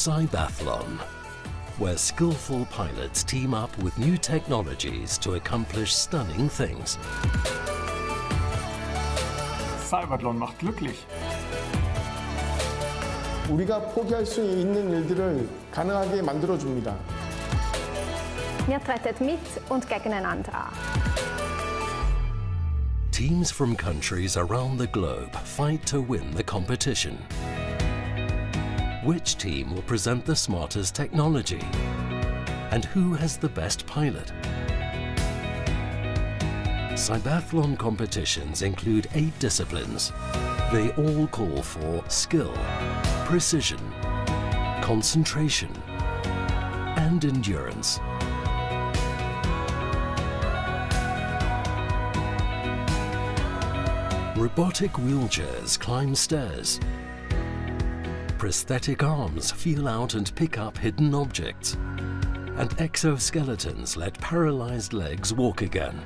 CYBATHLON, where skillful pilots team up with new technologies to accomplish stunning things. CYBATHLON macht glücklich. 우리가 포기할 수 있는 일들을 가능하게 만들어줍니다. Wir treten mit und gegeneinander an. Teams from countries around the globe fight to win the competition. Which team will present the smartest technology? And who has the best pilot? CYBATHLON competitions include 8 disciplines. They all call for skill, precision, concentration, and endurance. Robotic wheelchairs climb stairs. Prosthetic arms feel out and pick up hidden objects. And exoskeletons let paralyzed legs walk again.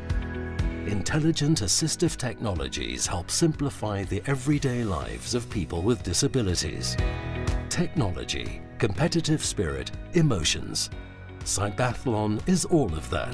Intelligent assistive technologies help simplify the everyday lives of people with disabilities. Technology, competitive spirit, emotions. CYBATHLON is all of that.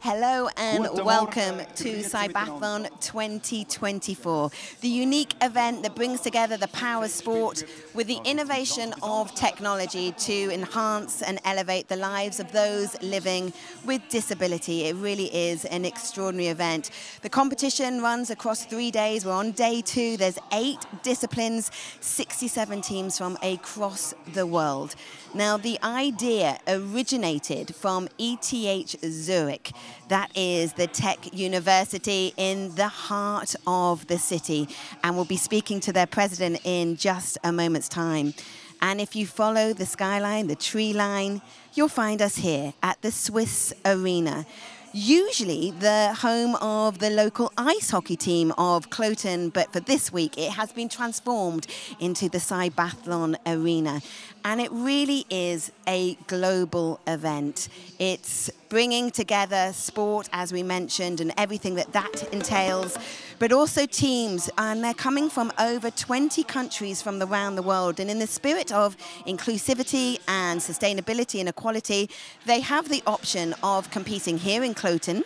Hello and welcome to CYBATHLON 2024, the unique event that brings together the power sport with the innovation of technology to enhance and elevate the lives of those living with disability. It really is an extraordinary event. The competition runs across 3 days. We're on day 2. There's 8 disciplines, 67 teams from across the world. Now, the idea originated from ETH Zurich. That is the tech university in the heart of the city. And we'll be speaking to their president in just a moment's time. And if you follow the skyline, the tree line, you'll find us here at the Swiss Arena. Usually the home of the local ice hockey team of Cloten, but for this week it has been transformed into the CYBATHLON Arena. And it really is a global event. It's bringing together sport, as we mentioned, and everything that entails, but also teams, and they're coming from over 20 countries from around the world. And in the spirit of inclusivity and sustainability and equality, they have the option of competing here in Cloten,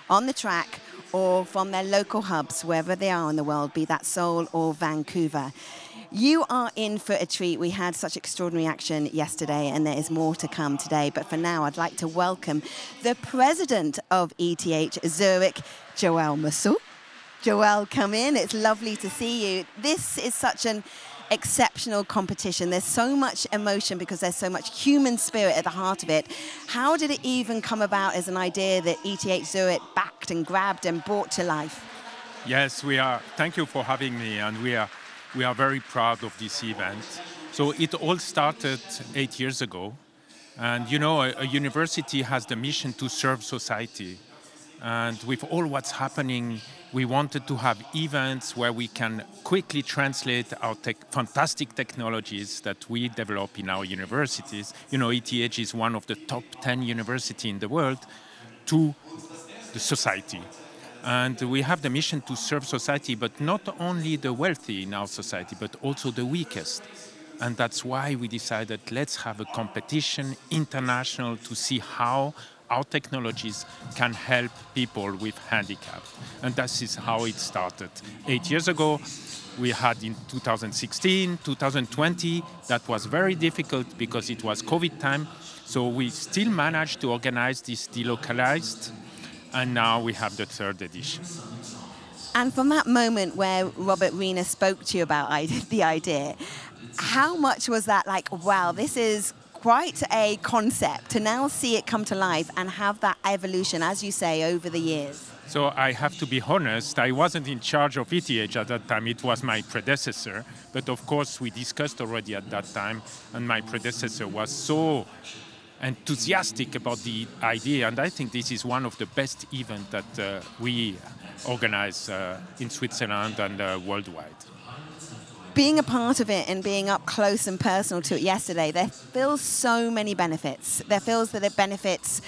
on the track, or from their local hubs, wherever they are in the world, be that Seoul or Vancouver. You are in for a treat. We had such extraordinary action yesterday, and there is more to come today. But for now, I'd like to welcome the president of ETH Zurich, Joel Mussel. Joel, come in. It's lovely to see you. This is such an exceptional competition. There's so much emotion because there's so much human spirit at the heart of it. How did it even come about as an idea that ETH Zurich backed and grabbed and brought to life? Yes, thank you for having me, and we are very proud of this event. So it all started 8 years ago. And you know, a university has the mission to serve society. And with all what's happening, we wanted to have events where we can quickly translate our fantastic technologies that we develop in our universities. You know, ETH is one of the top 10 universities in the world to the society. And we have the mission to serve society, but not only the wealthy in our society, but also the weakest. And that's why we decided, let's have a competition, international, to see how our technologies can help people with handicap. And that is how it started. 8 years ago, we had in 2016, 2020, that was very difficult because it was COVID time. So we still managed to organize this delocalized. And now we have the 3rd edition. And from that moment where Robert Riener spoke to you about the idea, how much was that like, wow, this is quite a concept, to now see it come to life and have that evolution, as you say, over the years? So I have to be honest, I wasn't in charge of ETH at that time. It was my predecessor. But of course, we discussed already at that time, and my predecessor was so enthusiastic about the idea, and I think this is one of the best events that we organize in Switzerland and worldwide. Being a part of it and being up close and personal to it yesterday, there feels so many benefits. There feels that it benefits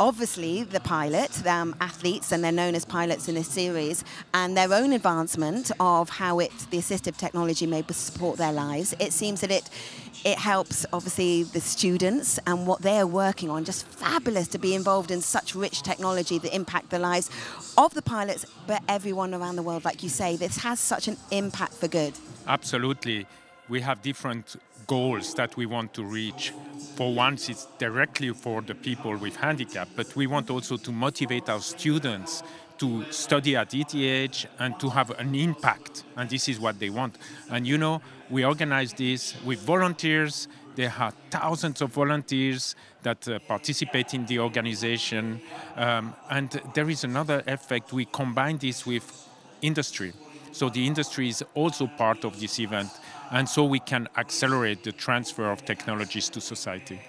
obviously the pilot, athletes, and they're known as pilots in this series, and their own advancement of how the assistive technology may support their lives. It seems that it helps, obviously, the students and what they're working on. Just fabulous to be involved in such rich technology that impact the lives of the pilots, but everyone around the world. Like you say, this has such an impact for good. Absolutely. We have different goals that we want to reach. For once, it's directly for the people with handicap, but we want also to motivate our students to study at ETH and to have an impact, and this is what they want. And you know, we organize this with volunteers. There are thousands of volunteers that participate in the organization, and there is another effect. We combine this with industry. So the industry is also part of this event, and so we can accelerate the transfer of technologies to society.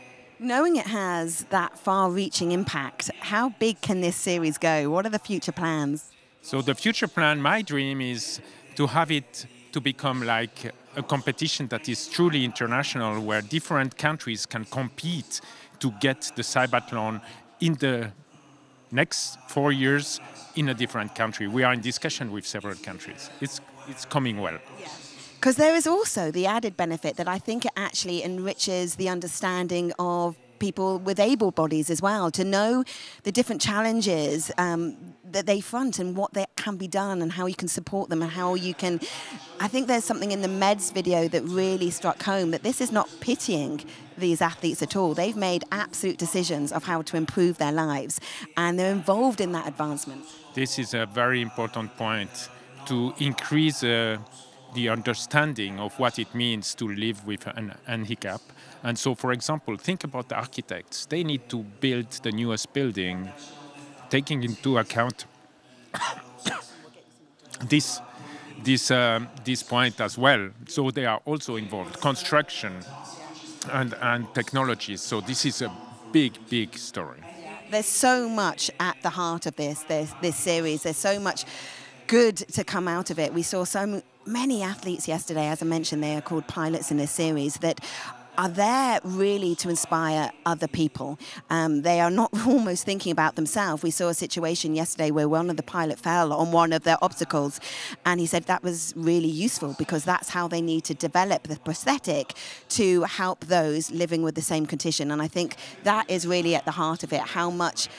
Knowing it has that far-reaching impact, how big can this series go? What are the future plans? So the future plan, my dream is to have it to become like a competition that is truly international, where different countries can compete to get the CYBATHLON in the next 4 years in a different country. We are in discussion with several countries. It's coming well. Because there is also the added benefit that I think it actually enriches the understanding of people with able bodies as well, to know the different challenges that they front and what can be done and how you can support them and how you can... I think there's something in the MEDS video that really struck home, that this is not pitying these athletes at all. They've made absolute decisions of how to improve their lives, and they're involved in that advancement. This is a very important point to increase the understanding of what it means to live with an handicap. And so, for example, think about the architects. They need to build the newest building, taking into account this point as well. So they are also involved, construction and technology. So this is a big story. There's so much at the heart of this series. There's so much good to come out of it. We saw so many athletes yesterday, as I mentioned, they are called pilots in this series, that are there really to inspire other people. They are not almost thinking about themselves. We saw a situation yesterday where one of the pilots fell on one of their obstacles, and he said that was really useful because that's how they need to develop the prosthetic to help those living with the same condition. And I think that is really at the heart of it, how much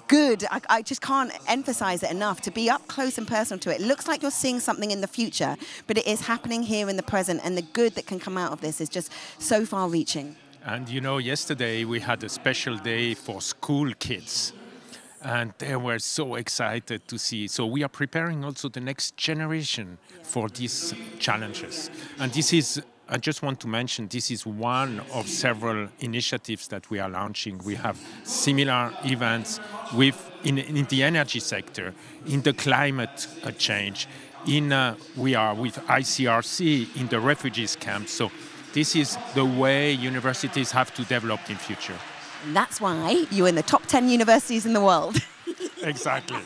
good. I just can't emphasize it enough, to be up close and personal to it. It looks like you're seeing something in the future, but it is happening here in the present, and the good that can come out of this is just so far-reaching. And you know, yesterday we had a special day for school kids, and they were so excited to see. So we are preparing also the next generation for these challenges. And this is, I just want to mention, this is one of several initiatives that we are launching. We have similar events in the energy sector, in the climate change, we are with ICRC in the refugees camps. So this is the way universities have to develop in future. And that's why you're in the top 10 universities in the world. Exactly.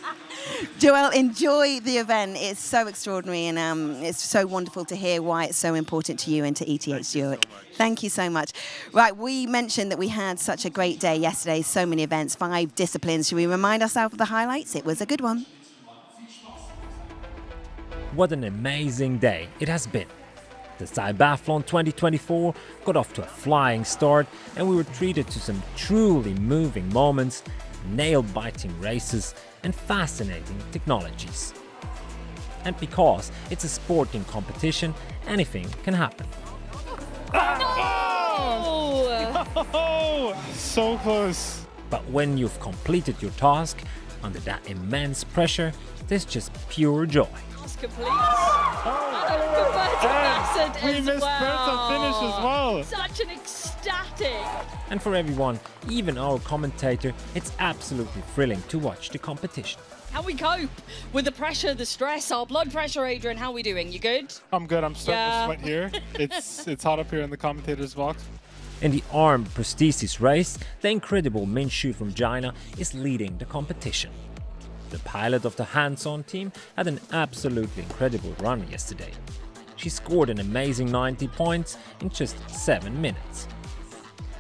Joel, enjoy the event. It's so extraordinary, and it's so wonderful to hear why it's so important to you and to ETH Zurich. Thank you so much. Right, we mentioned that we had such a great day yesterday, so many events, 5 disciplines. Should we remind ourselves of the highlights? It was a good one. What an amazing day it has been. The CYBATHLON 2024 got off to a flying start, and we were treated to some truly moving moments, nail-biting races and fascinating technologies. And because it's a sporting competition, anything can happen. Oh, so close. But when you've completed your task, under that immense pressure, there's just pure joy. Complete. We missed Bertha finish as well. Such an ecstatic. And for everyone, even our commentator, it's absolutely thrilling to watch the competition. How we cope with the pressure, the stress, our blood pressure, Adrian? How are we doing? You good? I'm good. I'm starting to sweat here. It's hot up here in the commentator's box. In the Arm Prosthesis Race, the incredible Min Shu from China is leading the competition. The pilot of the hands-on team had an absolutely incredible run yesterday. She scored an amazing 90 points in just 7 minutes.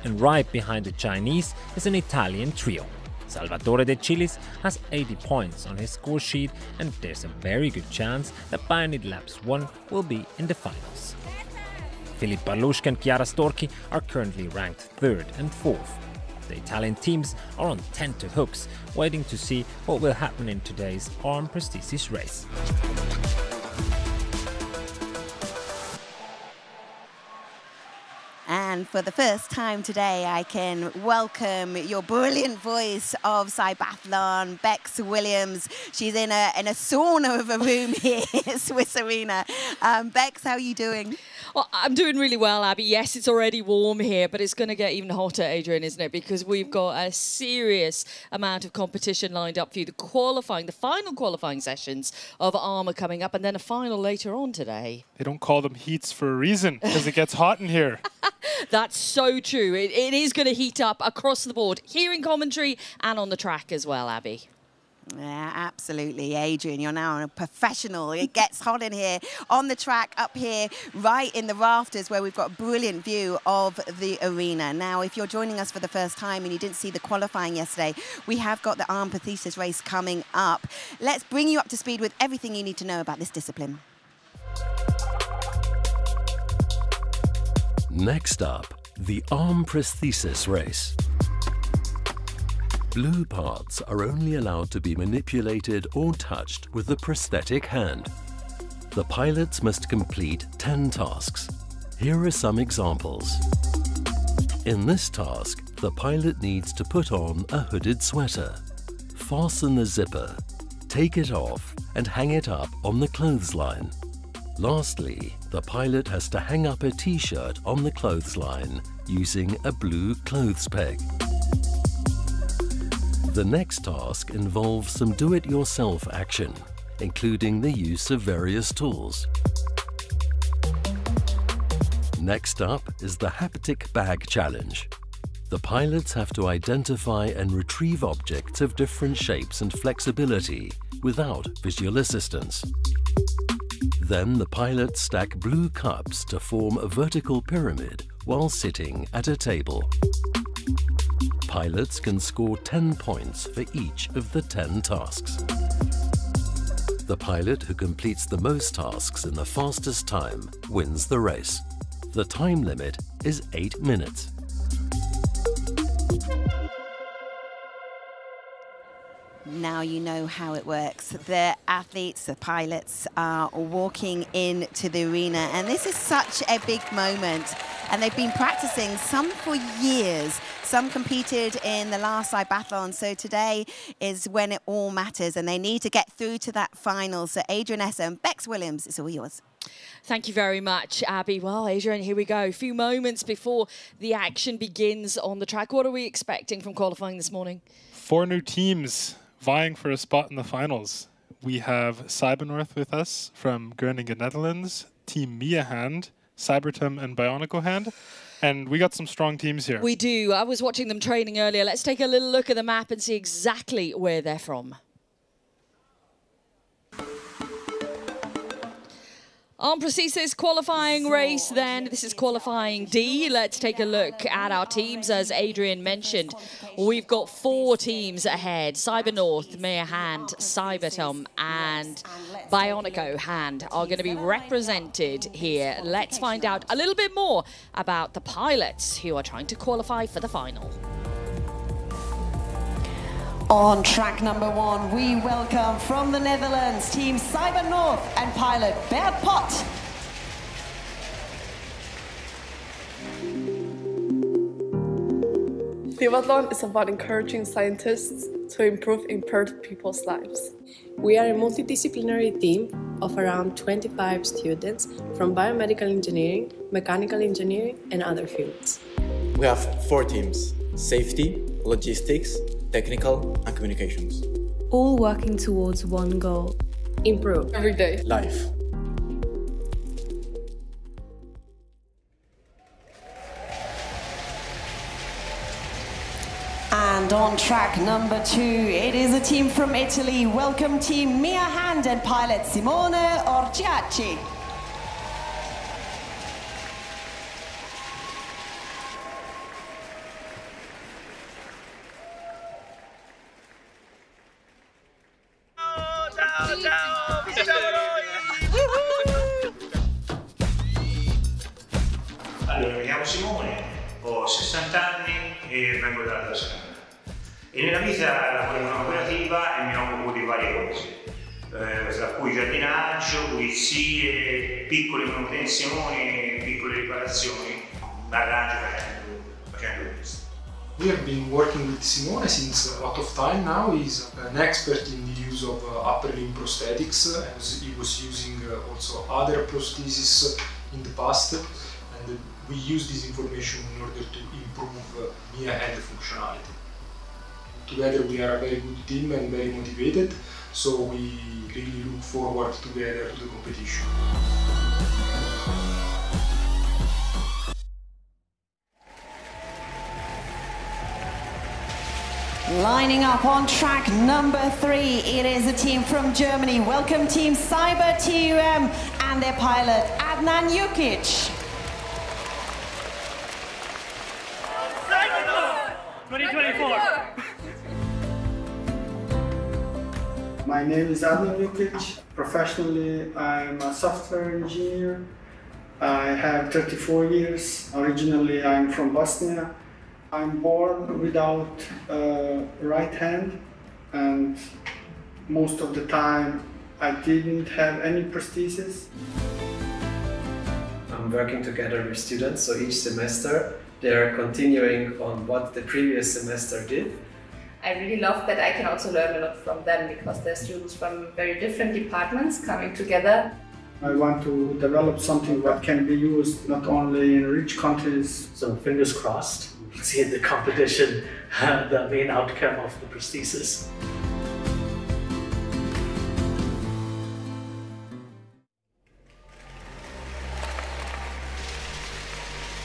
And right behind the Chinese is an Italian trio. Salvatore De Chilis has 80 points on his score sheet, and there's a very good chance that Pioneer Labs 1 will be in the finals. Filip Barlushka and Chiara Storchi are currently ranked 3rd and 4th. The Italian teams are on tenterhooks, waiting to see what will happen in today's Arm Prosthesis Race. And for the first time today, I can welcome your brilliant voice of CYBATHLON, Bex Williams. She's in a sauna of a room here at Swiss Arena. Bex, how are you doing? Well, I'm doing really well, Abby. Yes, it's already warm here, but it's going to get even hotter, Adrian, isn't it? Because we've got a serious amount of competition lined up for you. The final qualifying sessions of Arm are coming up, and then a final later on today. They don't call them heats for a reason, because it gets hot in here. That's so true. It is going to heat up across the board, here in commentary and on the track as well, Abby. Yeah, absolutely, Adrian. You're now a professional. It gets hot in here on the track, up here, right in the rafters where we've got a brilliant view of the arena. Now, if you're joining us for the first time and you didn't see the qualifying yesterday, we have got the Arm Prosthesis race coming up. Let's bring you up to speed with everything you need to know about this discipline. Next up, the Arm Prosthesis Race. Blue parts are only allowed to be manipulated or touched with the prosthetic hand. The pilots must complete 10 tasks. Here are some examples. In this task, the pilot needs to put on a hooded sweater, fasten the zipper, take it off and hang it up on the clothesline. Lastly, the pilot has to hang up a t-shirt on the clothesline using a blue clothes peg. The next task involves some do-it-yourself action, including the use of various tools. Next up is the haptic bag challenge. The pilots have to identify and retrieve objects of different shapes and flexibility without visual assistance. Then the pilots stack blue cups to form a vertical pyramid while sitting at a table. Pilots can score 10 points for each of the 10 tasks. The pilot who completes the most tasks in the fastest time wins the race. The time limit is 8 minutes. Now you know how it works. The athletes, the pilots are walking into the arena, and this is such a big moment. And they've been practicing, some for years. Some competed in the last CYBATHLON, so today is when it all matters, and they need to get through to that final. So Adrian Esser and Bex Williams, it's all yours. Thank you very much, Abby. Well, Adrian, here we go. A few moments before the action begins on the track. What are we expecting from qualifying this morning? 4 new teams vying for a spot in the finals. We have CYBANORTH with us from Groningen, Netherlands, Team Mia Hand, Cybertum and Bionico Hand. And we got some strong teams here. We do. I was watching them training earlier. Let's take a little look at the map and see exactly where they're from. Arm Prosthesis qualifying race then. This is qualifying D. Let's take a look at our teams. As Adrian mentioned, we've got 4 teams ahead. CYBANORTH, Mia Hand, Cybertum and Bionico Hand are going to be represented here. Let's find out a little bit more about the pilots who are trying to qualify for the final. On track number 1, we welcome from the Netherlands, Team CYBANORTH and pilot Bert Pot. CYBATHLON is about encouraging scientists to improve impaired people's lives. We are a multidisciplinary team of around 25 students from biomedical engineering, mechanical engineering and other fields. We have 4 teams: safety, logistics, technical and communications. All working towards one goal: improve every day life. And on track number 2, it is a team from Italy. Welcome Team Mia Hand and pilot Simone Orciacci. Ciao, vi siamo noi! Allora, mi chiamo Simone, ho 60 anni e vengo dalla Toscana. E nella vita lavoro in una cooperativa e mi occupo di varie cose, tra cui giardinaggio, pulizie, piccole manutenzioni, piccole riparazioni, arrangio facendo questo. We have been working with Simone since a lot of time now. He's an expert in the use of upper limb prosthetics, as he was using also other prostheses in the past. And we use this information in order to improve Mia hand functionality. Together we are a very good team and very motivated, so we really look forward together to the competition. Lining up on track number 3, it is a team from Germany. Welcome team CYBATHLON and their pilot Adnan Jukic. 2024. My name is Adnan Jukic. Professionally, I'm a software engineer. I have 34 years. Originally, I'm from Bosnia. I'm born without a right hand, and most of the time I didn't have any prosthesis. I'm working together with students, so each semester they are continuing on what the previous semester did. I really love that I can also learn a lot from them, because they're students from very different departments coming together. I want to develop something that can be used not only in rich countries. So fingers crossed, we'll see in the competition the main outcome of the prosthesis.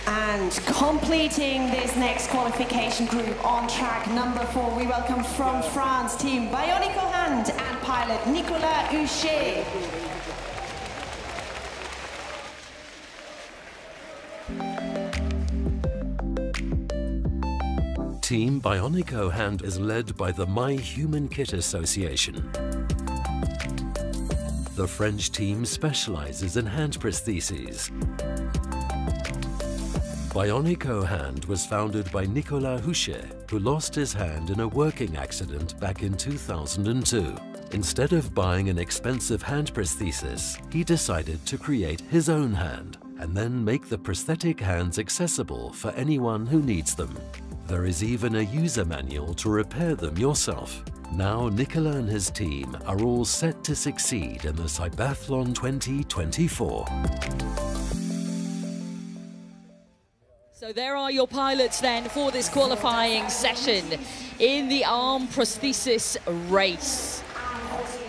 And completing this next qualification group on track number 4, we welcome from France team Bionico Hand and pilot Nicolas Huchet. Team Bionico Hand is led by the My Human Kit Association. The French team specializes in hand prostheses. Bionico Hand was founded by Nicolas Huchet, who lost his hand in a working accident back in 2002. Instead of buying an expensive hand prosthesis, he decided to create his own hand and then make the prosthetic hands accessible for anyone who needs them. There is even a user manual to repair them yourself. Now Nicolas and his team are all set to succeed in the CYBATHLON 2024. So there are your pilots then for this qualifying session in the Arm Prosthesis Race.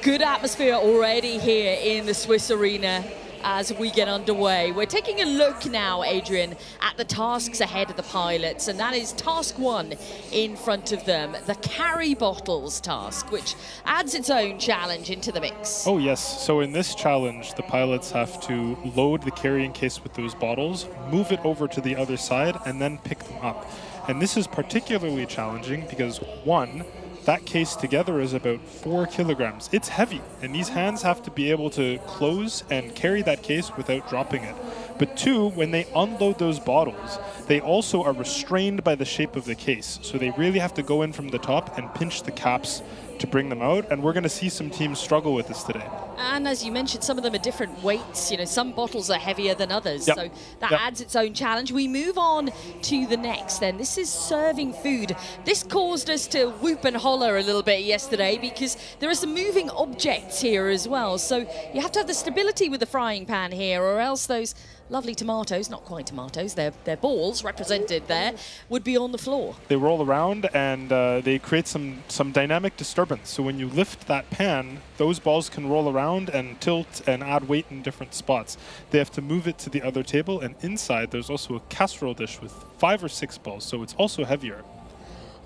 Good atmosphere already here in the Swiss arena as we get underway. We're taking a look now, Adrian, at the tasks ahead of the pilots, and that is task 1 in front of them, the carry bottles task, which adds its own challenge into the mix. Oh yes, so in this challenge, the pilots have to load the carrying case with those bottles, move it over to the other side, and then pick them up. And this is particularly challenging because 1, that case together is about 4 kilograms. It's heavy, and these hands have to be able to close and carry that case without dropping it. But 2, when they unload those bottles, they also are restrained by the shape of the case. So they really have to go in from the top and pinch the caps to bring them out, and we're going to see some teams struggle with this today. And as you mentioned, some of them are different weights. You know, some bottles are heavier than others, so that adds its own challenge. We move on to the next then. This is serving food. This caused us to whoop and holler a little bit yesterday because there are some moving objects here as well. So you have to have the stability with the frying pan here, or else those lovely tomatoes, not quite tomatoes, they're balls represented there, would be on the floor. They roll around and they create some dynamic disturbance. So when you lift that pan, those balls can roll around and tilt and add weight in different spots. They have to move it to the other table, and inside there's also a casserole dish with 5 or 6 balls, so it's also heavier.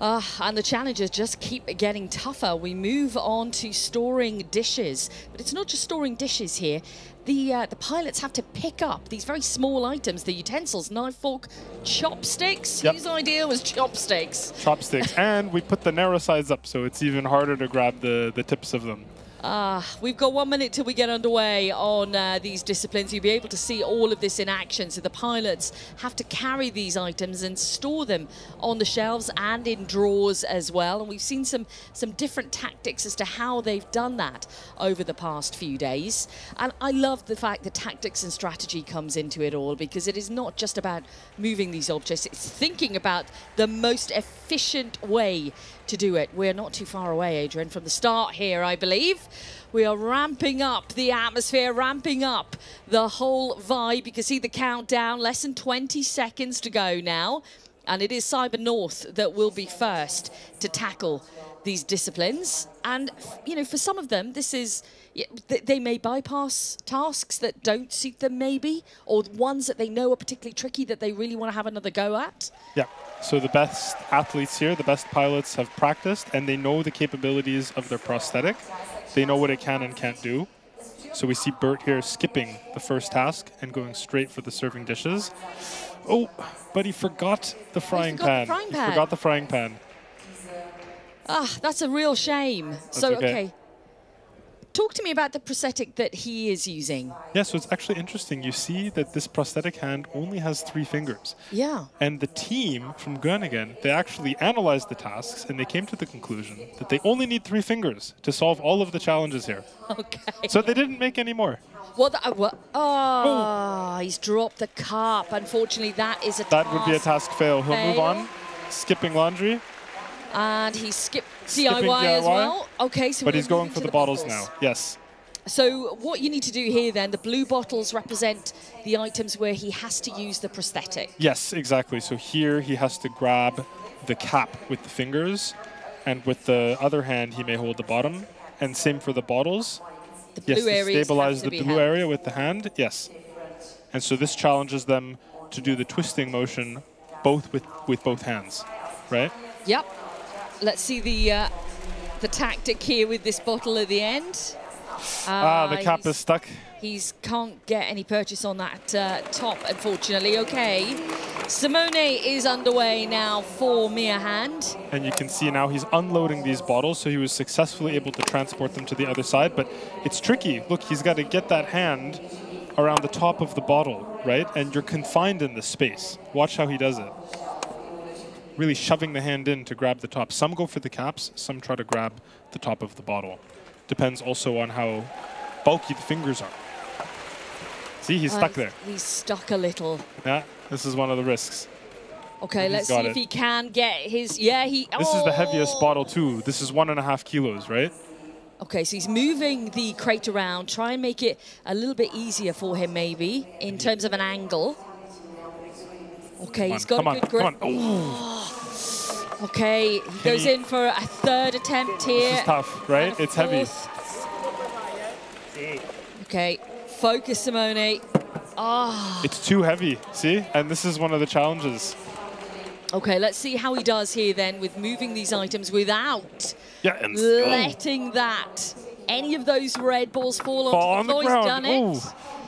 And the challenges just keep getting tougher. We move on to storing dishes. But it's not just storing dishes here. The pilots have to pick up these very small items, the utensils, knife, fork, chopsticks. Whose idea was chopsticks? Chopsticks. And we put the narrow sides up, so it's even harder to grab the tips of them. We've got 1 minute till we get underway on these disciplines. You'll be able to see all of this in action. So the pilots have to carry these items and store them on the shelves and in drawers as well. And we've seen some different tactics as to how they've done that over the past few days. And I love the fact that tactics and strategy comes into it all, because it is not just about moving these objects. It's thinking about the most efficient way to do it. We're not too far away, Adrian, from the start here, I believe. We are ramping up the atmosphere, ramping up the whole vibe. You can see the countdown, less than 20 seconds to go now. And it is Cyber North that will be first to tackle these disciplines. And, you know, for some of them, this is, they may bypass tasks that don't suit them maybe, or ones that they know are particularly tricky that they really want to have another go at. Yeah, so the best athletes here, the best pilots have practiced, and they know the capabilities of their prosthetic. They know what it can and can't do. So we see Bert here skipping the first task and going straight for the serving dishes. Oh, but he forgot the frying pan. He forgot the frying pan. That's a real shame. That's so, okay. Talk to me about the prosthetic that he is using. Yeah, so it's actually interesting. You see that this prosthetic hand only has 3 fingers. Yeah. And the team from Groningen, they actually analyzed the tasks and they came to the conclusion that they only need 3 fingers to solve all of the challenges here. Okay. So they didn't make any more. He's dropped the cup. Unfortunately, that is a task. That would be a task fail. He'll move on. Skipping laundry. And he skipped DIY as well. Okay, so but he's going for the bottles now. Yes. So what you need to do here then, the blue bottles represent the items where he has to use the prosthetic. Yes, exactly. So here he has to grab the cap with the fingers, and with the other hand he may hold the bottom. And same for the bottles. The blue area stabilize the blue area with the hand. Yes. And so this challenges them to do the twisting motion both with both hands, right? Yep. Let's see the tactic here with this bottle at the end. The cap is stuck. He can't get any purchase on that top, unfortunately. Okay. Simone is underway now for Mia Hand. And you can see now he's unloading these bottles, so he was successfully able to transport them to the other side. But it's tricky. Look, he's got to get that hand around the top of the bottle, right? And you're confined in this space. Watch how he does it. Really shoving the hand in to grab the top. Some go for the caps, some try to grab the top of the bottle. Depends also on how bulky the fingers are. See, he's stuck there. He's stuck a little. Yeah, this is one of the risks. Okay, let's see if he can get his, This is the heaviest bottle too. This is 1.5 kilos, right? Okay, so he's moving the crate around, try and make it a little bit easier for him maybe, in terms of an angle. Okay, he's got a good grip. Okay, he goes in for a 3rd attempt here. This is tough, right? It's heavy. Okay, focus, Simone. It's too heavy, see? And this is one of the challenges. Okay, let's see how he does here then with moving these items without letting any of those red balls fall onto the floor. He's done it.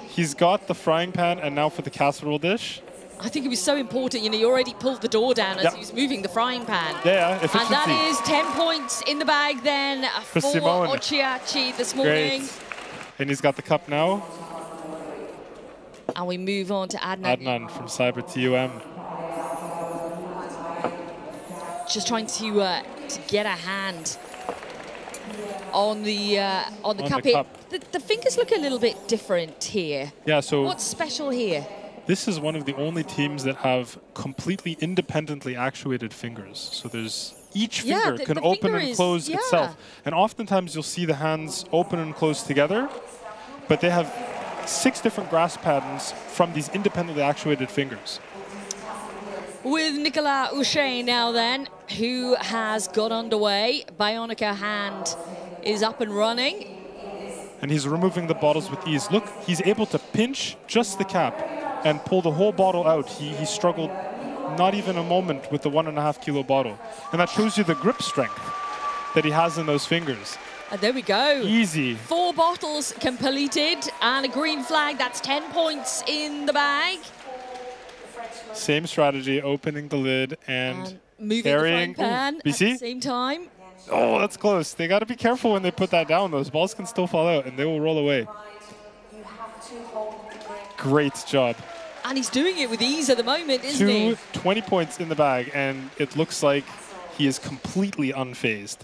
He's got the frying pan, and now for the casserole dish. I think it was so important, you know, you already pulled the door down as he was moving the frying pan. Yeah, efficiency. And that is 10 points in the bag then for Ociaci this morning. Great. And he's got the cup now. And we move on to Adnan. Adnan from Cyber TUM. Just trying to get a hand on the cup here. The fingers look a little bit different here. Yeah, so what's special here? This is one of the only teams that have completely independently actuated fingers. So there's each finger can open and close itself. And oftentimes you'll see the hands open and close together, but they have 6 different grasp patterns from these independently actuated fingers. With Nicolas Houchet now then, who has got underway. Bionica hand is up and running. And he's removing the bottles with ease. Look, he's able to pinch just the cap and pull the whole bottle out. He struggled not even a moment with the 1.5 kilo bottle. And that shows you the grip strength that he has in those fingers. And there we go. Easy. 4 bottles completed and a green flag. That's 10 points in the bag. Same strategy, opening the lid and moving carrying the frying pan at the same time. Oh, that's close. They got to be careful when they put that down. Those balls can still fall out and they will roll away. Great job. And he's doing it with ease at the moment, isn't he? 20 points in the bag, and it looks like he is completely unfazed.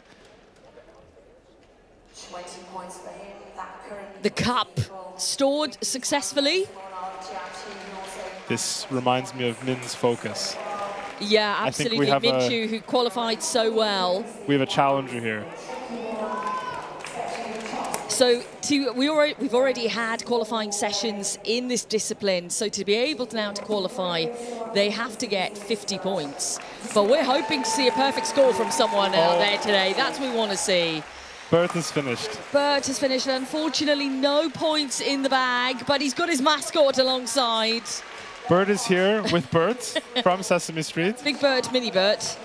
The cup stored successfully. This reminds me of Min's focus. Yeah, absolutely. Minshew, who qualified so well. We have a challenger here. So we've already had qualifying sessions in this discipline. So to be able to now to qualify, they have to get 50 points. But we're hoping to see a perfect score from someone out there today. That's what we want to see. Bert has finished. Bert has finished. Unfortunately, no points in the bag, but he's got his mascot alongside. Bert is here with Bert from Sesame Street. Big Bert, mini Bert.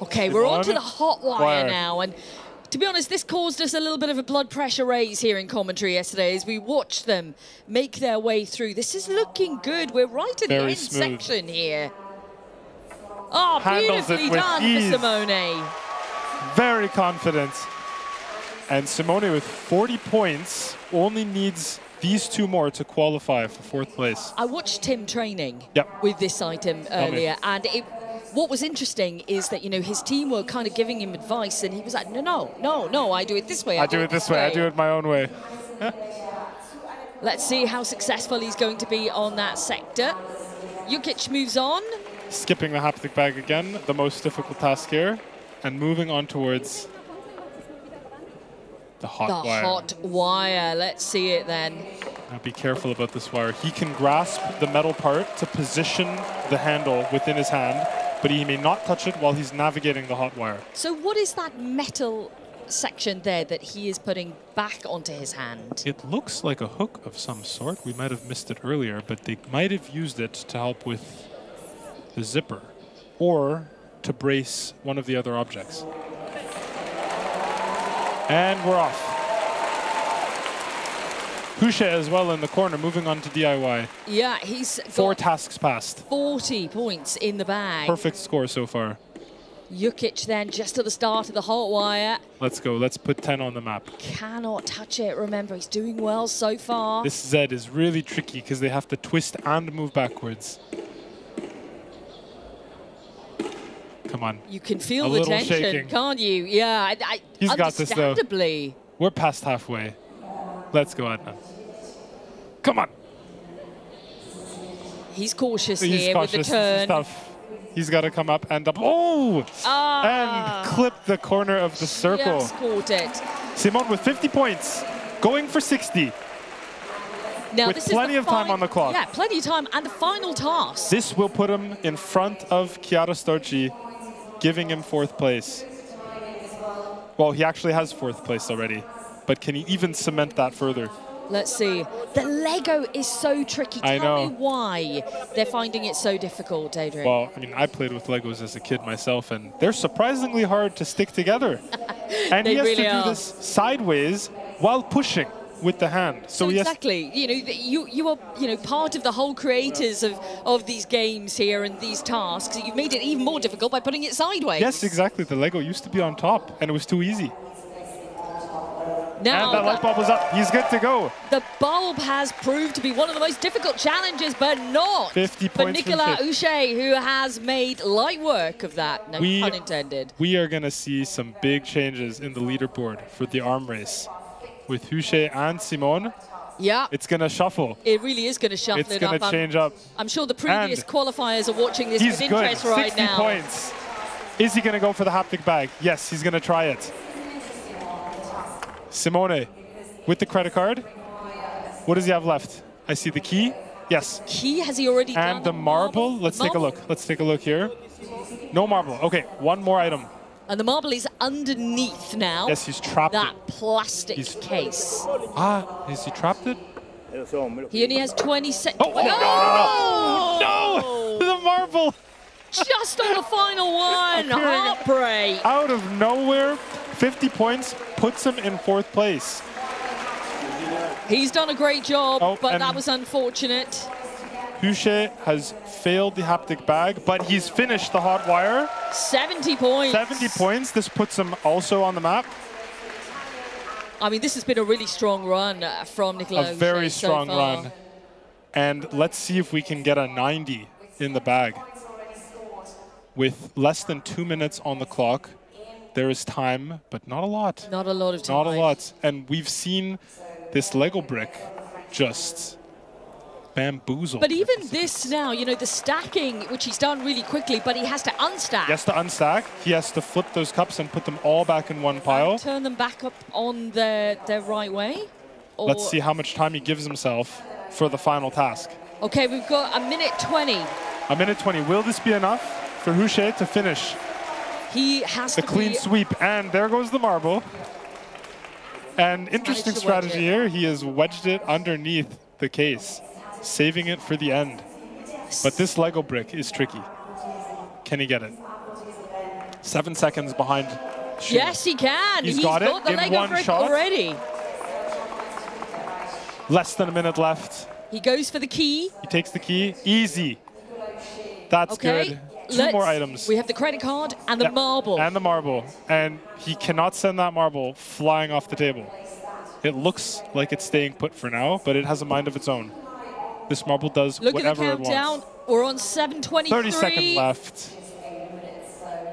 Okay, we're on to the hot wire now. And to be honest, this caused us a little bit of a blood pressure raise here in commentary yesterday as we watched them make their way through. This is looking good. We're right at the end section here. Oh, beautifully done for Simone. Very confident. And Simone with 40 points only needs these two more to qualify for fourth place. I watched Tim training with this item earlier, and what was interesting is that, you know, his team were kind of giving him advice, and he was like, no, I do it this way. I do it this way. I do it my own way. Let's see how successful he's going to be on that sector. Jukic moves on. Skipping the haptic bag again, the most difficult task here, and moving on towards the hot wire. The hot wire. Let's see it then. Now be careful about this wire. He can grasp the metal part to position the handle within his hand, but he may not touch it while he's navigating the hot wire. So what is that metal section there that he is putting back onto his hand? It looks like a hook of some sort. We might have missed it earlier, but they might have used it to help with the zipper or to brace one of the other objects. And we're off. Hushe as well in the corner, moving on to DIY. Yeah, he's got 4 tasks passed. 40 points in the bag. Perfect score so far. Jukic then just at the start of the hot wire. Let's go. Let's put 10 on the map. Cannot touch it. Remember, he's doing well so far. This Z is really tricky because they have to twist and move backwards. Come on. You can feel the tension, shaking. Can't you? Yeah, He's got this, though. Understandably. We're past halfway. Let's go, Adnan. Come on. He's cautious here with the turn. He's got to come up and up. Oh! And clip the corner of the circle. Just caught it. Simone with 50 points, going for 60. Now, with this plenty is of time on the clock. Yeah, plenty of time. And the final task. This will put him in front of Chiara Storci, giving him 4th place. Well, he actually has 4th place already, but can he even cement that further? Let's see. The Lego is so tricky. Tell me why they're finding it so difficult, Adrian. Well, I mean, I played with Legos as a kid myself, and they're surprisingly hard to stick together. And he has to do this sideways while pushing with the hand. So exactly, you know, you are part of the whole creators of these games here and these tasks. You've made it even more difficult by putting it sideways. Yes, exactly. The Lego used to be on top, and it was too easy. Now and that light bulb was up. He's good to go. The bulb has proved to be one of the most difficult challenges, but not 50 for points Nicolas Hushe, who has made light work of that. No pun intended. We are going to see some big changes in the leaderboard for the arm race. With Hushe and Simone, it's going to shuffle. It really is going to shuffle. It's going to change up. I'm sure the previous qualifiers are watching this with interest right now. 60 points. Is he going to go for the haptic bag? Yes, he's going to try it. Simone, with the credit card. What does he have left? I see the key. Yes. Key has he already done? And the marble. Let's take a look. Let's take a look here. No marble. Okay, one more item. And the marble is underneath now. Yes, he's trapped that plastic case. Has he trapped it? He only has 20 seconds. No! The marble! Just on the final one. Heartbreak. Out of nowhere, 50 points puts him in 4th place. He's done a great job, but that was unfortunate. Huche has failed the haptic bag, but he's finished the hot wire. 70 points. 70 points. This puts him also on the map. I mean, this has been a really strong run from Nicolas. A very strong run. And let's see if we can get a 90 in the bag. With less than 2 minutes on the clock, there is time, but not a lot. Not a lot of time. Not a lot. And we've seen this Lego brick just bamboozle. But even this now, you know, the stacking, which he's done really quickly, but he has to unstack. He has to unstack. He has to flip those cups and put them all back in one pile. And turn them back up on their right way. Or let's see how much time he gives himself for the final task. Okay, we've got a minute 20. A minute 20. Will this be enough for Huche to finish? He has the clean sweep, and there goes the marble. And interesting strategy here, he has wedged it underneath the case, saving it for the end. But this Lego brick is tricky. Can he get it? 7 seconds behind Shin. Yes, he can. He's got it the in Lego one brick shot. already. Less than a minute left. He goes for the key. He takes the key. Easy. That's good. Two more items. We have the credit card and the marble. And the marble. And he cannot send that marble flying off the table. It looks like it's staying put for now, but it has a mind of its own. This marble does whatever it wants. Look at the countdown. We're on 7:23. 30 seconds left.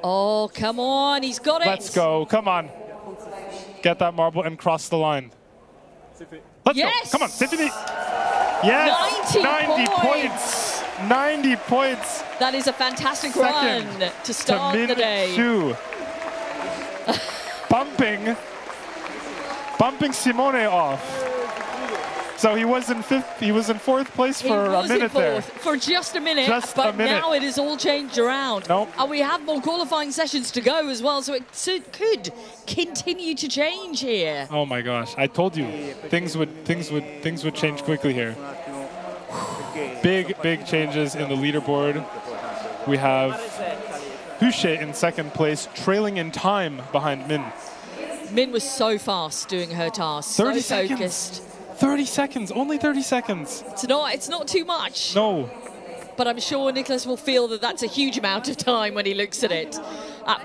Oh, come on. He's got it. Let's go. Come on. Get that marble and cross the line. Let's go. Come on. Tiffany. Yes. 90 points. 90 points. That is a fantastic run to start the day. Shu. bumping Simone off. So he was in fifth. He was in fourth place for a minute there. For just a minute. Just but a minute. Now it is all changed around. Nope. And we have more qualifying sessions to go as well, so it could continue to change here. Oh my gosh! I told you things would change quickly here. Big changes in the leaderboard. We have Huche in second place, trailing in time behind Min. Min was so fast doing her task. 30 so seconds. Focused. 30 seconds. Only 30 seconds. It's not too much. No. But I'm sure Nicolas will feel that that's a huge amount of time when he looks at it.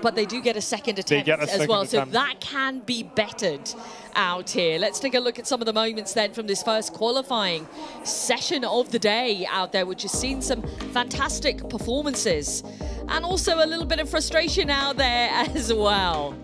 But they do get a second attempt as well, so that can be bettered out here. Let's take a look at some of the moments then from this first qualifying session of the day out there, which has seen some fantastic performances and also a little bit of frustration out there as well.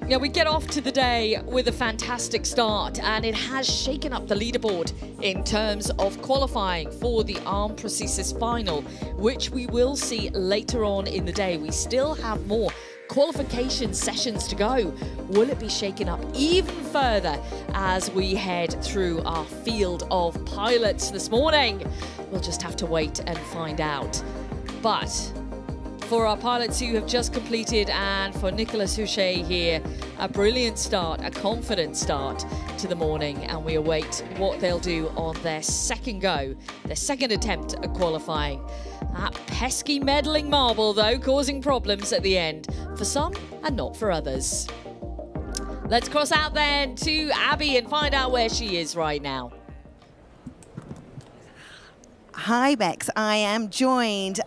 Yeah, we get off to the day with a fantastic start, and it has shaken up the leaderboard in terms of qualifying for the Arm Prosthesis final, which we will see later on in the day. We still have more qualification sessions to go. Will it be shaken up even further as we head through our field of pilots this morning? We'll just have to wait and find out. But for our pilots who have just completed, and for Nicolas Huche here, a brilliant start, a confident start to the morning, and we await what they'll do on their second go, their second attempt at qualifying. That pesky meddling marble, though, causing problems at the end for some and not for others. Let's cross out then to Abby and find out where she is right now. Hi, Bex. I am joined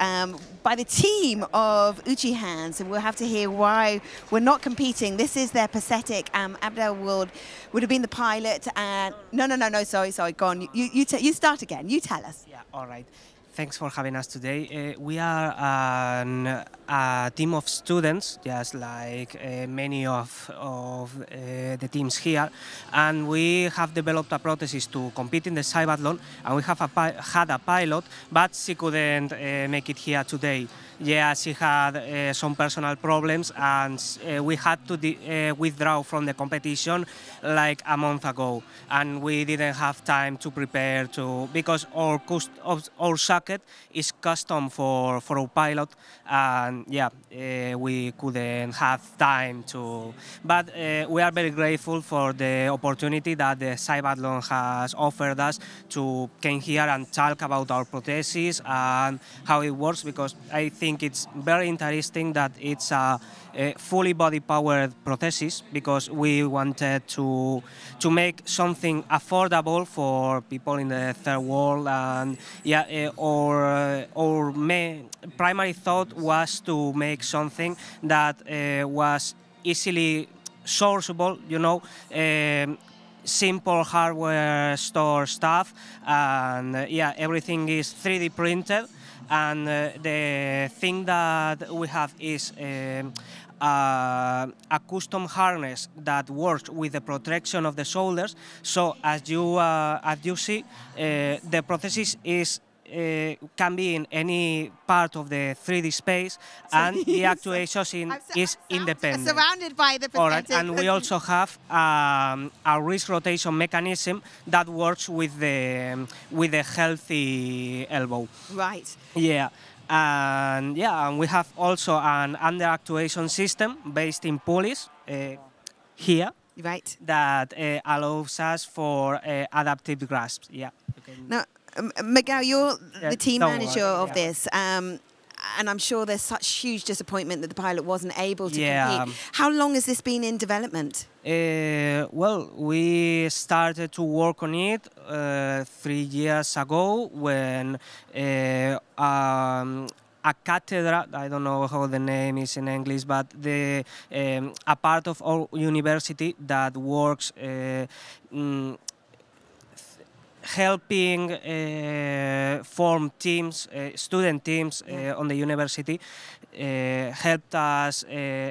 by the team of Uchi Hands, and we'll have to hear why we're not competing. This is their prosthetic. Abdel would have been the pilot. And no, sorry, go on. You start again. You tell us. Yeah, all right. Thanks for having us today. We are a team of students, just like many of the teams here, and we have developed a prosthesis to compete in the CYBATHLON, and we have had a pilot, but she couldn't make it here today. Yeah, she had some personal problems, and we had to withdraw from the competition like a month ago, and we didn't have time to prepare because our market is custom for our pilot, and yeah, we couldn't have time to. But we are very grateful for the opportunity that the CYBATHLON has offered us to come here and talk about our prosthesis and how it works, because I think it's very interesting that it's a fully body-powered prosthesis, because we wanted to make something affordable for people in the third world, and yeah, our main primary thought was to make something that was easily sourceable, you know, simple hardware store stuff, and yeah, everything is 3D printed. And the thing that we have is a custom harness that works with the protection of the shoulders. So as you see, the prosthesis is can be in any part of the 3D space, and the actuation is independent. Surrounded by the prosthesis. All right, and we also have a wrist rotation mechanism that works with the healthy elbow. Right. Yeah. And yeah, and we have also an under actuation system based in pulleys here. Right. That allows us for adaptive grasps. Yeah. Now, Miguel, you're the team don't manager worry, of this, and I'm sure there's such huge disappointment that the pilot wasn't able to compete. How long has this been in development? Well, we started to work on it 3 years ago when a cathedra, I don't know how the name is in English, but a part of our university that works helping form teams, student teams on the university, helped us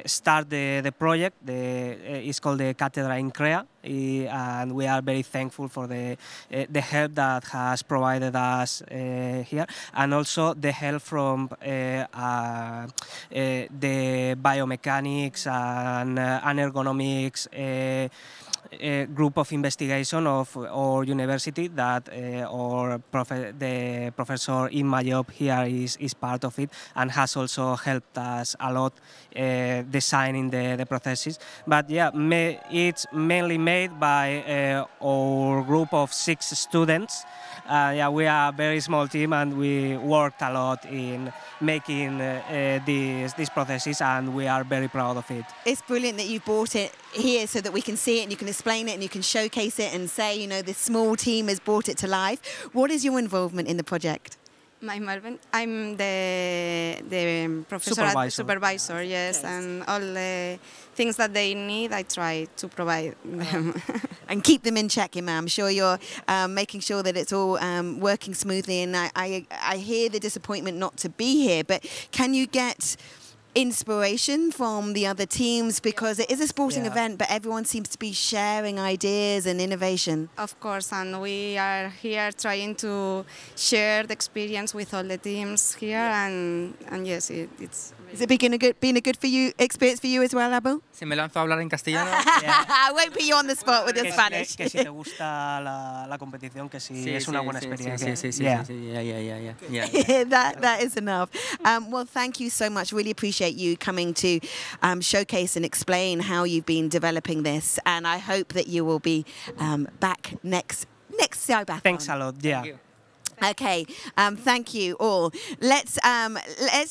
start the project. It's called the Cathedra in Crea, and we are very thankful for the help that has provided us here, and also the help from the biomechanics and ergonomics group of investigation of our university that the professor in my job here is part of it, and has also helped us a lot designing the prosthesis. But yeah, it's mainly made by our group of 6 students. Yeah, we are a very small team, and we worked a lot in making this prosthesis, and we are very proud of it. It's brilliant that you brought it here so that we can see it and you can explain it and you can showcase it and say, you know, this small team has brought it to life. What is your involvement in the project? My involvement? I'm the professor supervisor, yes, and all the things that they need, I try to provide them. And keep them in check, I'm sure you're making sure that it's all working smoothly, and I hear the disappointment not to be here, but can you get inspiration from the other teams, because it is a sporting event, but everyone seems to be sharing ideas and innovation? Of course, and we are here trying to share the experience with all the teams here, and yes, it's. Has it been a good experience for you as well, Abu? Si me lanzo a hablar en castellano. I won't put you on the spot with your Spanish. Que si te gusta la competición, que si es una buena experiencia. That is enough. Well, thank you so much. Really appreciate you coming to showcase and explain how you've been developing this, and I hope that you will be back next CYBATHLON. Thanks a lot. Yeah. Okay, thank you all. Let's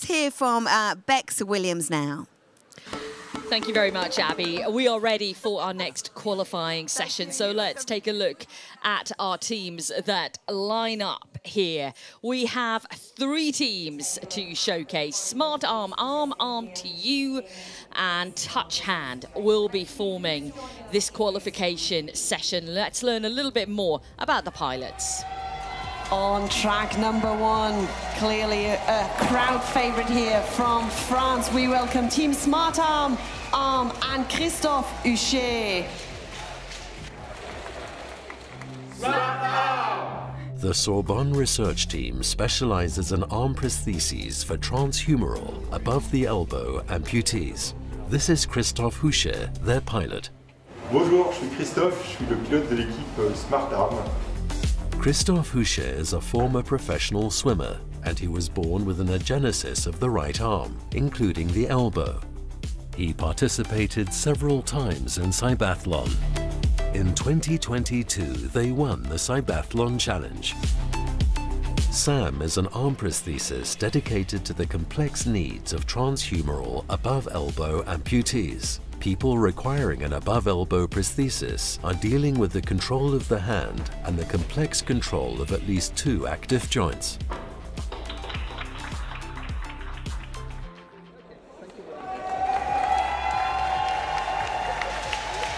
hear from Bex Williams now. Thank you very much, Abby. We are ready for our next qualifying session, so let's take a look at our teams that line up here. We have 3 teams to showcase. Smart Arm, Arm to You, and Touch Hand will be forming this qualification session. Let's learn a little bit more about the pilots. On track number 1, clearly a crowd favorite here from France. We welcome Team Smart Arm, and Christophe Huchet. The Sorbonne research team specializes in arm prostheses for transhumeral, above the elbow amputees. This is Christophe Huchet, their pilot. Bonjour, je suis Christophe, je suis le pilote de l'équipe Smart Arm. Christophe Huchet is a former professional swimmer and he was born with an agenesis of the right arm, including the elbow. He participated several times in CYBATHLON. In 2022, they won the CYBATHLON Challenge. Sam is an arm prosthesis dedicated to the complex needs of transhumeral above-elbow amputees. People requiring an above-elbow prosthesis are dealing with the control of the hand and the complex control of at least 2 active joints.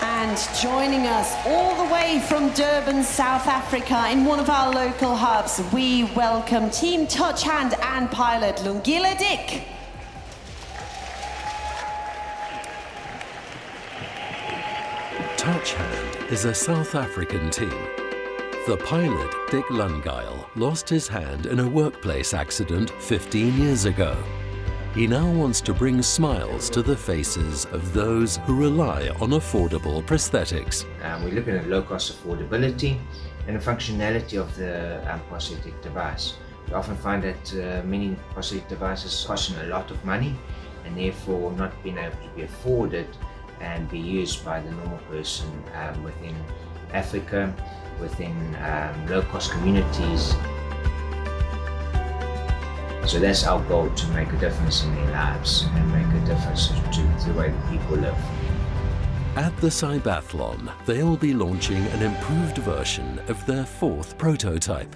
And joining us all the way from Durban, South Africa, in one of our local hubs, we welcome Team Touch Hand and pilot Lungile Dick. Touch Hand is a South African team. The pilot, Dick Lungile, lost his hand in a workplace accident 15 years ago. He now wants to bring smiles to the faces of those who rely on affordable prosthetics. We're looking at low-cost affordability and the functionality of the prosthetic device. We often find that many prosthetic devices cost a lot of money and therefore not being able to be afforded and be used by the normal person within Africa, within low-cost communities. So that's our goal, to make a difference in their lives and make a difference to the way people live. At the CYBATHLON, they'll be launching an improved version of their 4th prototype.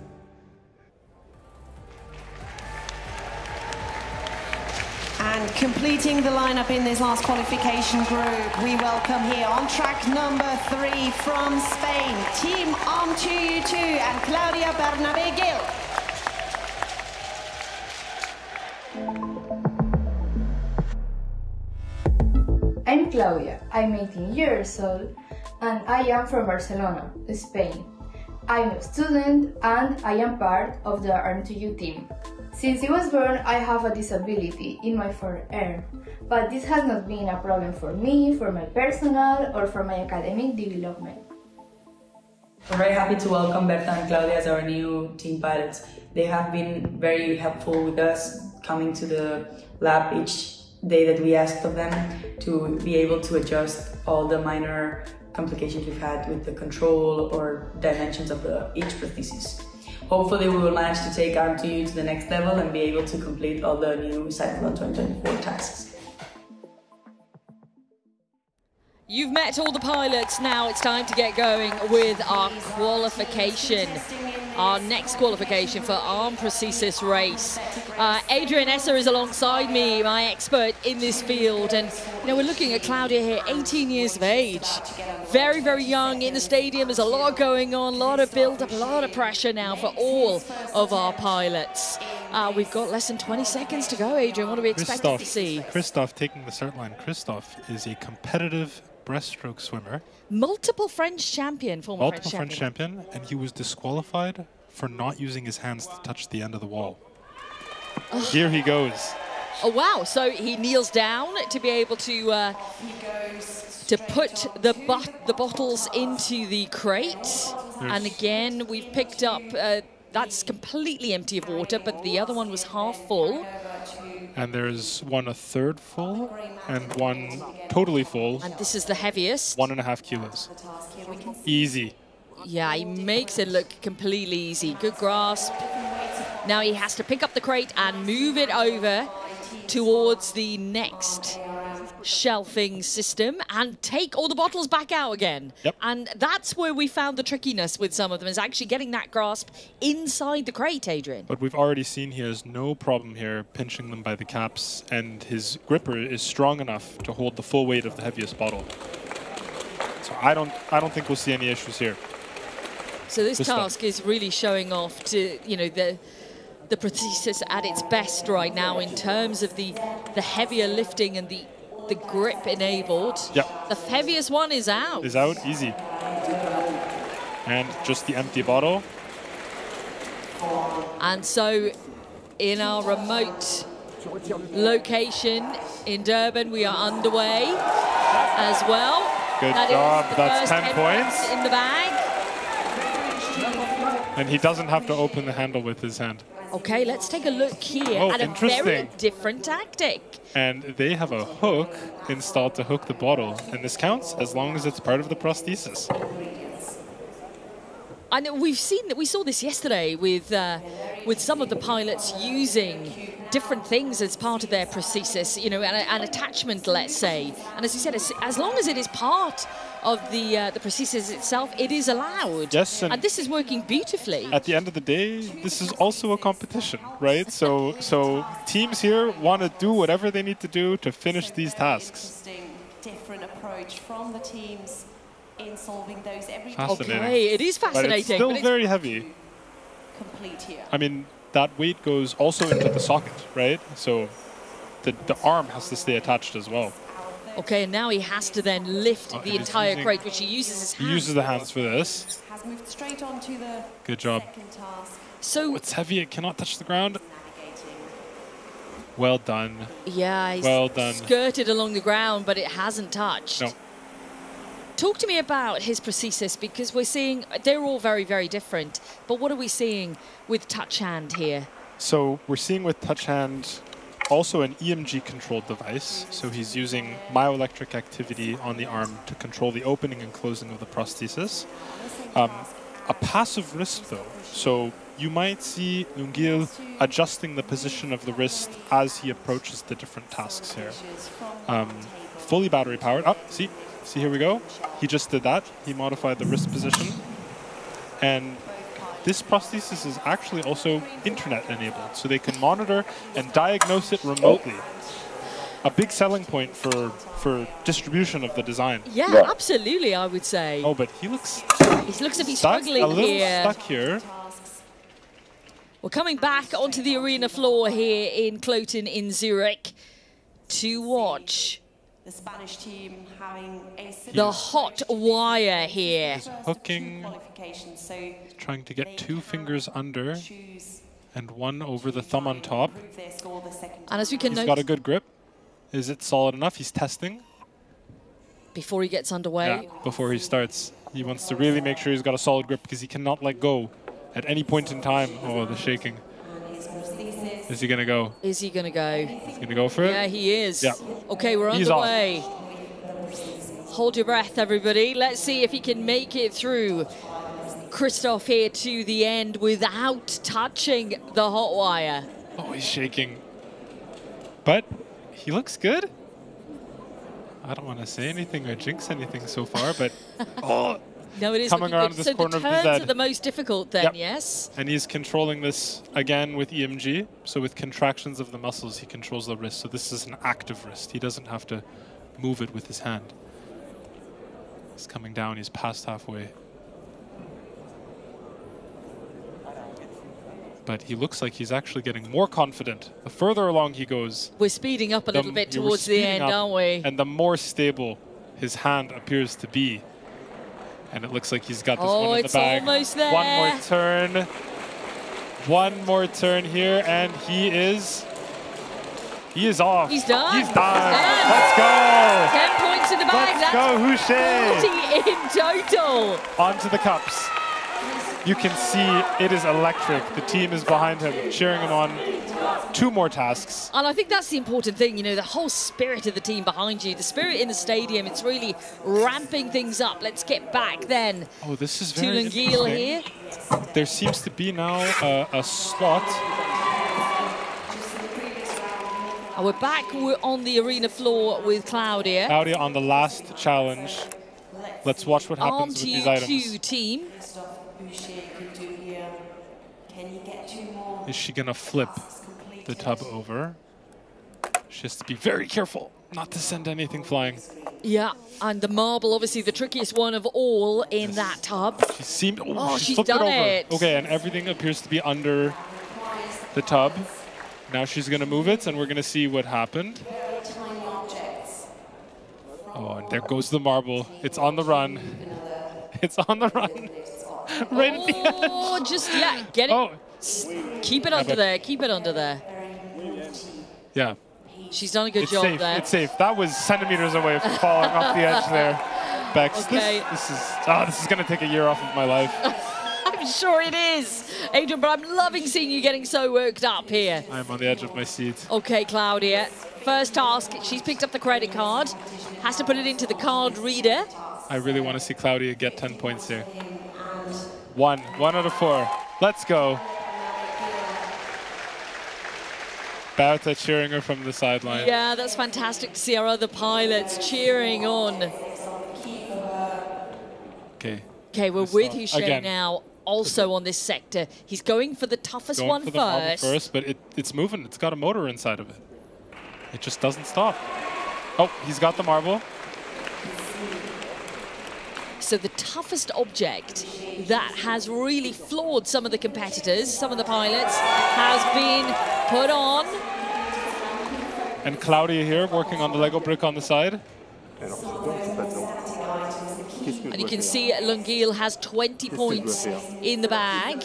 And completing the lineup in this last qualification group, we welcome here on track number 3 from Spain, Team Arm 2U2 and Claudia Bernabé Gil. I'm Claudia, I'm 18 years old and I am from Barcelona, Spain. I'm a student and I am part of the Arm 2U team. Since I was born, I have a disability in my forearm, but this has not been a problem for me, for my personal or for my academic development. We're very happy to welcome Berta and Claudia as our new team pilots. They have been very helpful with us, coming to the lab each day that we asked of them to be able to adjust all the minor complications we've had with the control or dimensions of each prosthesis. Hopefully we will manage to take Arm 2U to the next level and be able to complete all the new CYBATHLON 2024 tasks. You've met all the pilots, now it's time to get going with our qualification. Our next qualification for Arm Prosthesis Race. Adrian Esser is alongside me, my expert in this field, and you know, we're looking at Claudia here, 18 years of age. Very, very young in the stadium. There's a lot going on, a lot of build-up, a lot of pressure now for all of our pilots. We've got less than 20 seconds to go, Adrian. What are we expecting to see? Christophe taking the start line. Christophe is a competitive breaststroke swimmer. Multiple French champion, former French champion, and he was disqualified for not using his hands to touch the end of the wall. Here he goes. Oh wow! So he kneels down to be able to put the bottles into the crate. And again, we've picked up that's completely empty of water, but the other one was half full. And there's one 1/3 full and one totally full. And this is the heaviest. 1.5 kilos. Easy. Yeah, he makes it look completely easy. Good grasp. Now he has to pick up the crate and move it over towards the next shelving system and take all the bottles back out again. Yep. And that's where we found the trickiness with some of them, is actually getting that grasp inside the crate, Adrian. But we've already seen he has no problem here pinching them by the caps, and his gripper is strong enough to hold the full weight of the heaviest bottle. So I don't think we'll see any issues here. So this task is really showing off to, you know, the prosthesis at its best right now in terms of the heavier lifting and the grip enabled. Yep. The heaviest one is out. Is out, easy. And just the empty bottle. And so in our remote location in Durban, we are underway as well. Good job, that's 10 points. In the bag. And he doesn't have to open the handle with his hand. Okay, let's take a look here Oh, at a interesting. very different tactic. And they have a hook installed to hook the bottle. And this counts as long as it's part of the prosthesis. And we saw this yesterday with some of the pilots using different things as part of their prosthesis, you know, an attachment, let's say. And as you said, as long as it is part of the prosthesis itself, it is allowed. Yes, and this is working beautifully. At the end of the day, this is also a competition, right? So teams here want to do whatever they need to do to finish these tasks. Different approach from the teams in solving those everyday. Fascinating. Okay, it is fascinating. But it's still very heavy. Complete here. I mean, that weight goes also into the socket, right? So the arm has to stay attached as well. Okay, and now he has to then lift the entire crate, which he uses his hands. He uses the hands for this. Has moved straight on to the Good job. second task. So it's heavy, it cannot touch the ground. Well done. Yeah, he's well done. Skirted along the ground, but it hasn't touched. No. Talk to me about his prosthesis, because we're seeing, they're all very, very different. But what are we seeing with touch hand here? So we're seeing with touch hand also an EMG controlled device. So he's using myoelectric activity on the arm to control the opening and closing of the prosthesis. A passive wrist though. So you might see Lungil adjusting the position of the wrist as he approaches the different tasks here. Fully battery powered. Oh, see, here we go. He just did that. He modified the wrist position. And this prosthesis is actually also internet enabled, so they can monitor and diagnose it remotely. A big selling point for distribution of the design. Yeah, absolutely, I would say. Oh, but he looks... He looks as if he's struggling a little here. stuck here. We're coming back onto the arena floor here in Cloten in Zurich to watch the Spanish team having the hot wire here. He's hooking, trying to get 2 fingers under and 1 over the thumb on top. And as we can He's got a good grip. Is it solid enough? He's testing. Before he gets underway. Yeah, before he starts. He wants to really make sure he's got a solid grip because he cannot let go at any point in time. Oh, the shaking. Is he going to go? Is he going to go? He's going to go for it? Yeah, he is. Yeah. Okay, we're He's underway. Hold your breath, everybody. Let's see if he can make it through. Christoph here to the end without touching the hot wire. Oh, he's shaking. But he looks good. I don't want to say anything or jinx anything so far, but oh, no, it is coming around this so corner the of the turns Z. are the most difficult then, yes? And he's controlling this again with EMG. So with contractions of the muscles, he controls the wrist. So this is an active wrist. He doesn't have to move it with his hand. He's coming down. He's past halfway. But he looks like he's actually getting more confident. The further along he goes, we're speeding up a little bit towards the end, aren't we? And the more stable his hand appears to be. And it looks like he's got this one in the bag. Almost there. One more turn. One more turn here, and he is off. He's done. He's done. Let's go. 10 points in the bag. Let's go, Houchet. 40 in total. On to the cups. You can see it is electric. The team is behind him, cheering him on. 2 more tasks. And I think that's the important thing, you know, the whole spirit of the team behind you, the spirit in the stadium, it's really ramping things up. Let's get back then this is to very Lungil here. There seems to be now a slot. And we're back on the arena floor with Claudia. Claudia on the last challenge. Let's watch what happens with these items. Arm team. Is she going to flip the tub over? She has to be very careful not to send anything flying. Yeah, and the marble, obviously the trickiest one of all in that tub. She seemed, she's flipped done it over. it. Okay, and everything appears to be under the tub. Now she's going to move it, and we're going to see what happened. Oh, and there goes the marble. It's on the run. It's on the run. Right at the end. Oh, just, get it. Keep it under there. Keep it under there. Yeah. She's done a good It's job safe. there. It's safe. That was centimeters away from falling off the edge there. Bex, Okay. this is going to take a year off of my life. I'm sure it is, Adrian, but I'm loving seeing you getting so worked up here. I'm on the edge of my seat. Okay, Claudia. First task, she's picked up the credit card, has to put it into the card reader. I really want to see Claudia get 10 points here. One out of 4. Let's go. Berta cheering her from the sideline. Yeah, that's fantastic to see our other pilots cheering on. Okay, we're with Hussein now, also on this sector. He's going for the toughest one first. Marble first, but it's moving. It's got a motor inside of it. It just doesn't stop. Oh, he's got the marble. So the toughest object that has really floored some of the competitors, some of the pilots, has been put on. And Claudia here working on the Lego brick on the side. And you can see Lunguil has 20 points in the bag.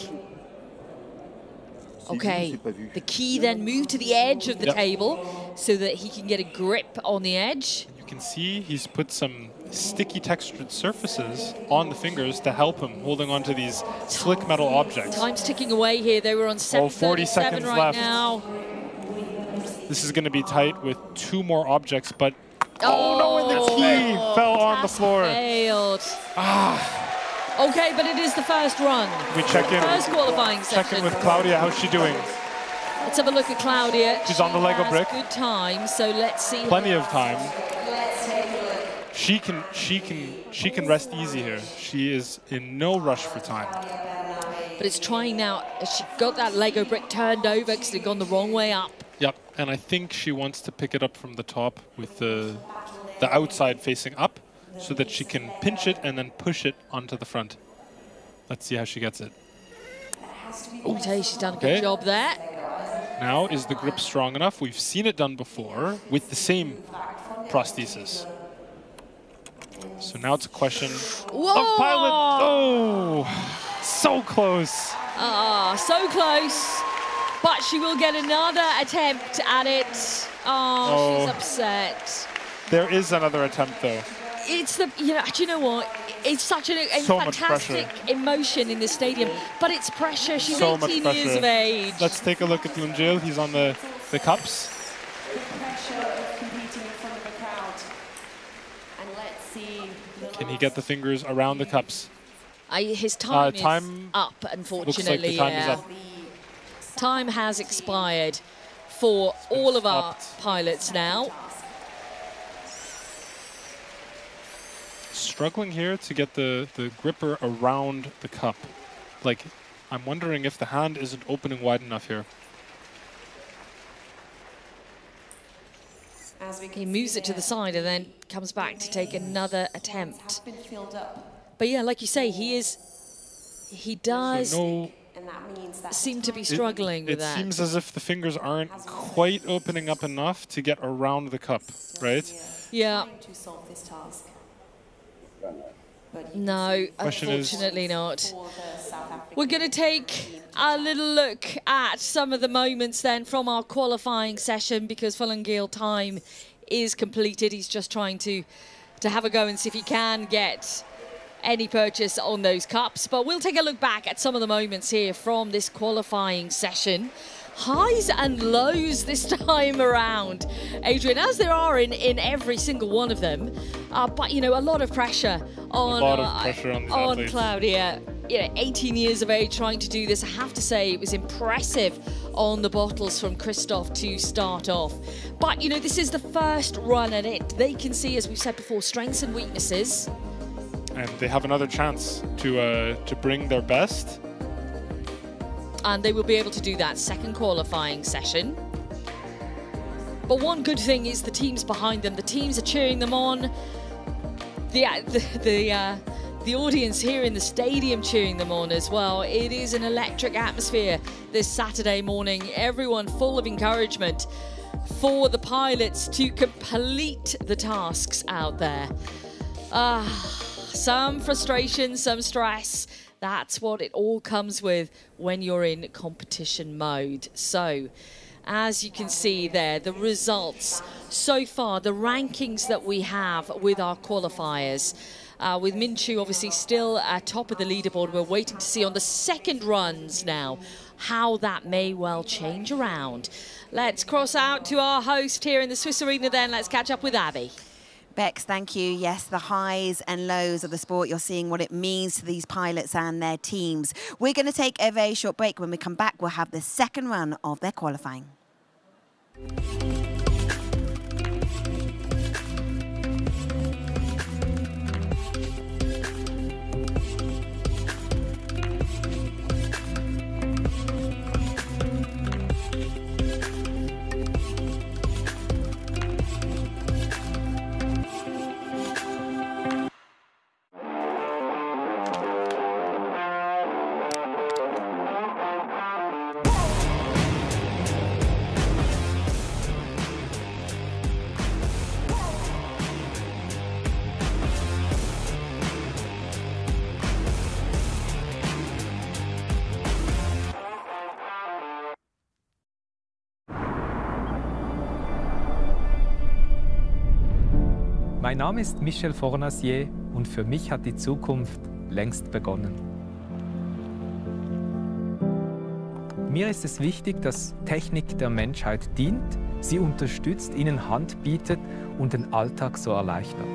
Okay, the key then moved to the edge of the table so that he can get a grip on the edge. You can see he's put some sticky textured surfaces on the fingers to help him holding onto these slick metal objects. Time's ticking away here. They were on 40 seconds right left. now. This is going to be tight with 2 more objects, but oh no, and the key fell on the floor. Failed. Okay, but it is the first run. We check in. First qualifying Check session. in with Claudia. How's she doing? Let's have a look at Claudia. She's on the Lego has brick. Good time. So let's see. Plenty of time. Let's take a look. She can rest easy here. She is in no rush for time. But it's trying now. She got that Lego brick turned over because it had gone the wrong way up. Yep, and I think she wants to pick it up from the top with the outside facing up so that she can pinch it and then push it onto the front. Let's see how she gets it. Oh, I tell you, she's done a good job there. Now, is the grip strong enough? We've seen it done before with the same prosthesis. So now it's a question of pilot. Oh, so close. So close. But she will get another attempt at it. Oh, she's upset. There is another attempt, though. It's the, do you know what? It's such a So much fantastic emotion in this stadium, but it's pressure. She's So 18 much years pressure. of age. Let's take a look at Lunguil. He's on the cups. The pressure of competing in front of a crowd. And let's see. Can he get the fingers around the cups? His time is up, Looks unfortunately. like the time is up. Time has expired for all of our pilots now. Struggling here to get the gripper around the cup. Like, I'm wondering if the hand isn't opening wide enough here. He moves it to the side and then comes back to take another attempt. But yeah, like you say, he does seem to be struggling with that. It seems as if the fingers aren't quite opening up enough to get around the cup, right? Yeah. No, Question unfortunately not. We're going to take a little look at some of the moments then from our qualifying session because Lunguil time is completed. He's just trying to have a go and see if he can get any purchase on those cups. But we'll take a look back at some of the moments here from this qualifying session. Highs and lows this time around, Adrian, as there are in every single one of them. But, you know, a lot of pressure on, on Claudia. You know, 18 years of age trying to do this. I have to say it was impressive on the bottles from Christoph to start off. But, you know, this is the first run at it. They can see, as we've said before, strengths and weaknesses. And they have another chance to bring their best. And they will be able to do that second qualifying session. But one good thing is the teams behind them. The teams are cheering them on. The audience here in the stadium cheering them on as well. It is an electric atmosphere this Saturday morning. Everyone full of encouragement for the pilots to complete the tasks out there. Some frustration, some stress. That's what it all comes with when you're in competition mode. So, as you can see there, the results so far, the rankings that we have with our qualifiers. With Minchu obviously still at top of the leaderboard. We're waiting to see on the second runs now how that may well change around. Let's cross out to our host here in the Swiss Arena then. Let's catch up with Abby. Bex, thank you. Yes, the highs and lows of the sport. You're seeing what it means to these pilots and their teams. We're going to take a very short break. When we come back, we'll have the second run of their qualifying. Mein Name ist Michel Fornasier und für mich hat die Zukunft längst begonnen. Mir ist es wichtig, dass Technik der Menschheit dient, sie unterstützt, ihnen Hand bietet und den Alltag so erleichtert.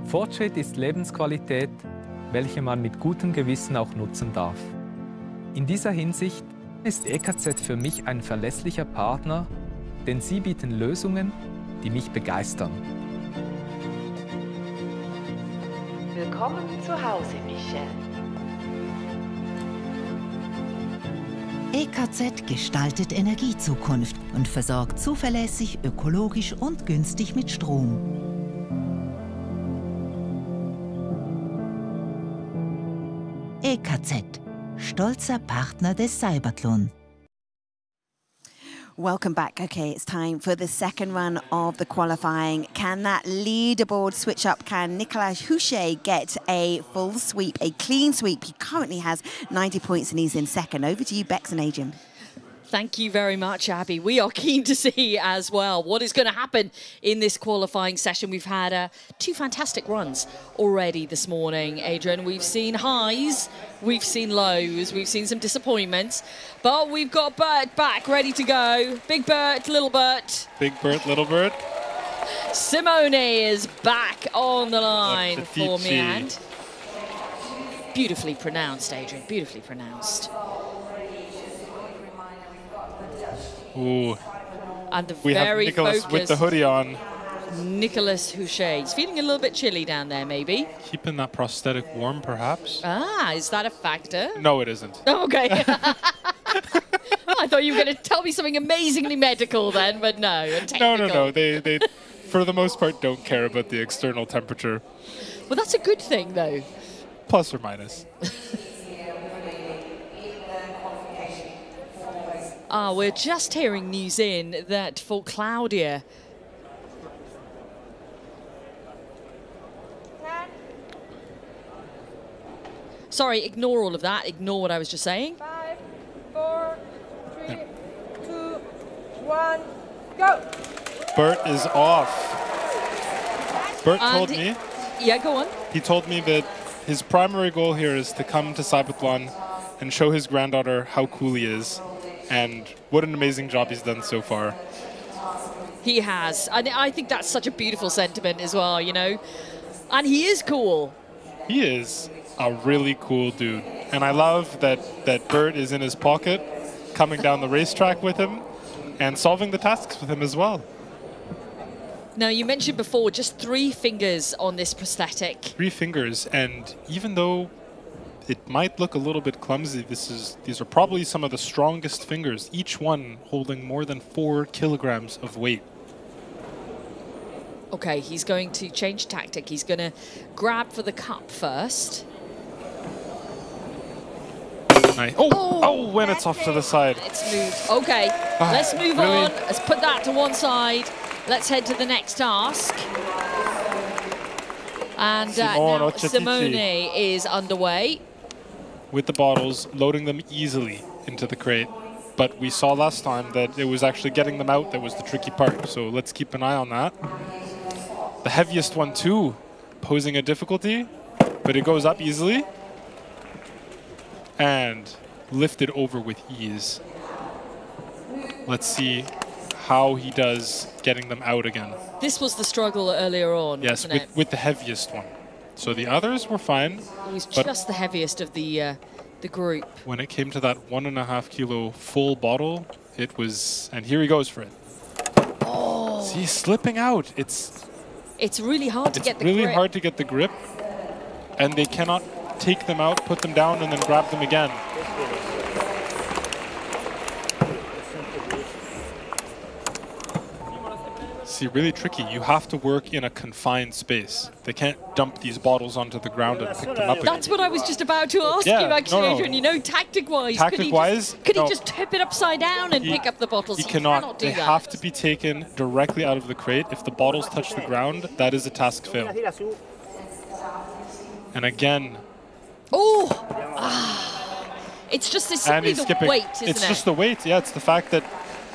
Fortschritt ist Lebensqualität, welche man mit gutem Gewissen auch nutzen darf. In dieser Hinsicht ist EKZ für mich ein verlässlicher Partner, denn sie bieten Lösungen, die mich begeistern. Willkommen zu Hause, Michel. EKZ gestaltet Energiezukunft und versorgt zuverlässig, ökologisch und günstig mit Strom. EKZ, stolzer Partner des CYBATHLON. Welcome back. Okay, it's time for the second run of the qualifying. Can that leaderboard switch up? Can Nicolas Houchet get a full sweep, a clean sweep? He currently has 90 points and he's in second. Over to you, Bex and Adrian. Thank you very much, Abby. We are keen to see as well what is going to happen in this qualifying session. We've had two fantastic runs already this morning, Adrian. We've seen highs, we've seen lows, we've seen some disappointments, but we've got Bert back ready to go. Big Bert, little Bert. Big Bert, little Bert. Simone is back on the line for me. And beautifully pronounced, Adrian, beautifully pronounced. Ooh. And the we very have Nicolas focused with the hoodie on. Nicolas Houchet. He's feeling a little bit chilly down there, maybe. Keeping that prosthetic warm, perhaps? Ah, is that a factor? No, it isn't. Oh, okay. I thought you were going to tell me something amazingly medical then, but no. And technical. No. They, for the most part, don't care about the external temperature. Well, that's a good thing, though. Plus or minus. We're just hearing news in that for Claudia. Sorry, ignore all of that. Ignore what I was just saying. 5, 4, 3, 2, 1, go! Bert is off. Bert told me. Yeah, go on. He told me that his primary goal here is to come to CYBATHLON and show his granddaughter how cool he is. And what an amazing job he's done so far. He has. And I think that's such a beautiful sentiment as well, you know. And he is cool. He is a really cool dude. And I love that Bert is in his pocket, coming down the racetrack with him, and solving the tasks with him as well. Now, you mentioned before just 3 fingers on this prosthetic. 3 fingers, and even though it might look a little bit clumsy, these are probably some of the strongest fingers, each one holding more than 4 kilograms of weight. Okay, he's going to change tactic. He's going to grab for the cup first. Nice. Oh, when it's off to the side. It's moved. Okay, let's move on. Let's put that to one side. Let's head to the next task. And now Simone is underway. With the bottles, loading them easily into the crate. But we saw last time that it was actually getting them out that was the tricky part. So let's keep an eye on that. The heaviest one too, posing a difficulty, but it goes up easily. And lifted over with ease. Let's see how he does getting them out again. This was the struggle earlier on, yes, wasn't it? with the heaviest one. So the others were fine. He was just the heaviest of the group. When it came to that 1.5 kilo full bottle, it was, and here he goes for it. Oh. See, slipping out. It's really hard to get the grip. It's really hard to get the grip, and they cannot take them out, put them down, and then grab them again. See, really tricky. You have to work in a confined space. They can't dump these bottles onto the ground and pick them up again. That's what I was just about to ask you, actually, Adrian. You know, tactic-wise, could he just tip it upside down and pick up the bottles? He cannot. They have to be taken directly out of the crate. If the bottles touch the ground, that is a task fail. And again. It's just simply the weight, isn't it? It's just the weight, yeah. It's the fact that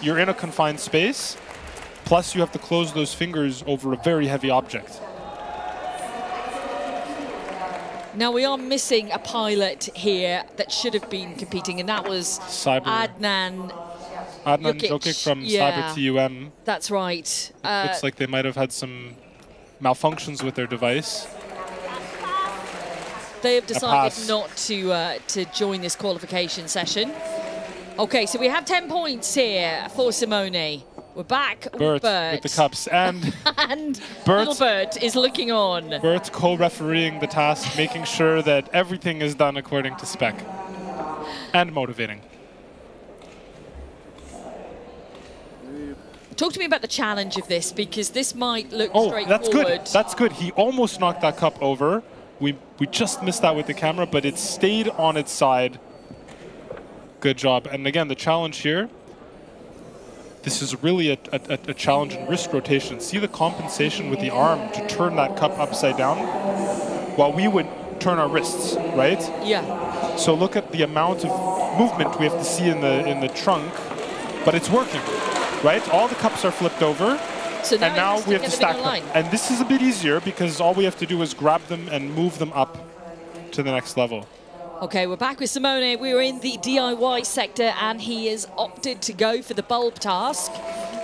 you're in a confined space, plus you have to close those fingers over a very heavy object. Now we are missing a pilot here that should have been competing, and that was Adnan Jokic from CYBATHLON. That's right. Looks like they might have had some malfunctions with their device. They have decided not to join this qualification session. Okay, so we have 10 points here for Simone. We're back with Bert. With the cups. And, and little Bert is looking on. Bert co-refereeing the task, making sure that everything is done according to spec. And motivating. Talk to me about the challenge of this, because this might look straightforward. That's good. That's good. He almost knocked that cup over. We just missed that with the camera, but it stayed on its side. Good job. And again, the challenge here, this is really a challenge in wrist rotation. See the compensation with the arm to turn that cup upside down while we would turn our wrists, right? Yeah. So look at the amount of movement we have to see in the trunk, but it's working, right? All the cups are flipped over. So and now we have to stack them. And this is a bit easier because all we have to do is grab them and move them up to the next level. Okay, we're back with Simone. We're in the DIY sector, and he has opted to go for the bulb task.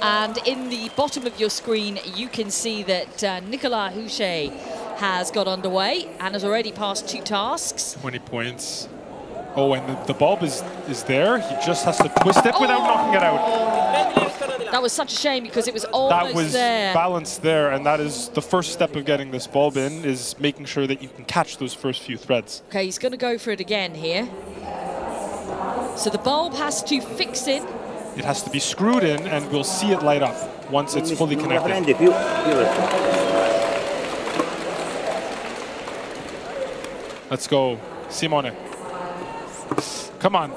And in the bottom of your screen, you can see that Nicolas Houchet has got underway and has already passed 2 tasks. 20 points. Oh, and the bulb is there. He just has to twist it without knocking it out. That was such a shame because it was almost there. That was balanced there, and that is the first step of getting this bulb in, is making sure that you can catch those first few threads. Okay, he's going to go for it again here. So the bulb has to fix in. It has to be screwed in, and we'll see it light up once it's fully connected. Let's go, Simone. Come on.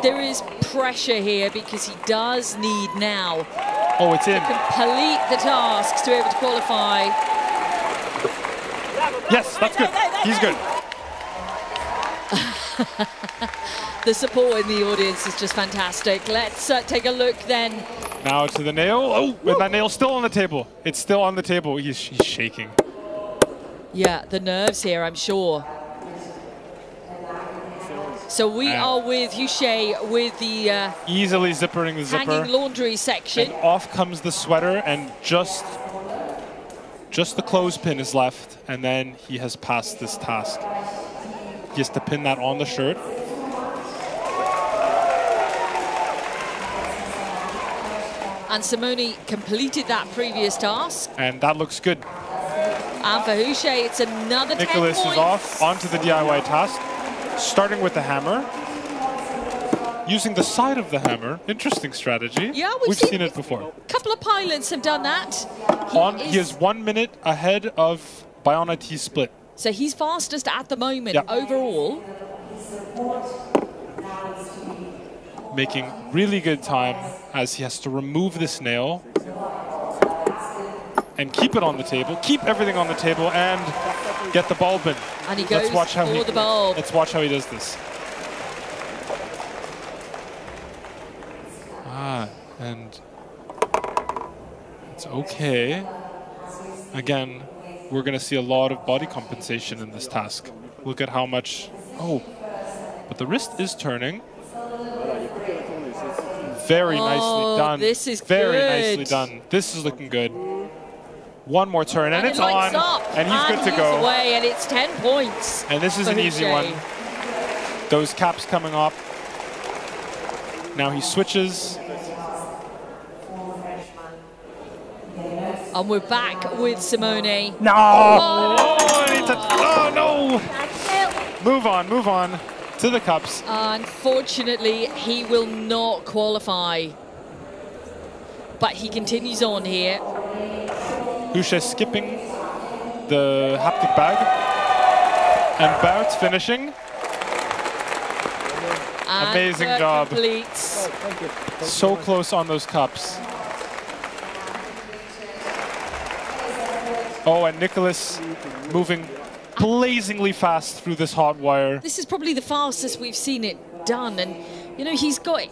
There is pressure here because he does need now it's in. to complete the tasks to be able to qualify. Yes, that's good. He's good. The support in the audience is just fantastic. Let's take a look then. Now to the nail. Oh, and that nail's still on the table. It's still on the table. He's shaking. Yeah, the nerves here, I'm sure. So we are with Houchet with the easily zippering the zipper. Hanging laundry section. And off comes the sweater, and just the clothespin is left, and then he has passed this task. He has to pin that on the shirt. And Simone completed that previous task. And that looks good. And for Houchet, it's another 10 points. Nicolas is off onto the DIY task. Starting with the hammer, using the side of the hammer. Interesting strategy. Yeah, we've seen it before. A couple of pilots have done that. He is 1 minute ahead of Bayona T Split. So he's fastest at the moment overall. Making really good time as he has to remove this nail and keep it on the table, keep everything on the table, and get the bulb in. And he goes for the bulb. Let's watch how he does this. And it's okay. Again, we're going to see a lot of body compensation in this task. Look at how much... Oh, but the wrist is turning. Very nicely done. This is very good. nicely done. This is looking good. One more turn, and it's it lights on. Up. And he's good to go. Away, and it's 10 points. And this is an easy one. Those caps coming up. Now he switches. And we're back with Simone. No! Oh, no! Move on, move on to the cups. Unfortunately, he will not qualify. But he continues on here. Houchet skipping the haptic bag. And Bart finishing. And amazing job. Completes. So close on those cups. Oh, and Nicholas moving blazingly fast through this hot wire. This is probably the fastest we've seen it done, and you know he's quite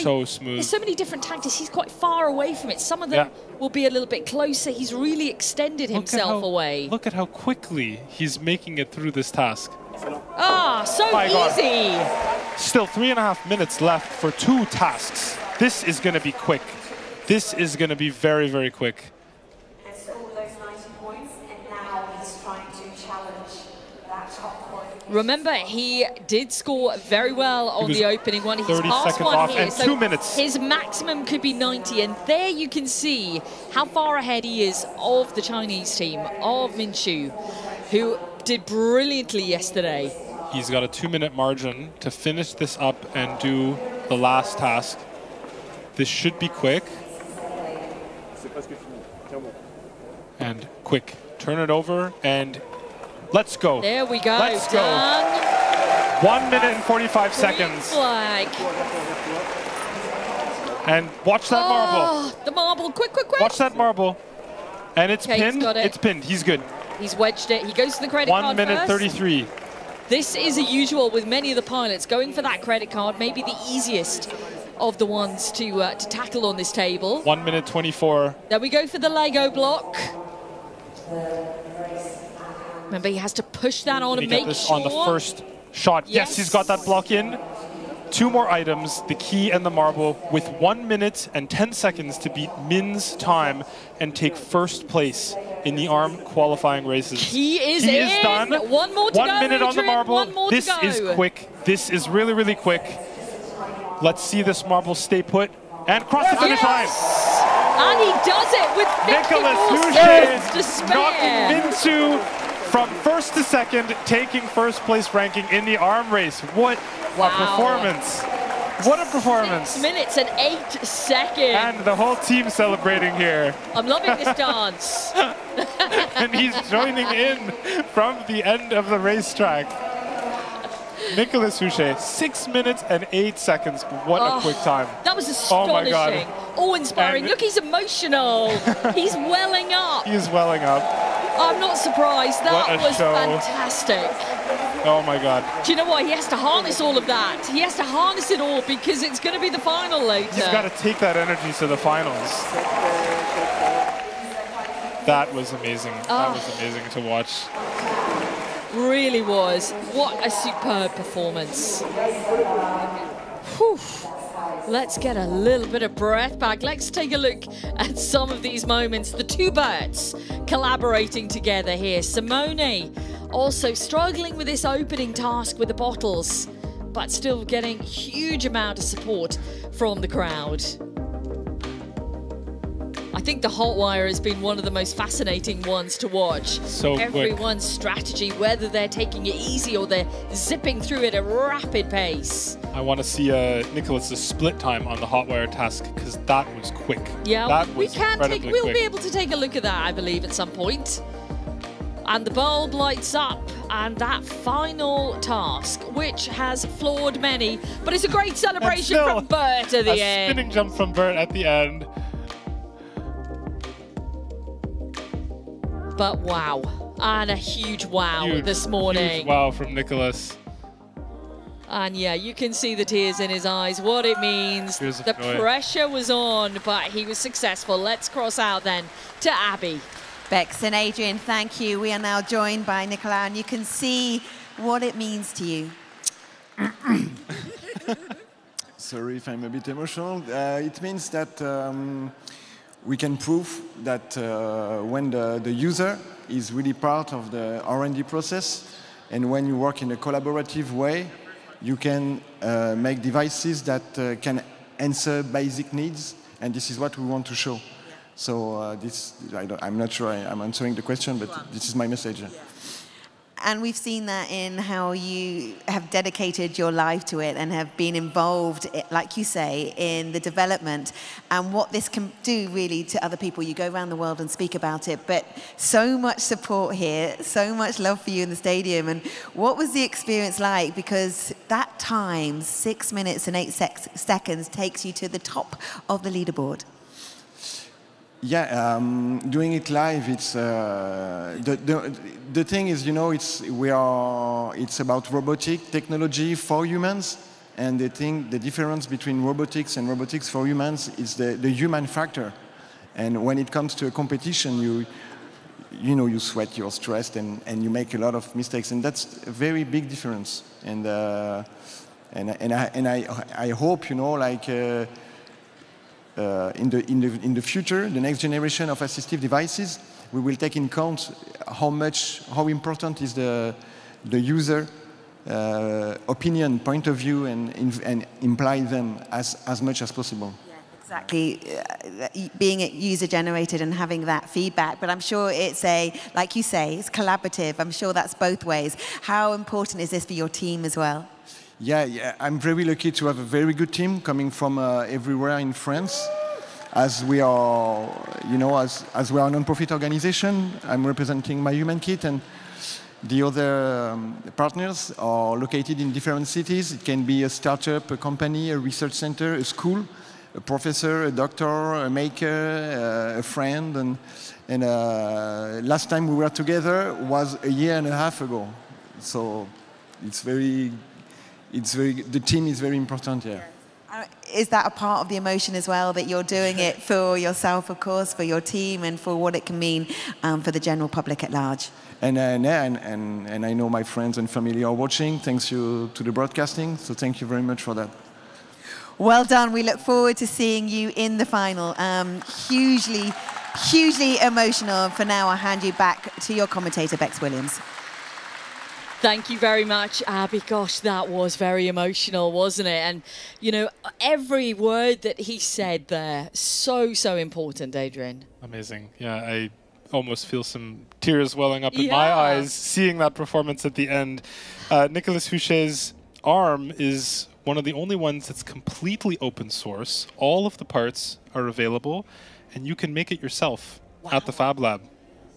so smooth. There's so many different tactics. He's quite far away from it. Some of them will be a little bit closer. He's really extended himself away. Look at how quickly he's making it through this task. Ah, so easy. Still 3.5 minutes left for 2 tasks. This is going to be quick. This is going to be very, very quick. Remember, he did score very well on the opening one. He's 30 passed seconds one off here, and so 2 minutes. His maximum could be 90, and there you can see how far ahead he is of the Chinese team, of Min Shu, who did brilliantly yesterday. He's got a 2-minute margin to finish this up and do the last task. This should be quick. And quick. Turn it over and let's go. There we go. Let's go. Done. 1 minute and 45 seconds. Flag. And watch that marble. The marble. Quick, quick, quick. Watch that marble. And it's Okay, pinned. he's got it. It's pinned. He's good. He's wedged it. He goes to the credit 1 card minute first. 33. This is a usual with many of the pilots, going for that credit card, maybe the easiest of the ones to tackle on this table. 1 minute 24. Then we go for the Lego block. Remember, he has to push that on and make this sure. on the first shot. Yes, he's got that block in. 2 more items, the key and the marble, with 1 minute and 10 seconds to beat Min's time and take first place in the ARM qualifying races. He is done. One more to go, 1 minute on the Adrian. marble. One more This to go. is quick. This is really, really quick. Let's see this marble stay put and cross the finish line. And he does it with 54 Nicholas seconds to Houchet spare. knocking Minsu from first to second, taking first place ranking in the ARM race. What a performance. What a performance. 6 minutes and 8 seconds. And the whole team celebrating here. I'm loving this dance. And he's joining in from the end of the racetrack. Nicholas Houchet, 6 minutes and 8 seconds. What a quick time. That was Oh my astonishing. God. Awe-inspiring. And Look, he's emotional. He's welling up. He's welling up. I'm not surprised. What That a was show. fantastic. Oh my God. Do you know what? He has to harness all of that. He has to harness it all because it's going to be the final later. He's got to take that energy to the finals. That was amazing. That was amazing to watch. Really was. What a superb performance. Whew. Let's get a little bit of breath back. Let's take a look at some of these moments. The two birds collaborating together here. Simone also struggling with this opening task with the bottles, but still getting huge amount of support from the crowd. I think the hot wire has been one of the most fascinating ones to watch. So quick. Everyone's strategy, whether they're taking it easy or they're zipping through at a rapid pace. I want to see Nicholas's split time on the hot wire task because that was quick. Yeah, that we was can incredibly we'll quick. be able to take a look at that, I believe, at some point. And the bulb lights up, and that final task, which has floored many, but it's a great celebration still, from Bert at the a end. spinning jump from Bert at the end. But wow, and a huge wow this morning. Huge wow from Nicholas. And yeah, you can see the tears in his eyes, what it means. The pressure was on, but he was successful. Let's cross out then to Abby. Bex and Adrian, thank you. We are now joined by Nicolas, and you can see what it means to you. Sorry if I'm a bit emotional. It means that we can prove that when the user is really part of the R&D process, and when you work in a collaborative way, you can make devices that can answer basic needs, and this is what we want to show. So I'm not sure I'm answering the question, but this is my message. And we've seen that in how you have dedicated your life to it and have been involved, like you say, in the development and what this can do really to other people. You go around the world and speak about it, but so much support here, so much love for you in the stadium. And what was the experience like? Because that time, 6 minutes and 8 seconds, takes you to the top of the leaderboard. Yeah, doing it live, it's the thing is, you know, it's about robotic technology for humans, and the difference between robotics and robotics for humans is the human factor. And when it comes to a competition, you know, you sweat, you're stressed, and you make a lot of mistakes, and that's a very big difference. And I hope, you know, like. In the future, the next generation of assistive devices, we will take in account how important is the user opinion, point of view, and imply them as much as possible. Yeah, exactly, being user-generated and having that feedback. But I'm sure it's like you say, it's collaborative. I'm sure that's both ways. How important is this for your team as well? Yeah, I'm very lucky to have a very good team coming from everywhere in France. As we are, you know, as we are a non-profit organization, I'm representing My Human Kit, and the other partners are located in different cities. It can be a startup, a company, a research center, a school, a professor, a doctor, a maker, a friend, and last time we were together was a year and a half ago. So the team is very important here. Is that a part of the emotion as well, that you're doing it for yourself, of course, for your team, and for what it can mean for the general public at large? And I know my friends and family are watching, thanks to the broadcasting, so thank you very much for that. Well done. We look forward to seeing you in the final. Hugely emotional. For now, I'll hand you back to your commentator, Bex Williams. Thank you very much, Abby. Gosh, that was very emotional, wasn't it? And, you know, every word that he said there, so important, Adrian. Amazing. Yeah, I almost feel some tears welling up in my eyes seeing that performance at the end. Nicolas Fouché's Arm is one of the only ones that's completely open source. All of the parts are available, and you can make it yourself at the Fab Lab.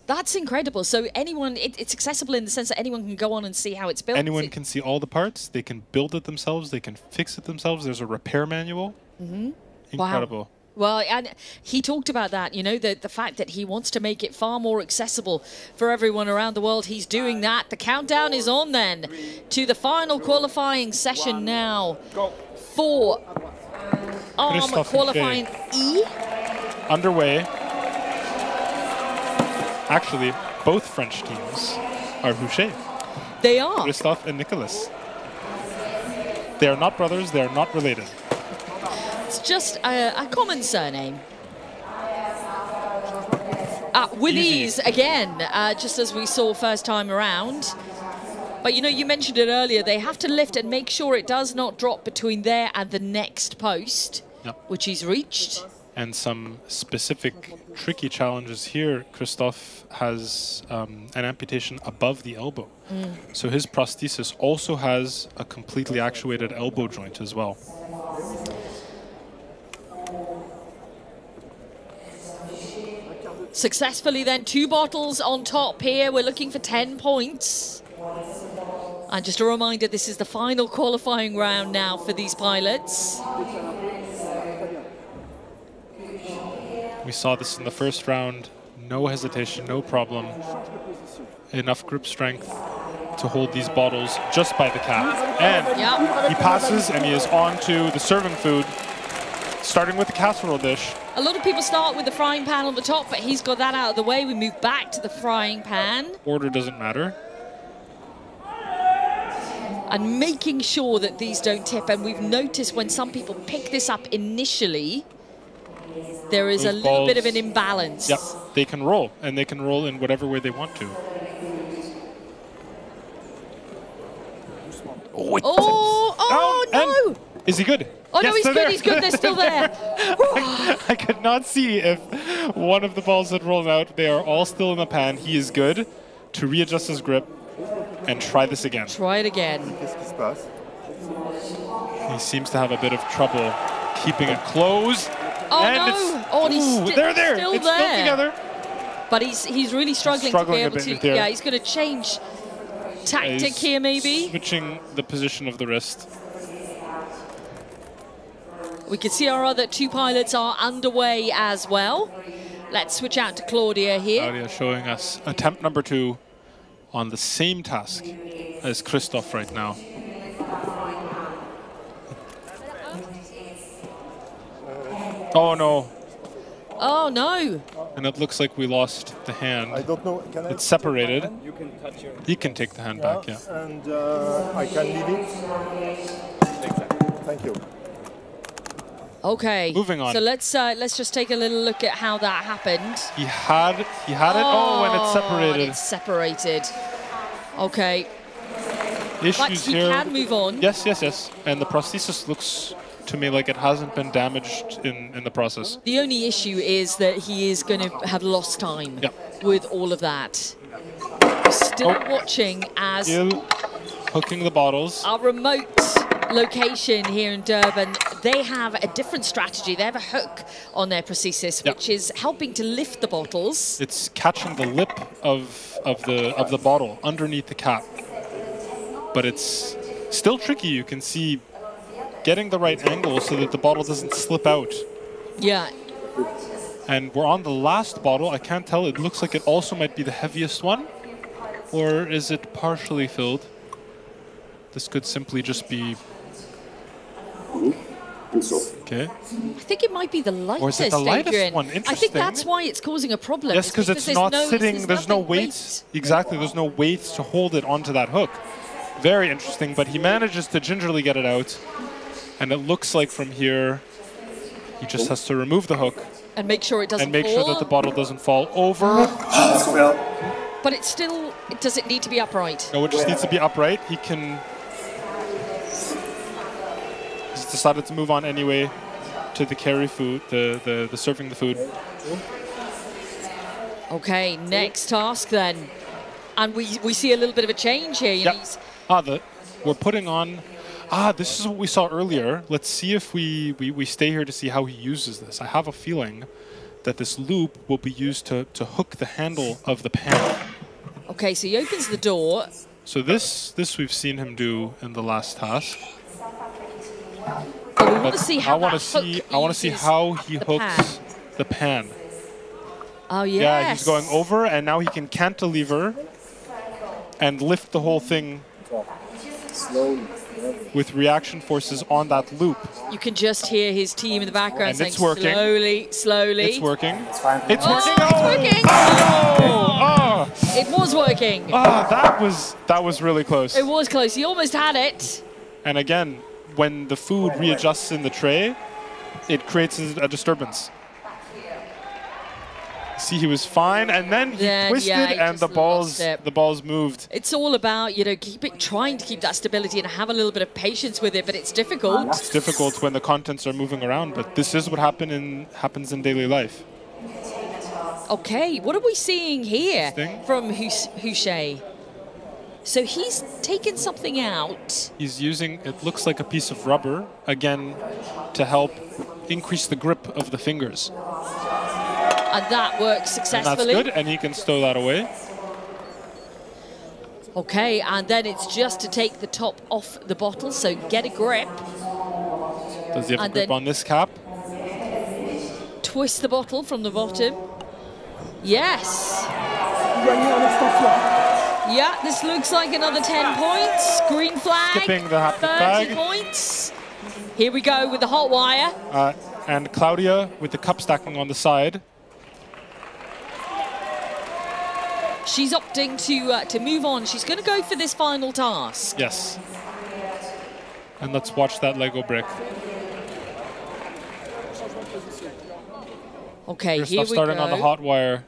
That's incredible. So anyone, it's accessible in the sense that anyone can go on and see how it's built. Anyone can see all the parts. They can build it themselves. They can fix it themselves. There's a repair manual. Mm-hmm. Incredible. Wow. Well, and he talked about that, you know, the fact that he wants to make it far more accessible for everyone around the world. He's doing that. The countdown is on then to the final qualifying session now for Arm qualifying E. Underway. Actually, both French teams are Fouché. They are. Christophe and Nicolas. They are not brothers. They are not related. It's just a common surname. With ease again, just as we saw first time around. But you know, you mentioned it earlier, they have to lift and make sure it does not drop between there and the next post, which he's reached. And some specific tricky challenges here. Christophe has an amputation above the elbow. So his prosthesis also has a completely actuated elbow joint as well. Successfully then, 2 bottles on top here. We're looking for 10 points. And just a reminder, this is the final qualifying round now for these pilots. We saw this in the first round. No hesitation, no problem. Enough grip strength. to hold these bottles just by the cap. And he passes and he is on to the serving food, starting with the casserole dish. A lot of people start with the frying pan on the top, but he's got that out of the way. We move back to the frying pan. Order doesn't matter. And making sure that these don't tip. And we've noticed when some people pick this up initially, there is a little bit of an imbalance. Yep, they can roll, and they can roll in whatever way they want to. Oh, no! And is he good? Oh, yes, no, he's good, they're still there. I could not see if one of the balls had rolled out. They are all still in the pan. He is good to readjust his grip and try this again. Try it again. He seems to have a bit of trouble keeping it closed. Oh, and no. Oh, he's there. still It's there. still together. But he's really struggling to be able to... There. Yeah, he's going to change tactic here, maybe. Switching the position of the wrist. We can see our other two pilots are underway as well. Let's switch out to Claudia here. Claudia showing us attempt number 2 on the same task as Christoph right now. Oh no. Oh no. And it looks like we lost the hand. I don't know. Can it's separated. You can touch your... You can take the hand back, yeah. And I can leave it. Exactly. Thank you. Okay. Moving on. So let's just take a little look at how that happened. He had it. Oh, and it's separated. It's separated. Okay. Issues but he here. Can move on. Yes, yes, yes. And the prosthesis looks to me like it hasn't been damaged in the process. The only issue is that he is going to have lost time with all of that. We're still watching as Still hooking the bottles. Our remote location here in Durban, they have a different strategy. They have a hook on their prosthesis, which is helping to lift the bottles. It's catching the lip of the bottle underneath the cap, but it's still tricky. You can see getting the right angle so that the bottle doesn't slip out. Yeah. And we're on the last bottle. I can't tell. It looks like it also might be the heaviest one, or is it partially filled? This could simply just be. Okay. I think it might be the lightest, or is it the lightest Adrian. one? Interesting. I think that's why it's causing a problem. Yes, because it's not sitting. There's no weight. weight. Exactly. There's no weight to hold it onto that hook. Very interesting. But he manages to gingerly get it out, and it looks like from here, he just has to remove the hook and make sure it doesn't. And make fall. sure that the bottle doesn't fall over. But it's still. Does it need to be upright? No, it just needs to be upright. He can. He's decided to move on anyway to the carry food, the serving the food. Okay, next task then. And we see a little bit of a change here. You know, we're putting on. This is what we saw earlier. Let's see if we stay here to see how he uses this. I have a feeling that this loop will be used to hook the handle of the pan. Okay, so he opens the door. So this we've seen him do in the last task. But we want to see how I want to see how he hooks the pan. Oh yes. Yeah, he's going over, and now he can cantilever and lift the whole thing with reaction forces on that loop. You can just hear his team in the background and saying it's working. slowly, slowly. It's working. It's working. It's working. Oh! It was working. That was really close. It was close. He almost had it. And again, when the food readjusts in the tray, it creates a disturbance. See, he was fine, and then he twisted, and the balls moved. It's all about, trying to keep that stability and have a little bit of patience with it, but it's difficult. It's difficult when the contents are moving around, but this is what happens in daily life. Okay, what are we seeing here from Houchet? So he's taken something out. He's using, it looks like a piece of rubber, again, to help increase the grip of the fingers. And that works successfully. And that's good, and he can stow that away. Okay, and then it's just to take the top off the bottle, so get a grip. Does he have a grip on this cap? Twist the bottle from the bottom. Yes. Yeah, this looks like another 10 points. Green flag. Skipping the haptic 30 bag. points. Here we go with the hot wire. And Claudia with the cup stacking on the side. She's opting to move on. She's going to go for this final task. Yes. And let's watch that Lego brick. Okay, Christoph here we starting go. on the hot wire.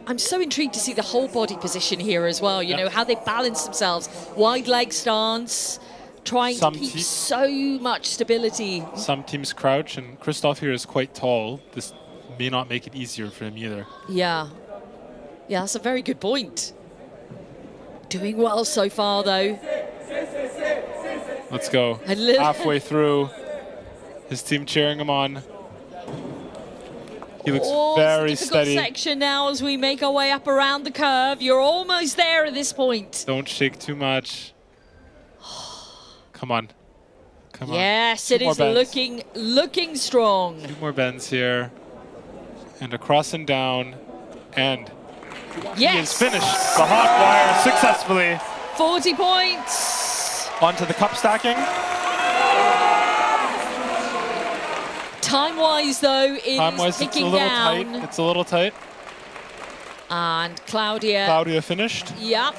I'm so intrigued to see the whole body position here as well. You know, how they balance themselves. Wide leg stance, trying to keep so much stability. Some teams crouch, and Christoph here is quite tall. This may not make it easier for him either. Yeah. Yeah, that's a very good point. Doing well so far, though. Let's go. Halfway through. His team cheering him on. He looks very steady. Section now as we make our way up around the curve. You're almost there at this point. Don't shake too much. Come on. Come on. Yes, it is looking strong. 2 more bends here. And across and down. And he is finished the hot wire successfully. 40 points. Onto the cup stacking. Time-wise, though, it's ticking down. Tight. It's a little tight. And Claudia. Claudia finished. Yep.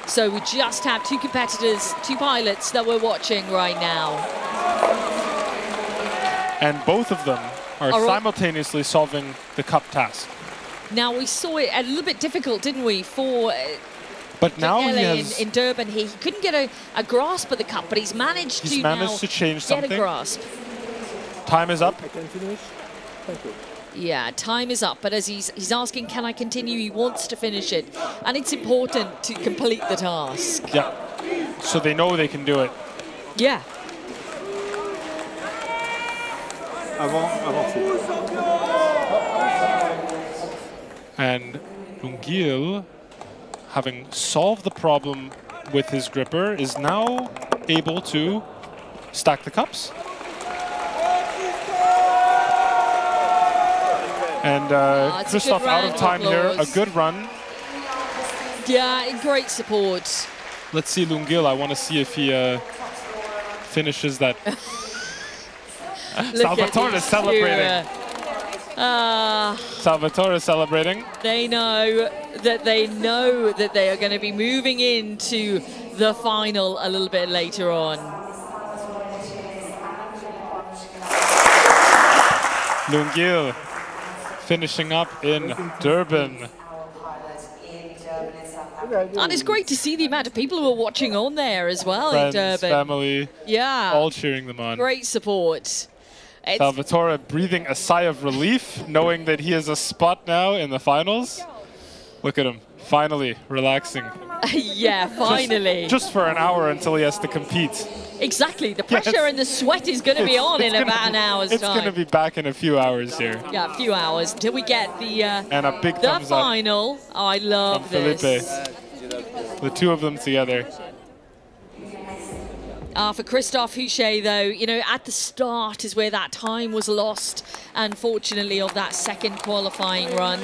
So we just have 2 competitors, 2 pilots that we're watching right now. And both of them are simultaneously solving the cup task. Now, we saw it a little bit difficult, didn't we, for but now he has in Durban. He couldn't get a grasp of the cup, but he's managed to change get something. a grasp. Time is up. I can finish. Thank you. Yeah, time is up, but as he's asking, can I continue? He wants to finish it, and it's important to complete the task. Yeah, so they know they can do it. Yeah. And Lungil, having solved the problem with his gripper, is now able to stack the cups. And Christoph out of time here. A good run. Yeah, great support. Let's see Lungil. I want to see if he finishes that. Salvatore is celebrating. Salvatore is celebrating. They know that they are going to be moving into the final a little bit later on. Lungil finishing up in Durban. And it's great to see the amount of people who are watching on there as well. Friends, in Durban. family, all cheering them on. Great support. Salvatore breathing a sigh of relief, knowing that he has a spot now in the finals. Look at him, finally relaxing. Yeah, finally. Just for an hour until he has to compete. Exactly, the pressure and the sweat is going to be on in about an hour's time. It's going to be back in a few hours here. Yeah, a few hours until we get the and a big thumbs final. Oh, I love this. Felipe. The 2 of them together. For Christoph Houchet, though, you know, at the start is where that time was lost, unfortunately, of that second qualifying run.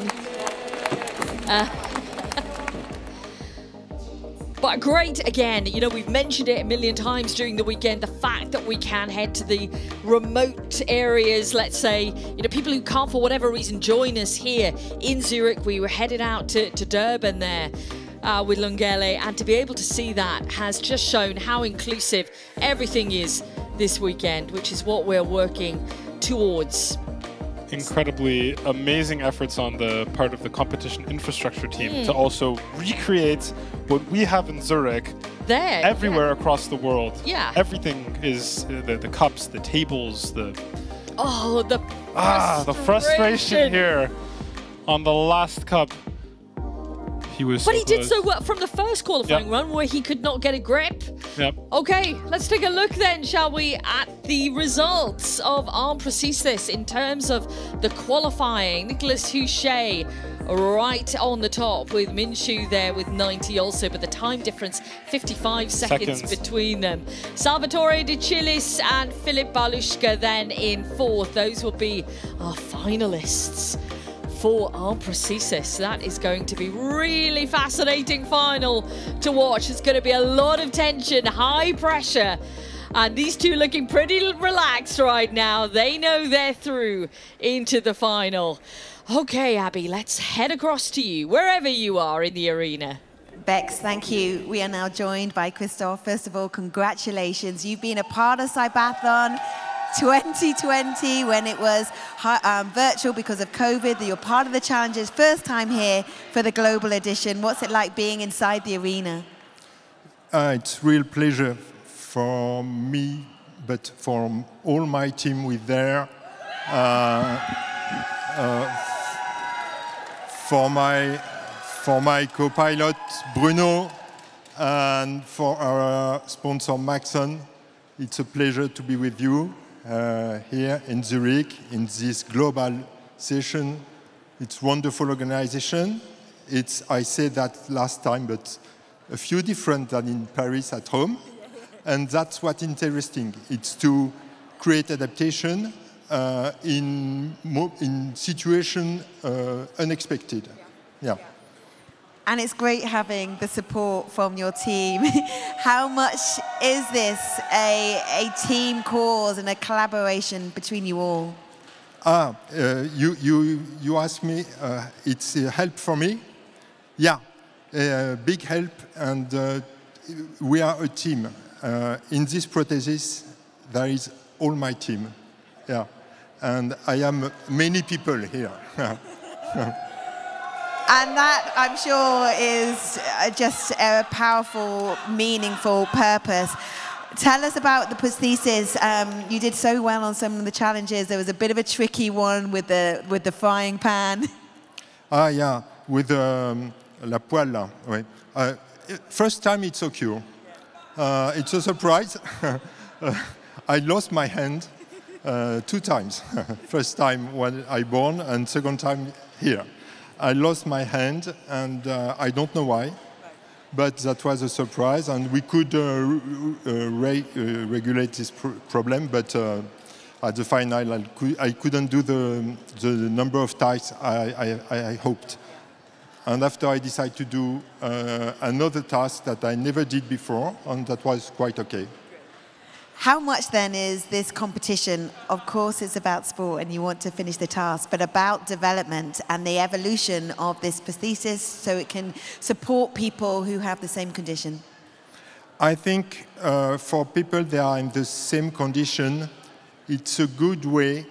But great, again, you know, we've mentioned it a million times during the weekend, the fact that we can head to the remote areas, let's say, you know, people who can't for whatever reason join us here in Zurich. We were headed out to Durban there with Lungele, and to be able to see that has just shown how inclusive everything is this weekend, which is what we're working towards. Incredibly amazing efforts on the part of the competition infrastructure team to also recreate what we have in Zurich everywhere across the world. Yeah. Everything is the cups, the tables, the frustration here on the last cup. He was But he did so well from the first qualifying run where he could not get a grip. Yep. Okay, let's take a look then, shall we, at the results of Arm Prosthesis in terms of the qualifying. Nicholas Houchet right on the top with Minshew there with 90 also, but the time difference 55 seconds between them. Salvatore De Chillis and Filip Balushka then in fourth. Those will be our finalists for Arm Prosthesis. That is going to be really fascinating final to watch. It's going to be a lot of tension, high pressure. And these two looking pretty relaxed right now. They know they're through into the final. Okay, Abby, let's head across to you, wherever you are in the arena. Bex, thank you. We are now joined by Christoph. First of all, congratulations. You've been a part of CYBATHLON 2020 when it was virtual because of COVID. You're part of the challenges. First time here for the global edition. What's it like being inside the arena? It's a real pleasure for me, but for all my team with there. For my co-pilot Bruno and for our sponsor Maxon, it's a pleasure to be with you here in Zurich in this global session. It's wonderful organization. I said that last time, but a few different than in Paris at home. And that's what's interesting. It's to create adaptation in situation unexpected. Yeah. And it's great having the support from your team. How much is this a team cause and a collaboration between you all? You asked me, it's a help for me? Yeah, big help, and we are a team. In this prosthesis, there is all my team. Yeah, and I am many people here. And that, I'm sure, is just a powerful, meaningful purpose. Tell us about the prosthesis. You did so well on some of the challenges. There was a bit of a tricky one with the frying pan. Yeah, with la poêle. Là. Ouais. First time it's occur. It's a surprise. I lost my hand 2 times. First time when I born, and second time here. I lost my hand, and I don't know why, but that was a surprise, and we could regulate this problem, but at the final, I couldn't do the number of tasks I hoped. And after I decided to do another task that I never did before, and that was quite okay. How much then is this competition? Of course it's about sport and you want to finish the task, but about development and the evolution of this prosthesis so it can support people who have the same condition? I think for people that are in the same condition, it's a good way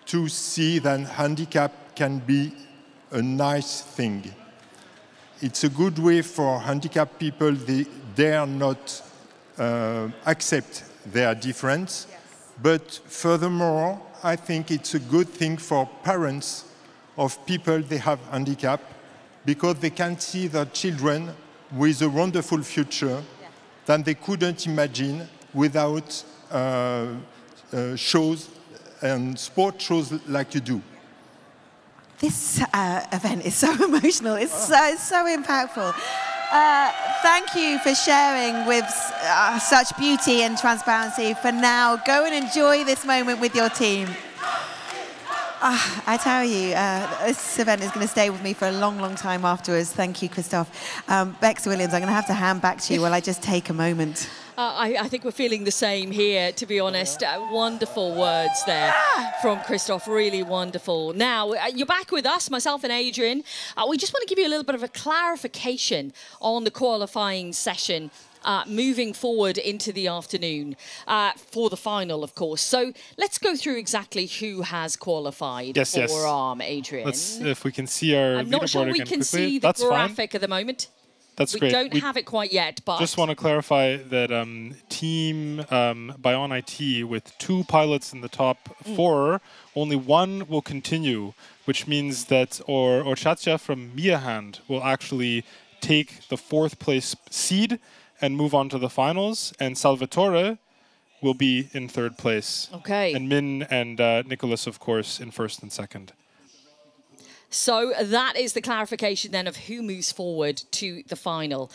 to see that handicap can be a nice thing. It's a good way for handicapped people, they dare not accept their difference, but furthermore, I think it's a good thing for parents of people that have handicap, because they can see their children with a wonderful future that they couldn't imagine without shows and sport shows like you do. This event is so emotional, it's so impactful. Thank you for sharing with such beauty and transparency. For now, go and enjoy this moment with your team. I tell you, this event is going to stay with me for a long, long time afterwards. Thank you, Christoph. Bex Williams, I'm going to have to hand back to you while I just take a moment. I think we're feeling the same here, to be honest. Wonderful words there from Christoph, really wonderful. Now, you're back with us, myself and Adrian. We just want to give you a little bit of a clarification on the qualifying session moving forward into the afternoon for the final, of course. So let's go through exactly who has qualified for Arm, Adrian. If we can see our I'm not sure we can see the graphic at the moment. That's great. We don't have it quite yet, but... Just want to clarify that Team Bion IT, with 2 pilots in the top 4, only 1 will continue, which means that Orchatia from Mia Hand will actually take the 4th place seed and move on to the finals, and Salvatore will be in 3rd place. Okay. And Min and Nicholas, of course, in 1st and 2nd. So that is the clarification then of who moves forward to the final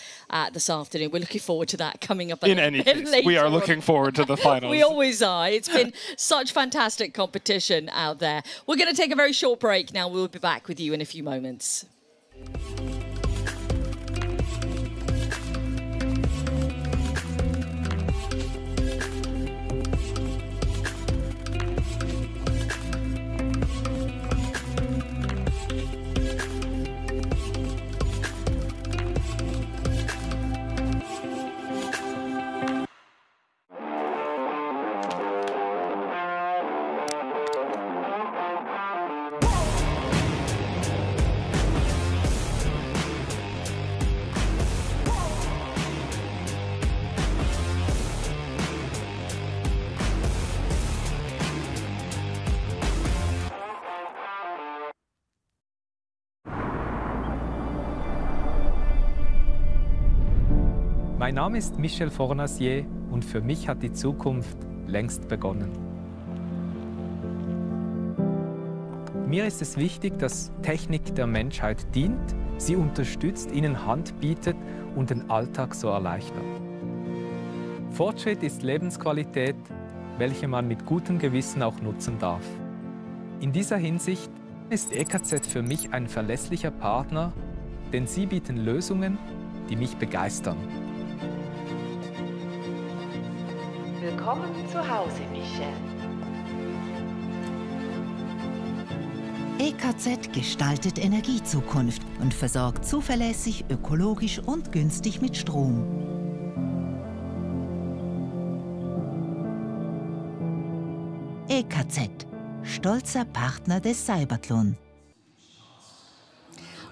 this afternoon. We're looking forward to that coming up in any case. later We are on. looking forward to the finals. We always are. It's been such fantastic competition out there. We're going to take a very short break now. We'll be back with you in a few moments. Mein Name ist Michel Fornasier und für mich hat die Zukunft längst begonnen. Mir ist es wichtig, dass Technik der Menschheit dient, sie unterstützt, ihnen Hand bietet und den Alltag so erleichtert. Fortschritt ist Lebensqualität, welche man mit gutem Gewissen auch nutzen darf. In dieser Hinsicht ist EKZ für mich ein verlässlicher Partner, denn sie bieten Lösungen, die mich begeistern. Willkommen zu Hause, Michel. EKZ gestaltet Energiezukunft und versorgt zuverlässig, ökologisch und günstig mit Strom. EKZ, stolzer Partner des CYBATHLON.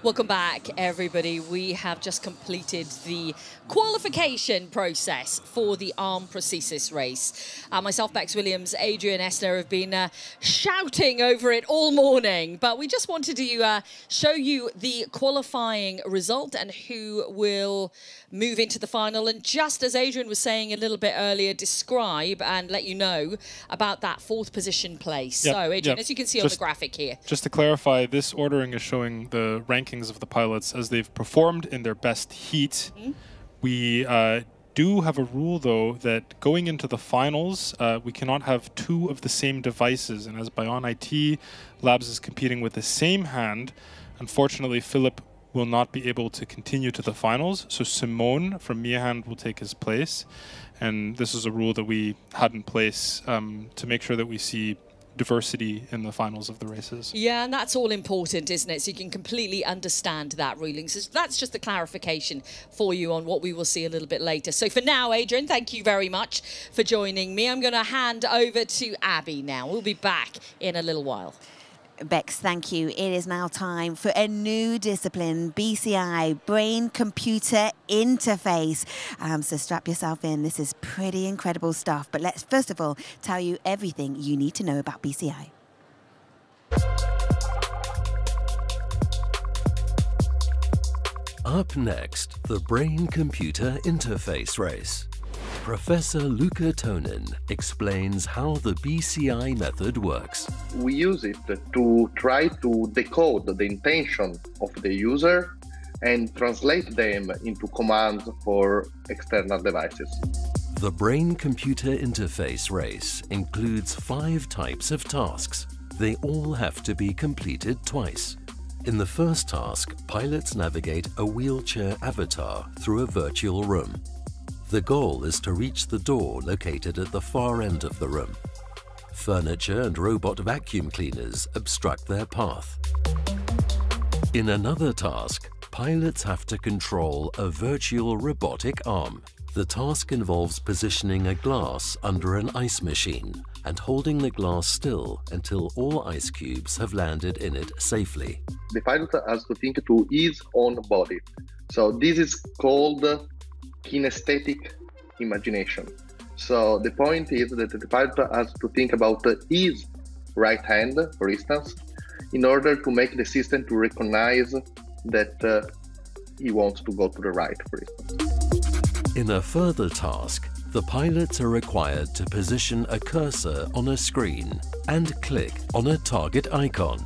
Welcome back, everybody. We have just completed the qualification process for the Arm Prosthesis Race. Myself, Bex Williams, Adrian Esner have been shouting over it all morning, but we just wanted to show you the qualifying result and who will move into the final. And just as Adrian was saying a little bit earlier, describe and let you know about that 4th position place. Yep, So, Adrian, as you can see on the graphic here. Just to clarify, this ordering is showing the rankings of the pilots as they've performed in their best heat. Mm-hmm. We do have a rule, though, that going into the finals, we cannot have 2 of the same devices. And as Bion IT Labs is competing with the same hand, unfortunately, Philip will not be able to continue to the finals. So Simone from Mia Hand will take his place. And this is a rule that we had in place to make sure that we see diversity in the finals of the races. Yeah, and that's all important, isn't it? So you can completely understand that ruling. So that's just a clarification for you on what we will see a little bit later. So for now, Adrian, thank you very much for joining me. I'm going to hand over to Abby now. We'll be back in a little while. Bex, thank you. It is now time for a new discipline, BCI, Brain-Computer Interface. So strap yourself in. This is pretty incredible stuff. But let's first of all tell you everything you need to know about BCI. Up next, the Brain-Computer Interface Race. Professor Luca Tonin explains how the BCI method works. We use it to try to decode the intention of the user and translate them into commands for external devices. The Brain-Computer Interface Race includes 5 types of tasks. They all have to be completed twice. In the first task, pilots navigate a wheelchair avatar through a virtual room. The goal is to reach the door located at the far end of the room. Furniture and robot vacuum cleaners obstruct their path. In another task, pilots have to control a virtual robotic arm. The task involves positioning a glass under an ice machine and holding the glass still until all ice cubes have landed in it safely. The pilot has to think to his own body. So this is called kinesthetic imagination. So the point is that the pilot has to think about his right hand, for instance, in order to make the system to recognize that he wants to go to the right, for instance. In a further task, the pilots are required to position a cursor on a screen and click on a target icon.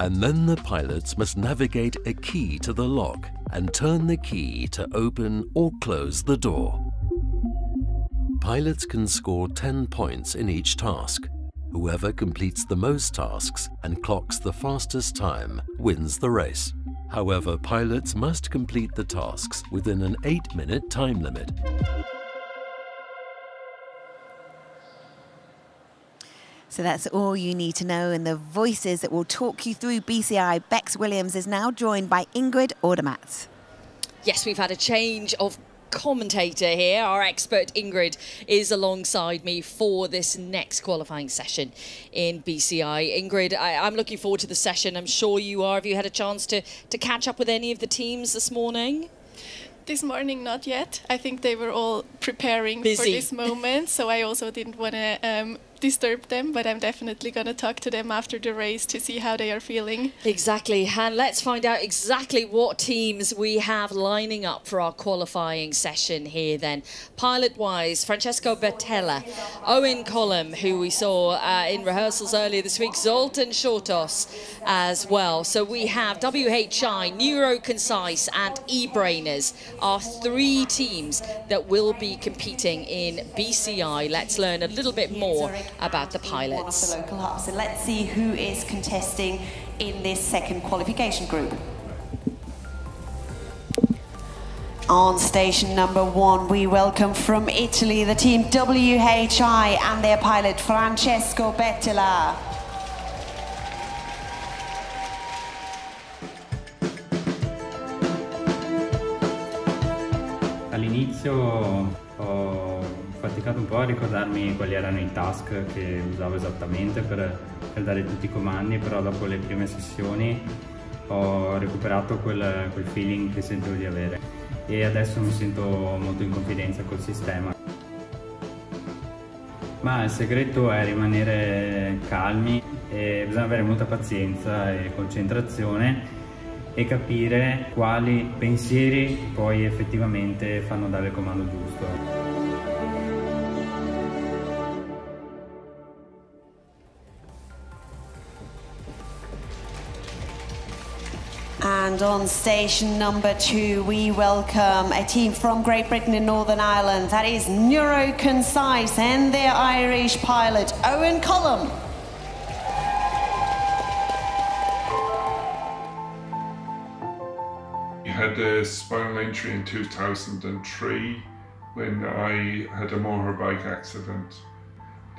And then the pilots must navigate a key to the lock and turn the key to open or close the door. Pilots can score 10 points in each task. Whoever completes the most tasks and clocks the fastest time wins the race. However, pilots must complete the tasks within an 8-minute time limit. So that's all you need to know, and the voices that will talk you through BCI. Bex Williams is now joined by Ingrid Ordermatt. Yes, we've had a change of commentator here. Our expert Ingrid is alongside me for this next qualifying session in BCI. Ingrid, I'm looking forward to the session. I'm sure you are. Have you had a chance to catch up with any of the teams this morning? This morning, not yet. I think they were all preparing for this moment, so I also didn't want to disturb them, but I'm definitely going to talk to them after the race to see how they are feeling. Exactly, and let's find out exactly what teams we have lining up for our qualifying session here then. Pilot-wise, Francesco Bertella, Owen Collum, who we saw in rehearsals earlier this week, Zoltan Shortos as well. So we have WHI, Neuroconcise and eBrainers, are 3 teams that will be competing in BCI. Let's learn a little bit more about the pilots. One of the local hubs. So let's see who is contesting in this second qualification group. On station number 1, we welcome from Italy the team WHI and their pilot Francesco Bertella. All'inizio ho faticato un po' a ricordarmi quali erano i task che usavo esattamente per dare tutti i comandi, però dopo le prime sessioni ho recuperato quel feeling che sentivo di avere e adesso mi sento molto in confidenza col sistema. Ma il segreto è rimanere calmi e bisogna avere molta pazienza e concentrazione e capire quali pensieri poi effettivamente fanno dare il comando giusto. And on station number 2, we welcome a team from Great Britain and Northern Ireland. That is Neuroconcise and their Irish pilot, Owen Collum. I had a spinal injury in 2003 when I had a motorbike accident.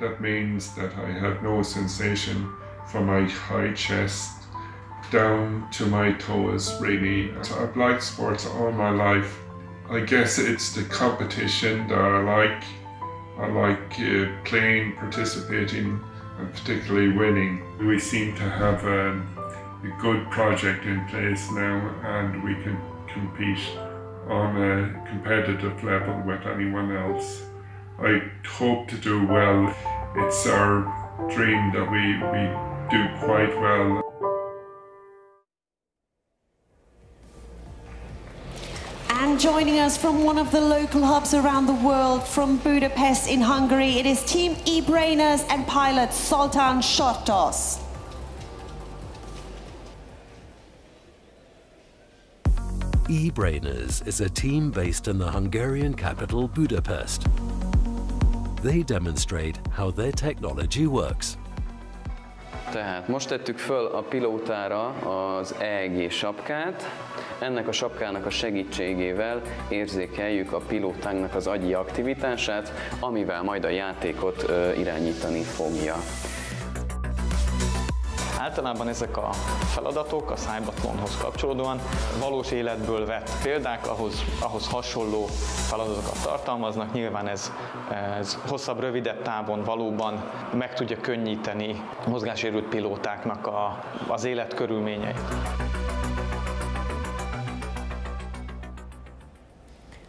That means that I had no sensation from my high chest down to my toes, really. So I've liked sports all my life. I guess it's the competition that I like. I like playing, participating, and particularly winning. We seem to have a good project in place now, and we can compete on a competitive level with anyone else. I hope to do well. It's our dream that we do quite well. And joining us from one of the local hubs around the world, from Budapest in Hungary, it is Team eBrainers and pilot Zoltan Shortos. eBrainers is a team based in the Hungarian capital Budapest. They demonstrate how their technology works. Tehát most tettük föl a pilótára az EEG sapkát. Ennek a sapkának a segítségével érzékeljük a pilótánknak az agyi aktivitását, amivel majd a játékot irányítani fogja. Általában ezek a feladatok a CYBATHLONhoz kapcsolódóan valós életből vett példák, ahhoz hasonló feladatokat tartalmaznak. Nyilván ez hosszabb, rövidebb távon valóban meg tudja könnyíteni a mozgássérült pilótáknak az életkörülményeit.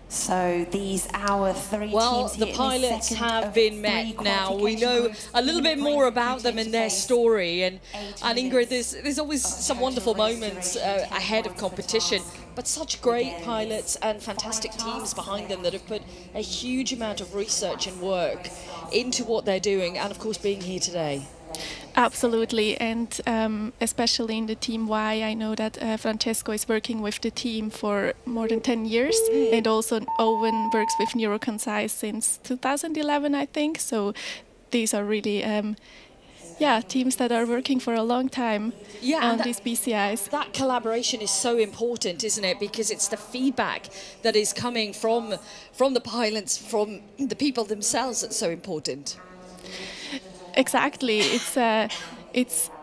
So these our 3 well, teams the pilots have been met now. We know a little bit more about them and their story. And Ingrid, there's always some wonderful moments ahead of competition, but such great pilots and fantastic teams behind them that have put a huge amount of research and work into what they're doing, and of course being here today. Absolutely, and especially in the Team Y, I know that Francesco is working with the team for more than 10 years, and also Owen works with Neuroconcise since 2011, I think. So these are really teams that are working for a long time on these BCIs. That collaboration is so important, isn't it? Because it's the feedback that is coming from the pilots, from the people themselves, that's so important. Exactly.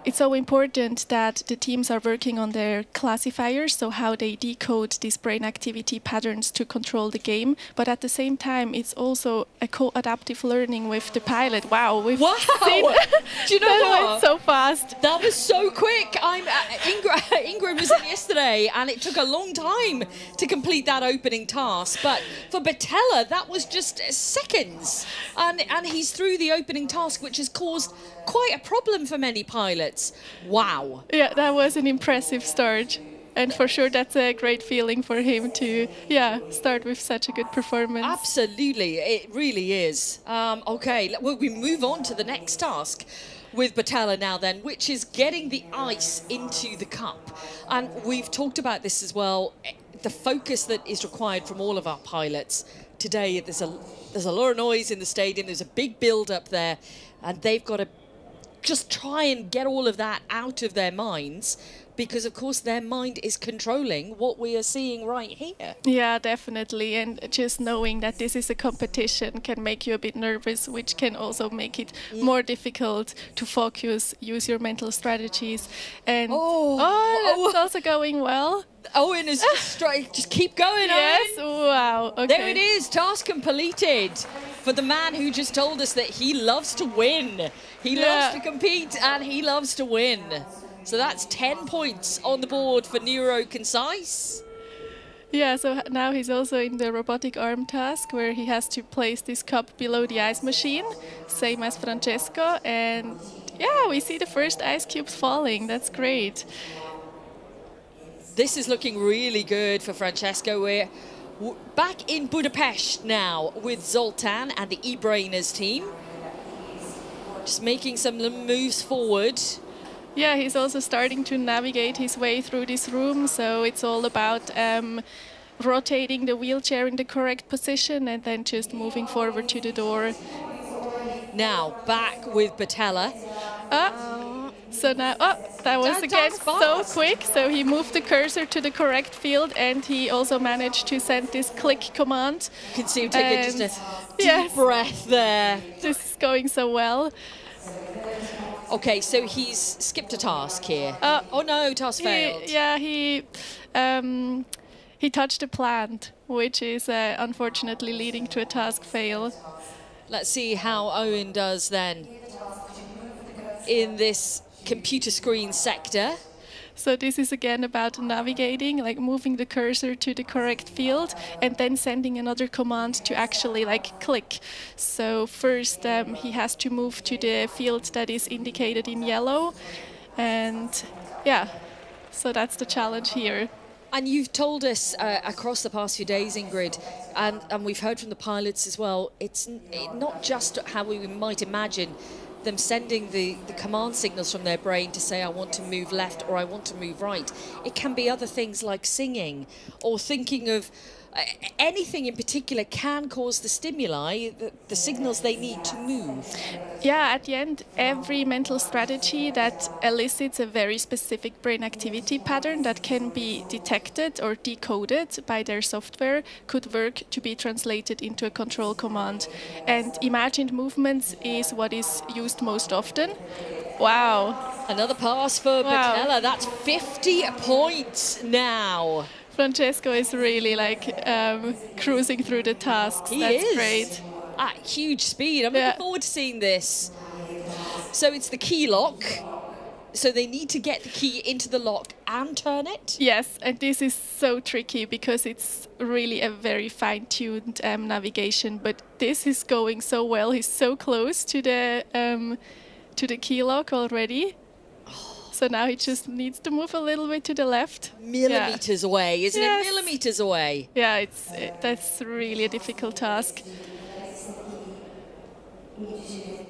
It's so important that the teams are working on their classifiers, so how they decode these brain activity patterns to control the game. But at the same time, it's also a co-adaptive learning with the pilot. Wow! Do you know that went so fast. That was so quick. Ingrid was in yesterday, and it took a long time to complete that opening task. But for Batella, that was just seconds, and he's through the opening task, which has caused quite a problem for many pilots. Wow. Yeah, that was an impressive start. And for sure, that's a great feeling for him to, start with such a good performance. Absolutely, it really is. Okay, well, we move on to the next task with Batella now then, which is getting the ice into the cup. And we've talked about this as well, the focus that is required from all of our pilots. Today, there's a lot of noise in the stadium, there's a big build-up there, and they've got to just try and get all of that out of their minds, because of course their mind is controlling what we are seeing right here. Yeah, definitely, and just knowing that this is a competition can make you a bit nervous, which can also make it more difficult to focus, use your mental strategies. And that's also going well. Owen is just keep going. Yes, Owen. Wow, okay. There it is, task completed for the man who just told us that he loves to win. He loves to compete and he loves to win. So that's 10 points on the board for Neuroconcise. Yeah, so now he's also in the robotic arm task, where he has to place this cup below the ice machine, same as Francesco. And yeah, we see the first ice cubes falling. That's great. This is looking really good for Francesco. We're back in Budapest now with Zoltán and the eBrainers team. Just making some moves forward. Yeah, he's also starting to navigate his way through this room, so it's all about rotating the wheelchair in the correct position and then just moving forward to the door. Now, back with Batella. So now, that was again so quick. So he moved the cursor to the correct field, and he also managed to send this click command. You can see him taking just a deep breath there. This is going so well. Okay, so he's skipped a task here. Oh no, task failed. Yeah, he touched a plant, which is unfortunately leading to a task fail. Let's see how Owen does then in this computer screen sector. So this is again about navigating, like moving the cursor to the correct field and then sending another command to actually click. So first he has to move to the field that is indicated in yellow, and so that's the challenge here. And you've told us across the past few days, Ingrid, and we've heard from the pilots as well, it's not just how we might imagine them sending the command signals from their brain to say, I want to move left or I want to move right. It can be other things like singing or thinking of anything in particular can cause the stimuli, the signals they need to move. Yeah, at the end, every mental strategy that elicits a very specific brain activity pattern that can be detected or decoded by their software could work to be translated into a control command. And imagined movements is what is used most often. Wow. Another pass for Batella. That's 50 points now. Francesco is really cruising through the tasks. That's great. At huge speed. I'm looking forward to seeing this. So it's the key lock. So they need to get the key into the lock and turn it? Yes, and this is so tricky because it's really a very fine-tuned navigation. But this is going so well. He's so close to the key lock already. So now he just needs to move a little bit to the left. Millimeters away, isn't it? Millimeters away. Yeah, that's really a difficult task.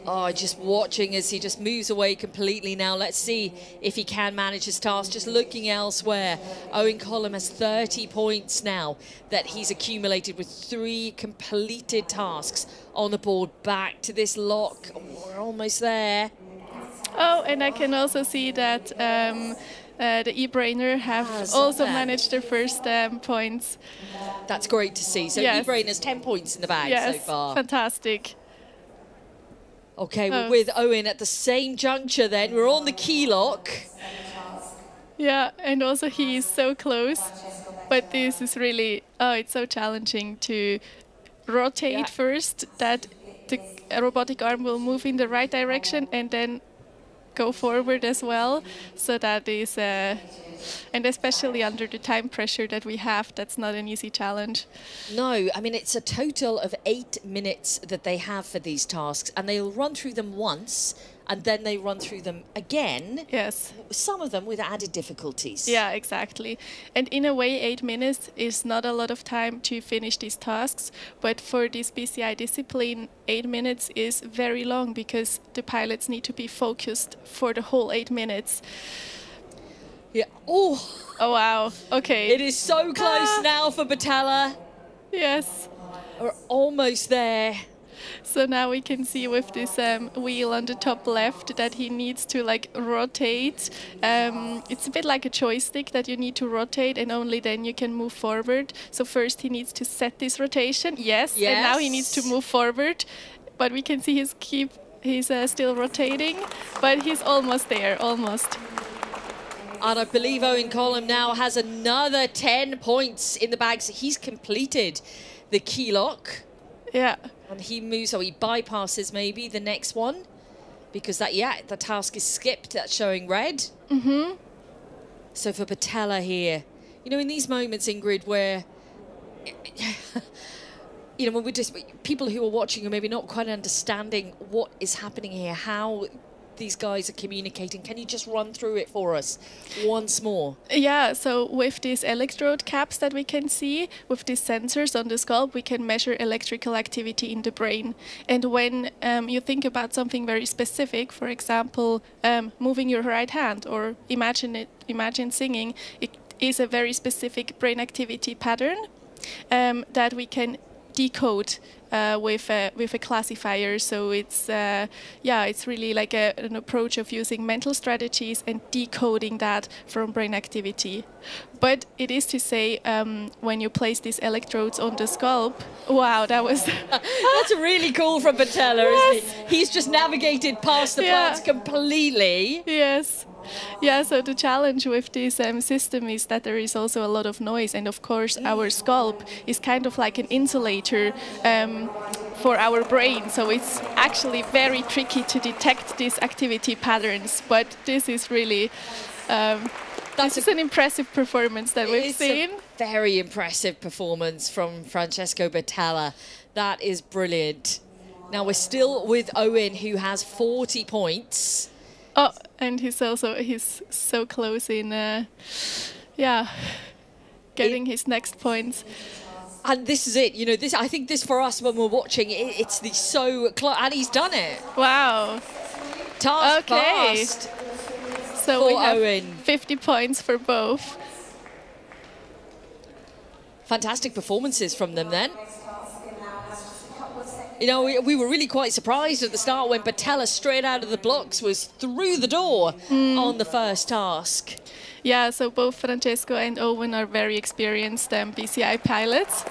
Oh, just watching as he just moves away completely now. Let's see if he can manage his task. Just looking elsewhere. Owen Collum has 30 points now that he's accumulated with 3 completed tasks on the board. Back to this lock. Oh, we're almost there. Oh, and I can also see that the e-brainer have also managed their first points. That's great to see. So yes. e-brainer's 10 points in the bag yes, so far. Fantastic. Okay, we're with Owen at the same juncture then. We're on the key lock. Yeah, and also he is so close. But this is really, it's so challenging to rotate first, that the robotic arm will move in the right direction and then go forward as well. So that is, and especially under the time pressure that we have, that's not an easy challenge. No, I mean, it's a total of 8 minutes that they have for these tasks, and they'll run through them once, and then they run through them again. Yes. Some of them with added difficulties. Yeah, exactly. And in a way, 8 minutes is not a lot of time to finish these tasks, but for this BCI discipline, 8 minutes is very long because the pilots need to be focused for the whole 8 minutes. Yeah. Oh. Oh, wow. Okay. It is so close now for Batalla. Yes. We're almost there. So now we can see with this wheel on the top left that he needs to like rotate. It's a bit like a joystick that you need to rotate, and only then you can move forward. So first he needs to set this rotation. Yes. And now he needs to move forward. But we can see he's still rotating, but he's almost there, almost. And I believe Owen Collum now has another 10 points in the bag. So he's completed the key lock. Yeah. And he moves, so he bypasses maybe the next one. Because the task is skipped. That's showing red. Mm-hmm. So for Batalla here, you know, in these moments, Ingrid, where, you know, when we're just, people who are watching are maybe not quite understanding what is happening here, how these guys are communicating. Can you just run through it for us once more? Yeah, so with these electrode caps that we can see, with these sensors on the scalp, we can measure electrical activity in the brain. And when you think about something very specific, for example, moving your right hand, or imagine singing, it is a very specific brain activity pattern that we can decode with a classifier. So it's it's really like an approach of using mental strategies and decoding that from brain activity. But it is to say, when you place these electrodes on the scalp, wow, that was that's really cool from Batalla, yes. Isn't he? He's just navigated past the plants completely. Yes. Yeah, so the challenge with this system is that there is also a lot of noise, and of course our scalp is kind of like an insulator for our brain, so it's actually very tricky to detect these activity patterns, but this is really this is an impressive performance that we've seen. A very impressive performance from Francesco Batalla. That is brilliant. Now we're still with Owen, who has 40 points. Oh, and he's so close in, getting his next points. And this is it, you know. I think this for us when we're watching, it's the so close, and he's done it. Wow. Task passed. So we have Owen. 50 points for both. Fantastic performances from them then. You know, we were really quite surprised at the start when Batalla straight out of the blocks was through the door on the first task. Yeah, so both Francesco and Owen are very experienced BCI pilots.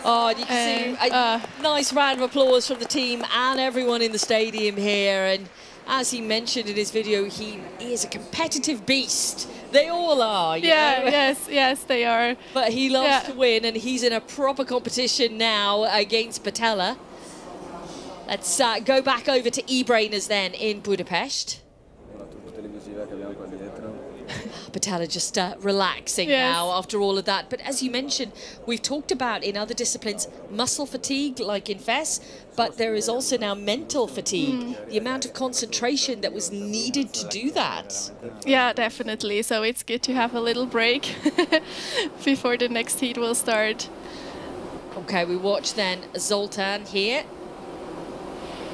Oh, and you can see a nice round of applause from the team and everyone in the stadium here. And as he mentioned in his video, he is a competitive beast. They all are, you know? Yes, they are. But he loves to win, and he's in a proper competition now against Batalla. Let's go back over to e-brainers then in Budapest. Batalla just relaxing now after all of that. But as you mentioned, we've talked about in other disciplines muscle fatigue, like in FES, but there is also now mental fatigue, the amount of concentration that was needed to do that. Yeah, definitely. So it's good to have a little break before the next heat will start. Okay, we watch then Zoltan here.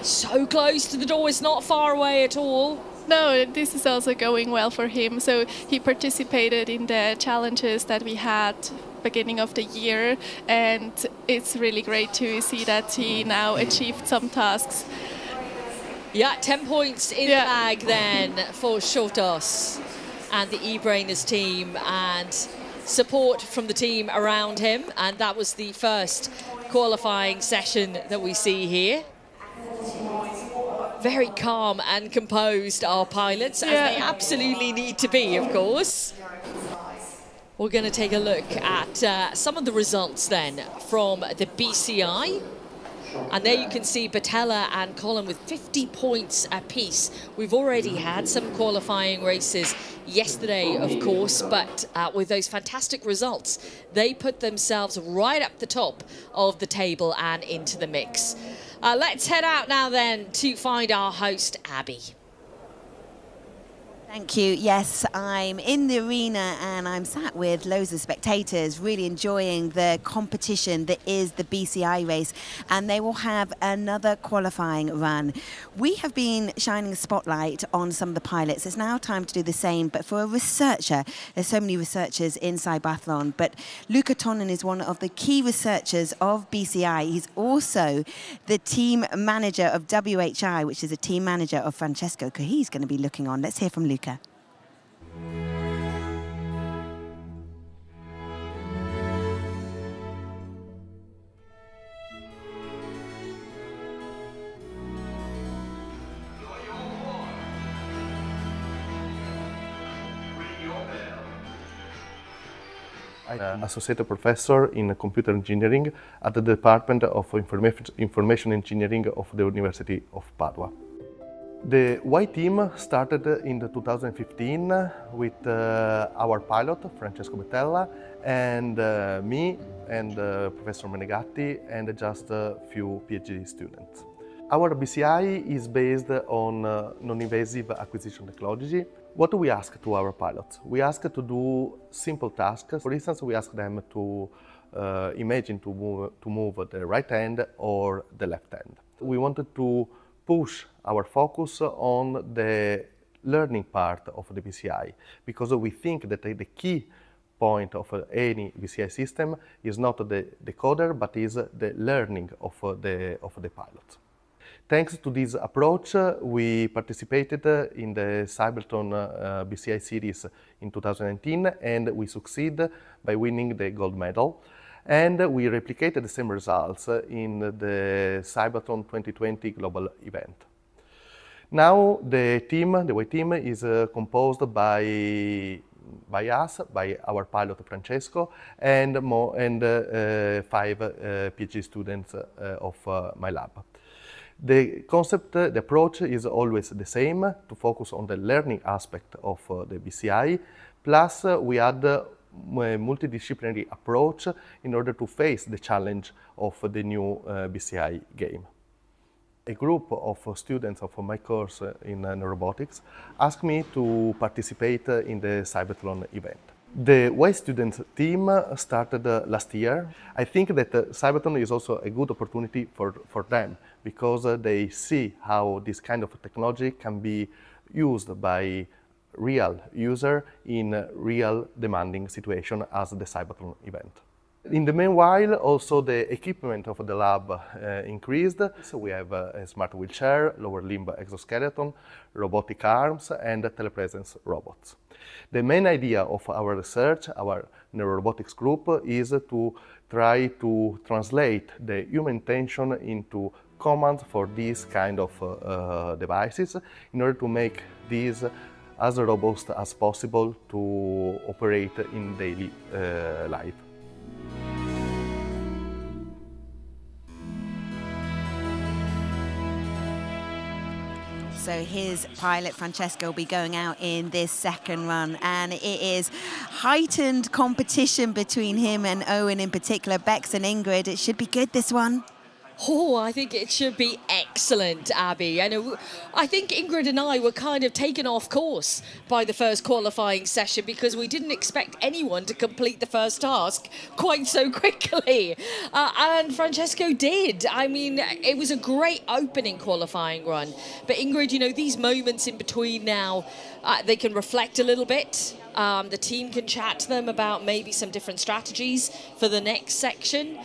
So close to the door, it's not far away at all. No, this is also going well for him. So he participated in the challenges that we had beginning of the year, and it's really great to see that he now achieved some tasks. Yeah, 10 points in the bag then for Shotos and the eBrainers team, and support from the team around him. And that was the first qualifying session that we see here. Very calm and composed, our pilots, as they absolutely need to be, of course. We're going to take a look at some of the results then from the BCI. And there you can see Batella and Colin with 50 points apiece. We've already had some qualifying races yesterday, of course, but with those fantastic results, they put themselves right up the top of the table and into the mix. Let's head out now then to find our host, Abby. Thank you. Yes, I'm in the arena and I'm sat with loads of spectators really enjoying the competition that is the BCI race, and they will have another qualifying run. We have been shining a spotlight on some of the pilots. It's now time to do the same, but for a researcher. There's so many researchers in CYBATHLON, but Luca Tonnen is one of the key researchers of BCI. He's also the team manager of WHI, which is a team manager of Francesco Cahi's going to be looking on. Let's hear from Luca. I'm an associate professor in computer engineering at the Department of Information Engineering of the University of Padua. The Y team started in 2015 with our pilot, Francesco Batella, and me and Professor Menegatti, and just a few PhD students. Our BCI is based on non-invasive acquisition technology. What do we ask to our pilots? We ask to do simple tasks. For instance, we ask them to imagine to move the right hand or the left hand. We wanted to push our focus on the learning part of the BCI, because we think that the key point of any BCI system is not the decoder, but is the learning of the pilot. Thanks to this approach, we participated in the CYBATHLON BCI series in 2019, and we succeeded by winning the gold medal. And we replicated the same results in the CYBATHLON 2020 global event. Now the Y team is composed by us, by our pilot Francesco, and 5 PhD students of my lab. The concept, the approach is always the same, to focus on the learning aspect of the BCI, plus we add a multidisciplinary approach in order to face the challenge of the new BCI game. A group of students of my course in robotics asked me to participate in the CYBATHLON event. The Y students team started last year. I think that CYBATHLON is also a good opportunity for them, because they see how this kind of technology can be used by real user in real demanding situation as the CYBATHLON event. In the meanwhile, also the equipment of the lab increased. So we have a smart wheelchair, lower limb exoskeleton, robotic arms, and telepresence robots. The main idea of our research, our neurorobotics group, is to try to translate the human intention into commands for these kind of devices, in order to make these as robust as possible to operate in daily life. So his pilot, Francesco, will be going out in this second run, and it is heightened competition between him and Owen in particular, Bex and Ingrid. It should be good, this one. Oh, I think it should be excellent, Abby. I think Ingrid and I were kind of taken off course by the first qualifying session because we didn't expect anyone to complete the first task quite so quickly. And Francesco did. I mean, it was a great opening qualifying run. But Ingrid, you know, these moments in between now, they can reflect a little bit. The team can chat to them about maybe some different strategies for the next section.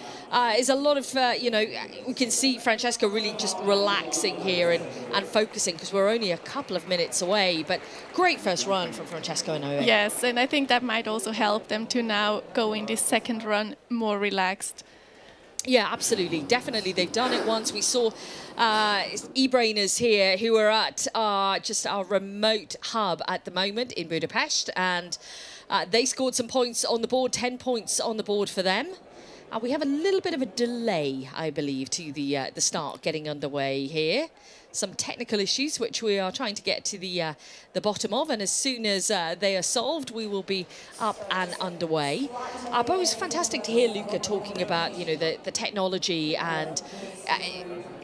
Is a lot of, you know, we can see Francesco really just relaxing here and focusing because we're only a couple of minutes away. But great first run from Francesco and Owe. Yes, and I think that might also help them to now go in this second run more relaxed. Yeah, absolutely. Definitely. They've done it once. We saw e-brainers here who are at just our remote hub at the moment in Budapest. And they scored some points on the board, 10 points on the board for them. We have a little bit of a delay, I believe, to the start getting underway here. Some technical issues which we are trying to get to the bottom of, and as soon as they are solved, we will be up and underway. But it was fantastic to hear Luca talking about, you know, the technology and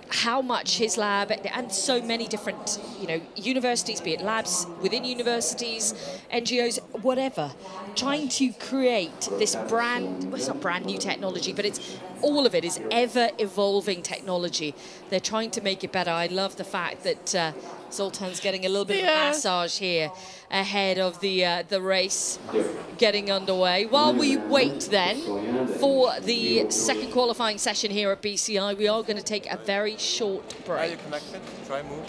how much his lab and so many different, you know, universities, be it labs within universities, NGOs, whatever, trying to create this brand, well, it's not brand new technology, but it's all of it is ever evolving technology. They're trying to make it better. I love the fact that Zoltan's getting a little bit of a massage here ahead of the race getting underway. While we wait then for the second qualifying session here at BCI, we are going to take a very short break. Are you connected? Try move.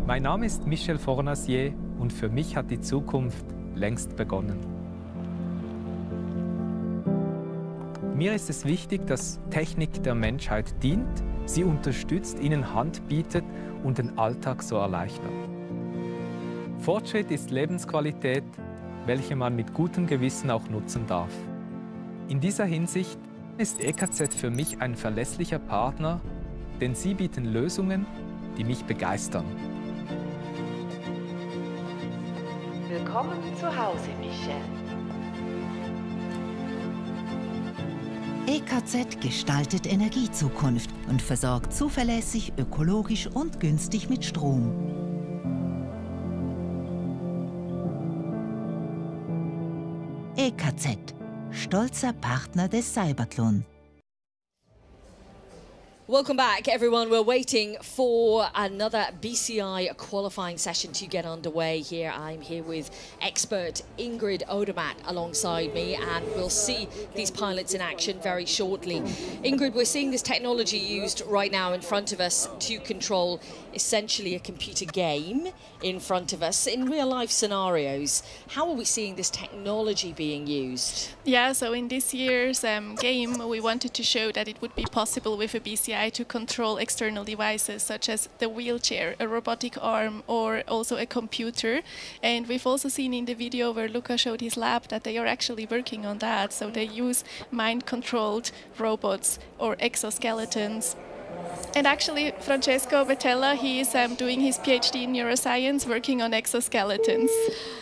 Mein Name ist Michel Fornasier und für mich hat die Zukunft längst begonnen. Mir ist es wichtig, dass Technik der Menschheit dient, sie unterstützt, ihnen Hand bietet und den Alltag so erleichtert. Fortschritt ist Lebensqualität, welche man mit gutem Gewissen auch nutzen darf. In dieser Hinsicht ist EKZ für mich ein verlässlicher Partner, denn sie bieten Lösungen, die mich begeistern. Willkommen zu Hause, Michel. EKZ gestaltet Energiezukunft und versorgt zuverlässig, ökologisch und günstig mit Strom. EKZ, stolzer Partner des CYBATHLON. Welcome back, everyone. We're waiting for another BCI qualifying session to get underway here. I'm here with expert Ingrid Odermatt alongside me, and we'll see these pilots in action very shortly. Ingrid, we're seeing this technology used right now in front of us to control essentially a computer game in front of us in real-life scenarios. How are we seeing this technology being used? Yeah, so in this year's game, we wanted to show that it would be possible with a BCI to control external devices such as the wheelchair, a robotic arm, or also a computer. And we've also seen in the video where Luca showed his lab that they are actually working on that. So they use mind-controlled robots or exoskeletons. And actually, Francesco Bettella, he is doing his PhD in neuroscience, working on exoskeletons.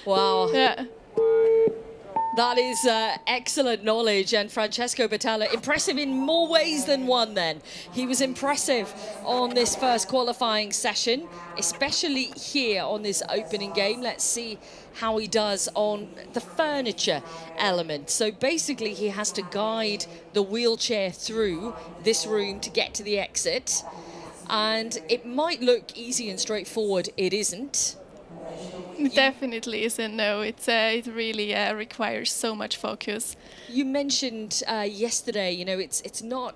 Wow. Yeah. That is excellent knowledge, and Francesco Bettella, impressive in more ways than one then. He was impressive on this first qualifying session, especially here on this opening game. Let's see how he does on the furniture element. So basically he has to guide the wheelchair through this room to get to the exit. And it might look easy and straightforward, it isn't. It definitely isn't. No, it really requires so much focus. You mentioned yesterday, you know, it's not.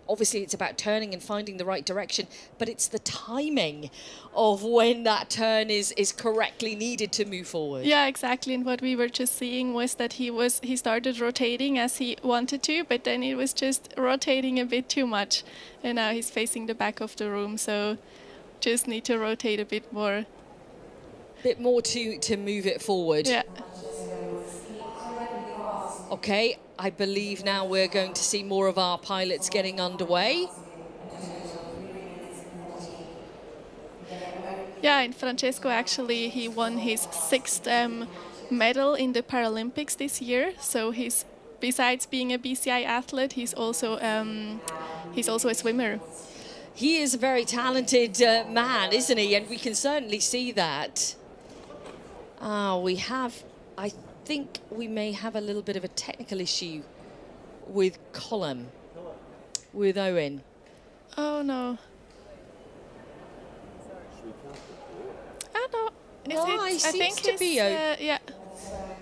Obviously, it's about turning and finding the right direction, but it's the timing of when that turn is correctly needed to move forward. Yeah, exactly. And what we were just seeing was that he started rotating as he wanted to, but then it was just rotating a bit too much, and now he's facing the back of the room. So just need to rotate a bit more. Bit more to move it forward. Yeah. Okay, I believe now we're going to see more of our pilots getting underway. Yeah, and Francesco actually, he won his 6th medal in the Paralympics this year. So he's, besides being a BCI athlete, he's also a swimmer. He is a very talented man, isn't he? And we can certainly see that. We have, I think we may have a little bit of a technical issue with Colm, with Owen. Oh no. Oh no. No, he seems to be yeah.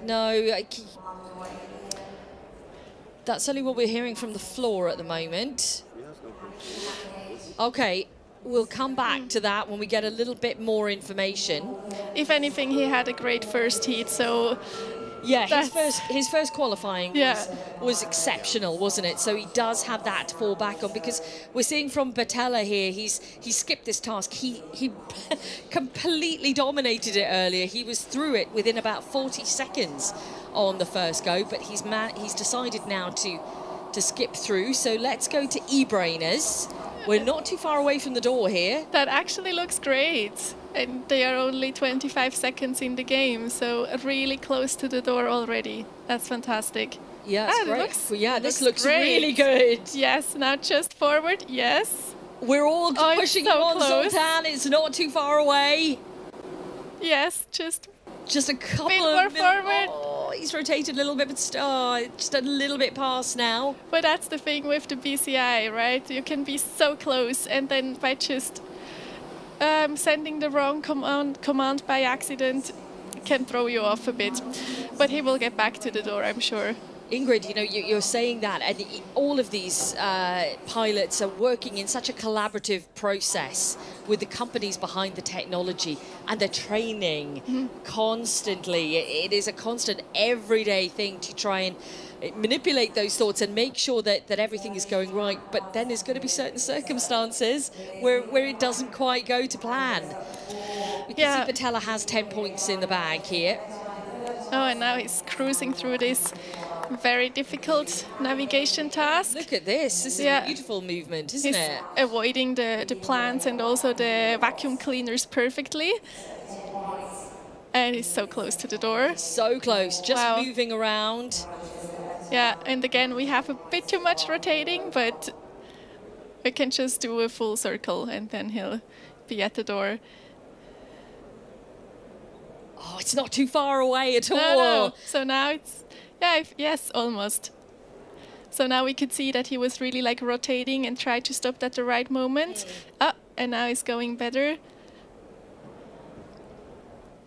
No, that's only what we're hearing from the floor at the moment. Okay, we'll come back to that when we get a little bit more information. If anything, he had a great first heat, so... Yeah, his first qualifying was exceptional, wasn't it? So he does have that to fall back on, because we're seeing from Battella here, he skipped this task. He completely dominated it earlier. He was through it within about 40 seconds on the first go, but he's decided now to skip through. So let's go to e-brainers. We're not too far away from the door here. That actually looks great. And they are only 25 seconds in the game, so really close to the door already. That's fantastic. Yeah, that's great. This looks great. Really good. Yes, now just forward. Yes. We're all pushing so on close. Zoltan. It's not too far away. Yes, just a couple bit of more forward. Oh, he's rotated a little bit, but just a little bit past now. But that's the thing with the BCI, right? You can be so close, and then by just sending the wrong command by accident can throw you off a bit. But he will get back to the door, I'm sure. Ingrid, you know, you're saying that, and all of these pilots are working in such a collaborative process with the companies behind the technology, and they're training constantly. It is a constant, everyday thing to try and manipulate those thoughts and make sure that everything is going right. But then there's going to be certain circumstances where it doesn't quite go to plan. We can see Battella has 10 points in the bag here. Oh, and now he's cruising through this very difficult navigation task. Look at this. This is a beautiful movement, isn't it? Avoiding the plants and also the vacuum cleaners perfectly. And he's so close to the door. So close, just moving around. Yeah, and again, we have a bit too much rotating, but we can just do a full circle and then he'll be at the door. Oh, it's not too far away at all. No. So now it's, yes, almost. So now we could see that he was really like rotating and tried to stop at the right moment. And now he's going better.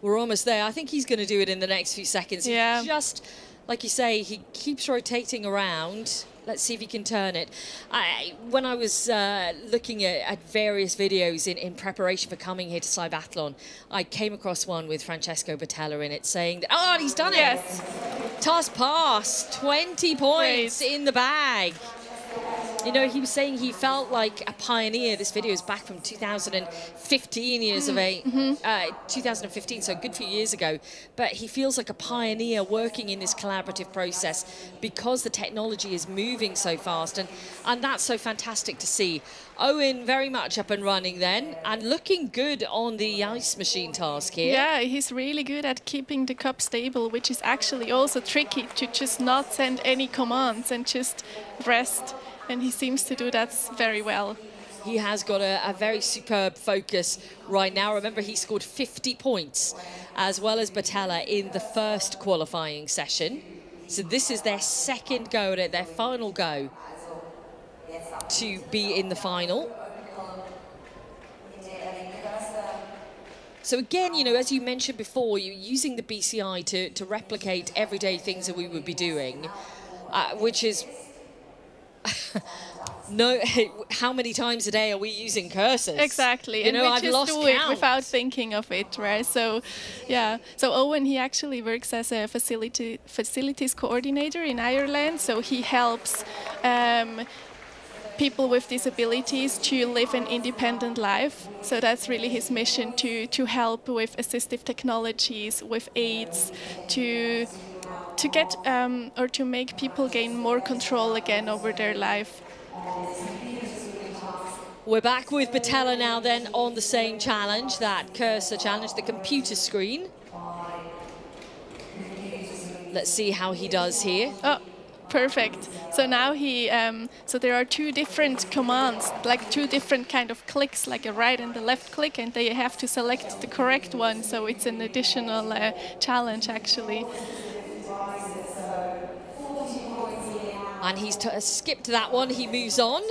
We're almost there. I think he's going to do it in the next few seconds. Yeah. Just, like you say, he keeps rotating around. Let's see if he can turn it. When I was looking at various videos in preparation for coming here to CYBATHLON, I came across one with Francesco Battella in it saying that, oh, he's done it. Yes. Task passed, 20 points in the bag. You know, he was saying he felt like a pioneer. This video is back from 2015 years of age, 2015, so a good few years ago. But he feels like a pioneer working in this collaborative process because the technology is moving so fast, and that's so fantastic to see. Owen very much up and running then, and looking good on the ice machine task here. Yeah, he's really good at keeping the cup stable, which is actually also tricky, to just not send any commands and just rest. And he seems to do that very well. He has got a very superb focus right now. Remember, he scored 50 points, as well as Battella, in the first qualifying session. So this is their second go at it, their final go to be in the final. So again, you know, as you mentioned before, you're using the BCI to replicate everyday things that we would be doing, which is no. How many times a day are we using cursors? Exactly, You and know, we I've just lost do it count. without thinking of it, right? So, yeah. So Owen, he actually works as a facilities coordinator in Ireland. So he helps people with disabilities to live an independent life. So that's really his mission, to help with assistive technologies, with aids, to get or to make people gain more control again over their life. We're back with Patella now then on the same challenge, that cursor challenge, the computer screen. Let's see how he does here. Oh, perfect. So now he, so there are two different commands, like two different kind of clicks, like a right and a left click, and they have to select the correct one. So it's an additional challenge actually. And he's skipped that one, he moves on.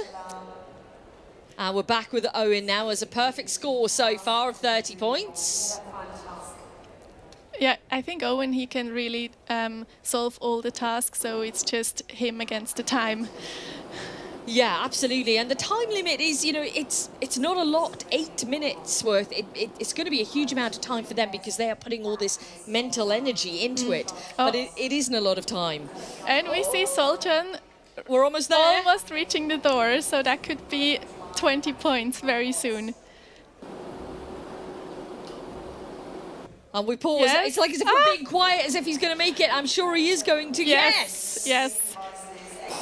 And we're back with Owen now as a perfect score so far of 30 points. Yeah, I think Owen, he can really solve all the tasks, so it's just him against the time. Yeah, absolutely. And the time limit is, you know, it's not a lot, 8 minutes worth. It's going to be a huge amount of time for them because they are putting all this mental energy into it. But it isn't a lot of time. And we see Sultan. We're almost there. Almost reaching the door, so that could be 20 points very soon. And we pause. Yes. It's like as if we're being quiet, as if he's going to make it. I'm sure he is going to. Yes. Yes.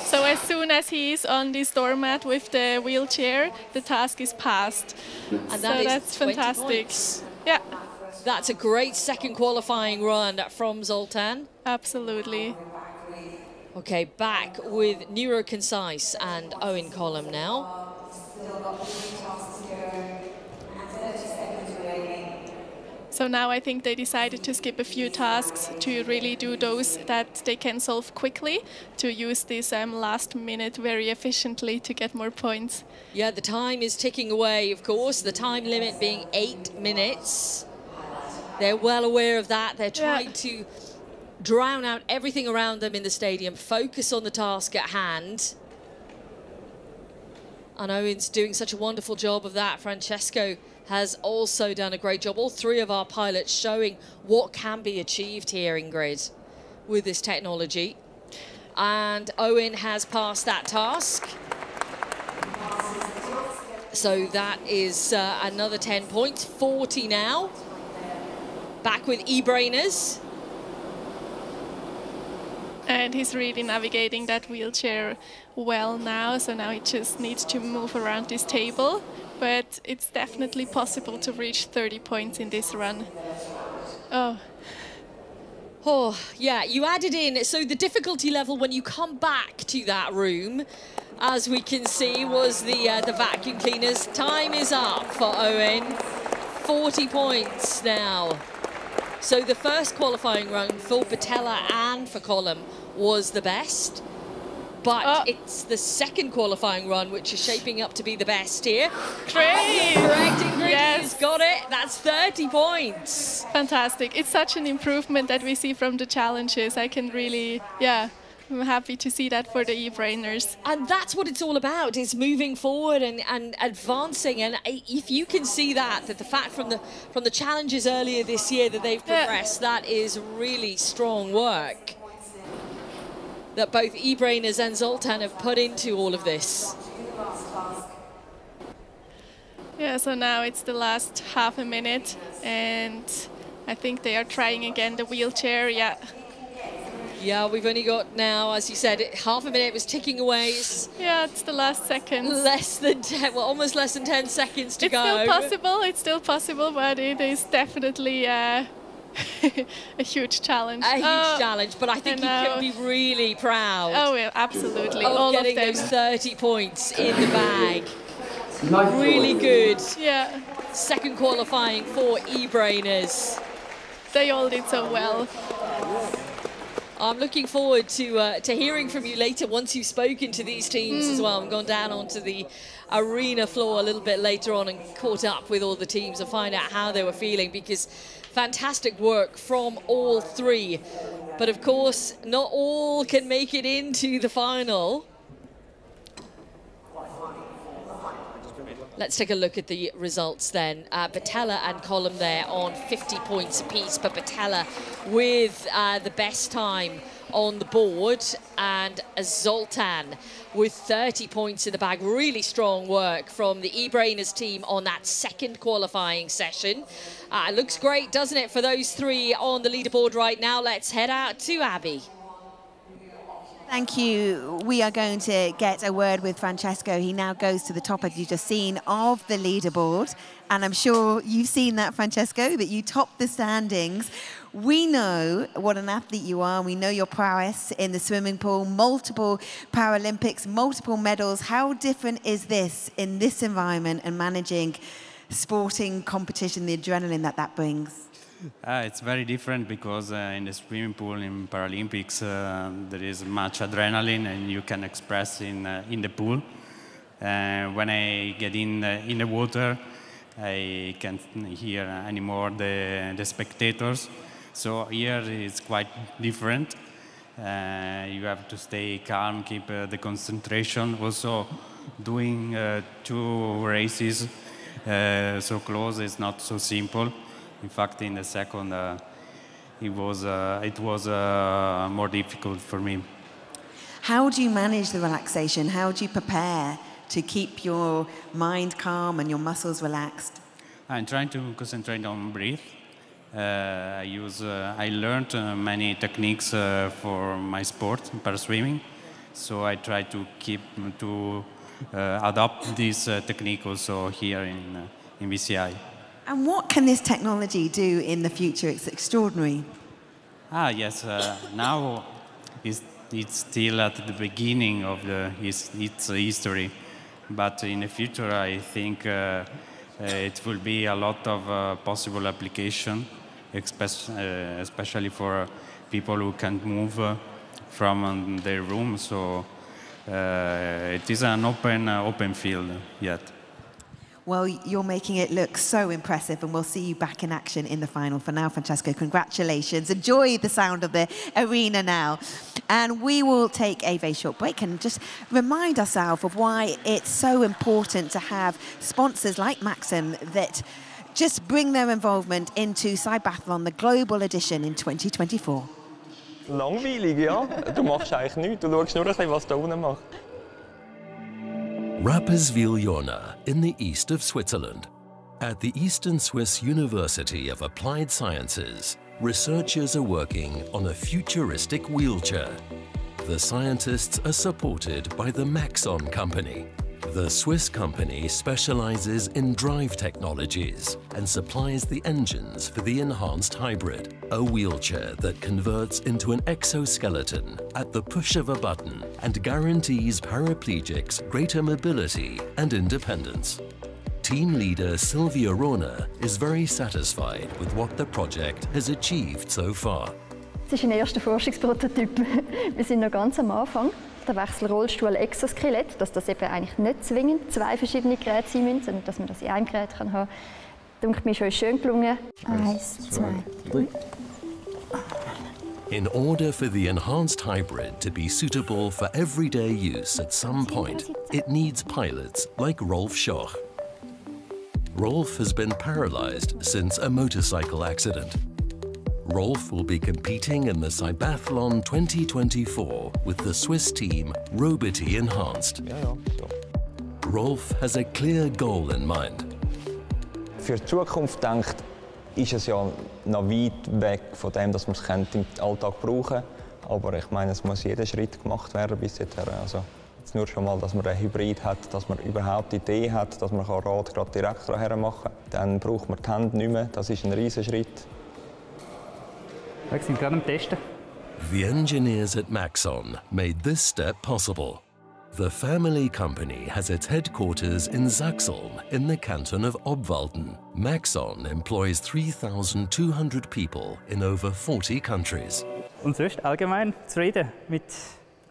So as soon as he is on this doormat with the wheelchair, the task is passed. And that's fantastic. Points. Yeah. That's a great second qualifying run from Zoltan. Absolutely. Okay, back with Neuroconcise and Owen Column now. So now I think they decided to skip a few tasks to really do those that they can solve quickly, to use this last minute very efficiently to get more points. Yeah, the time is ticking away, of course, the time limit being 8 minutes. They're well aware of that. They're trying to drown out everything around them in the stadium, focus on the task at hand. And Owen's doing such a wonderful job of that. Francesco has also done a great job. All three of our pilots showing what can be achieved here, Ingrid, with this technology. And Owen has passed that task. So that is another 10 points, 40 now. Back with e-brainers. And he's really navigating that wheelchair well now, so now he just needs to move around this table. But it's definitely possible to reach 30 points in this run. Oh, yeah, you added in, so the difficulty level when you come back to that room, as we can see, was the vacuum cleaners. Time is up for Owen, 40 points now. So the first qualifying run for Patella and for Column was the best. But it's the second qualifying run which is shaping up to be the best here. Great! Correct, Ingrid, yes. he's got it. That's 30 points. Fantastic. It's such an improvement that we see from the challenges. I can really, I'm happy to see that for the e-brainers. And that's what it's all about, is moving forward and advancing. And if you can see that the fact from the challenges earlier this year that they've progressed, that is really strong work that both e-brainers and Zoltan have put into all of this. Yeah, so now it's the last half a minute, and I think they are trying again the wheelchair, Yeah, we've only got now, as you said, half a minute was ticking away. Yeah, it's the last seconds. Less than 10, well, almost less than 10 seconds to go. It's still possible, but it is definitely a huge challenge. A huge challenge, but I think you can be really proud. Oh, yeah, absolutely. Of all getting of them. those 30 points in the bag. Really good. Yeah. Second qualifying for e-brainers. They all did so well. I'm looking forward to hearing from you later once you've spoken to these teams as well. I'm going down onto the arena floor a little bit later on and caught up with all the teams to find out how they were feeling, because fantastic work from all three. But of course, not all can make it into the final. Let's take a look at the results then. Batella and Column there on 50 points apiece, but Batella with the best time on the board, and Zoltan with 30 points in the bag. Really strong work from the eBrainers team on that second qualifying session. It looks great, doesn't it, for those three on the leaderboard right now. Let's head out to Abby. Thank you. We are going to get a word with Francesco. He now goes to the top, as you've just seen, of the leaderboard. And I'm sure you've seen that, Francesco, that you top the standings. We know what an athlete you are. We know your prowess in the swimming pool, multiple Paralympics, multiple medals. How different is this in this environment and managing sporting competition, the adrenaline that brings? It's very different because in the swimming pool in Paralympics there is much adrenaline and you can express in the pool. When I get in the water, I can't hear anymore the spectators. So here it's quite different. You have to stay calm, keep the concentration. Also, doing 2 races so close is not so simple. In fact, in the second, it was more difficult for me. How do you manage the relaxation? How do you prepare to keep your mind calm and your muscles relaxed? I'm trying to concentrate on breath. I learned many techniques for my sport, para-swimming. So I try to adopt this technique also here in VCI. And what can this technology do in the future? It's extraordinary. Yes. Now it's still at the beginning of its history. But in the future, I think it will be a lot of possible application, especially for people who can't move from their room. So it is an open field yet. Well, you're making it look so impressive, and we'll see you back in action in the final. For now, Francesco, congratulations. Enjoy the sound of the arena now. And we will take a very short break and just remind ourselves of why it's so important to have sponsors like Maxim that just bring their involvement into CYBATHLON, the global edition in 2024. Langweilig, ja. Du machst eigentlich nichts. Du schaust nur ein bisschen, was da unten macht. Rapperswil-Jona in the east of Switzerland. At the Eastern Swiss University of Applied Sciences, researchers are working on a futuristic wheelchair. The scientists are supported by the Maxon company. The Swiss company specializes in drive technologies and supplies the engines for the enhanced hybrid, a wheelchair that converts into an exoskeleton at the push of a button and guarantees paraplegics greater mobility and independence. Team leader Silvia Rona is very satisfied with what the project has achieved so far. Es ist ein erster Forschungsprototyp. Wir sind noch ganz am Anfang. Der Wechsel Rollstuhl-Exoskelett, dass das eben eigentlich nicht zwingend 2 verschiedene Geräte sein müssen, sondern dass man das in einem Gerät haben kann. Denke mir, schon schön gelungen. 1, 2, 3. In order for the enhanced hybrid to be suitable for everyday use at some point, it needs pilots like Rolf Schoch. Rolf has been paralyzed since a motorcycle accident. Rolf will be competing in the CYBATHLON 2024 with the Swiss team Roboto Enhanced. Rolf has a clear goal in mind. Für die Zukunft denkt, ist es ja noch weit weg von dem, dass man es im Alltag brauchen. Aber ich meine, es muss jeder Schritt gemacht werden bis jetzt. Also jetzt nur schon mal, dass man einen Hybrid hat, dass man überhaupt die Idee hat, dass man Rad gerade direkt daher machen kann. Dann braucht man die Hände nicht mehr. Das ist ein riesen Schritt. Wir sind gerade am Testen. The engineers at Maxon made this step possible. The family company has its headquarters in Sachseln in the canton of Obwalden. Maxon employs 3,200 people in over 40 countries. Und sonst allgemein zufrieden mit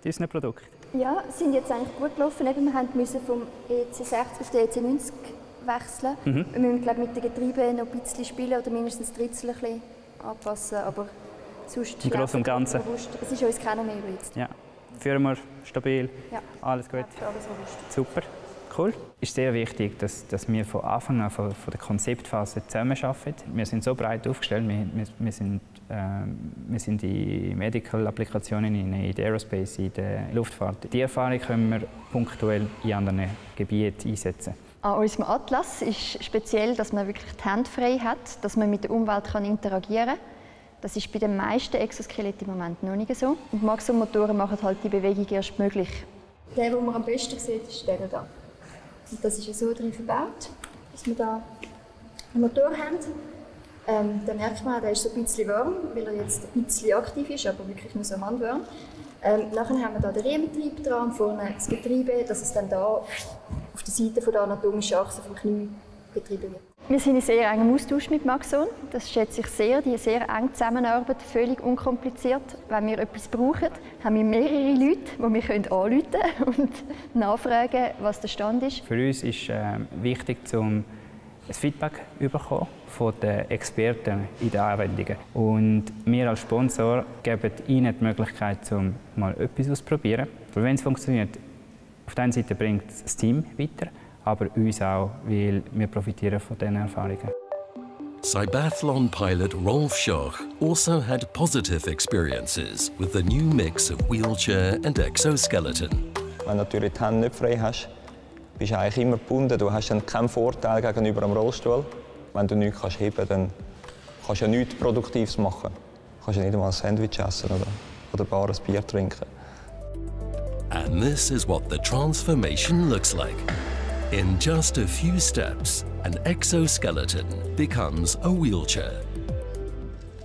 unseren Produkten? Ja, sind jetzt eigentlich gut gelaufen. Wir mussten vom EC60 auf den EC90 wechseln. Wir müssen, glaube ich, mit den Getrieben noch ein bisschen spielen oder mindestens das Drittel ein bisschen anpassen. Aber sonst im Großen und Ganzen. Es ist uns keiner mehr jetzt. Ja. Führen wir stabil. Ja. Alles gut. Ja, alles robust. Super. Cool. Es ist sehr wichtig, dass wir von Anfang an von der Konzeptphase zusammenarbeiten. Wir sind so breit aufgestellt. Wir sind in Medical-Applikationen, in der Aerospace, in der Luftfahrt. Die Erfahrung können wir punktuell in anderen Gebieten einsetzen. An unserem Atlas ist speziell, dass man wirklich die Hände frei hat, dass man mit der Umwelt interagieren kann. Das ist bei den meisten Exoskeletten im Moment noch nicht so. Und Maxon-Motoren machen halt die Bewegung erst möglich. Der, den man am besten sieht, ist der hier. Und das ist so drin verbaut, dass wir hier einen Motor haben. Da merkt man, der ist so ein bisschen warm, weil er jetzt ein bisschen aktiv ist, aber wirklich nur so handwarm. Nachher haben wir hier den Riementrieb dran und vorne das Getriebe, dass es dann hier auf der Seite von der anatomischen Achse vom Knie betrieben wird. Wir sind in sehr engem Austausch mit Maxon. Das schätze ich sehr. Die sehr eng zusammenarbeiten, völlig unkompliziert. Wenn wir etwas brauchen, haben wir mehrere Leute, die wir anrufen können und nachfragen, was der Stand ist. Für uns ist wichtig, ein Feedback zu bekommen von den Experten in den Anwendungen. Und wir als Sponsor geben ihnen die Möglichkeit, mal etwas auszuprobieren. Weil wenn es funktioniert, auf der einen Seite bringt es das Team weiter, aber uns auch, weil wir profitieren von diesen Erfahrungen. CYBATHLON pilot Rolf Schoch also had positive experiences with the new mix of wheelchair and exoskeleton. Wenn du natürlich die Hände nicht frei hast, bist du eigentlich immer gebunden. Du hast dann keinen Vorteil gegenüber dem Rollstuhl. Wenn du nichts heben kannst, dann kannst du ja nichts Produktives machen. Du kannst ja nicht einmal ein Sandwich essen oder bar ein Bier trinken. And this is what the transformation looks like. In just a few steps, an exoskeleton becomes a wheelchair.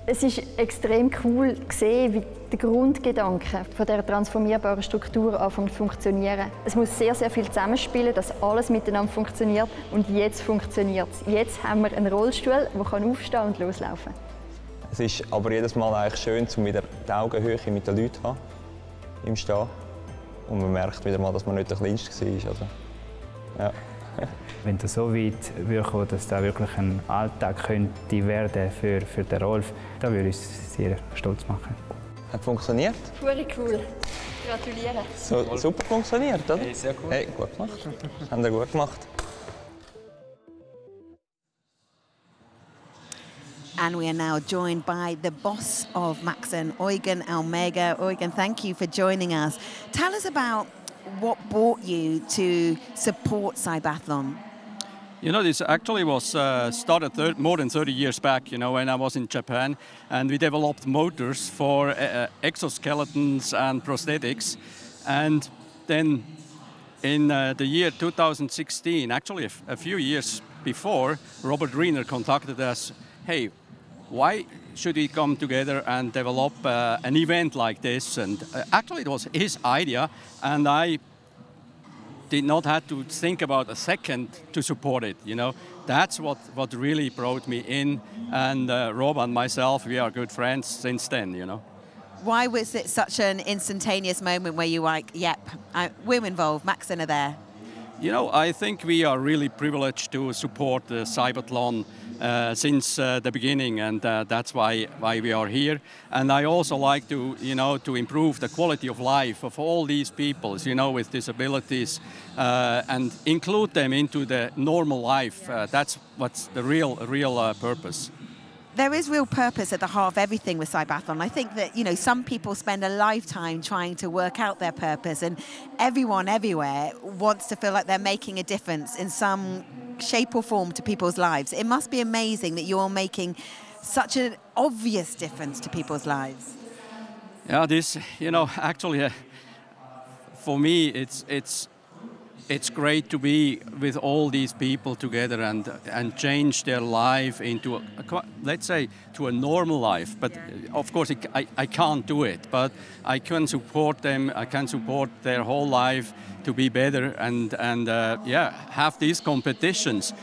Es ist extrem cool zu sehen, wie der Grundgedanke von dieser transformierbaren Struktur anfängt zu funktionieren. Es muss sehr, sehr viel zusammenspielen, dass alles miteinander funktioniert. Und jetzt funktioniert es. Jetzt haben wir einen Rollstuhl, der aufstehen und loslaufen kann. Es ist aber jedes Mal eigentlich schön, um wieder die Augenhöhe mit den Leuten zu haben, im Stehen. Und man merkt wieder mal, dass man nicht der Kleinste war. Also, ja. Wenn du so weit kommst, dass das wirklich ein Alltag könnte werden für den Rolf, dann würde ich uns sehr stolz machen. Hat funktioniert? Voll cool. Gratuliere. So, super funktioniert, oder? Hey, sehr cool. Hey, gut gemacht. Haben wir gut gemacht. And we are now joined by the boss of Maxon, Eugen Almega. Eugen, thank you for joining us. Tell us about what brought you to support CYBATHLON. You know, this actually was started more than 30 years back, you know, when I was in Japan, and we developed motors for exoskeletons and prosthetics. And then in the year 2016, actually a few years before, Robert Riener contacted us, hey, why should we come together and develop an event like this? And actually it was his idea, and I did not have to think about a second to support it, you know. That's what really brought me in, and Rob and myself, we are good friends since then, you know. Why was it such an instantaneous moment where you were like, yep, we're involved, Maxon are there? You know, I think we are really privileged to support the CYBATHLON since the beginning, and that's why we are here. And I also like to, you know, to improve the quality of life of all these people, you know, with disabilities, and include them into the normal life. That's what's the real purpose. There is real purpose at the heart of everything with CYBATHLON. I think that, you know, some people spend a lifetime trying to work out their purpose, and everyone everywhere wants to feel like they're making a difference in some shape or form to people's lives. It must be amazing that you're making such an obvious difference to people's lives. Yeah, this, you know, actually, for me, it's great to be with all these people together and change their life into, let's say, to a normal life. But of course, I can't do it. But I can support them. I can support their whole life to be better and yeah, have these competitions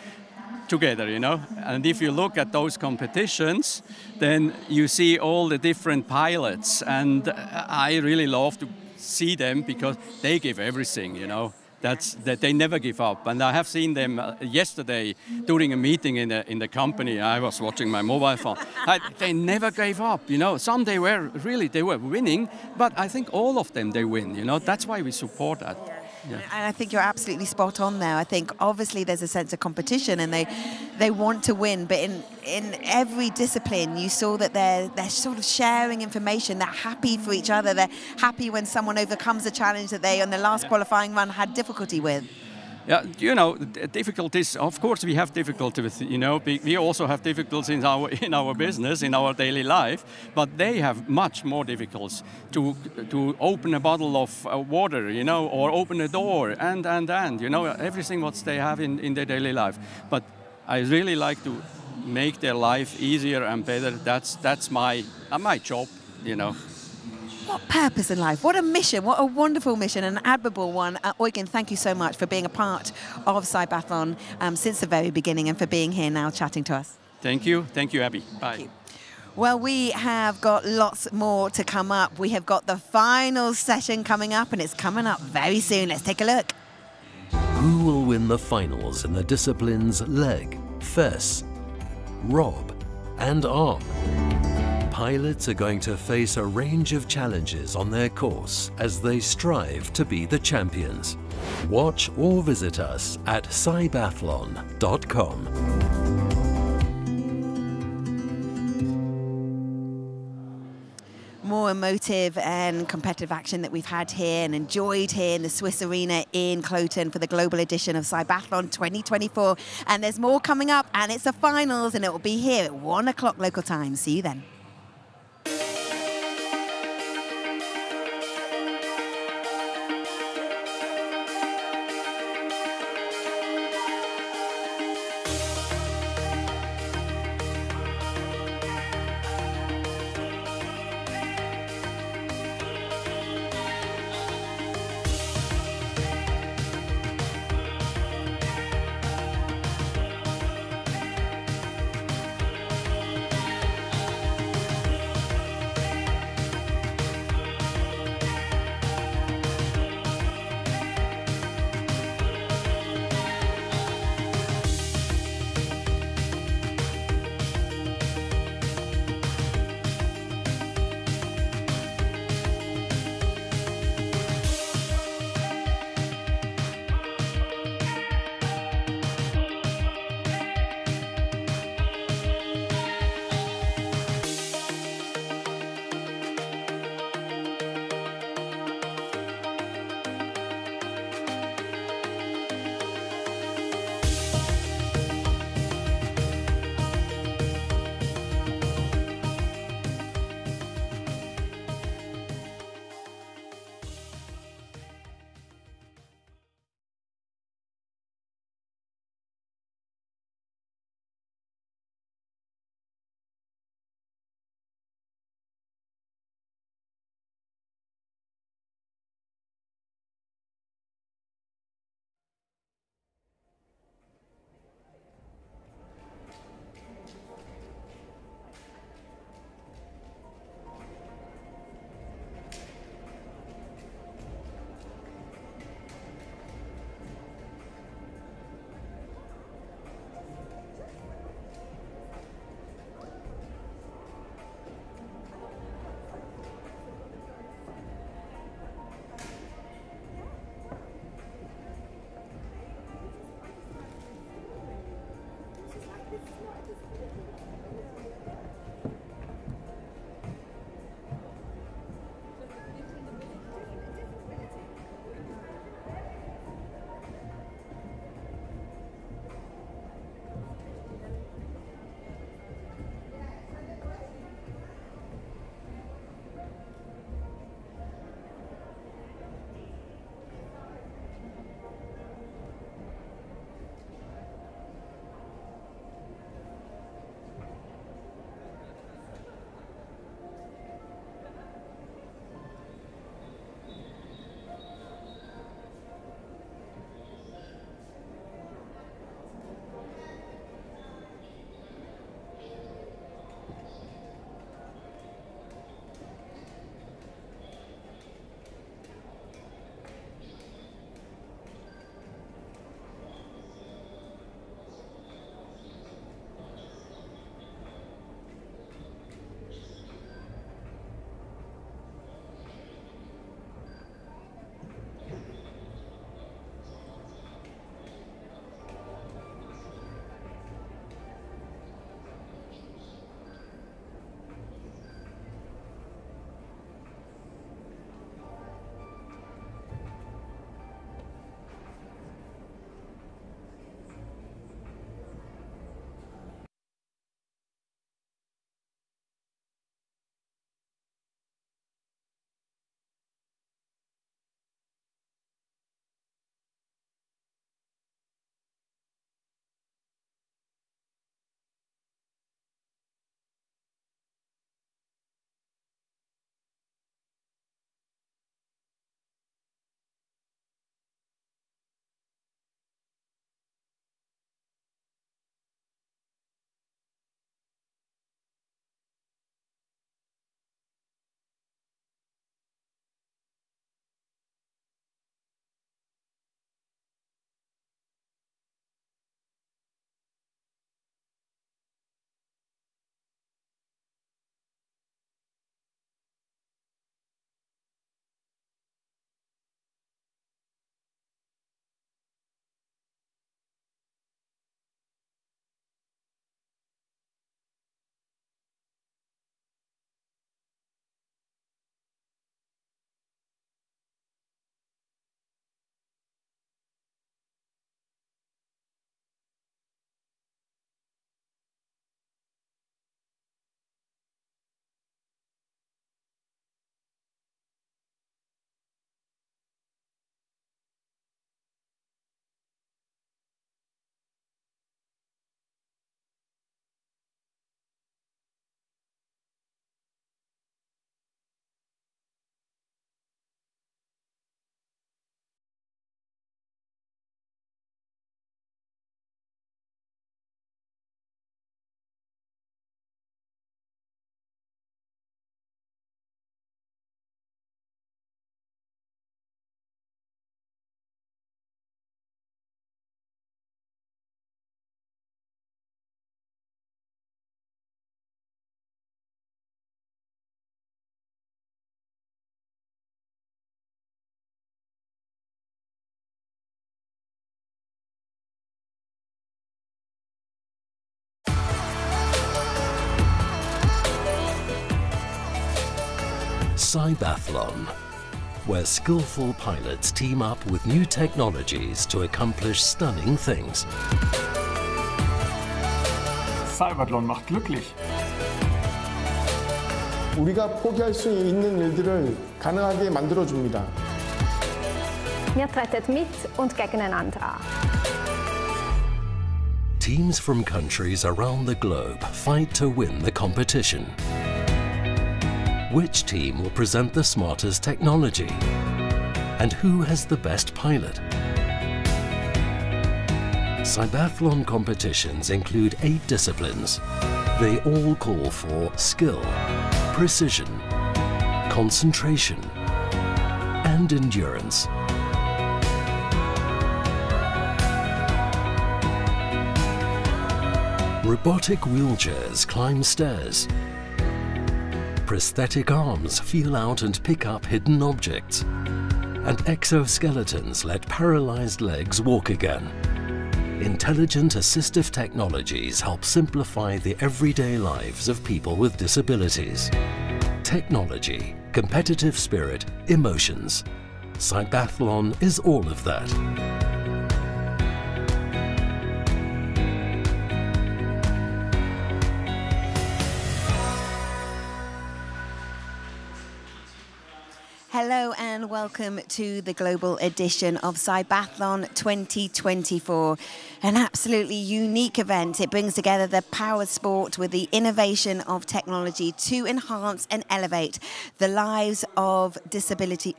together, you know. And if you look at those competitions, then you see all the different pilots. And I really love to see them because they give everything, you know. That they never give up. And I have seen them yesterday during a meeting in the company. I was watching my mobile phone. They never gave up, you know. Some they were winning, but I think all of them they win, you know. That's why we support that. Yeah. And I think you're absolutely spot on there. I think obviously there's a sense of competition and they want to win, but in every discipline you saw that they're sort of sharing information. They're happy for each other. They're happy when someone overcomes a challenge that they on the last qualifying run had difficulty with. Yeah, you know, difficulties, of course we have difficulties, you know, we also have difficulties in our business, in our daily life, but they have much more difficulties to open a bottle of water, you know, or open a door and, you know, everything what they have in their daily life. But I really like to make their life easier and better. That's my job, you know. What purpose in life? What a mission. What a wonderful mission, an admirable one. Eugen, thank you so much for being a part of CYBATHLON since the very beginning and for being here now chatting to us. Thank you. Thank you, Abby. Bye. Thank you. Well, we have got lots more to come up. We have got the final session coming up, and it's coming up very soon. Let's take a look. Who will win the finals in the disciplines leg, fess, rob and arm? Pilots are going to face a range of challenges on their course as they strive to be the champions. Watch or visit us at CYBATHLON.com. More emotive and competitive action that we've had here and enjoyed here in the Swiss Arena in Cloten for the global edition of CYBATHLON 2024. And there's more coming up, and it's the finals, and it will be here at 1 o'clock local time. See you then. CYBATHLON, where skillful pilots team up with new technologies to accomplish stunning things. CYBATHLON macht glücklich. 우리가 포기할 수 있는 일들을 가능하게 만들어 줍니다. Wir treten mit und gegeneinander an. Teams from countries around the globe fight to win the competition. Which team will present the smartest technology? And who has the best pilot? CYBATHLON competitions include 8 disciplines. They all call for skill, precision, concentration, and endurance. Robotic wheelchairs climb stairs. Prosthetic arms feel out and pick up hidden objects. And exoskeletons let paralyzed legs walk again. Intelligent assistive technologies help simplify the everyday lives of people with disabilities. Technology, competitive spirit, emotions. CYBATHLON is all of that. Hello and welcome to the global edition of CYBATHLON 2024. An absolutely unique event. It brings together the power sport with the innovation of technology to enhance and elevate the lives of disability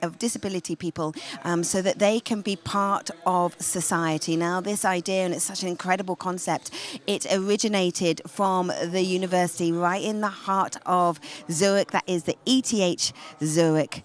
people so that they can be part of society. Now, this idea, and it's such an incredible concept, it originated from the university right in the heart of Zurich. That is the ETH Zurich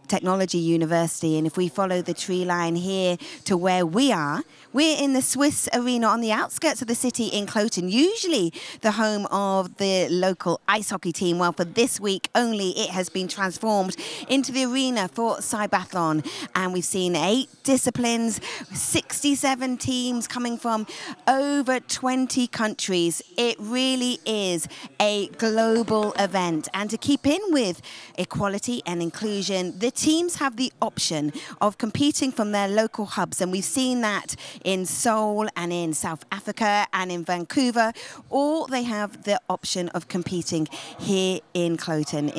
Technology University. And if we follow the tree line here to where we are, we're in the Swiss arena on the outskirts of the city in Cloten, usually the home of the local ice hockey team. Well, for this week only, it has been transformed into the arena for CYBATHLON. And we've seen 8 disciplines, 67 teams coming from over 20 countries. It really is a global event. And to keep in with equality and inclusion, the teams have the option of competing from their local hubs. And we've seen that in Seoul and in South Africa and in Vancouver, or they have the option of competing here in Cloten.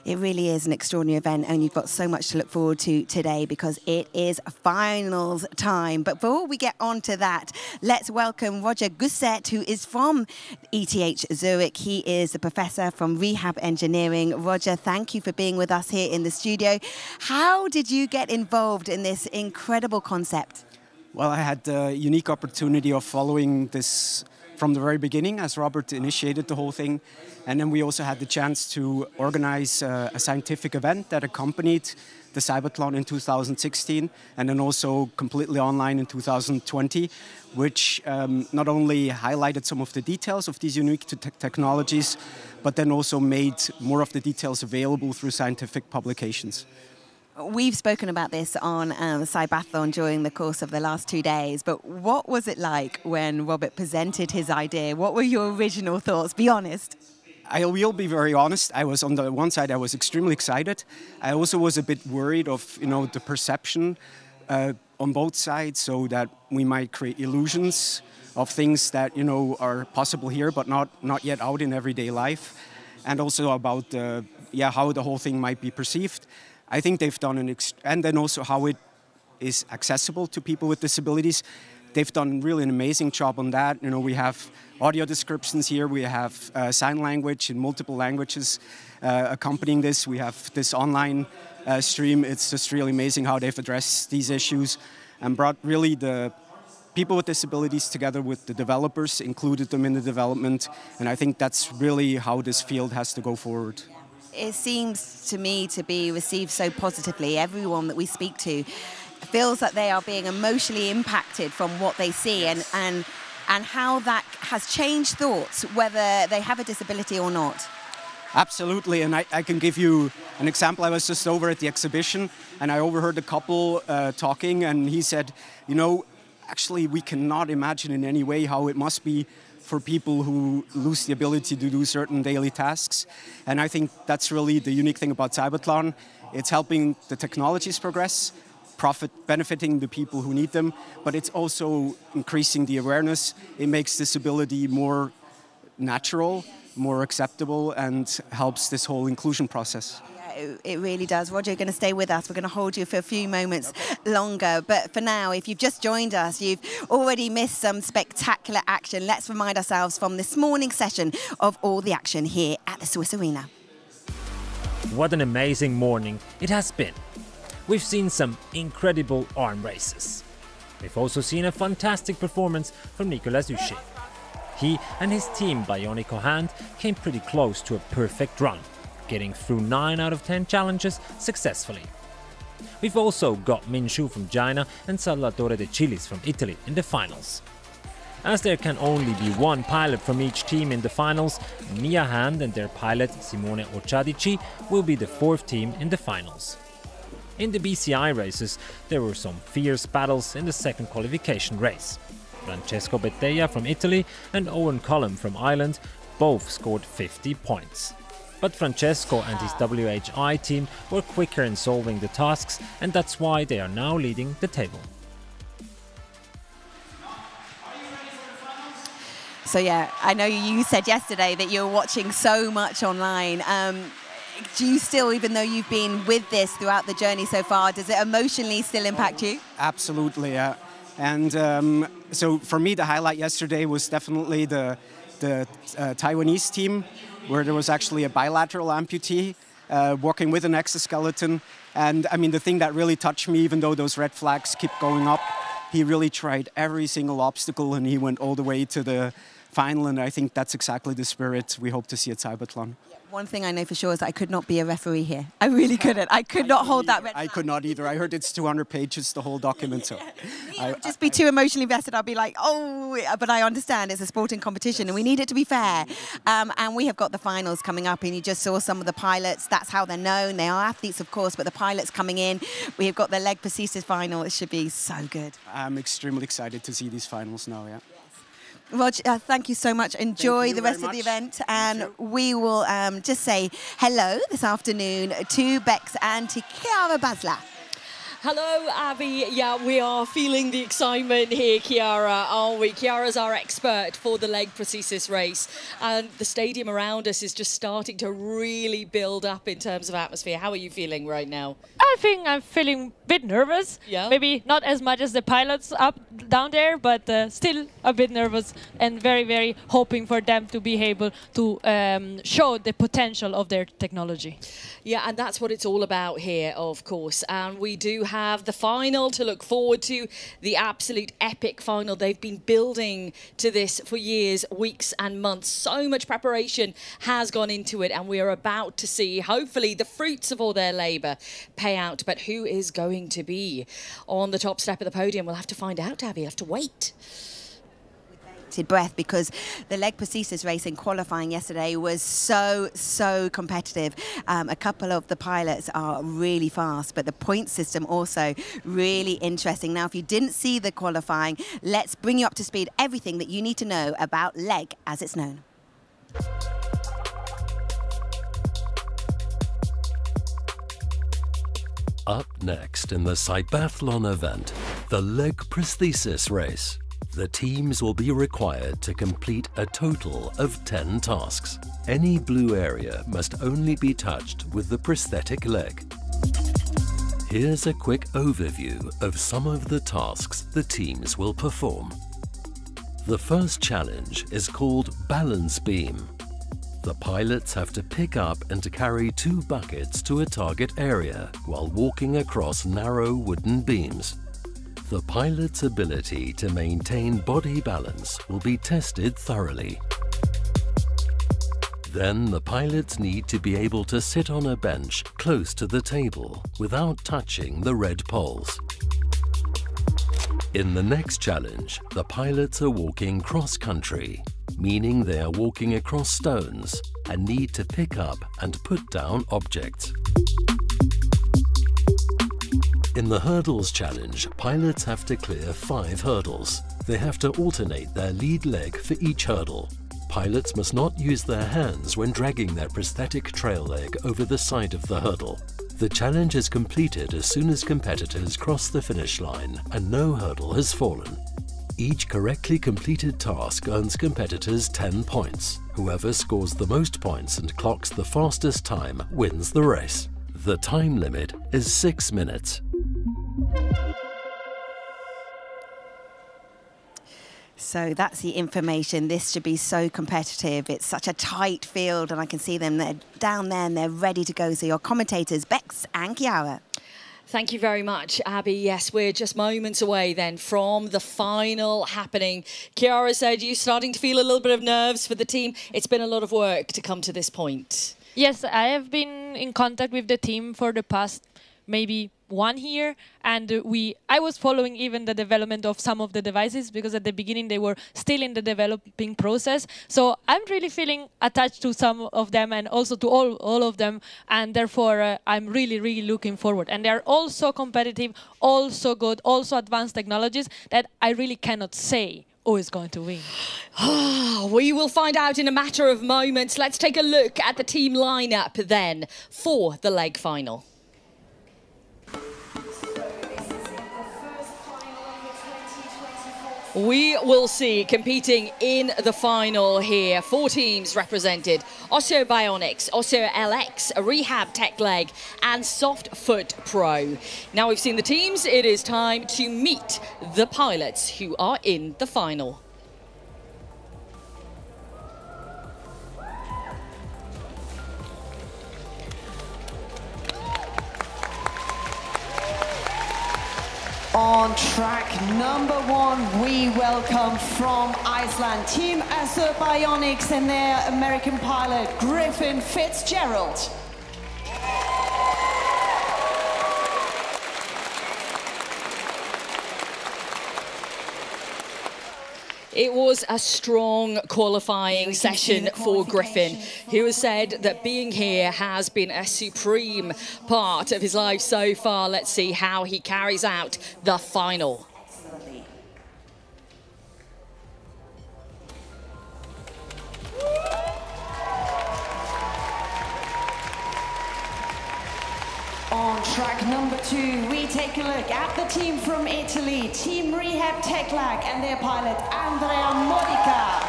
It really is an extraordinary event, and you've got so much to look forward to today because it is finals time. But before we get on to that, let's welcome Roger Gusset, who is from ETH Zurich. He is a professor from rehab engineering. Roger, thank you for being with us here in the studio. How did you get involved in this incredible concept? Well, I had the unique opportunity of following this from the very beginning as Robert initiated the whole thing. And then we also had the chance to organize a scientific event that accompanied the CYBATHLON in 2016 and then also completely online in 2020, which not only highlighted some of the details of these unique technologies, but then also made more of the details available through scientific publications. We've spoken about this on CYBATHLON during the course of the last 2 days, but what was it like when Robert presented his idea? What were your original thoughts? Be honest. I will be very honest. I was on the one side, I was extremely excited. I also was a bit worried of, the perception on both sides, so that we might create illusions of things that, are possible here, but not yet out in everyday life, and also about how the whole thing might be perceived. I think they've done and then also how it is accessible to people with disabilities. They've done really an amazing job on that. We have audio descriptions here. We have sign language in multiple languages accompanying this. We have this online stream. It's just really amazing how they've addressed these issues and brought really the people with disabilities together with the developers, included them in the development. And I think that's really how this field has to go forward. It seems to me to be received so positively. Everyone that we speak to feels that they are being emotionally impacted from what they see and how that has changed thoughts, whether they have a disability or not. Absolutely, and I can give you an example. I was just over at the exhibition and I overheard a couple talking, and he said, actually we cannot imagine in any way how it must be for people who lose the ability to do certain daily tasks. And I think that's really the unique thing about CYBATHLON. It's helping the technologies progress, benefiting the people who need them, but it's also increasing the awareness. It makes disability more natural, more acceptable, and helps this whole inclusion process. It really does. Roger, you're going to stay with us. We're going to hold you for a few moments longer. But for now, if you've just joined us, you've already missed some spectacular action. Let's remind ourselves from this morning's session of all the action here at the Swiss Arena. What an amazing morning it has been. We've seen some incredible arm races. We've also seen a fantastic performance from Nicolas Huchet. He and his team Bionico Hand came pretty close to a perfect run, getting through 9 out of 10 challenges successfully. We've also got Min Shu from China and Salvatore De Cilis from Italy in the finals. As there can only be one pilot from each team in the finals, Mia Hand and their pilot Simone Occiadici will be the 4th team in the finals. In the BCI races, there were some fierce battles in the second qualification race. Francesco Betteia from Italy and Owen Cullum from Ireland both scored 50 points. But Francesco and his WHI team were quicker in solving the tasks, and that's why they are now leading the table. So yeah, I know you said yesterday that you're watching so much online. Do you still, even though you've been with this throughout the journey so far, does it emotionally still impact you? Absolutely, yeah. And so for me, the highlight yesterday was definitely the Taiwanese team, where there was actually a bilateral amputee working with an exoskeleton. And I mean, the thing that really touched me, even though those red flags keep going up, he really tried every single obstacle and he went all the way to the final. And I think that's exactly the spirit we hope to see at CYBATHLON. One thing I know for sure is that I could not be a referee here. I really couldn't. I could not hold that red flag. I could not either. I heard it's 200 pages, the whole document. So I would just be too emotionally invested. I'd be like, oh, but I understand it's a sporting competition and we need it to be fair. And we have got the finals coming up, and you just saw some of the pilots. That's how they're known. They are athletes, of course, but the pilots coming in. We have got the Leg Prosthesis final. It should be so good. I'm extremely excited to see these finals now, yeah. Roger, thank you so much. Enjoy the rest of the event, and we will just say hello this afternoon to Bex and to Chiara Basler. Hello, Abby. Yeah, we are feeling the excitement here, Chiara, aren't we? Chiara's our expert for the Leg Prosthesis Race, and the stadium around us is just starting to really build up in terms of atmosphere. How are you feeling right now? I think I'm feeling a bit nervous. Yeah. Maybe not as much as the pilots down there, but still a bit nervous and very, very hoping for them to be able to show the potential of their technology. Yeah, and that's what it's all about here, of course. And we do have the final to look forward to, the absolute epic final. They've been building to this for years, weeks and months. So much preparation has gone into it, and we are about to see, hopefully, the fruits of all their labour pay out. But who is going to be on the top step of the podium? We'll have to find out, Abby. We'll have to wait. Breath, because the Leg Prosthesis race in qualifying yesterday was so competitive. A couple of the pilots are really fast, but the point system also really interesting. Now, if you didn't see the qualifying, let's bring you up to speed, everything that you need to know about leg as it's known. Up next in the CYBATHLON event, the Leg Prosthesis Race. The teams will be required to complete a total of 10 tasks. Any blue area must only be touched with the prosthetic leg. Here's a quick overview of some of the tasks the teams will perform. The first challenge is called balance beam. The pilots have to pick up and to carry 2 buckets to a target area while walking across narrow wooden beams. The pilot's ability to maintain body balance will be tested thoroughly. Then the pilots need to be able to sit on a bench close to the table without touching the red poles. In the next challenge, the pilots are walking cross-country, meaning they are walking across stones and need to pick up and put down objects. In the hurdles challenge, pilots have to clear 5 hurdles. They have to alternate their lead leg for each hurdle. Pilots must not use their hands when dragging their prosthetic trail leg over the side of the hurdle. The challenge is completed as soon as competitors cross the finish line and no hurdle has fallen. Each correctly completed task earns competitors 10 points. Whoever scores the most points and clocks the fastest time wins the race. The time limit is 6 minutes. So that's the information. This should be so competitive. It's such a tight field, and I can see them. They're down there and they're ready to go. So your commentators, Bex and Chiara. Thank you very much, Abby. Yes, we're just moments away then from the final happening. Chiara said you're starting to feel a little bit of nerves for the team. It's been a lot of work to come to this point. Yes, I have been in contact with the team for the past maybe 1 year, and I was following even the development of some of the devices, because at the beginning they were still in the developing process. So I'm really feeling attached to some of them and also to all of them, and therefore I'm really looking forward. And they're also competitive, also good, also advanced technologies that I really cannot say who is going to win. We will find out in a matter of moments. Let's take a look at the team lineup then for the leg final. We will see competing in the final here. 4 teams represented: Oseo Bionics, Oseo LX, Rehab Tech Leg, and Soft Foot Pro. Now we've seen the teams, it is time to meet the pilots who are in the final. On track number 1, we welcome from Iceland, Team Oseo Bionics and their American pilot, Griffin Fitzgerald. It was a strong qualifying session for Griffin, who has said that being here has been a supreme part of his life so far. Let's see how he carries out the final. On track number 2, we take a look at the team from Italy, Team Rehab Tech Leg, and their pilot, Andrea Modica.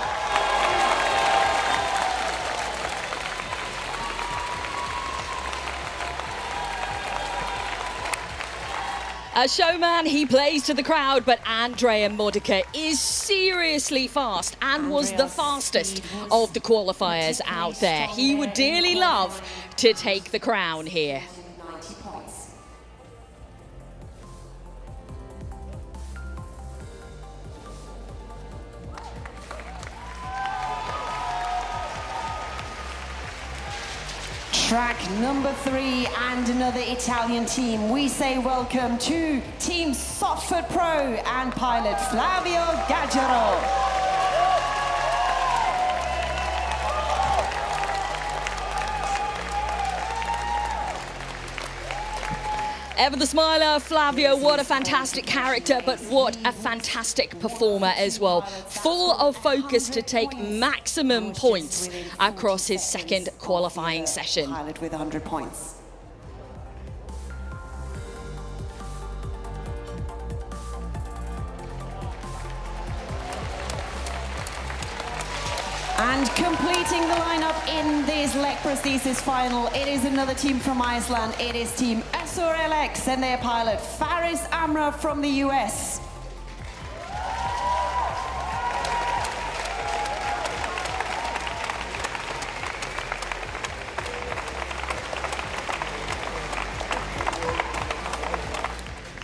A showman, he plays to the crowd, but Andrea Modica is seriously fast and was the fastest of the qualifiers out there. He would dearly love to take the crown here. Track number 3 and another Italian team. We say welcome to Team Soft Foot Pro and pilot Flavio Gaggero. Ever the smiler, Flavio, what a fantastic character, but what a fantastic performer as well. Full of focus to take maximum points across his second qualifying session. Pilot with 100 points. And completing the lineup in this leg prosthesis final, it is another team from Iceland. It is Team Oseo LX and their pilot Faris Amra from the US.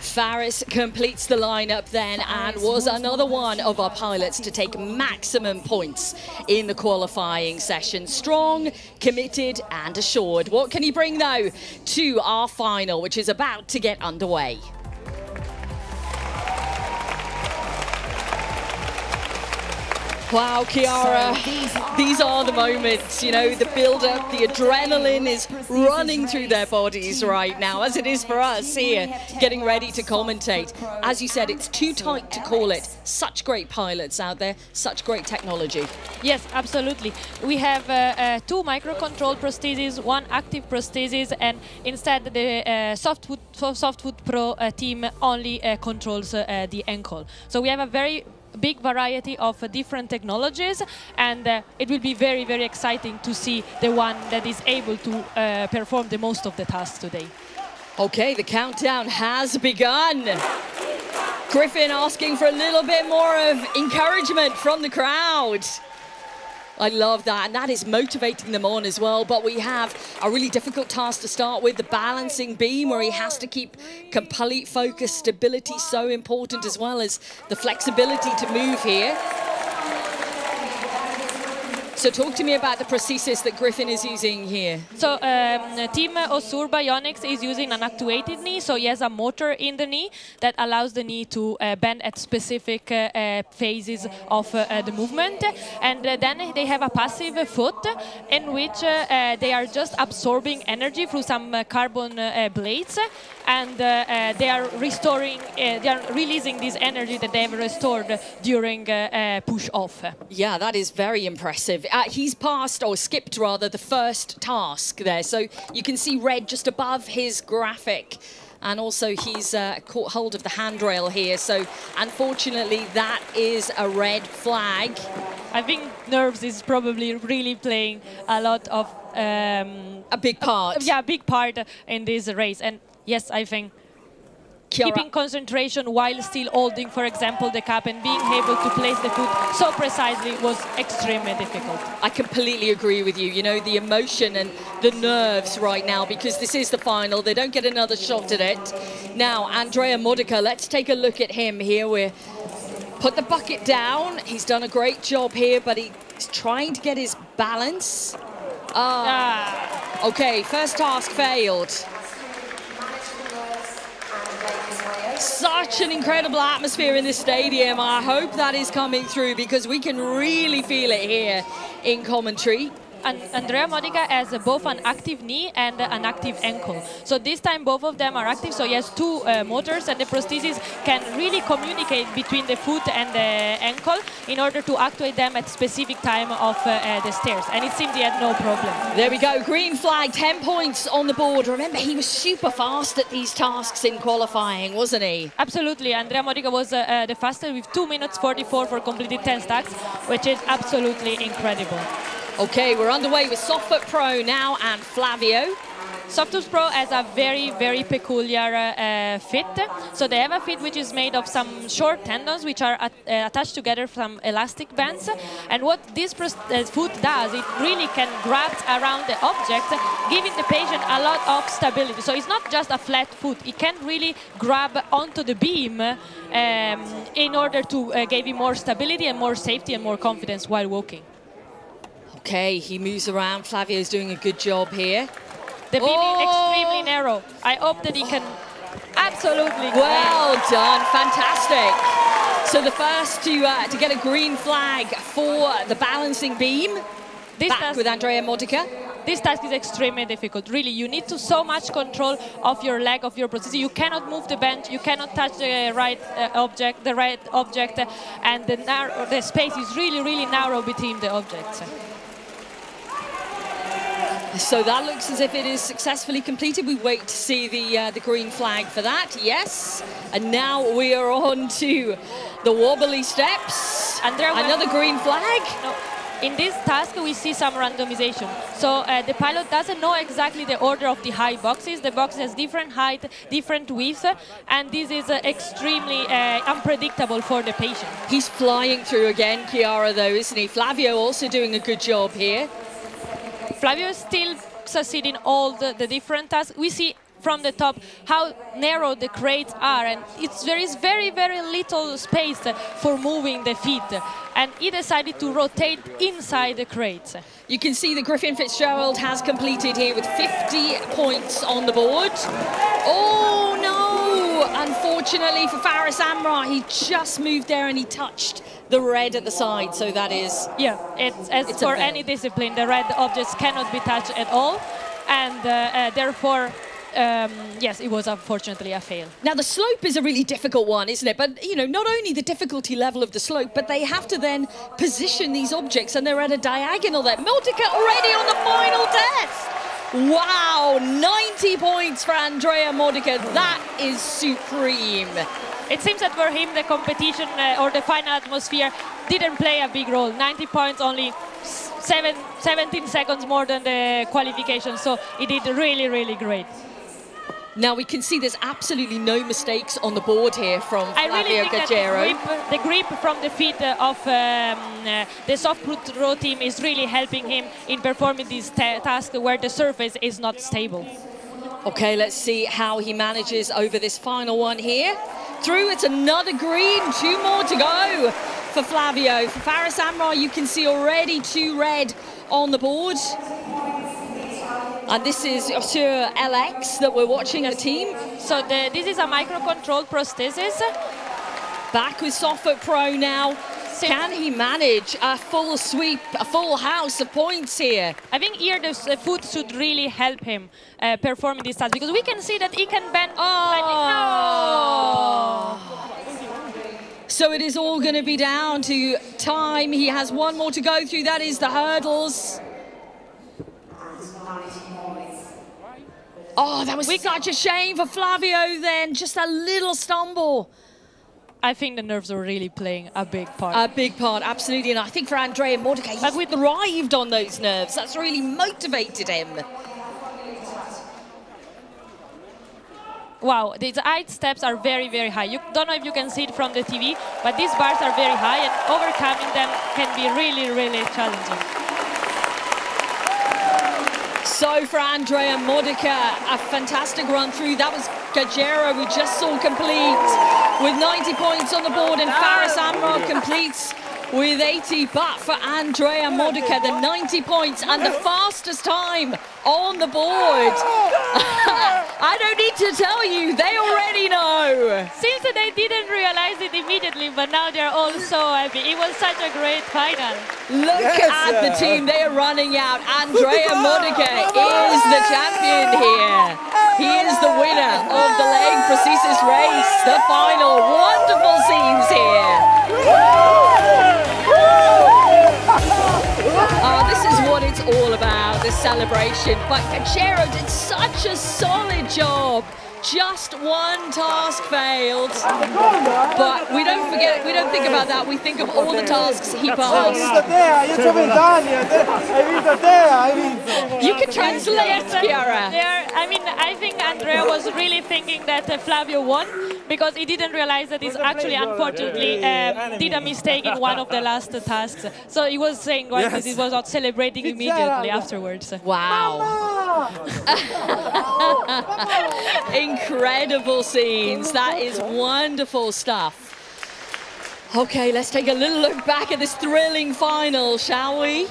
Faris completes the lineup then and was another one of our pilots to take maximum points in the qualifying session. Strong, committed and assured. What can he bring though to our final, which is about to get underway? Wow, Chiara, these are the moments, you know, the build-up, the adrenaline is running through their bodies right now, as it is for us here, getting ready to commentate. As you said, it's too tight to call it. Such great pilots out there, such great technology. Yes, absolutely. We have 2 microcontrol prostheses, 1 active prosthesis, and instead the Softfoot Pro team only controls the ankle. So we have a very big variety of different technologies, and it will be very, very exciting to see the one that is able to perform the most of the tasks today. Okay, the countdown has begun. Griffin asking for a little bit more of encouragement from the crowd. I love that, and that is motivating them on as well. But we have a really difficult task to start with, the balancing beam, where he has to keep complete focus. Stability so important, as well as the flexibility to move here. So talk to me about the prosthesis that Griffin is using here. So Team Osur Bionics is using an actuated knee. So he has a motor in the knee that allows the knee to bend at specific phases of the movement. And then they have a passive foot in which they are just absorbing energy through some carbon blades. And they are restoring, they are releasing this energy that they have restored during push-off. Yeah, that is very impressive. He's passed, or skipped rather, the first task there. So you can see red just above his graphic. And also he's caught hold of the handrail here. So unfortunately, that is a red flag. I think nerves is probably really playing a lot of... a big part. Yeah, a big part in this race. And yes, I think keeping concentration while still holding, for example, the cap and being able to place the foot so precisely was extremely difficult. I completely agree with you. You know, the emotion and the nerves right now, because this is the final. They don't get another shot at it. Now, Andrea Modica, let's take a look at him here. We're put the bucket down. He's done a great job here, but he's trying to get his balance. Okay, first task failed. Such an incredible atmosphere in this stadium. I hope that is coming through, because we can really feel it here in commentary. And Andrea Modica has both an active knee and an active ankle. So this time both of them are active, so he has 2 motors, and the prosthesis can really communicate between the foot and the ankle in order to actuate them at specific time of the stairs. And it seemed he had no problem. There we go, green flag, 10 points on the board. Remember, he was super fast at these tasks in qualifying, wasn't he? Absolutely, Andrea Modica was the fastest with 2 minutes 44 for completed 10 stacks, which is absolutely incredible. Okay, we're underway with Softfoot Pro now and Flavio. Softfoot Pro has a very, very peculiar fit. So they have a fit which is made of some short tendons which are attached together from elastic bands. And what this foot does, it really can grab around the object, giving the patient a lot of stability. So it's not just a flat foot. It can really grab onto the beam in order to give him more stability and more safety and more confidence while walking. Okay, he moves around. Flavio's doing a good job here. The beam is extremely narrow. I hope that he can absolutely... Well done, fantastic. So the first to get a green flag for the balancing beam. Back with Andrea Modica. This task is extremely difficult. Really, you need so much control of your leg, of your prosthesis. You cannot move the bench. You cannot touch the right object, and the space is really, really narrow between the objects. So that looks as if it is successfully completed. We wait to see the green flag for that. Yes. And now we are on to the wobbly steps. Another green flag. No. In this task, we see some randomization. So the pilot doesn't know exactly the order of the high boxes. The box has different height, different width, and this is extremely unpredictable for the patient. He's flying through again, Chiara, though, isn't he? Flavio also doing a good job here. Flavio is still succeeding all the different tasks. We see from the top how narrow the crates are, and there is very, very little space for moving the feet. And he decided to rotate inside the crates. You can see that Griffin Fitzgerald has completed here with 50 points on the board. Oh no! Unfortunately, Unfortunately for Faris Amrar, he just moved there and he touched the red at the side, so that is... Yeah, it's for any discipline, the red objects cannot be touched at all, and therefore, yes, it was unfortunately a fail. Now, the slope is a really difficult one, isn't it? But, you know, not only the difficulty level of the slope, but they have to then position these objects, and they're at a diagonal there. Modica already on the final test! Wow, 90 points for Andrea Modica. That is supreme. It seems that for him the competition or the final atmosphere didn't play a big role. 90 points, only 17 seconds more than the qualification, so he did really, really great. Now we can see there's absolutely no mistakes on the board here from Flavio Gaggero. The grip from the feet of the soft throw team is really helping him in performing this task where the surface is not stable. Okay, let's see how he manages over this final one here. Through, it's another green, 2 more to go for Flavio. For Faris Amrar, you can see already 2 red on the board. And this is Sir LX that we're watching the team. So this is a micro-controlled prosthesis. Back with Softfoot Pro now. Can he manage a full sweep, a full house of points here? I think here the foot should really help him perform this task, because we can see that he can bend. Oh! So it is all going to be down to time. He has 1 more to go through. That is the hurdles. Oh, that was such a shame for Flavio then. Just a little stumble. I think the nerves are really playing a big part. A big part, absolutely. And I think for Andrea Modica, he's thrived on those nerves. That's really motivated him. Wow, these height steps are very, very high. You don't know if you can see it from the TV, but these bars are very high, and overcoming them can be really, really challenging. So for Andrea Modica, a fantastic run through. That was Gaggero we just saw complete with 90 points on the board, and Faris Amrar completes with 80. But for Andrea Modica, the 90 points and the fastest time on the board. I don't need to tell you, they already know. Seems that they didn't realize it immediately, but now they're all so happy. It was such a great final. Look at the team, they are running out. Andrea Modica is the champion here. He is the winner of the Leg Prosthesis Race, the final. Wonderful scenes here. Oh, this is what it's all about, this celebration. But Gaggero did such a solid job. Just 1 task failed. But we don't forget, we don't think about that. We think of all the tasks he passed. You can translate, Chiara. I mean, I think Andrea was really thinking that Flavio won, because he didn't realize that he's actually, unfortunately, did a mistake in one of the last tasks. So he was saying that he was not celebrating immediately afterwards. Wow. Incredible scenes. That is wonderful stuff. Okay, let's take a little look back at this thrilling final, shall we?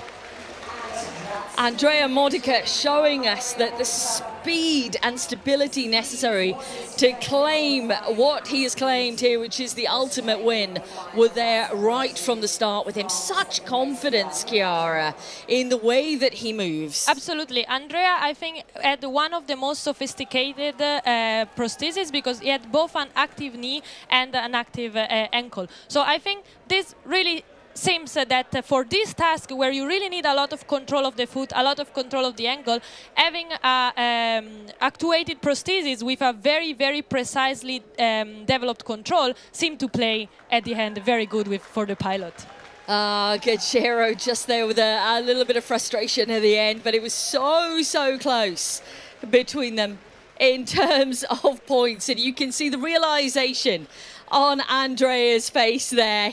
Andrea Modica showing us that the speed and stability necessary to claim what he has claimed here, which is the ultimate win, were there right from the start with him. Such confidence, Chiara, in the way that he moves. Absolutely. Andrea, I think, had one of the most sophisticated prostheses, because he had both an active knee and an active ankle. So I think this really seems that for this task, where you really need a lot of control of the foot, a lot of control of the ankle, having actuated prosthesis with a very, very precisely developed control seemed to play at the end very good for the pilot. Gaggero just there with a little bit of frustration at the end, but it was so close between them in terms of points, and you can see the realization on Andrea's face there.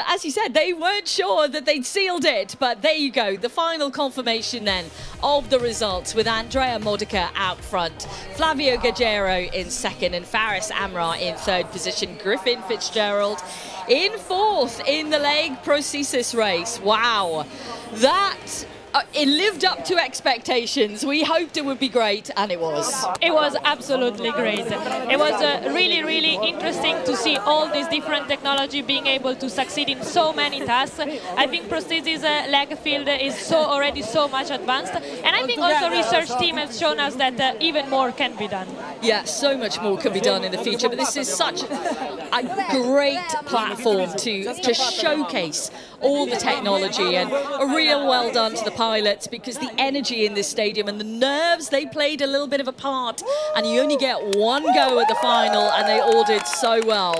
As he said, they weren't sure that they'd sealed it, but there you go, the final confirmation then of the results, with Andrea Modica out front, Flavio Gaggero in second, and Faris Amrar in third position. Griffin Fitzgerald in fourth in the Leg Prosthesis Race. Wow, that It lived up to expectations. We hoped it would be great, and it was. It was absolutely great. It was really, really interesting to see all this different technology being able to succeed in so many tasks. I think prosthesis leg field is already so much advanced, and I think also research team has shown us that even more can be done. Yeah, so much more can be done in the future, but this is such a great platform to showcase all the technology, and a real well done to the pilots, because the energy in this stadium and the nerves, they played a little bit of a part, and you only get one go at the final, and they all did so well.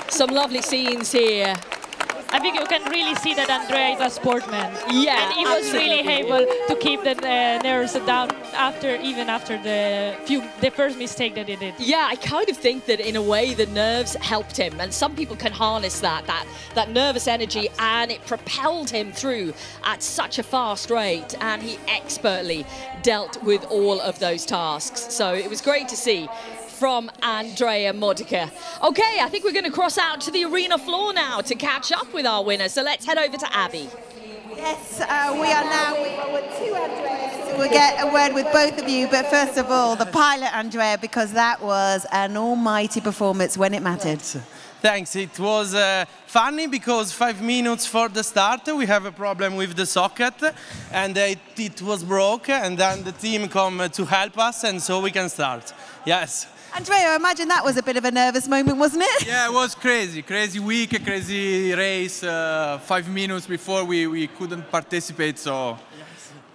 Some lovely scenes here. I think you can really see that Andrea is a sportman. Yeah, and he was really able to keep the nerves down even after the first mistake that he did. Yeah, I kind of think that in a way the nerves helped him, and some people can harness that nervous energy, and it propelled him through at such a fast rate, and he expertly dealt with all of those tasks. So it was great to see from Andrea Modica. Okay, I think we're going to cross out to the arena floor now to catch up with our winner. So let's head over to Abby. Yes, we are now with two Andreas. So we'll get a word with both of you, but first of all, the pilot Andrea, because that was an almighty performance when it mattered. Thanks. It was funny because 5 minutes for the start we have a problem with the socket, and it was broke, and then the team come to help us, and so we can start. Yes. Andrea, I imagine that was a bit of a nervous moment, wasn't it? Yeah, it was crazy. Crazy week, a crazy race. 5 minutes before we couldn't participate, so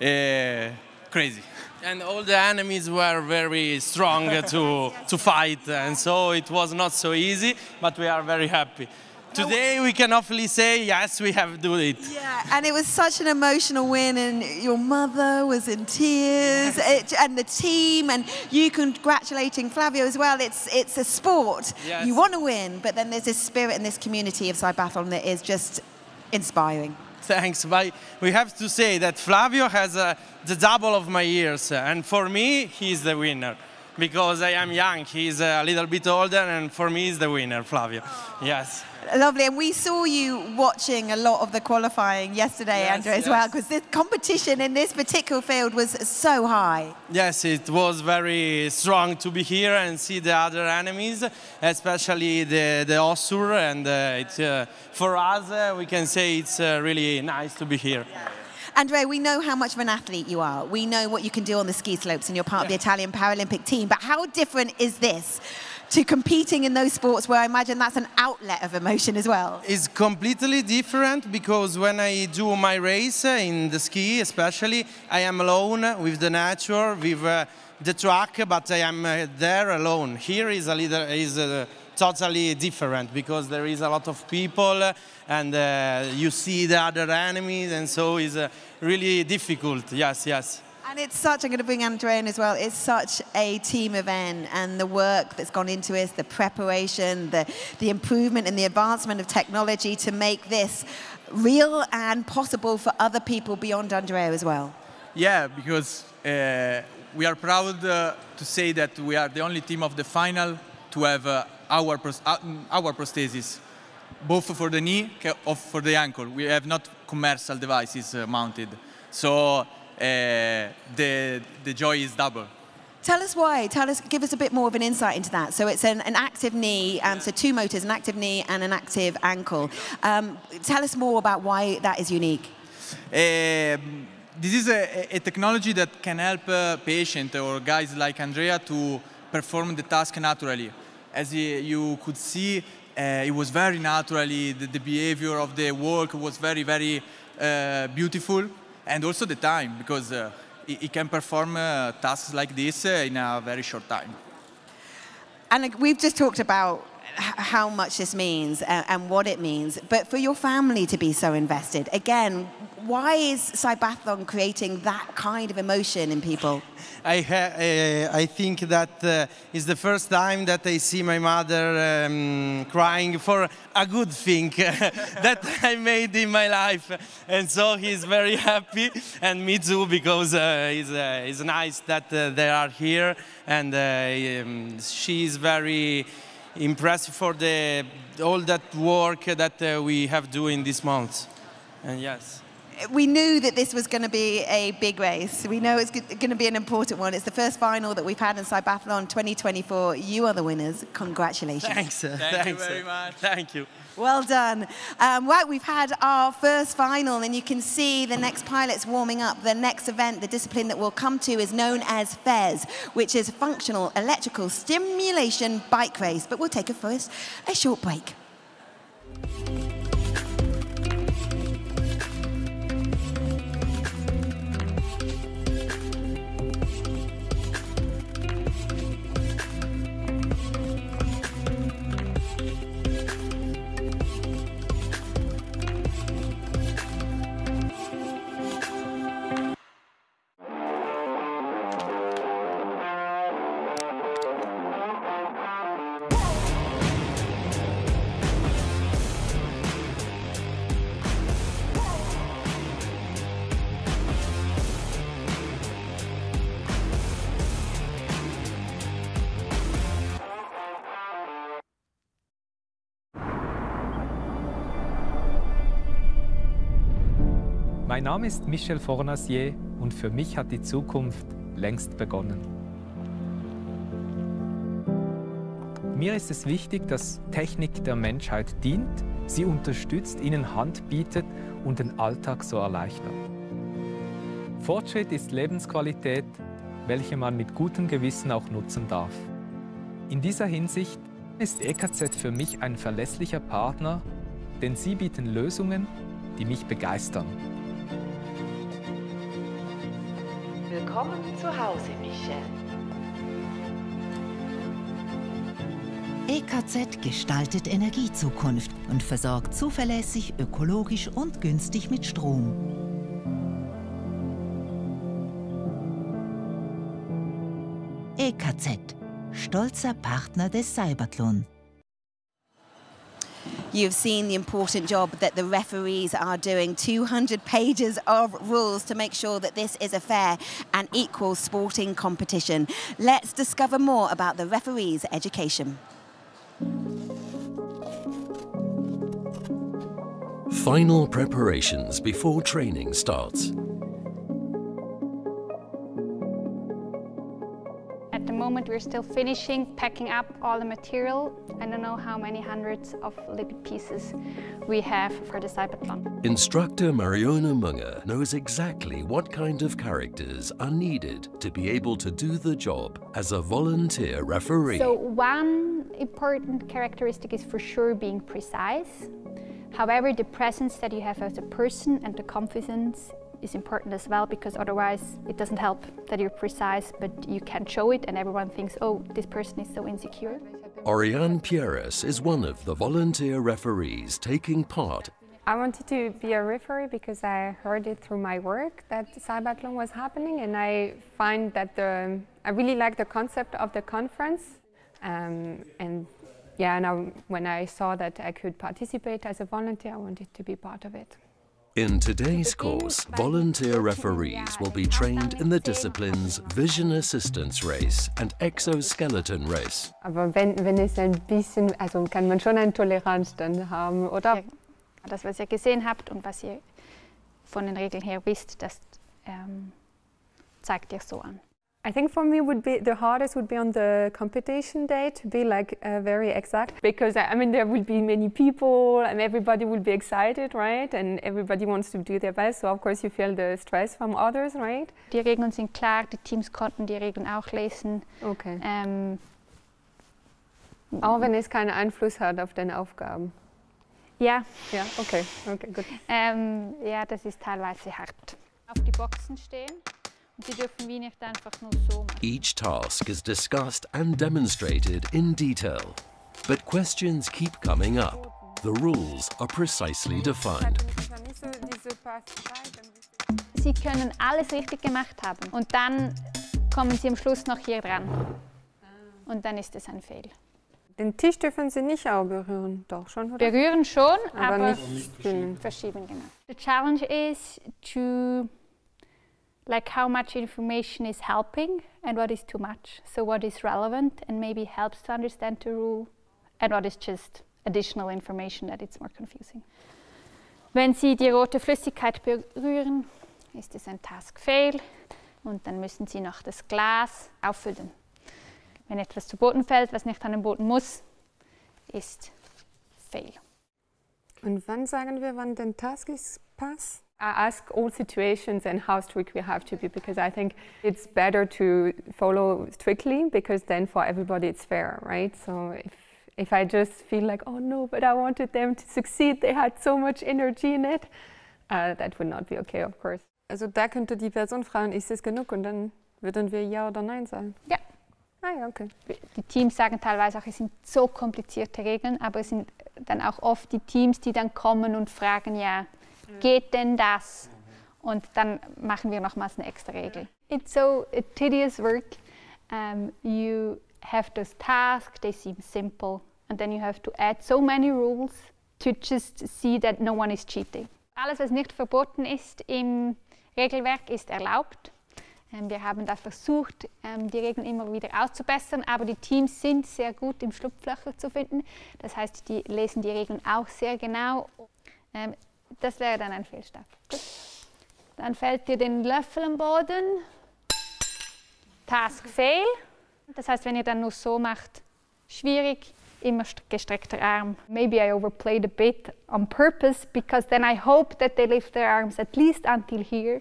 crazy. And all the enemies were very strong to fight, and so it was not so easy, but we are very happy. Today we can hopefully say, yes, we have done it. Yeah, and it was such an emotional win, and your mother was in tears, and the team, and you congratulating Flavio as well. It's a sport. Yes. You want to win, but then there's this spirit in this community of CYBATHLON that is just inspiring. Thanks, but we have to say that Flavio has the double of my years, and for me, he's the winner. Because I am young, he's a little bit older, and for me, he's the winner, Flavio. Yes. Lovely, and we saw you watching a lot of the qualifying yesterday, Yes, Andrea, as yes. well, because the competition in this particular field was so high. Yes, it was very strong to be here and see the other enemies, especially the Ossur, and for us, we can say it's really nice to be here. Andrea, we know how much of an athlete you are. We know what you can do on the ski slopes, and you're part of the Italian Paralympic team. But how different is this to competing in those sports where I imagine that's an outlet of emotion as well? It's completely different, because when I do my race in the ski especially, I am alone with the nature, with the track, but I am there alone. Here is totally different, because there is a lot of people, and you see the other enemies, and so it's really difficult. Yes, yes. And it's such, I'm going to bring Andrea in as well, it's such a team event, and the work that's gone into it, the preparation, the improvement and the advancement of technology to make this real and possible for other people beyond Andrea as well. Yeah, because we are proud to say that we are the only team of the final to have our prosthesis, both for the knee or for the ankle. We have not commercial devices mounted, so the joy is double. Tell us why. Give us a bit more of an insight into that. So it's an active knee, so two motors, an active knee and an active ankle. Tell us more about why that is unique. This is a technology that can help patients or guys like Andrea to perform the task naturally. As you could see, it was very naturally, the behavior of the work was very, very beautiful, and also the time, because it can perform tasks like this in a very short time. And we've just talked about how much this means and what it means, but for your family to be so invested, again, why is CYBATHLON creating that kind of emotion in people? I think that is the first time that I see my mother crying for a good thing that I made in my life, and so he's very happy, and me too, because it's nice that they are here, and she's very impressive for all that work that we have doing this month. And yes. We knew that this was going to be a big race. We know it's going to be an important one. It's the first final that we've had in CYBATHLON 2024. You are the winners. Congratulations. Thanks, sir. Thank you very much. Thank you. Well done. Right, we've had our first final, and you can see the next pilots warming up. The next event, the discipline that we'll come to, is known as FES, which is Functional Electrical Stimulation Bike Race. But we'll take first a short break. Mein Name ist Michel Fornasier und für mich hat die Zukunft längst begonnen. Mir ist es wichtig, dass Technik der Menschheit dient, sie unterstützt, ihnen Hand bietet und den Alltag so erleichtert. Fortschritt ist Lebensqualität, welche man mit gutem Gewissen auch nutzen darf. In dieser Hinsicht ist EKZ für mich ein verlässlicher Partner, denn sie bieten Lösungen, die mich begeistern. Willkommen zu Hause, Michel. EKZ gestaltet Energiezukunft und versorgt zuverlässig, ökologisch und günstig mit Strom. EKZ, stolzer Partner des CYBATHLON. You've seen the important job that the referees are doing. 200 pages of rules to make sure that this is a fair and equal sporting competition. Let's discover more about the referees' education. Final preparations before training starts. At the moment we're still finishing, packing up all the material. I don't know how many hundreds of little pieces we have for the CYBATHLON. Instructor Mariona Munger knows exactly what kind of characters are needed to be able to do the job as a volunteer referee. So one important characteristic is for sure being precise. However, the presence that you have as a person and the confidence is important as well, because otherwise it doesn't help that you're precise, but you can't show it and everyone thinks, oh, this person is so insecure. Oriane Pierres is one of the volunteer referees taking part. I wanted to be a referee because I heard it through my work that CYBATHLON was happening, and I find that I really like the concept of the conference. And yeah, now when I saw that I could participate as a volunteer, I wanted to be part of it. In today's course, volunteer referees will be trained in the disciplines Vision Assistance Race and Exoskeleton Race. Aber wenn es ein bisschen, also kann man schon eine Toleranz dann haben, oder? Das, was ihr gesehen habt und was ihr von den Regeln her wisst, das zeigt ihr so an. I think for me the hardest would be on the competition day to be like very exact, because I mean there will be many people and everybody will be excited, right? And everybody wants to do their best, so of course you feel the stress from others, right? Die Regeln sind klar, die Teams konnten die Regeln auch lesen. Okay. Auch wenn es keinen Einfluss hat auf deine Aufgaben. Ja. Ja, okay, gut. Ja, das ist teilweise hart. Auf die Boxen stehen. Sie dürfen wie nicht einfach nur so machen. Each task is discussed and demonstrated in detail, but questions keep coming up. The rules are precisely defined. Sie können alles richtig gemacht haben und dann kommen Sie am Schluss noch hier dran. Und dann ist es ein Fehler. Den Tisch dürfen Sie nicht auch berühren, doch schon, oder? Berühren schon, aber nicht verschieben, genau. The challenge is to like how much information is helping and what is too much. So what is relevant and maybe helps to understand the rule, and what is just additional information that it's more confusing. Wenn Sie die rote Flüssigkeit berühren, ist es ein Task Fail und dann müssen Sie noch das Glas auffüllen. Wenn etwas zu Boden fällt, was nicht an den Boden muss, ist Fail. Und wann sagen wir, wann der Task ist Pass? I ask all situations and how strict we have to be, because I think it's better to follow strictly, because then for everybody it's fair, right? So if I just feel like, oh no, but I wanted them to succeed, they had so much energy in it, that would not be okay, of course. Also da könnte die Person fragen, ist es genug? Und dann würden wir Ja oder Nein sagen. Ja. Ah ja, okay. Die Teams sagen teilweise auch, es sind so komplizierte Regeln, aber es sind dann auch oft die Teams, die dann kommen und fragen, ja, geht denn das? Und dann machen wir nochmals eine extra Regel. It's so a tedious work. You have those tasks, they seem simple, and then you have to add so many rules to just see that no one is cheating. Alles, was nicht verboten ist im Regelwerk, ist erlaubt. Wir haben da versucht, die Regeln immer wieder auszubessern, aber die Teams sind sehr gut im Schlupflöcher zu finden. Das heißt, die lesen die Regeln auch sehr genau. Das wäre dann ein Fehlstart. Gut. Dann fällt dir den Löffel am Boden. Task Fail. Das heißt, wenn ihr dann nur so macht, schwierig, immer gestreckter Arm. Maybe I overplayed a bit on purpose, because then I hope that they lift their arms at least until here.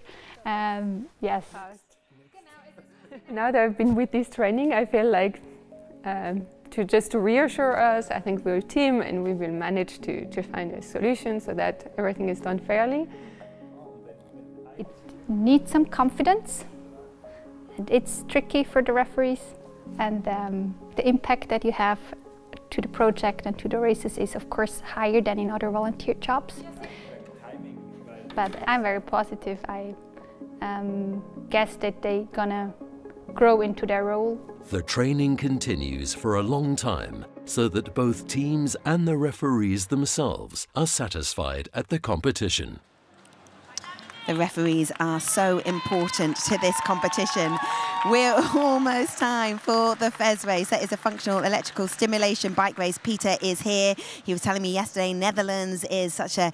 Yes. Now that I've been with this training, I feel like to reassure us, I think we're a team and we will manage to find a solution so that everything is done fairly. It needs some confidence, and it's tricky for the referees, and the impact that you have to the project and to the races is of course higher than in other volunteer jobs. But I'm very positive. I guess that they're gonna grow into their role. The training continues for a long time so that both teams and the referees themselves are satisfied at the competition. The referees are so important to this competition. We're almost time for the Fez race. That is a functional electrical stimulation bike race. Peter is here. He was telling me yesterday Netherlands is such a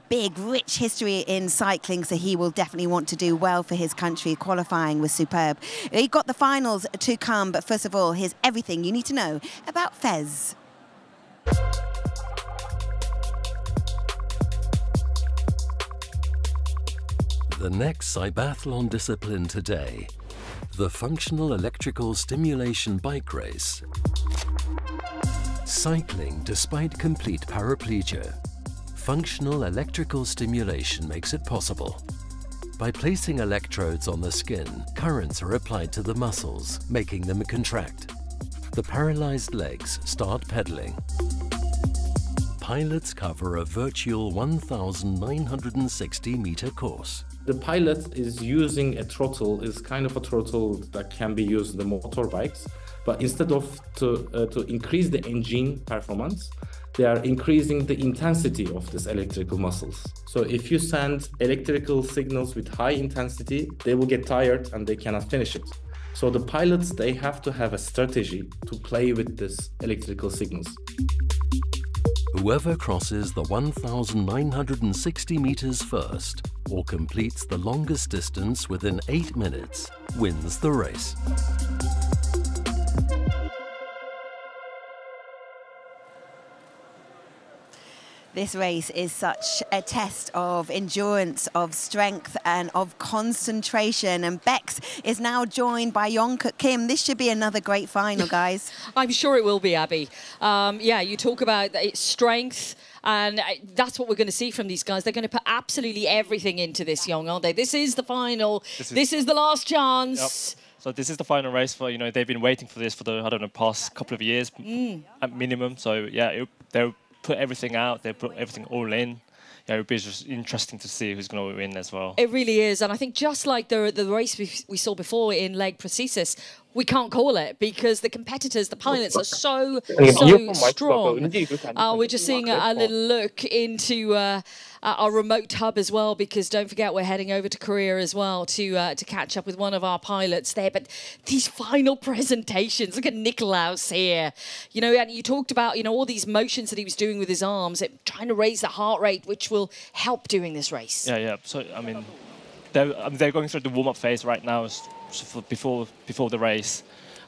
big, rich history in cycling, so he will definitely want to do well for his country. Qualifying was superb. You've got the finals to come, but first of all, here's everything you need to know about Fez. The next CYBATHLON discipline today, the Functional Electrical Stimulation Bike Race. Cycling despite complete paraplegia. Functional electrical stimulation makes it possible. By placing electrodes on the skin, currents are applied to the muscles, making them contract. The paralyzed legs start pedaling. Pilots cover a virtual 1,960-meter course. The pilot is using a throttle, is kind of a throttle that can be used in the motorbikes, but instead of to increase the engine performance, they are increasing the intensity of these electrical muscles. So if you send electrical signals with high intensity, they will get tired and they cannot finish it. So the pilots, they have to have a strategy to play with these electrical signals. Whoever crosses the 1,960 meters first or completes the longest distance within 8 minutes wins the race. This race is such a test of endurance, of strength and of concentration. And Bex is now joined by Yonkuk Kim. This should be another great final, guys. I'm sure it will be, Abby. Yeah, you talk about its strength, and that's what we're going to see from these guys. They're going to put absolutely everything into this, Young, aren't they? This is the final. This is the last chance. Yep. So this is the final race for, they've been waiting for this for the, I don't know, past couple of years at minimum. So, yeah, they'll put everything out, they put everything all in. Yeah, it would be just interesting to see who's going to win as well. It really is, and I think just like the race we saw before in Leg Prosthesis, we can't call it because the competitors, the pilots, are so strong. We're just seeing a little look into our remote hub as well, because don't forget we're heading over to Korea as well to catch up with one of our pilots there. But these final presentations, look at Nikolaus here. You know, and you talked about, you know, all these motions that he was doing with his arms, trying to raise the heart rate, which will help during this race. Yeah. So I mean, they're going through the warm-up phase right now, before the race.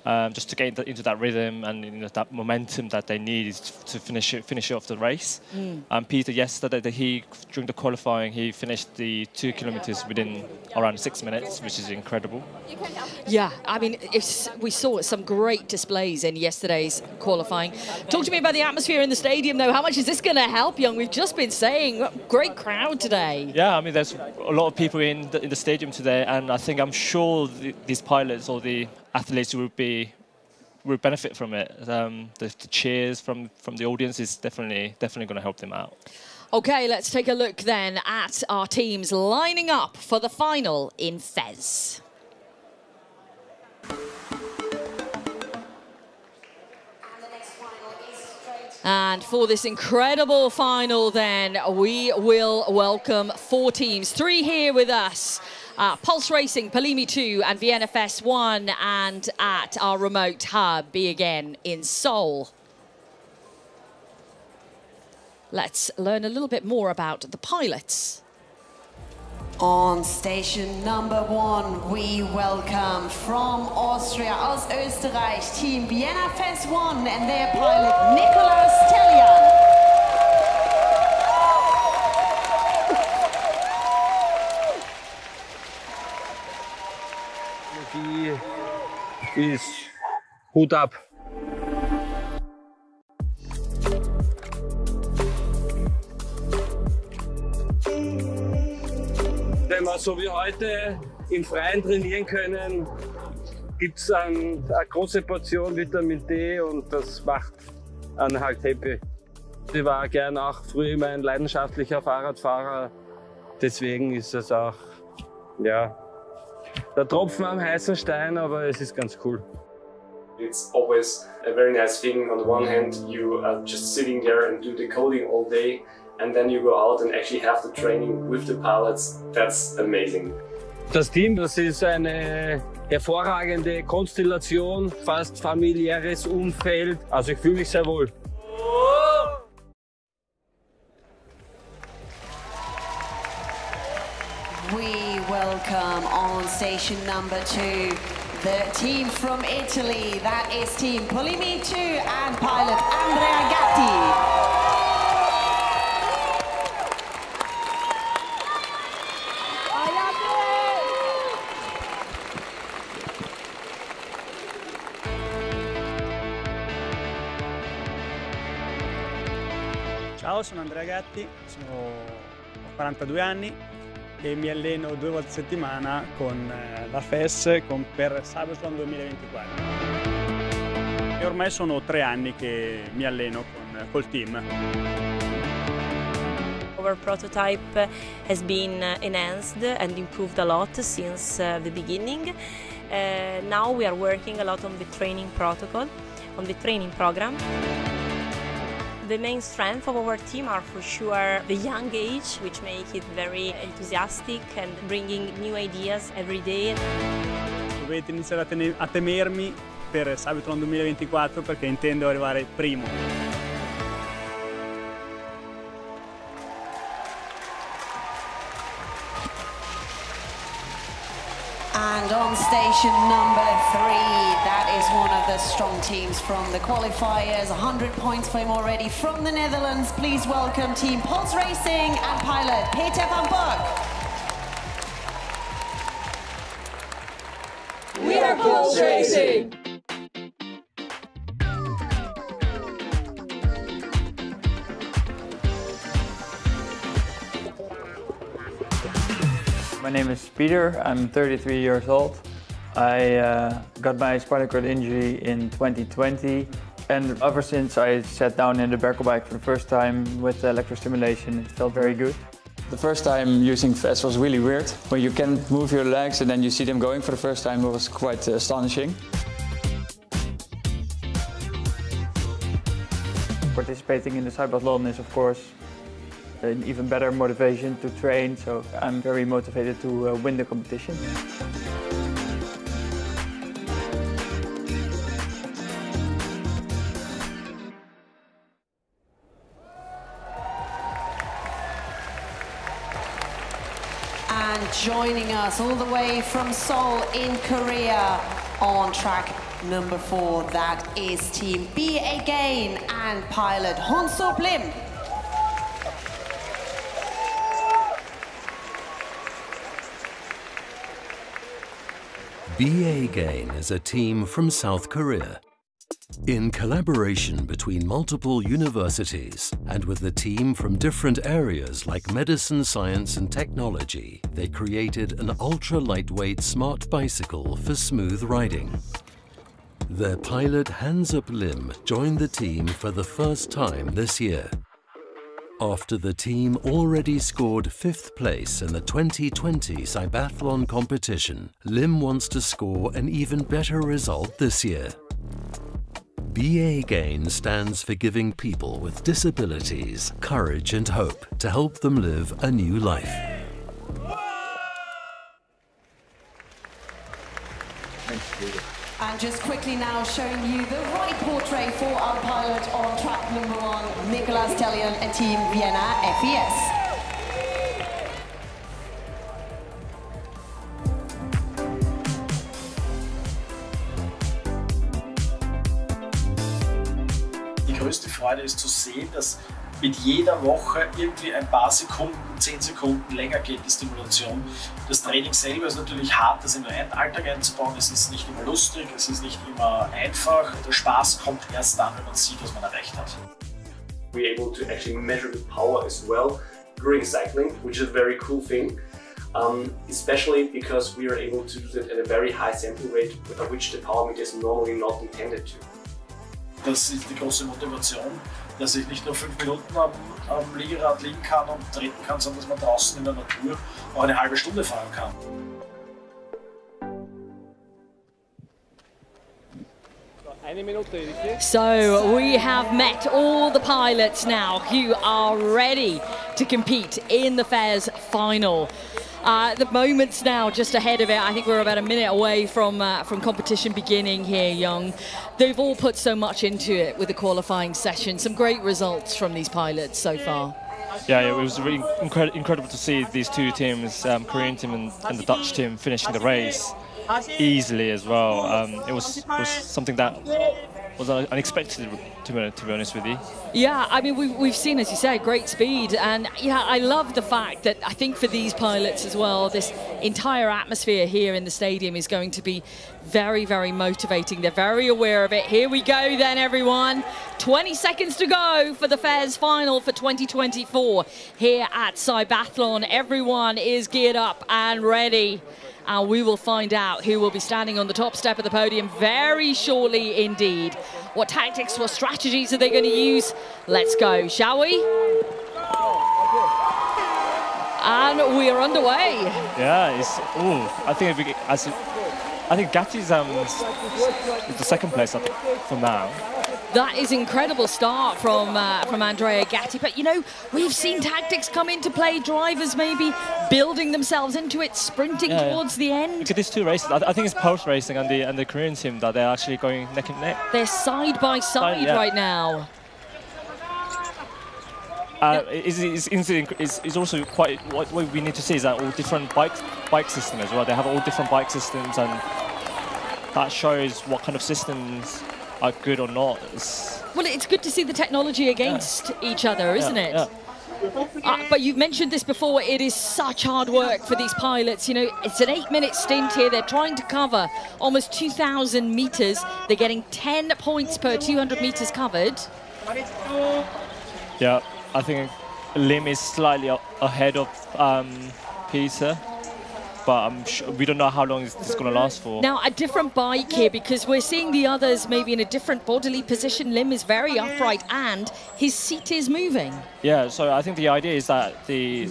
Just to get into that rhythm and, you know, that momentum that they need to finish off the race. Peter, yesterday, during the qualifying, he finished the 2 kilometers within around 6 minutes, which is incredible. Yeah, I mean, we saw some great displays in yesterday's qualifying. Talk to me about the atmosphere in the stadium, though. How much is this going to help, Young? We've just been saying, great crowd today. Yeah, I mean, there's a lot of people in the stadium today, and I'm sure these pilots or the athletes will benefit from it. The cheers from the audience is definitely going to help them out. Okay, let's take a look then at our teams lining up for the final in Fez. And for this incredible final then, we will welcome 4 teams. 3 here with us. Pulse Racing, Polimi 2 and VNFS 1, and at our remote hub, be again in Seoul. Let's learn a little bit more about the pilots. On station number 1, we welcome from Austria, aus Österreich, Team VNFS 1 and their pilot Nikolaus Tellian. Is Hut ab. Wenn wir so wie heute im Freien trainieren können, gibt es eine große Portion Vitamin D und das macht einen halt happy. Ich war gern auch früher immer ein leidenschaftlicher Fahrradfahrer, deswegen ist es auch, ja, der Tropfen am heißen Stein, aber es ist ganz cool. It's always a very nice thing. On the one hand, you are just sitting there and do the coding all day, and then you go out and actually have the training with the pilots. That's amazing. Das Team, das ist eine hervorragende Konstellation, fast familiäres Umfeld. Also ich fühle mich sehr wohl. We welcome on station number 2 the team from Italy. That is Team Polimi 2 and pilot Andrea Gatti. Ciao, sono Andrea Gatti, ho 42 anni e mi alleno 2 volte a settimana con la FES per CYBATHLON 2024. E ormai sono 3 anni che mi alleno col team. Our prototype has been enhanced and improved a lot since the beginning. Now we are working a lot on the training protocol, on the training program. The main strength of our team are for sure the young age, which make it very enthusiastic and bringing new ideas every day. Dovete iniziare a temermi per CYBATHLON 2024 perché intendo arrivare primo. And on station number 3, that is one of the strong teams from the qualifiers. 100 points for him already from the Netherlands. Please welcome Team Pulse Racing and pilot Peter van Burg. We are Pulse Racing! My name is Peter, I'm 33 years old. I got my spinal cord injury in 2020, and ever since I sat down in the Berkel bike for the first time with the electrical stimulation, it felt very good. The first time using FES was really weird. When you can't move your legs and then you see them going for the first time, it was quite astonishing. Participating in the CYBATHLON is of course an even better motivation to train, so I'm very motivated to win the competition. And joining us all the way from Seoul in Korea on track number 4, that is Team B again and pilot Honso Lim. BA Gain is a team from South Korea. In collaboration between multiple universities and with the team from different areas like medicine, science and technology, they created an ultra-lightweight smart bicycle for smooth riding. Their pilot Hansup Lim joined the team for the first time this year. After the team already scored 5th place in the 2020 CYBATHLON competition, Lim wants to score an even better result this year. BA Gain stands for giving people with disabilities courage and hope to help them live a new life. And just quickly now showing you the right portrait for our pilot on track number 1, Nicolas Tellion and Team Vienna FES. Die größte Freude ist zu sehen, dass mit jeder Woche irgendwie ein paar Sekunden, 10 Sekunden länger geht die Stimulation. Das Training selber ist natürlich hart, das in den Alltag einzubauen. Es ist nicht immer lustig, es ist nicht immer einfach. Der Spaß kommt erst dann, wenn man sieht, was man erreicht hat. We're able to actually measure the power as well during cycling, which is a very cool thing. Especially because we are able to do that at a very high sample rate, at which the power meter is normally not intended to. Das ist die große Motivation, dass ich nicht nur 5 Minuten am Liegerad liegen kann und treten kann, sondern dass man draußen in der Natur auch eine halbe Stunde fahren kann. So we have met all the pilots now who are ready to compete in the FES final. The moment's now just ahead of it. I think we're about a minute away from competition beginning here, Young. They've all put so much into it with the qualifying session. Some great results from these pilots so far. Yeah, it was really incredible to see these two teams, Korean team and the Dutch team, finishing the race easily as well. It was something that was unexpected, to be honest with you. Yeah, I mean, we've seen, as you say, great speed. And yeah, I love the fact that I think for these pilots as well, this entire atmosphere here in the stadium is going to be very, very motivating. They're very aware of it. Here we go then, everyone. 20 seconds to go for the FES final for 2024 here at CYBATHLON. Everyone is geared up and ready. And we will find out who will be standing on the top step of the podium very shortly indeed. What tactics, what strategies are they going to use? Let's go, shall we? And we are underway. Yeah, I think Gatti's is the second place up for now. That is incredible start from Andrea Gatti. But, you know, we've seen tactics come into play, drivers maybe building themselves into it, sprinting towards the end. Look at these two races. I think it's post-racing and the Korean team that they're actually going neck and neck. They're side by side right now. It's also quite, what we need to see is that all different bike system as well. They have all different bike systems, and that shows what kind of systems are good or not. Well, it's good to see the technology against each other, isn't it? Yeah. But you've mentioned this before, it is such hard work for these pilots. You know, it's an 8-minute stint here. They're trying to cover almost 2,000 meters. They're getting 10 points per 200 meters covered. Yeah, I think Lim is slightly ahead of Peter. But I'm sure we don't know how long this is going to last for. Now, a different bike here, because we're seeing the others maybe in a different bodily position. Lim is very upright and his seat is moving. Yeah, so I think the idea is that the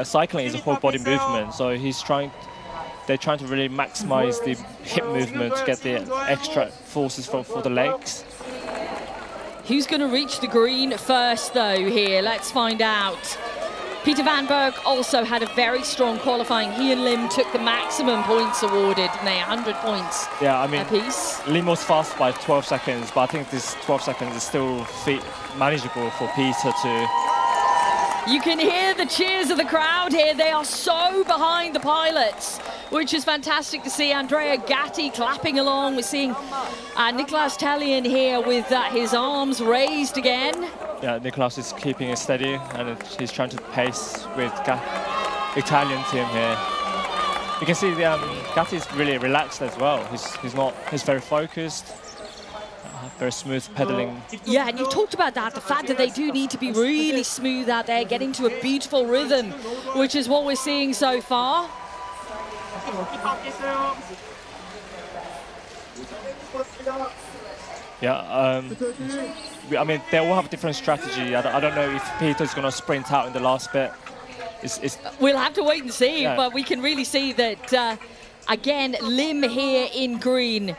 cycling is a whole body movement. So they're trying to really maximize the hip movement to get the extra forces for the legs. Who's going to reach the green first, though, here? Let's find out. Peter Van Berg also had a very strong qualifying. He and Lim took the maximum points awarded, didn't they? 100 points apiece. Lim was fast by 12 seconds, but I think this 12 seconds is still manageable for Peter to... You can hear the cheers of the crowd here. They are so behind the pilots, which is fantastic to see. Andrea Gatti clapping along. We're seeing Nicolas Tellien here with his arms raised again. Yeah, Nicolas is keeping it steady, and he's trying to pace with Italian team here. You can see Gatti is really relaxed as well. He's very focused. Very smooth pedaling. Yeah, and you talked about that, the fact that they do need to be really smooth out there, get into a beautiful rhythm, which is what we're seeing so far. Yeah, I mean, they all have a different strategy. I don't know if Peter's going to sprint out in the last bit. We'll have to wait and see, but we can really see that, again, Lim here in green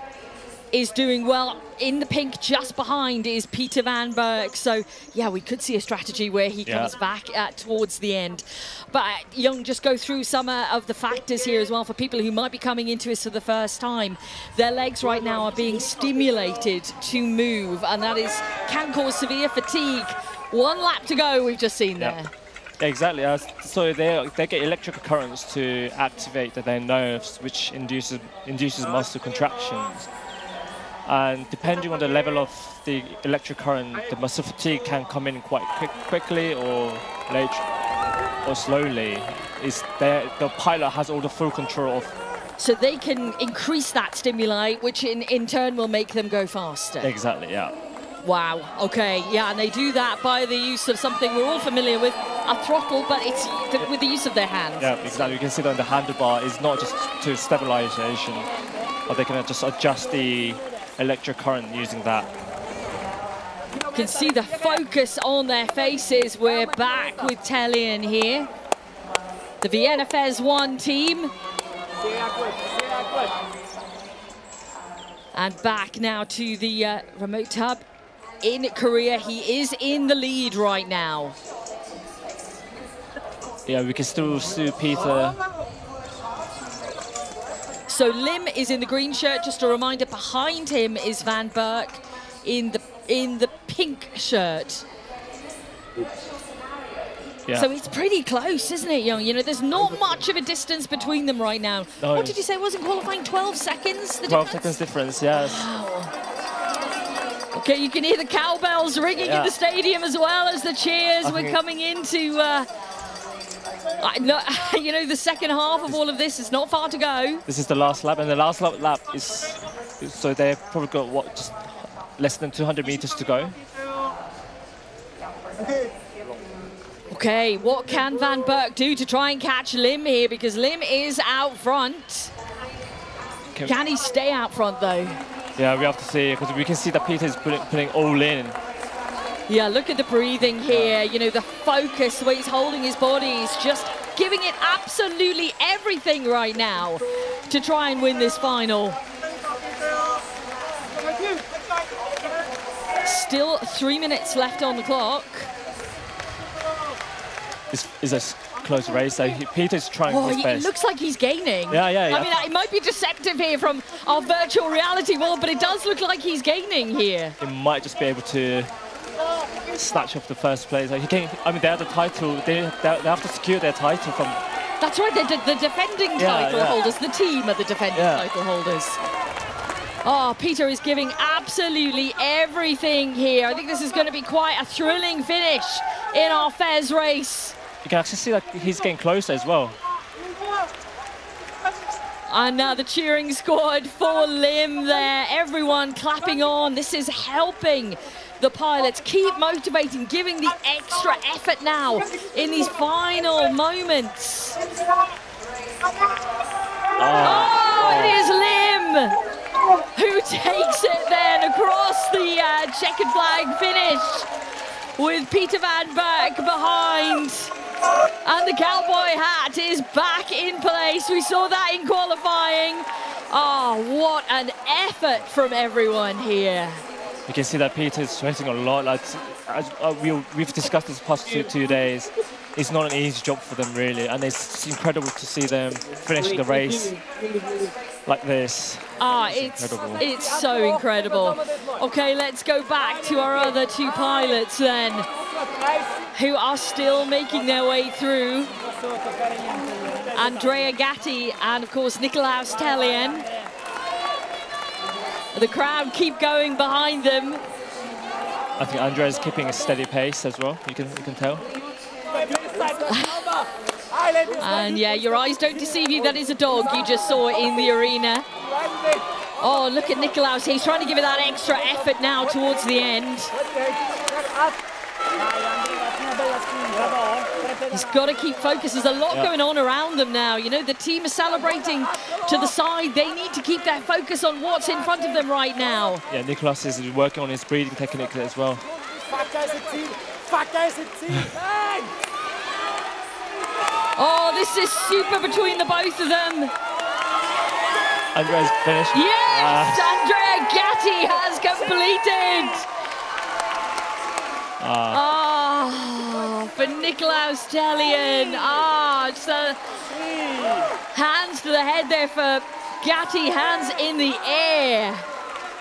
is doing well. In the pink just behind is Peter Van Berg. So, yeah, we could see a strategy where he comes back towards the end. But, Young, just go through some of the factors here as well for people who might be coming into this for the first time. Their legs right now are being stimulated to move, and that can cause severe fatigue. 1 lap to go, we've just seen there. Exactly. So they get electrical currents to activate their nerves, which induces muscle contractions. And depending on the level of the electric current, the muscle fatigue can come in quite quickly or late or slowly. The pilot has all the full control of. So they can increase that stimuli, which in turn will make them go faster. Exactly, yeah. Wow, okay, yeah, and they do that by the use of something we're all familiar with, a throttle, but it's with the use of their hands. Yeah, exactly. You can see that on the handlebar is not just to stabilization, but they can just adjust the electric current using that. You can see the focus on their faces. We're back with Tellien here. The Vienna Fez 1 team. And back now to the remote hub in Korea. He is in the lead right now. Yeah, we can still see Peter. So Lim is in the green shirt. Just a reminder, behind him is Van Berg in the pink shirt. Yeah. So it's pretty close, isn't it, Young? You know, there's not much of a distance between them right now. No. What did you say? Wasn't qualifying 12 seconds? 12 seconds difference, yes. Wow. Okay, you can hear the cowbells ringing in the stadium as well as the cheers. We're coming into. You know, the second half of all of this is not far to go. This is the last lap, and the last lap is so they've probably got just less than 200 meters to go. Okay, what can Van Berg do to try and catch Lim here? Because Lim is out front. Can he stay out front, though? Yeah, we have to see, because we can see that Peter is putting all in. Yeah, look at the breathing here. You know, the focus, the way he's holding his body. He's just giving it absolutely everything right now to try and win this final. Still 3 minutes left on the clock. This is a close race, so Peter's trying his best. It looks like he's gaining. Yeah. I mean, it might be deceptive here from our virtual reality world, but it does look like he's gaining here. He might just be able to snatch off the first place. Like they have the title. They have to secure their title from. That's right. The defending title holders. The team are the defending title holders. Oh, Peter is giving absolutely everything here. I think this is going to be quite a thrilling finish in our Fez race. You can actually see that he's getting closer as well. And now the cheering squad for Lim there. Everyone clapping on. This is helping the pilots keep motivating, giving the extra effort now in these final moments. Oh, it is Lim who takes it then across the checkered flag finish with Peter Van Berg behind. And the cowboy hat is back in place. We saw that in qualifying. Oh, what an effort from everyone here. You can see that Peter's sweating a lot. Like, we've discussed this past two days. It's not an easy job for them, really, and it's incredible to see them finishing the race like this. It's so incredible. Okay, let's go back to our other two pilots then, who are still making their way through. Andrea Gatti and, of course, Nicolaus Tellien. The crowd keep going behind them. I think Andrea's keeping a steady pace as well, you can tell. And yeah, your eyes don't deceive you, that is a dog you just saw in the arena. Oh, look at Nicolaus, he's trying to give it that extra effort now towards the end. He's got to keep focused. There's a lot going on around them now. You know, the team is celebrating to the side. They need to keep their focus on what's in front of them right now. Yeah, Nicolaus is working on his breathing technique as well. Oh, this is super between the both of them. Andrea's finished. Yes, Andrea Gatti has completed. For Nicolaus Tellien. It's hands to the head there for Gatti, hands in the air.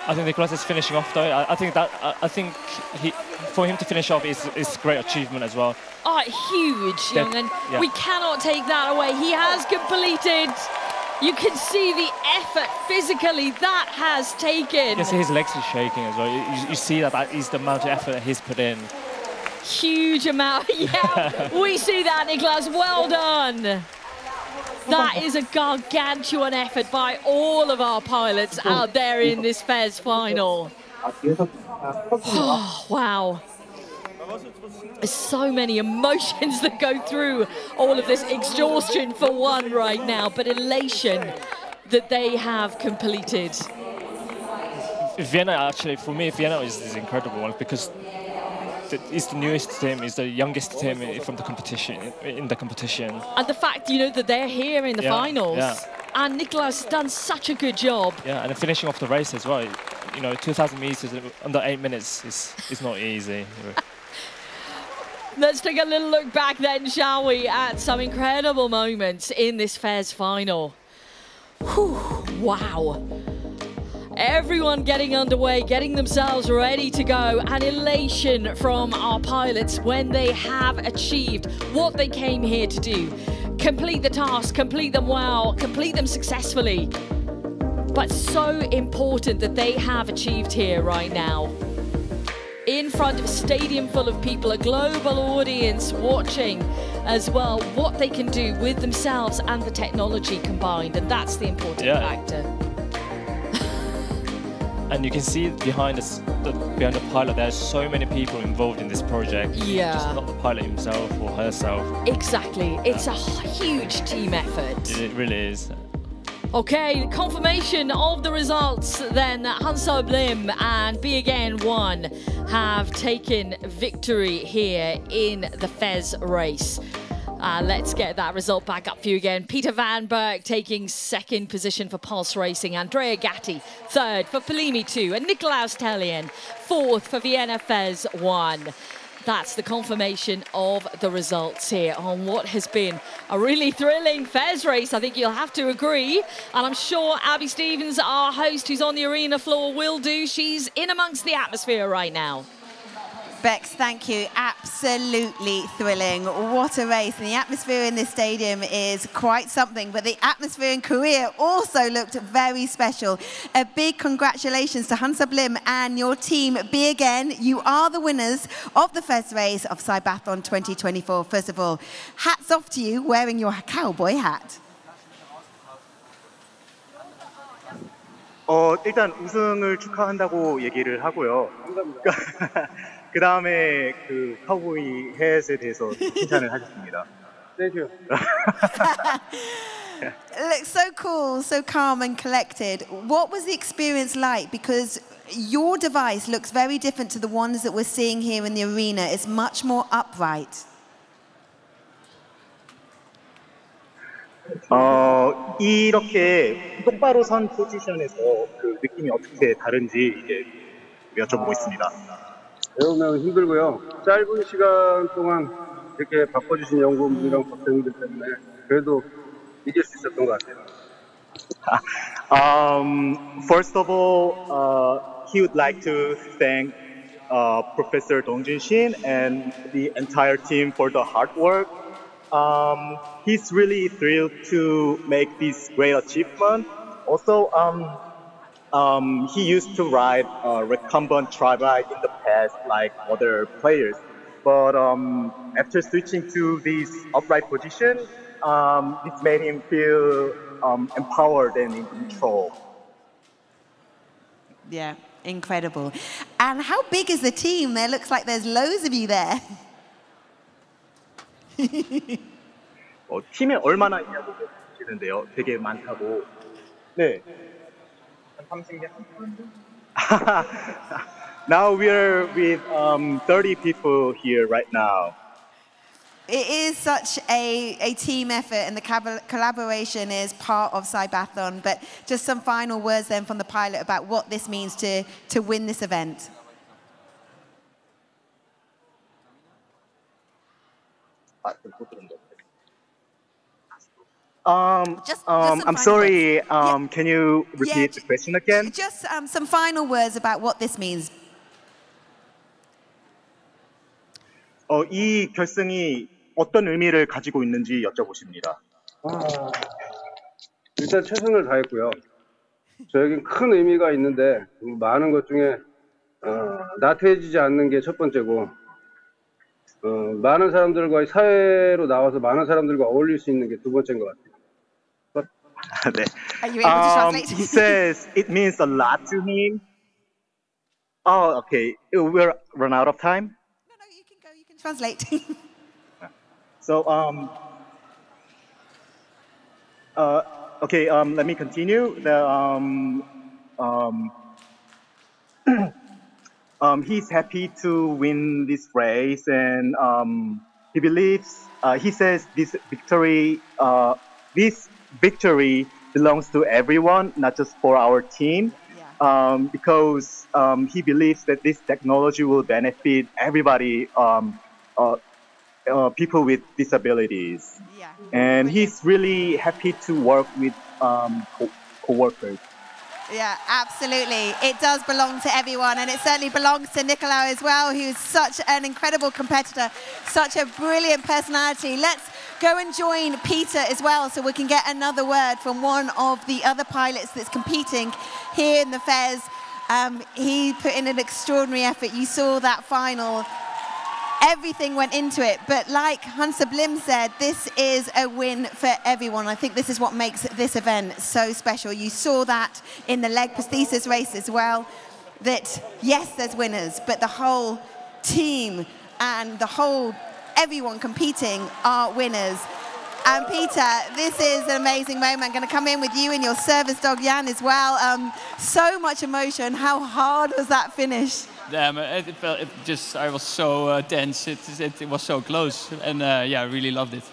I think Nicolaus is finishing off though. I think for him to finish off is a great achievement as well. Huge, young, we cannot take that away. He has completed. You can see the effort physically that has taken. You can see his legs are shaking as well. You see that is the amount of effort that he's put in. Huge amount, we see that, Nicolaus, well done. That is a gargantuan effort by all of our pilots out there in this FES final. Oh, wow. There's so many emotions that go through all of this exhaustion for one right now, but elation that they have completed. Vienna, actually, for me, Vienna is incredible because it's the newest team, it's the youngest team from the competition, in the competition. And the fact, you know, that they're here in the finals, and Nicolaus has done such a good job. Yeah, and finishing off the race as well. You know, 2,000 meters under 8 minutes is not easy. Let's take a little look back then, shall we, at some incredible moments in this FES final. Whew, wow. Everyone getting underway, getting themselves ready to go, and elation from our pilots when they have achieved what they came here to do. Complete the task, complete them well, complete them successfully. But so important that they have achieved here right now. In front of a stadium full of people, a global audience watching as well what they can do with themselves and the technology combined, and that's the important factor. And you can see behind the pilot, there's so many people involved in this project. Yeah. Just not the pilot himself or herself. Exactly. It's a huge team effort. It really is. Okay, confirmation of the results then. Hansa Blim and Be Again 1 have taken victory here in the FES race. Let's get that result back up for you again. Peter Van Berg taking second position for Pulse Racing. Andrea Gatti third for Polimi 2. And Nicolaus Tellien fourth for Vienna FES 1. That's the confirmation of the results here on what has been a really thrilling FES race. I think you'll have to agree. And I'm sure Abby Stevens, our host who's on the arena floor, will do. She's in amongst the atmosphere right now. Bex, thank you. Absolutely thrilling. What a race. And the atmosphere in this stadium is quite something, but the atmosphere in Korea also looked very special. A big congratulations to Hansa Blim and your team. Be Again, you are the winners of the FES race of CYBATHLON 2024. First of all, hats off to you wearing your cowboy hat. 일단 우승을 축하한다고 얘기를 하고요. 그 다음에 그 카우보이 햇에 대해서 칭찬을 하겠습니다. Thank you. It looks so cool, so calm and collected. What was the experience like? Because your device looks very different to the ones that we're seeing here in the arena. It's much more upright. 이렇게 똑바로 선 포지션에서 그 느낌이 어떻게 다른지 이제 여쭤보고 있습니다. 배우면 힘들고요. 짧은 시간 동안 이렇게 바꿔주신 연구원분이랑 박사님들 때문에 그래도 이길 수 있었던 것 같아요. First of all, he would like to thank Professor Dong Jun-shin and the entire team for the hard work. He's really thrilled to make this great achievement. Also, he used to ride recumbent tri-bike in the past like other players. But after switching to this upright position, this made him feel empowered and in control. Yeah, incredible. And how big is the team? There looks like there's loads of you there. 팀에 얼마나 있냐고 보시는데요. 되게 많다고. 네. 한 30명? Now we're with 30 people here right now. It is such a team effort, and the collaboration is part of CYBATHLON. But just some final words then from the pilot about what this means to win this event. I'm sorry, can you repeat the question again? Just some final words about what this means. 이 결승이 어떤 의미를 가지고 있는지 여쭤보십니다. 일단 최선을 다했고요. 저에겐 큰 의미가 있는데 많은 것 중에 나태해지지 않는 게 첫 번째고 많은 사람들과 사회로 나와서 많은 사람들과 어울릴 수 있는 게 두 번째인 것 같아요. 네. Are you able to translate? He says it means a lot to him. Oh, okay. We're run out of time. No, you can go. You can translate. So, okay. Let me continue. He's happy to win this race, and he believes. He says this victory belongs to everyone, not just for our team, because he believes that this technology will benefit everybody, people with disabilities. Yeah. And he's really happy to work with co-workers. Yeah, absolutely. It does belong to everyone, and it certainly belongs to Nicolau as well, who's such an incredible competitor, such a brilliant personality. Let's go and join Peter as well, so we can get another word from one of the other pilots that's competing here in the Fez. He put in an extraordinary effort. You saw that final. Everything went into it, but like Hansa Blim said, this is a win for everyone. I think this is what makes this event so special. You saw that in the Leg Prosthesis Race as well, that yes, there's winners, but the whole team and everyone competing are winners. And Peter, this is an amazing moment. I'm going to come in with you and your service dog Jan as well. So much emotion. How hard was that finish? Yeah, I was so tense. It was so close, and yeah, I really loved it.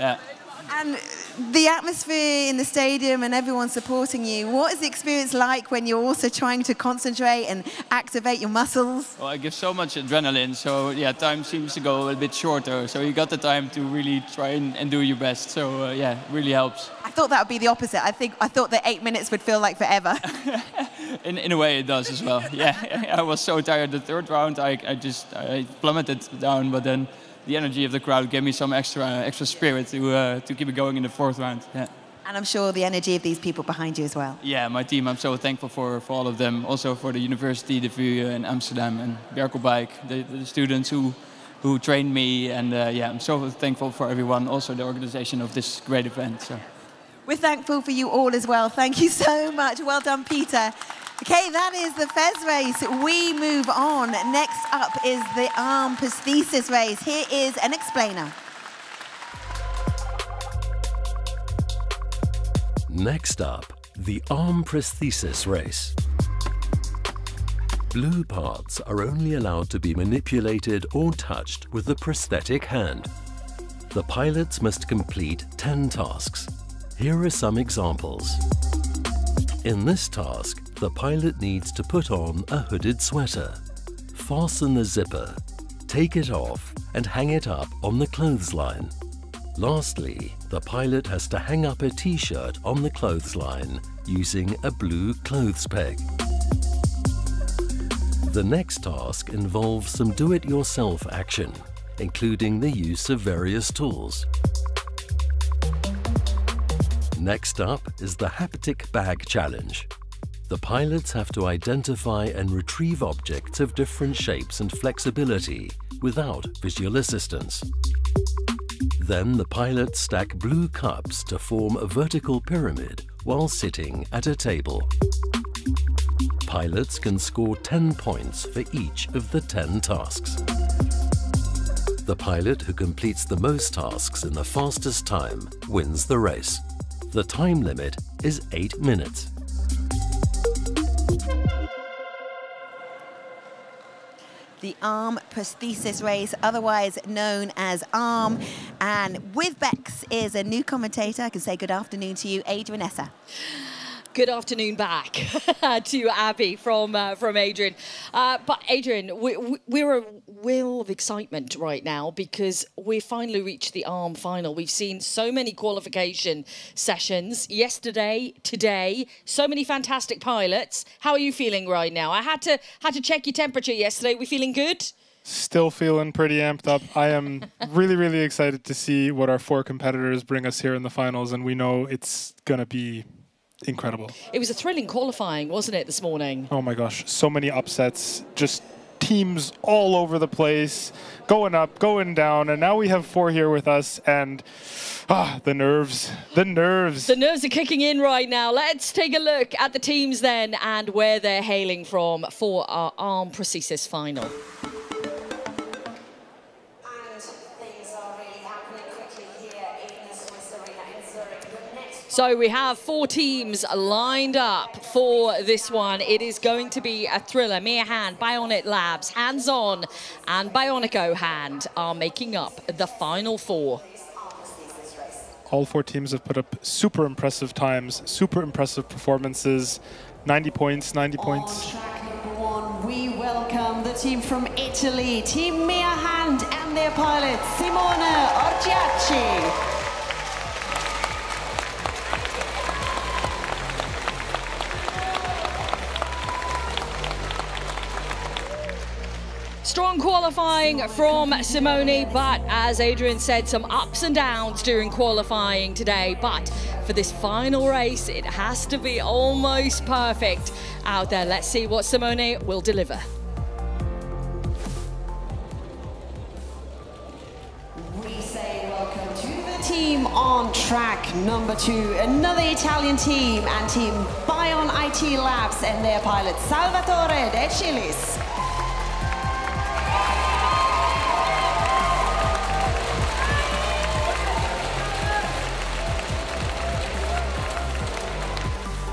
Yeah. And the atmosphere in the stadium and everyone supporting you, what is the experience like when you're also trying to concentrate and activate your muscles? Well, I give so much adrenaline, so yeah, time seems to go a bit shorter. So you got the time to really try and do your best. So yeah, it really helps. I thought that would be the opposite. I thought that 8 minutes would feel like forever. In a way, it does as well. Yeah, I was so tired. The third round, I plummeted down, but then the energy of the crowd gave me some extra spirit to keep it going in the fourth round. Yeah. And I'm sure the energy of these people behind you as well. Yeah, my team. I'm so thankful for all of them. Also for the university, the VU in Amsterdam, and Berkel Bike, the students who trained me, and yeah, I'm so thankful for everyone. Also the organization of this great event. So. We're thankful for you all as well. Thank you so much. Well done, Peter. Okay, that is the Fez race. We move on. Next up is the Arm Prosthesis Race. Here is an explainer. Next up, the Arm Prosthesis Race. Blue parts are only allowed to be manipulated or touched with the prosthetic hand. The pilots must complete 10 tasks. Here are some examples. In this task, the pilot needs to put on a hooded sweater, fasten the zipper, take it off and hang it up on the clothesline. Lastly, the pilot has to hang up a t-shirt on the clothesline using a blue clothes peg. The next task involves some do-it-yourself action, including the use of various tools. Next up is the haptic bag challenge. The pilots have to identify and retrieve objects of different shapes and flexibility without visual assistance. Then the pilots stack blue cups to form a vertical pyramid while sitting at a table. Pilots can score 10 points for each of the 10 tasks. The pilot who completes the most tasks in the fastest time wins the race. The time limit is 8 minutes. The Arm Prosthesis Race, otherwise known as ARM. And with Bex is a new commentator. I can say good afternoon to you, Adrian Esser. Good afternoon back to Abby from Adrian. But Adrian, we're a wheel of excitement right now because we finally reached the ARM final. We've seen so many qualification sessions yesterday, today, so many fantastic pilots. How are you feeling right now? I had to check your temperature yesterday. We feeling good? Still feeling pretty amped up. I am really, really excited to see what our 4 competitors bring us here in the finals, and we know it's going to be incredible. It was a thrilling qualifying, wasn't it, this morning? Oh my gosh, so many upsets, just teams all over the place, going up, going down, and now we have 4 here with us, and the nerves. The nerves are kicking in right now. Let's take a look at the teams then and where they're hailing from for our Arm Prosthesis final. So we have 4 teams lined up for this one. It is going to be a thriller. Mia Hand, Bionic Labs, Hands On, and Bionico Hand are making up the final 4. All 4 teams have put up super impressive times, super impressive performances. 90 points, 90 points. On track number 1, we welcome the team from Italy, Team Mia Hand and their pilot, Simone Orgiacci. Strong qualifying from Simone, but as Adrian said, some ups and downs during qualifying today. But for this final race, it has to be almost perfect out there. Let's see what Simone will deliver. We say welcome to the team on track number 2, another Italian team, and Team Bion IT Labs and their pilot Salvatore De Cilis.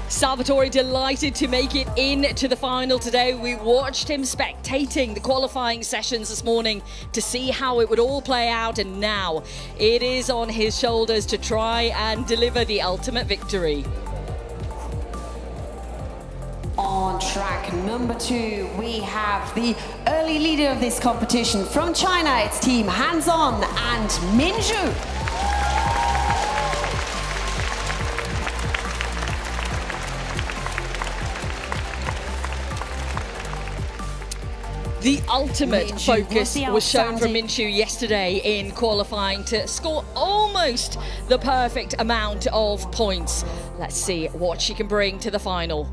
Salvatore delighted to make it into the final today. We watched him spectating the qualifying sessions this morning to see how it would all play out, and now it is on his shoulders to try and deliver the ultimate victory. On track number 2, we have the early leader of this competition from China. It's Team Hands On and Minju. The ultimate focus was shown from Minshu yesterday in qualifying to score almost the perfect amount of points. Let's see what she can bring to the final.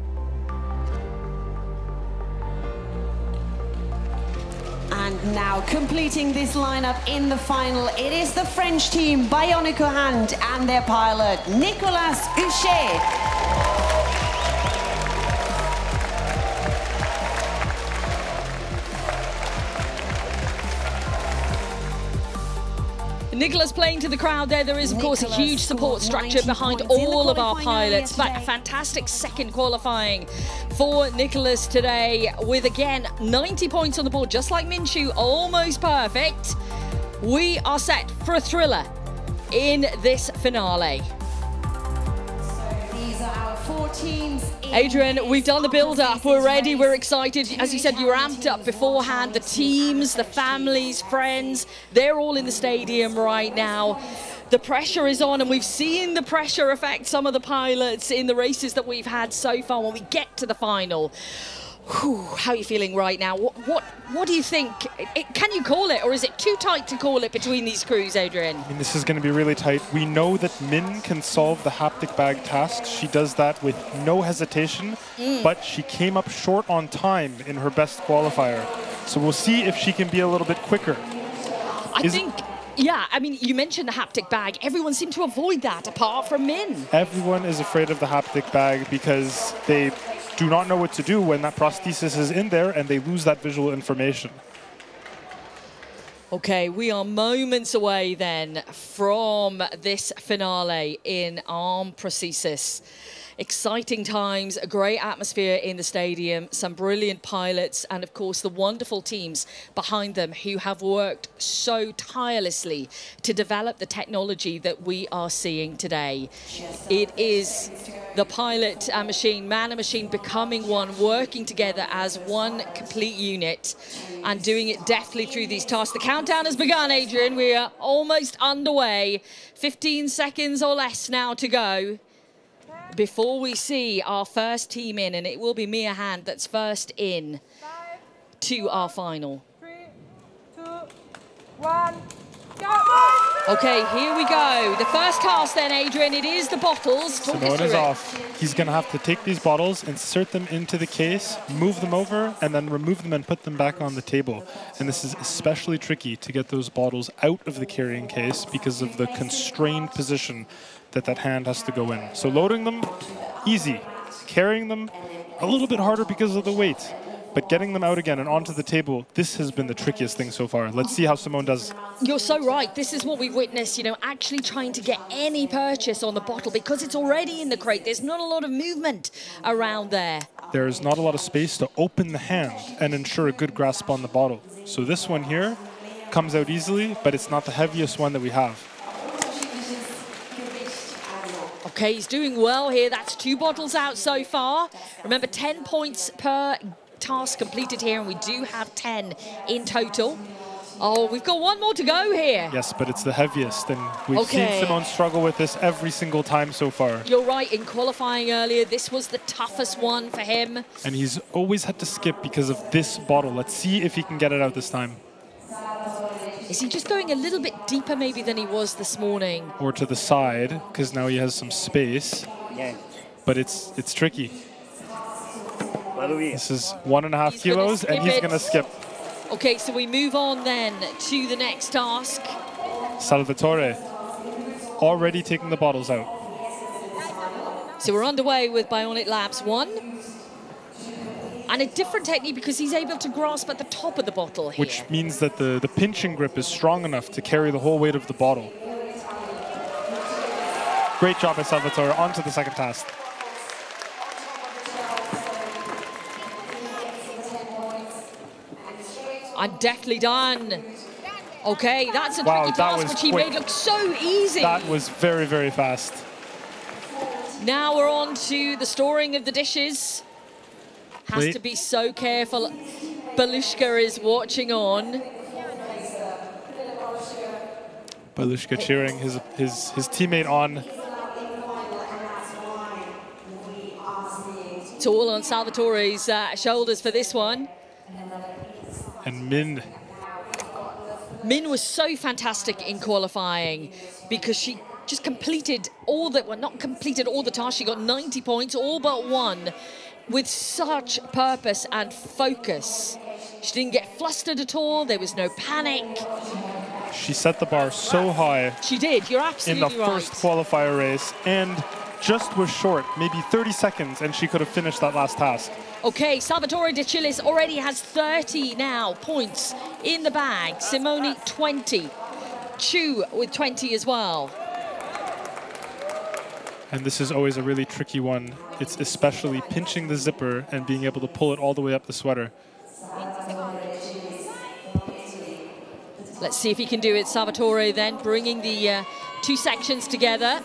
And now completing this lineup in the final, it is the French team Bionico Hand and their pilot Nicolas Huchet. Nicholas playing to the crowd there. There is, of course, a huge support structure behind all of our pilots, but a fantastic second qualifying for Nicholas today with, again, 90 points on the board, just like Minshu, almost perfect. We are set for a thriller in this finale. These our 4 teams. Adrian, we've done the build-up. We're ready. We're excited. As you said, you were amped up beforehand. The teams, the families, friends, they're all in the stadium right now. The pressure is on, and we've seen the pressure affect some of the pilots in the races that we've had so far when we get to the final. Whew, how are you feeling right now? What do you think? Can you call it, or is it too tight to call it between these crews, Adrian? I mean, this is going to be really tight. We know that Min can solve the haptic bag tasks. She does that with no hesitation, but she came up short on time in her best qualifier. So we'll see if she can be a little bit quicker. Yeah, I mean, you mentioned the haptic bag. Everyone seemed to avoid that, apart from Min. Everyone is afraid of the haptic bag because they do not know what to do when that prosthesis is in there and they lose that visual information. Okay, we are moments away then from this finale in Arm Prosthesis. Exciting times, a great atmosphere in the stadium, some brilliant pilots, and of course the wonderful teams behind them who have worked so tirelessly to develop the technology that we are seeing today. It is the pilot and machine, man and machine becoming one, working together as one complete unit and doing it deftly through these tasks. The countdown has begun, Adrian. We are almost underway. 15 seconds or less now to go before we see our first team in, and it will be Mia Hand that's first in to our final. 3, 2, 1, go! Okay, here we go. The first task then, Adrian, it is the bottles. Simone is off. He's going to have to take these bottles, insert them into the case, move them over, and then remove them and put them back on the table. And this is especially tricky to get those bottles out of the carrying case because of the constrained position that hand has to go in. So loading them, easy. Carrying them, a little bit harder because of the weight. But getting them out again and onto the table, this has been the trickiest thing so far. Let's see how Simone does. You're so right. This is what we've witnessed, you know, actually trying to get any purchase on the bottle because it's already in the crate. There's not a lot of movement around there. There's not a lot of space to open the hand and ensure a good grasp on the bottle. So this one here comes out easily, but it's not the heaviest one that we have. Okay, he's doing well here. That's 2 bottles out so far. Remember, 10 points per task completed here, and we do have 10 in total. Oh, we've got 1 more to go here. Yes, but it's the heaviest, and we've seen Simone struggle with this every single time so far. You're right, in qualifying earlier, this was the toughest one for him. And he's always had to skip because of this bottle. Let's see if he can get it out this time. Is he just going a little bit deeper maybe than he was this morning? Or to the side, because now he has some space. Yeah. But it's tricky. This is 1.5 kilos, and he's going to skip. Okay, so we move on then to the next task. Salvatore, already taking the bottles out. So we're underway with Bionic Labs 1. And a different technique because he's able to grasp at the top of the bottle here. Which means that the pinching grip is strong enough to carry the whole weight of the bottle. Great job by Salvatore. On to the second task. I'm definitely done. Okay, that's a tricky task which he made look so easy. That was very, very fast. Now we're on to the storing of the dishes. Has to be so careful. Belushka is watching on. Belushka cheering his teammate on. It's all on Salvatore's shoulders for this one. And Min was so fantastic in qualifying because she just completed all the, well, not completed all the tasks. She got 90 points, all but 1. With such purpose and focus. She didn't get flustered at all. There was no panic. She set the bar so high. She did. You're absolutely right. In the first qualifier race, and just was short, maybe 30 seconds, and she could have finished that last task. Okay, Salvatore De Chillis already has 30 now points in the bag. Simone 20. Chu with 20 as well. And this is always a really tricky one. It's especially pinching the zipper and being able to pull it all the way up the sweater. Let's see if he can do it. Salvatore then bringing the 2 sections together.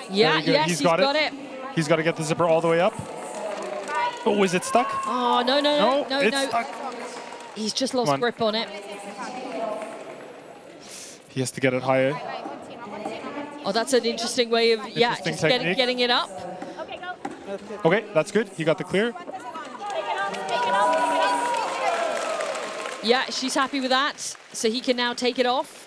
Yeah, yes, he's got it. He's got to get the zipper all the way up. Oh, is it stuck? Oh, no. It's stuck. He's just lost grip on it. He has to get it higher. Oh, that's an interesting way of, just getting it up. Okay, that's good. He got the clear. Yeah, she's happy with that. So he can now take it off.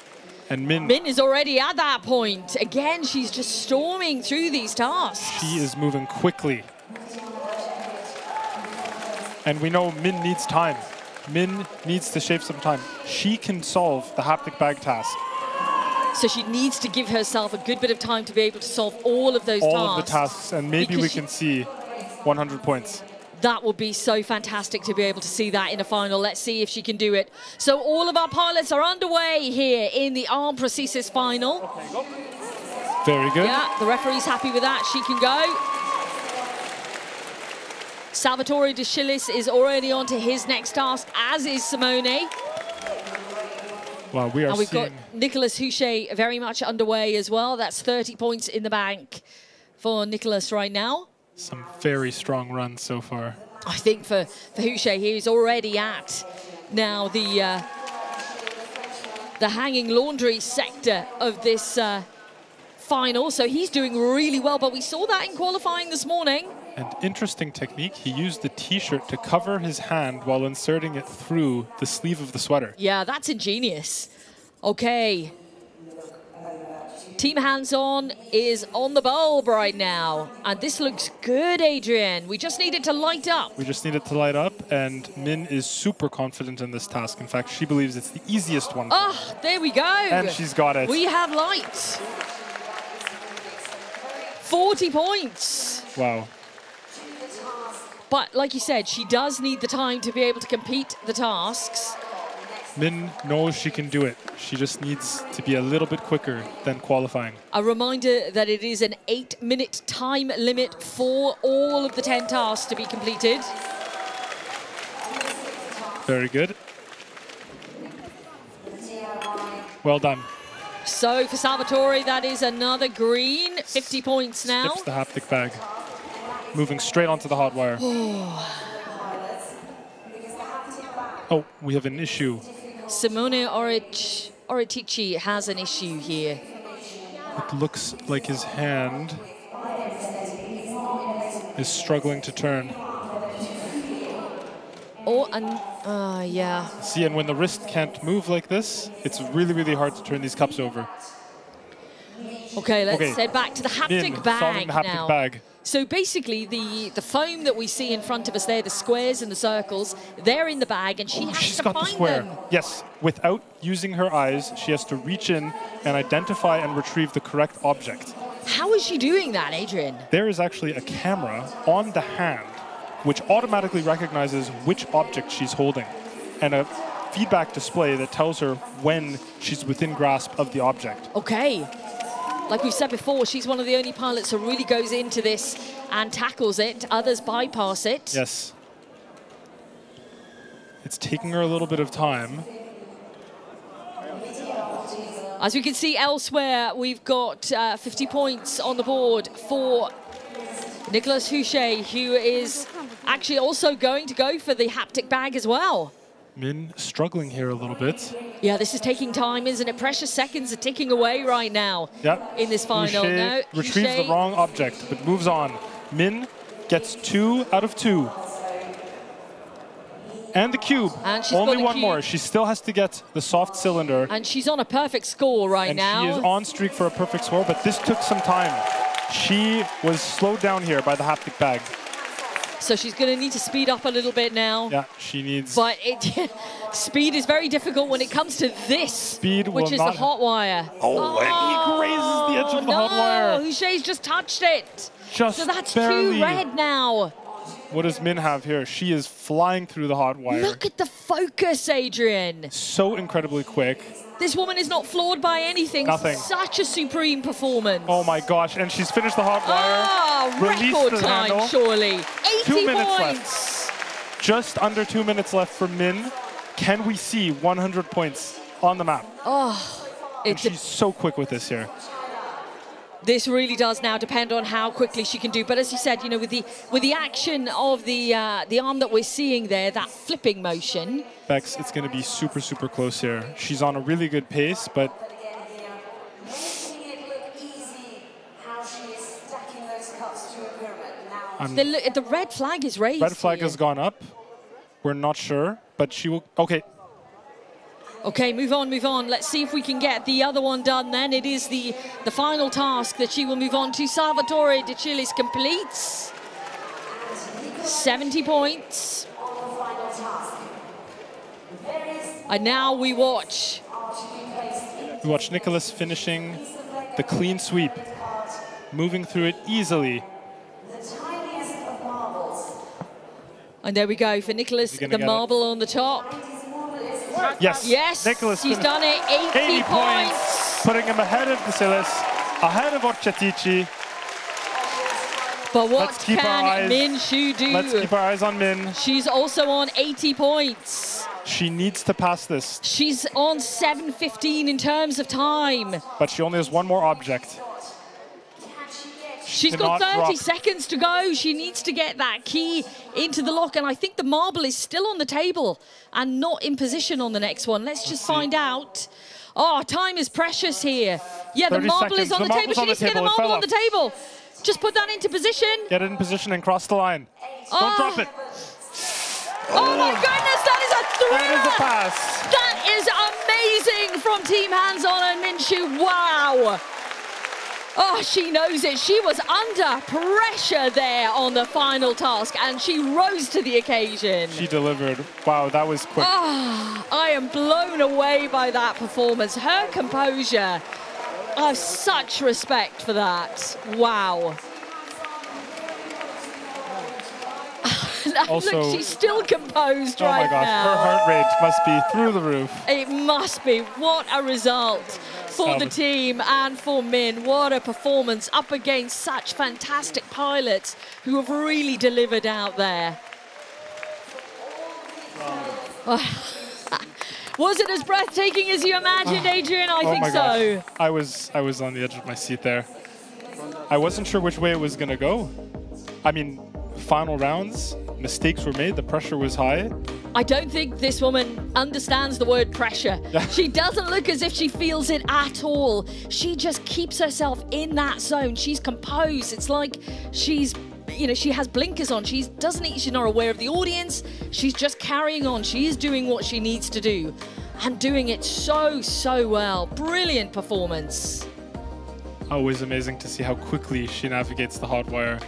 And Min is already at that point. Again, she's just storming through these tasks. She is moving quickly. And we know Min needs time. Min needs to shave some time. She can solve the haptic bag task. So she needs to give herself a good bit of time to be able to solve all of those tasks. All of the tasks, and maybe we can see 100 points. That would be so fantastic to be able to see that in a final. Let's see if she can do it. So all of our pilots are underway here in the Arm Prosthesis final. Okay, go. Very good. Yeah, the referee's happy with that. She can go. Salvatore De Schillis is already on to his next task, as is Simone. Wow, we are and we've got Nicolas Huchet very much underway as well. That's 30 points in the bank for Nicolas right now. Some very strong runs so far. I think for Huchet, he's already at now the hanging laundry sector of this final. So he's doing really well, but we saw that in qualifying this morning. An interesting technique. He used the t-shirt to cover his hand while inserting it through the sleeve of the sweater. Yeah, that's ingenious. Okay. Team Hands-On is on the bulb right now. And this looks good, Adrian. We just need it to light up. We just need it to light up, and Min is super confident in this task. In fact, she believes it's the easiest one. Oh, there we go. And she's got it. We have light. 40 points. Wow. But like you said, she does need the time to be able to complete the tasks. Min knows she can do it. She just needs to be a little bit quicker than qualifying. A reminder that it is an 8-minute time limit for all of the 10 tasks to be completed. Very good. Well done. So for Salvatore, that is another green. 50 points now. Skips the haptic bag. Moving straight onto the hot wire. Oh, we have an issue. Simone Oretici has an issue here. It looks like his hand is struggling to turn. Oh, and yeah. See, and when the wrist can't move like this, it's really, really hard to turn these cups over. Okay, let's head back to the haptic bag the haptic now. Bag. So basically, the foam that we see in front of us there, the squares and the circles, they're in the bag, and she has to find them. Yes, without using her eyes, she has to reach in and identify and retrieve the correct object. How is she doing that, Adrian? There is actually a camera on the hand which automatically recognizes which object she's holding, and a feedback display that tells her when she's within grasp of the object. Okay. Like we've said before, she's one of the only pilots who really goes into this and tackles it. Others bypass it. Yes. It's taking her a little bit of time. As we can see elsewhere, we've got 50 points on the board for Nicolas Huchet, who is actually also going to go for the haptic bag as well. Min struggling here a little bit. Yeah, this is taking time, isn't it? Precious seconds are ticking away right now in this final. Huchet retrieves the wrong object, but moves on. Min gets 2 out of 2. And the cube. And she's only got one cube. more. She still has to get the soft cylinder. And she's on a perfect score right now. And she is on streak for a perfect score, but this took some time. She was slowed down here by the haptic bag. So she's going to need to speed up a little bit now. Yeah, she needs... But speed is very difficult when it comes to this, speed which is the hot wire. Oh, and he grazes the edge of the hot wire. Huchet's just touched it. Just so that's barely. 2 red now. What does Min have here? She is flying through the hot wire. Look at the focus, Adrian. So incredibly quick. This woman is not flawed by anything. Nothing. Such a supreme performance. Oh my gosh, and she's finished the hot wire. Record the time, handle. surely. 80 2 minutes points. left. Just under 2 minutes left for Min. Can we see 100 points on the map? Oh, and she's so quick with this here. This really does now depend on how quickly she can do. But as you said, you know, with the action of the arm that we're seeing there, that flipping motion. Bex, it's going to be super, super close here. She's on a really good pace, but the red flag is raised. Red flag has gone up. We're not sure, but she will. Okay. Okay, move on, move on. Let's see if we can get the other one done then. It is the final task that she will move on to. Salvatore De Chillis completes. 70 points. And now we watch. We watch Nicholas finishing the clean sweep, moving through it easily. And there we go for Nicholas, the marble on the top. Yes, yes, Nicholas, he's done it, 80 points. Putting him ahead of De Chillis, ahead of Orchatici. But what can Min Shu do? Let's keep our eyes on Min. She's also on 80 points. She needs to pass this. She's on 7:15 in terms of time. But she only has one more object. She's got 30 seconds to go. She needs to get that key into the lock. And I think the marble is still on the table and not in position on the next one. Let's just find out. Oh, time is precious here. Yeah, the marble is on the table. She needs to get the marble on the table. Just put that into position. Get it in position and cross the line. Don't drop it. Oh my goodness, that is a thriller. That is a pass. That is amazing from Team Hands On and Min Shu. Wow. Oh, she knows it. She was under pressure there on the final task, and she rose to the occasion. She delivered. Wow, that was quick. Oh, I am blown away by that performance. Her composure. I have such respect for that. Wow. Also, look, she's still composed right now. Oh my gosh, her heart rate must be through the roof. It must be. What a result for the team and for Min. What a performance up against such fantastic pilots who have really delivered out there. Was it as breathtaking as you imagined, Adrian? I think so. I was on the edge of my seat there. I wasn't sure which way it was going to go. I mean, final rounds, mistakes were made, the pressure was high. I don't think this woman understands the word pressure. She doesn't look as if she feels it at all. She just keeps herself in that zone. She's composed. It's like she's, you know, she has blinkers on. She's not aware of the audience. She's just carrying on. She is doing what she needs to do and doing it so, so well. Brilliant performance. Always amazing to see how quickly she navigates the hot wire.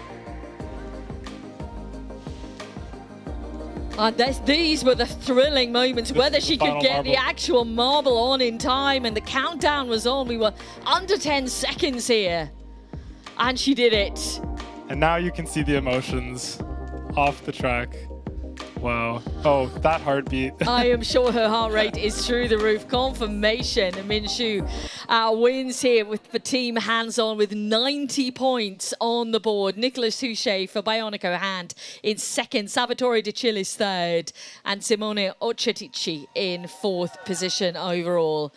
And these were the thrilling moments, whether she could get the actual marble on in time, and the countdown was on. We were under 10 seconds here, and she did it. And now you can see the emotions off the track. Wow. Oh, that heartbeat. I am sure her heart rate is through the roof. Confirmation. Min Shu wins here for Team Hands On with 90 points on the board. Nicholas Houchet for Bionico Hand in second. Salvatore De Chillis third. And Simone Orchatici in fourth position overall.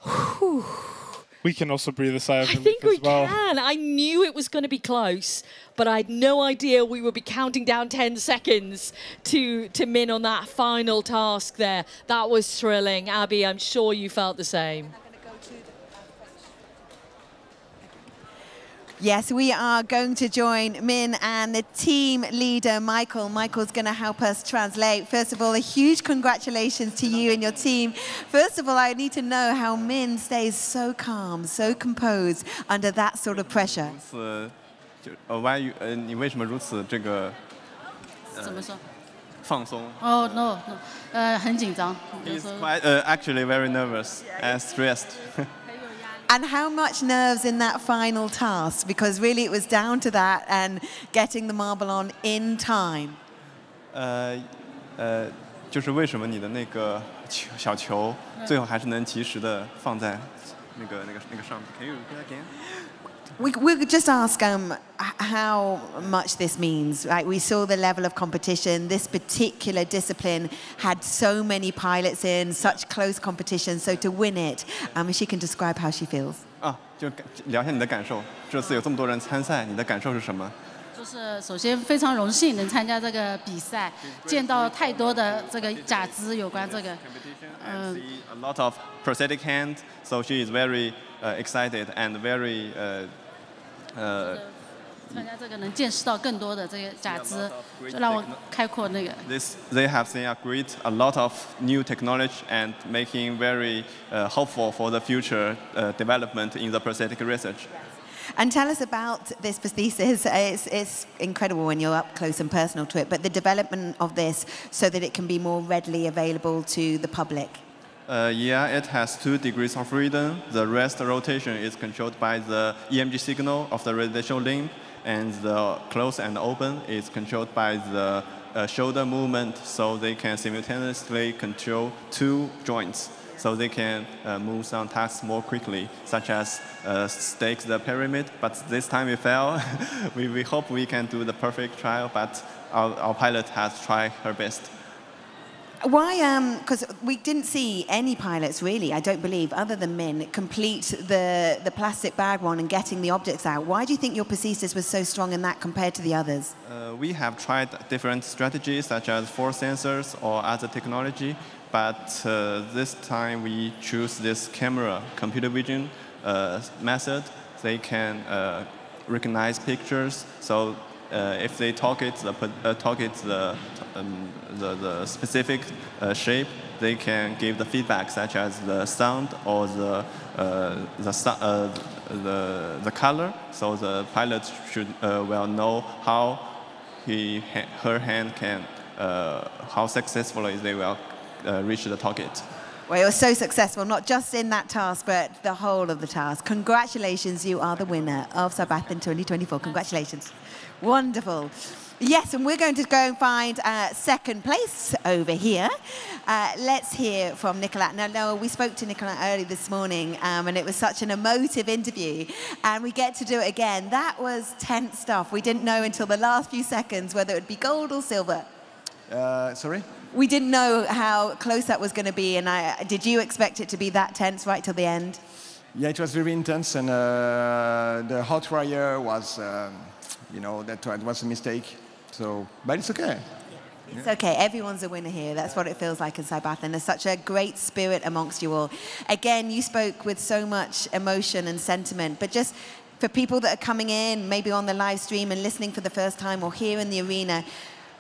Whew. We can also breathe a sigh of relief I think we well. can. I knew it was going to be close, but I had no idea we would be counting down 10 seconds to Min on that final task there. That was thrilling. Abby, I'm sure you felt the same. Yes, we are going to join Min and the team leader, Michael. Michael's going to help us translate. First of all, a huge congratulations to you and your team. First of all, I need to know how Min stays so calm, so composed under that sort of pressure. 你为什么如此这个怎么说？放松？ Oh no, no, 很紧张。 He's quite actually very nervous and stressed. And how much nerves in that final task? Because really it was down to that and getting the marble on in time. 就是为什么你的那个小球最后还是能及时的放在那个上面？Can you repeat again? We just ask how much this means. Right? We saw the level of competition. This particular discipline had so many pilots in, such close competition. So to win it, she can describe how she feels. 就聊一下你的感受。这次有这么多人参赛，你的感受是什么？就是首先非常荣幸能参加这个比赛，见到太多的这个假肢有关这个。See a lot of prosthetic hand, so she is very excited and very 参加这个能见识到更多的这个假肢，就让我开阔那个。They have seen a lot of new technology and making very hopeful for the future development in the prosthetic research. And tell us about this prosthesis. It's incredible when you're up close and personal to it, but the development of this so that it can be more readily available to the public. Yeah, it has 2 degrees of freedom. The rest rotation is controlled by the EMG signal of the radial limb, and the close and open is controlled by the shoulder movement, so they can simultaneously control 2 joints. So they can move some tasks more quickly, such as stake the pyramid. But this time we fail. we hope we can do the perfect trial, but our pilot has tried her best. Why? Because we didn't see any pilots really, I don't believe, other than Min, complete the plastic bag one and getting the objects out. Why do you think your prosthesis was so strong in that compared to the others? We have tried different strategies, such as force sensors or other technology. But this time we choose this camera, computer vision method. They can recognize pictures. So if they target the specific shape, they can give the feedback, such as the sound or the color. So the pilot should will know how her hand can how successfully they will reach the target. Well, you're so successful, not just in that task, but the whole of the task. Congratulations, you are the winner of CYBATHLON 2024. Congratulations. Wonderful. Yes, and we're going to go and find second place over here. Let's hear from Nicolas. Now, Noah, we spoke to Nicolas early this morning, and it was such an emotive interview, and we get to do it again. That was tense stuff. We didn't know until the last few seconds whether it would be gold or silver. Sorry? We didn't know how close that was going to be, and did you expect it to be that tense right till the end? Yeah, it was very intense, and the hot wire was, you know, that was a mistake. So, but it's okay. It's okay. Everyone's a winner here. That's what it feels like in CYBATHLON. There's such a great spirit amongst you all. Again, you spoke with so much emotion and sentiment, but just for people that are coming in, maybe on the live stream and listening for the first time or here in the arena,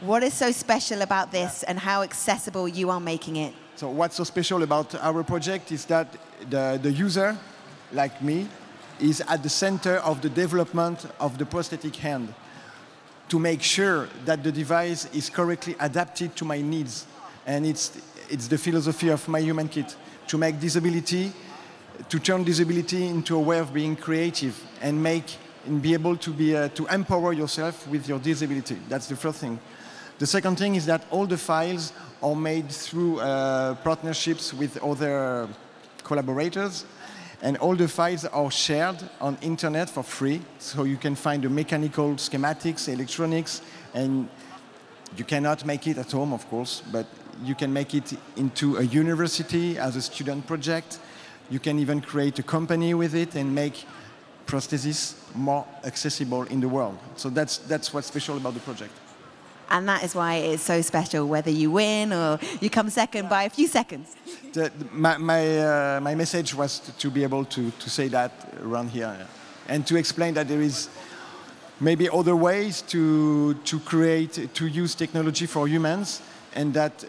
what is so special about this and how accessible you are making it? So what's so special about our project is that the user, like me, is at the center of the development of the prosthetic hand to make sure that the device is correctly adapted to my needs. And it's the philosophy of my human kit, to make disability, to turn disability into a way of being creative and be able to to empower yourself with your disability. That's the first thing. The second thing is that all the files are made through partnerships with other collaborators, and all the files are shared on internet for free, so you can find the mechanical schematics, electronics, and you cannot make it at home, of course, but you can make it into a university as a student project. You can even create a company with it and make prosthesis more accessible in the world. So that's what's special about the project. And that is why it's so special, whether you win or you come second by a few seconds. My message was to be able to say that around here, and to explain that there is maybe other ways to use technology for humans, and that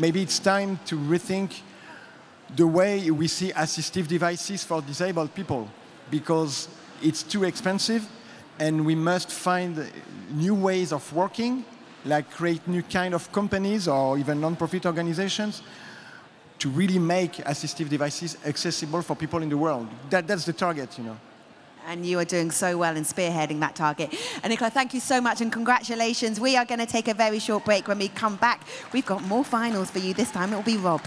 maybe it's time to rethink the way we see assistive devices for disabled people, because it's too expensive. And we must find new ways of working, like create new kind of companies or even non-profit organizations to really make assistive devices accessible for people in the world. That's the target, you know. And you are doing so well in spearheading that target. And Nicolas, thank you so much and congratulations. We are going to take a very short break. When we come back, we've got more finals for you. This time it will be Rob.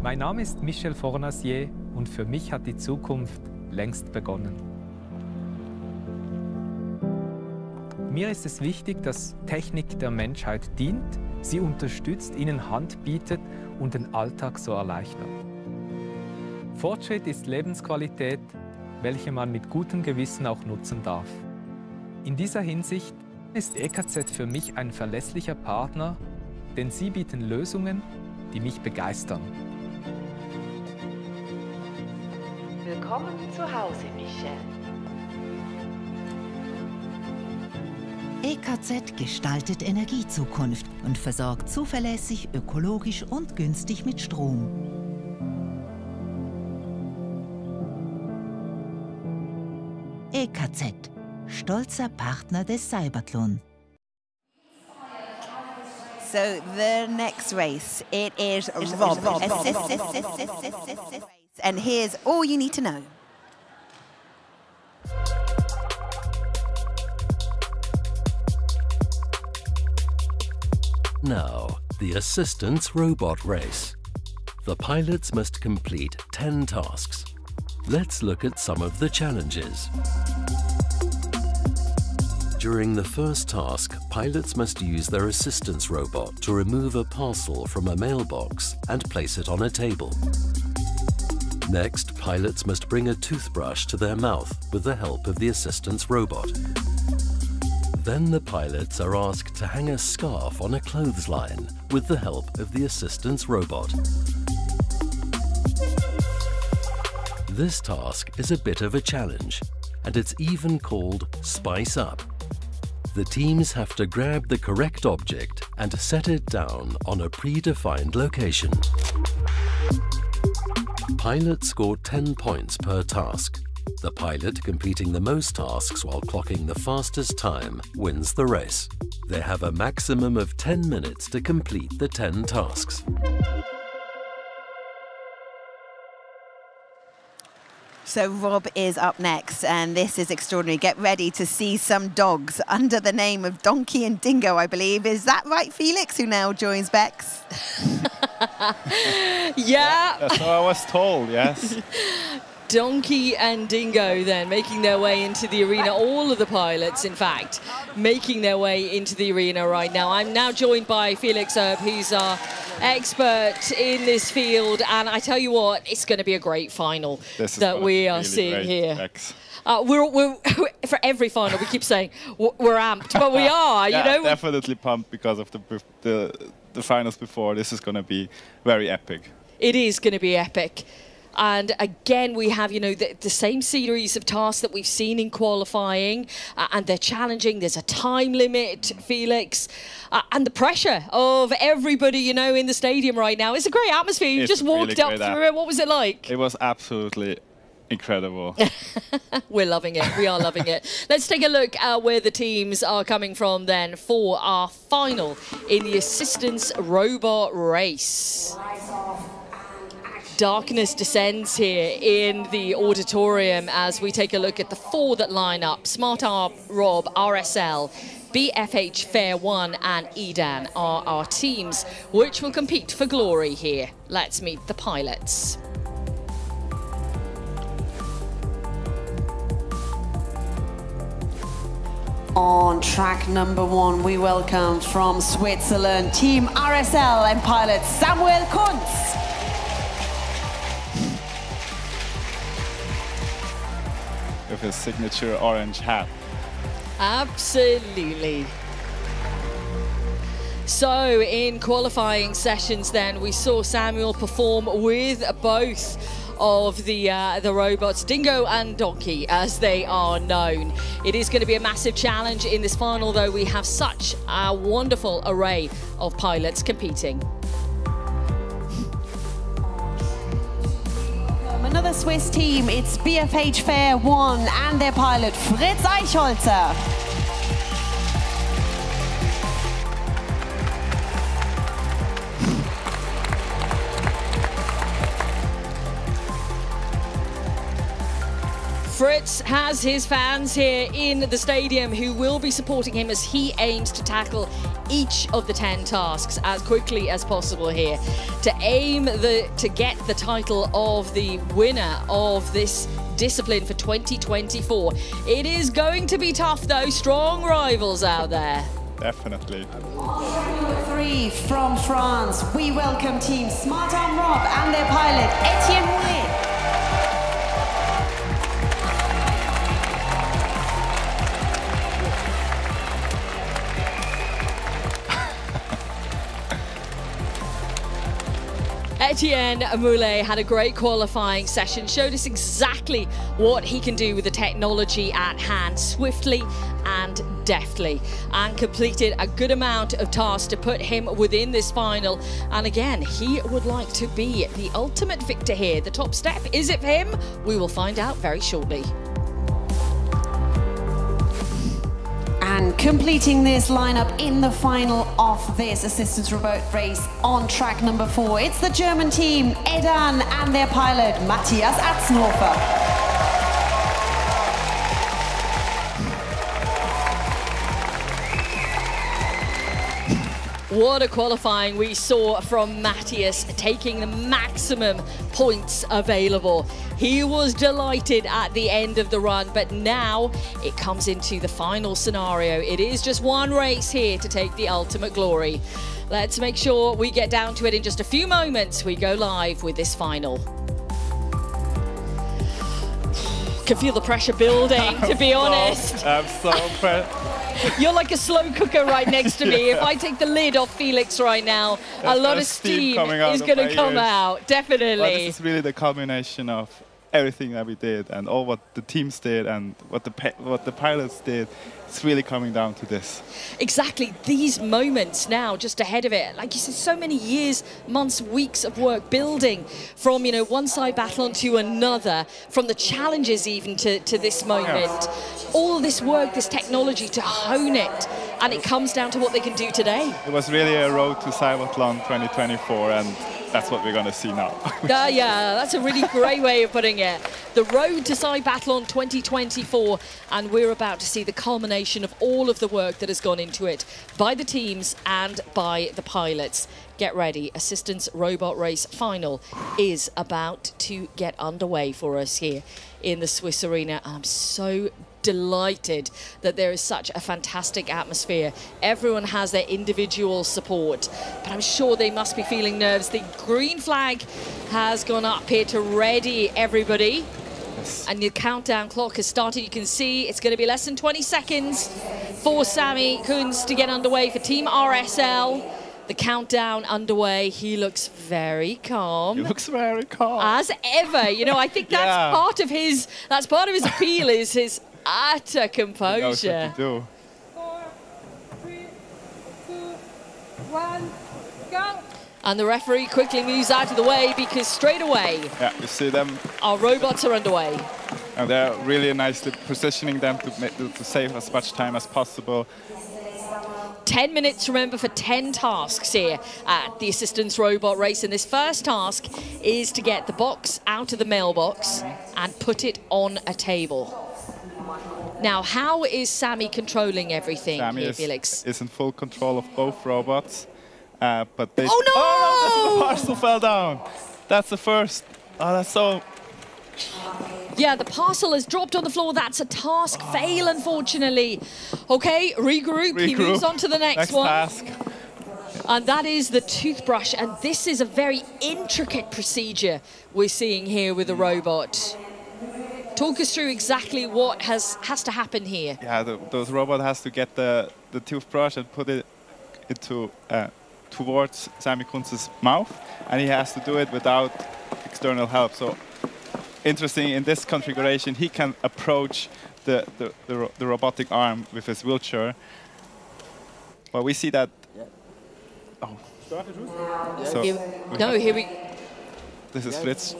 Mein Name ist Michel Fornasier und für mich hat die Zukunft längst begonnen. Mir ist es wichtig, dass Technik der Menschheit dient, sie unterstützt, ihnen Hand bietet und den Alltag so erleichtert. Fortschritt ist Lebensqualität, welche man mit gutem Gewissen auch nutzen darf. In dieser Hinsicht ist EKZ für mich ein verlässlicher Partner, denn sie bieten Lösungen, die mich begeistern. Willkommen zu Hause, Michel. EKZ gestaltet Energiezukunft und versorgt zuverlässig, ökologisch und günstig mit Strom. EKZ, stolzer Partner des CYBATHLON. So the next race, it is Rob. And here's all you need to know. Now, the assistance robot race. The pilots must complete 10 tasks. Let's look at some of the challenges. During the first task, pilots must use their assistance robot to remove a parcel from a mailbox and place it on a table. Next, pilots must bring a toothbrush to their mouth with the help of the assistance robot. Then the pilots are asked to hang a scarf on a clothesline with the help of the assistance robot. This task is a bit of a challenge, and it's even called Spice Up. The teams have to grab the correct object and set it down on a predefined location. Pilots score 10 points per task. The pilot completing the most tasks while clocking the fastest time wins the race. They have a maximum of 10 minutes to complete the 10 tasks. So Rob is up next, and this is extraordinary. Get ready to see some dogs under the name of Donkey and Dingo, I believe. Is that right, Felix, who now joins Bex? Yeah. That's what I was told, yes. Donkey and Dingo then making their way into the arena. All of the pilots, in fact, making their way into the arena right now. I'm now joined by Felix Erb, who's our expert in this field. And I tell you what, it's going to be a great final that we are seeing here. We're for every final, we keep saying we're amped, but we are, yeah, you know. Definitely pumped because of the finals before. This is going to be very epic. It is going to be epic. And again, we have, you know, the same series of tasks that we've seen in qualifying, and they're challenging. There's a time limit, Felix, and the pressure of everybody, you know, in the stadium right now. It's a great atmosphere. You just walked up through it. What was it like? It was absolutely incredible. We're loving it. We are loving it. Let's take a look at where the teams are coming from then for our final in the assistance robot race. Darkness descends here in the auditorium as we take a look at the four that line up. Smart Arm, Rob, RSL, BFH Fair One and Edan are our teams which will compete for glory here. Let's meet the pilots. On track number 1, we welcome from Switzerland, Team RSL and pilot Samuel Kuntz. With his signature orange hat. Absolutely. So in qualifying sessions then, we saw Samuel perform with both of the robots, Dingo and Donkey, as they are known. It is going to be a massive challenge in this final, though. We have such a wonderful array of pilots competing. Another Swiss team, it's BFH Fair One and their pilot Fritz Eichholzer. Fritz has his fans here in the stadium who will be supporting him as he aims to tackle each of the 10 tasks as quickly as possible here to aim to get the title of the winner of this discipline for 2024. It is going to be tough though, strong rivals out there. Definitely. 3 from France, we welcome Team Smart Arm Rob and their pilot Etienne Moulet. Etienne Moulet had a great qualifying session, showed us exactly what he can do with the technology at hand, swiftly and deftly, and completed a good amount of tasks to put him within this final. And again, he would like to be the ultimate victor here. The top step, is it for him? We will find out very shortly. And completing this lineup in the final of this assistance robot race on track number 4, it's the German team, Edan, and their pilot, Matthias Atzenhofer. What a qualifying we saw from Matthias, taking the maximum points available. He was delighted at the end of the run, but now it comes into the final scenario. It is just one race here to take the ultimate glory. Let's make sure we get down to it in just a few moments. We go live with this final. Can feel the pressure building, to be honest. I'm so impressed. You're like a slow cooker right next to me. If I take the lid off Felix right now, a lot of steam is going to come out, definitely. Well, this is really the culmination of everything that we did and all what the teams did and what the pilots did. It's really coming down to this. Exactly, these moments now just ahead of it. Like you said, so many years, months, weeks of work building from, you know, one CYBATHLON to another, from the challenges even to this moment. All of this work, this technology to hone it, and it comes down to what they can do today. It was really a road to CYBATHLON 2024, and that's what we're going to see now. Yeah, that's a really great way of putting it. The road to CYBATHLON 2024, and we're about to see the culmination of all of the work that has gone into it by the teams and by the pilots. Get ready, assistance robot race final is about to get underway for us here in the Swiss arena. I'm so delighted that there is such a fantastic atmosphere. Everyone has their individual support, but I'm sure they must be feeling nerves. The green flag has gone up here to ready everybody. Yes. And the countdown clock has started. You can see it's going to be less than 20 seconds for Sami Kunz to get underway for Team RSL. The countdown underway. He looks very calm. He looks very calm. As ever. You know, I think that's part of his appeal is his utter composure. He knows what to do. 4, 3, 2, 1, go! And the referee quickly moves out of the way because straight away, yeah, you see them. Our robots are underway. And they're really nicely positioning them to save as much time as possible. 10 minutes, remember, for 10 tasks here at the assistance robot race. And this first task is to get the box out of the mailbox and put it on a table. Now, how is Sami controlling everything here, Felix? Is in full control of both robots, but they... Oh, no! Oh, no, the parcel fell down. That's the first. Oh, that's so... Yeah, the parcel has dropped on the floor. That's a task fail, unfortunately. Okay, regroup. He moves on to the next one. Task. And that is the toothbrush. And this is a very intricate procedure we're seeing here with the robot. Talk us through exactly what has to happen here. Yeah, the robot has to get the toothbrush and put it into towards Sami Kunz's mouth, and he has to do it without external help. So interesting, in this configuration, he can approach the robotic arm with his wheelchair. Well, we see that. Oh. So here we. This is Fritz.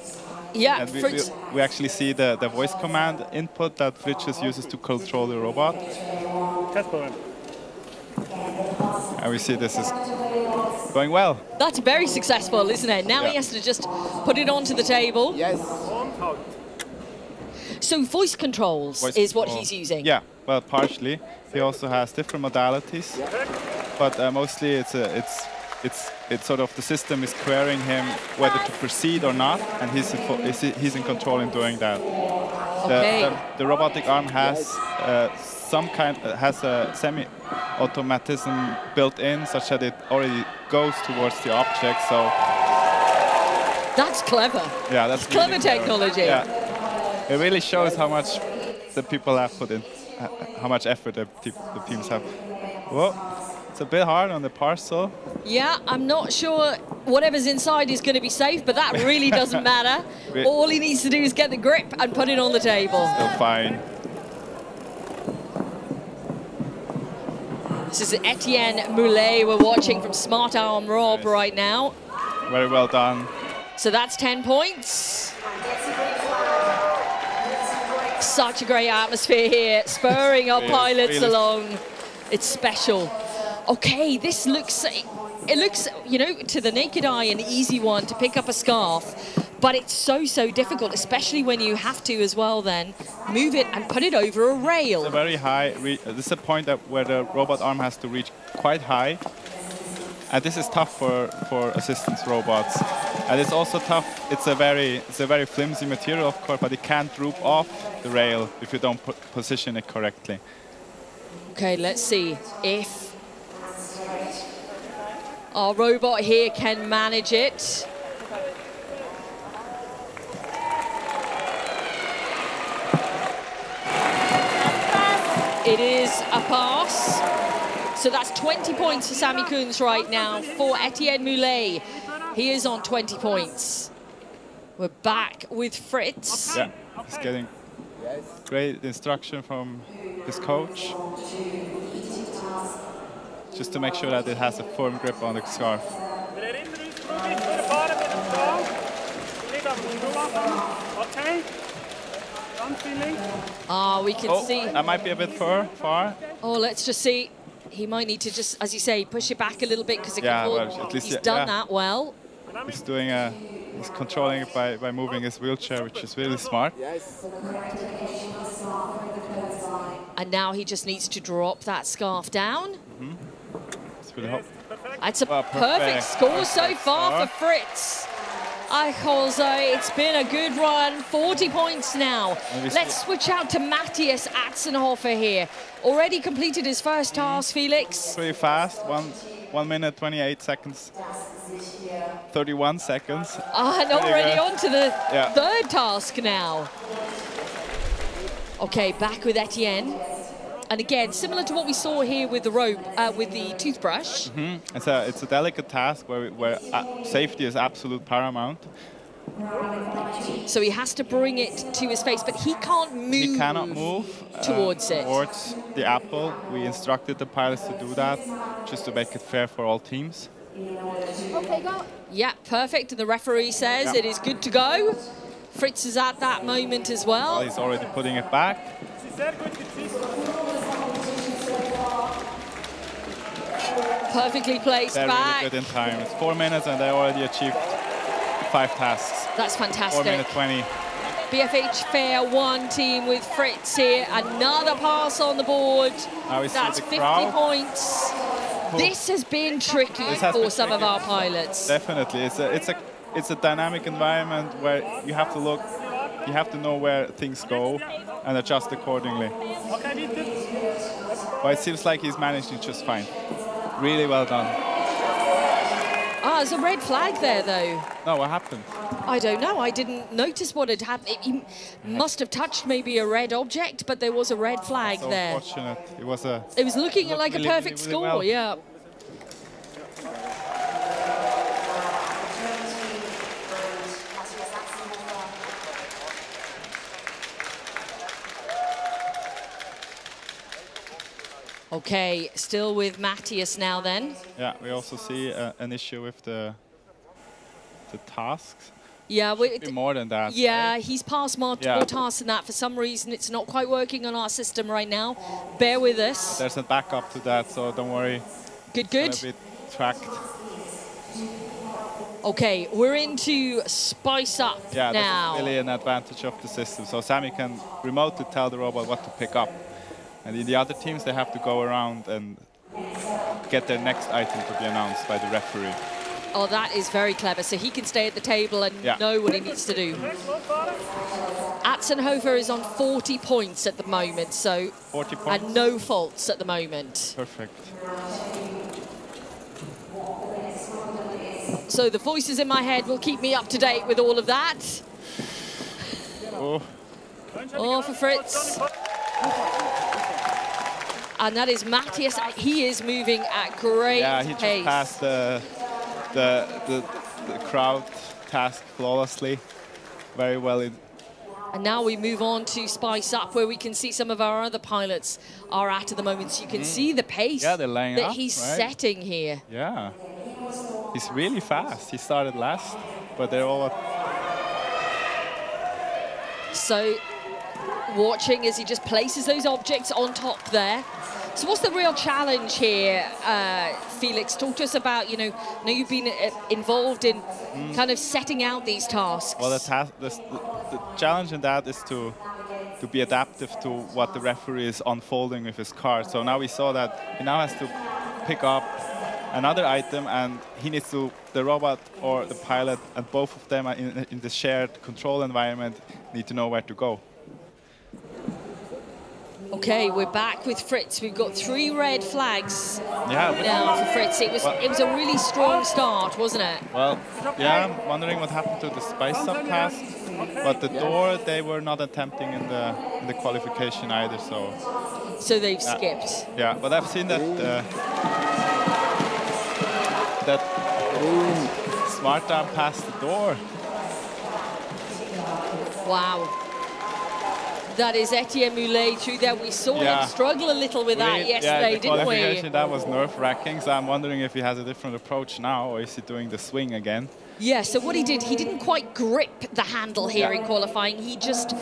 Yeah, and Fritz. We actually see the voice command input that Fritz uses to control the robot. And we see this is going well. That's very successful, isn't it? Now he has to just put it onto the table. Yes. So voice controls is what he's using. Yeah, well, partially. He also has different modalities. but mostly it's sort of the system is querying him whether to proceed or not, and he's in control in doing that. Okay. The robotic arm has has a semi-automatism built in, such that it already goes towards the object. So that's clever. Yeah, that's it's clever technology. Yeah, it really shows how much the people have put in, how much effort the teams have. Whoa. It's a bit hard on the parcel. Yeah, I'm not sure whatever's inside is going to be safe, but that really doesn't matter. All he needs to do is get the grip and put it on the table. Still fine. This is Etienne Moulet we're watching from Smart Arm Rob right now. Very well done. So that's 10 points. Such a great atmosphere here, spurring our pilots really along. It's special. Okay, this looks, it looks, you know, to the naked eye an easy one to pick up a scarf, but it's so difficult, especially when you have to as well then move it and put it over a rail. It's a very high, this is a point where the robot arm has to reach quite high, and this is tough for assistance robots. And it's also tough, it's a very flimsy material, of course, but it can't droop off the rail if you don't position it correctly. Okay, let's see if our robot here can manage it. It is a pass. So that's 20 points for Sammy Koons right now. For Etienne Moulet, he is on 20 points. We're back with Fritz. Yeah, he's getting great instruction from his coach, just to make sure that it has a firm grip on the scarf. We can see. That might be a bit far. Oh, let's just see. He might need to just, as you say, push it back a little bit because he's done that well. He's doing he's controlling it by moving his wheelchair, which is really smart. And now he just needs to drop that scarf down. That's a perfect score so far for Fritz. Jose, it's been a good run, 40 points now. Let's switch out to Matthias Atzenhofer here. Already completed his first task, Felix. Pretty fast, 1 minute, 28 seconds, 31 seconds. And already on to the third task now. Okay, back with Etienne. And again, similar to what we saw here with the rope, with the toothbrush. It's a delicate task where safety is absolute paramount. So he has to bring it to his face, but he can't move. He cannot move towards it. Towards the apple. We instructed the pilots to do that, just to make it fair for all teams. Okay, go. Yeah, perfect. And the referee says it is good to go. Fritz is at that moment as well. He's already putting it back. Perfectly placed They're back. really good in time. It's 4 minutes and they already achieved 5 tasks. That's fantastic. 4 minutes 20. BFH Fair 1 team with Fritz here. Another pass on the board. That's 50 points. This has been tricky for some of our pilots. Definitely. It's a dynamic environment where you have to look, you have to know where things go and adjust accordingly. But it seems like he's managing just fine. Really well done. There's a red flag there, though. No, what happened? I don't know. I didn't notice what had happened. He must have touched maybe a red object, but there was a red flag there. Unfortunate. It was looking like a perfect score, well. yeah. Okay, still with Matthias now then. Yeah, we also see an issue with the tasks. Yeah, more than that. Yeah, he's passed multiple tasks and that. For some reason, it's not quite working on our system right now. Bear with us. There's a backup to that, so don't worry. Good. It's gonna be tracked. Okay, we're into spice up now. Yeah, that's really an advantage of the system. So Sammy can remotely tell the robot what to pick up. And in the other teams, they have to go around and get their next item to be announced by the referee. Oh, that is very clever. So he can stay at the table and know what he needs to do. Atzenhofer is on 40 points at the moment, so 40 points. And no faults at the moment. Perfect. So the voices in my head will keep me up to date with all of that. Oh, for Fritz. And that is Matthias. He is moving at great yeah, he pace. just passed the crowd task flawlessly. Very well. And now we move on to Spice Up, where we can see some of our other pilots are at the moment. So you can see the pace that he's setting here. Yeah, he's really fast. He started last, but they're all up. So watching as he just places those objects on top there. So what's the real challenge here, Felix? Talk to us about, you know you've been involved in kind of setting out these tasks. Well, the challenge in that is to be adaptive to what the referee is unfolding with his card. So now we saw that he now has to pick up another item, and he needs to, the robot or the pilot, and both of them are in the shared control environment, need to know where to go. Okay, we're back with Fritz. We've got 3 red flags now for Fritz. It was a really strong start, wasn't it? Well, yeah, I'm wondering what happened to the Spice Up task, but the door they were not attempting in the qualification either. So they've skipped. Yeah, but I've seen that that Smart Arm passed the door. Wow. That is Etienne Moulet through there. We saw him struggle a little with that yesterday, didn't we? That was nerve-wracking, so I'm wondering if he has a different approach now, or is he doing the swing again? Yeah, so what he did, he didn't quite grip the handle here in qualifying. He just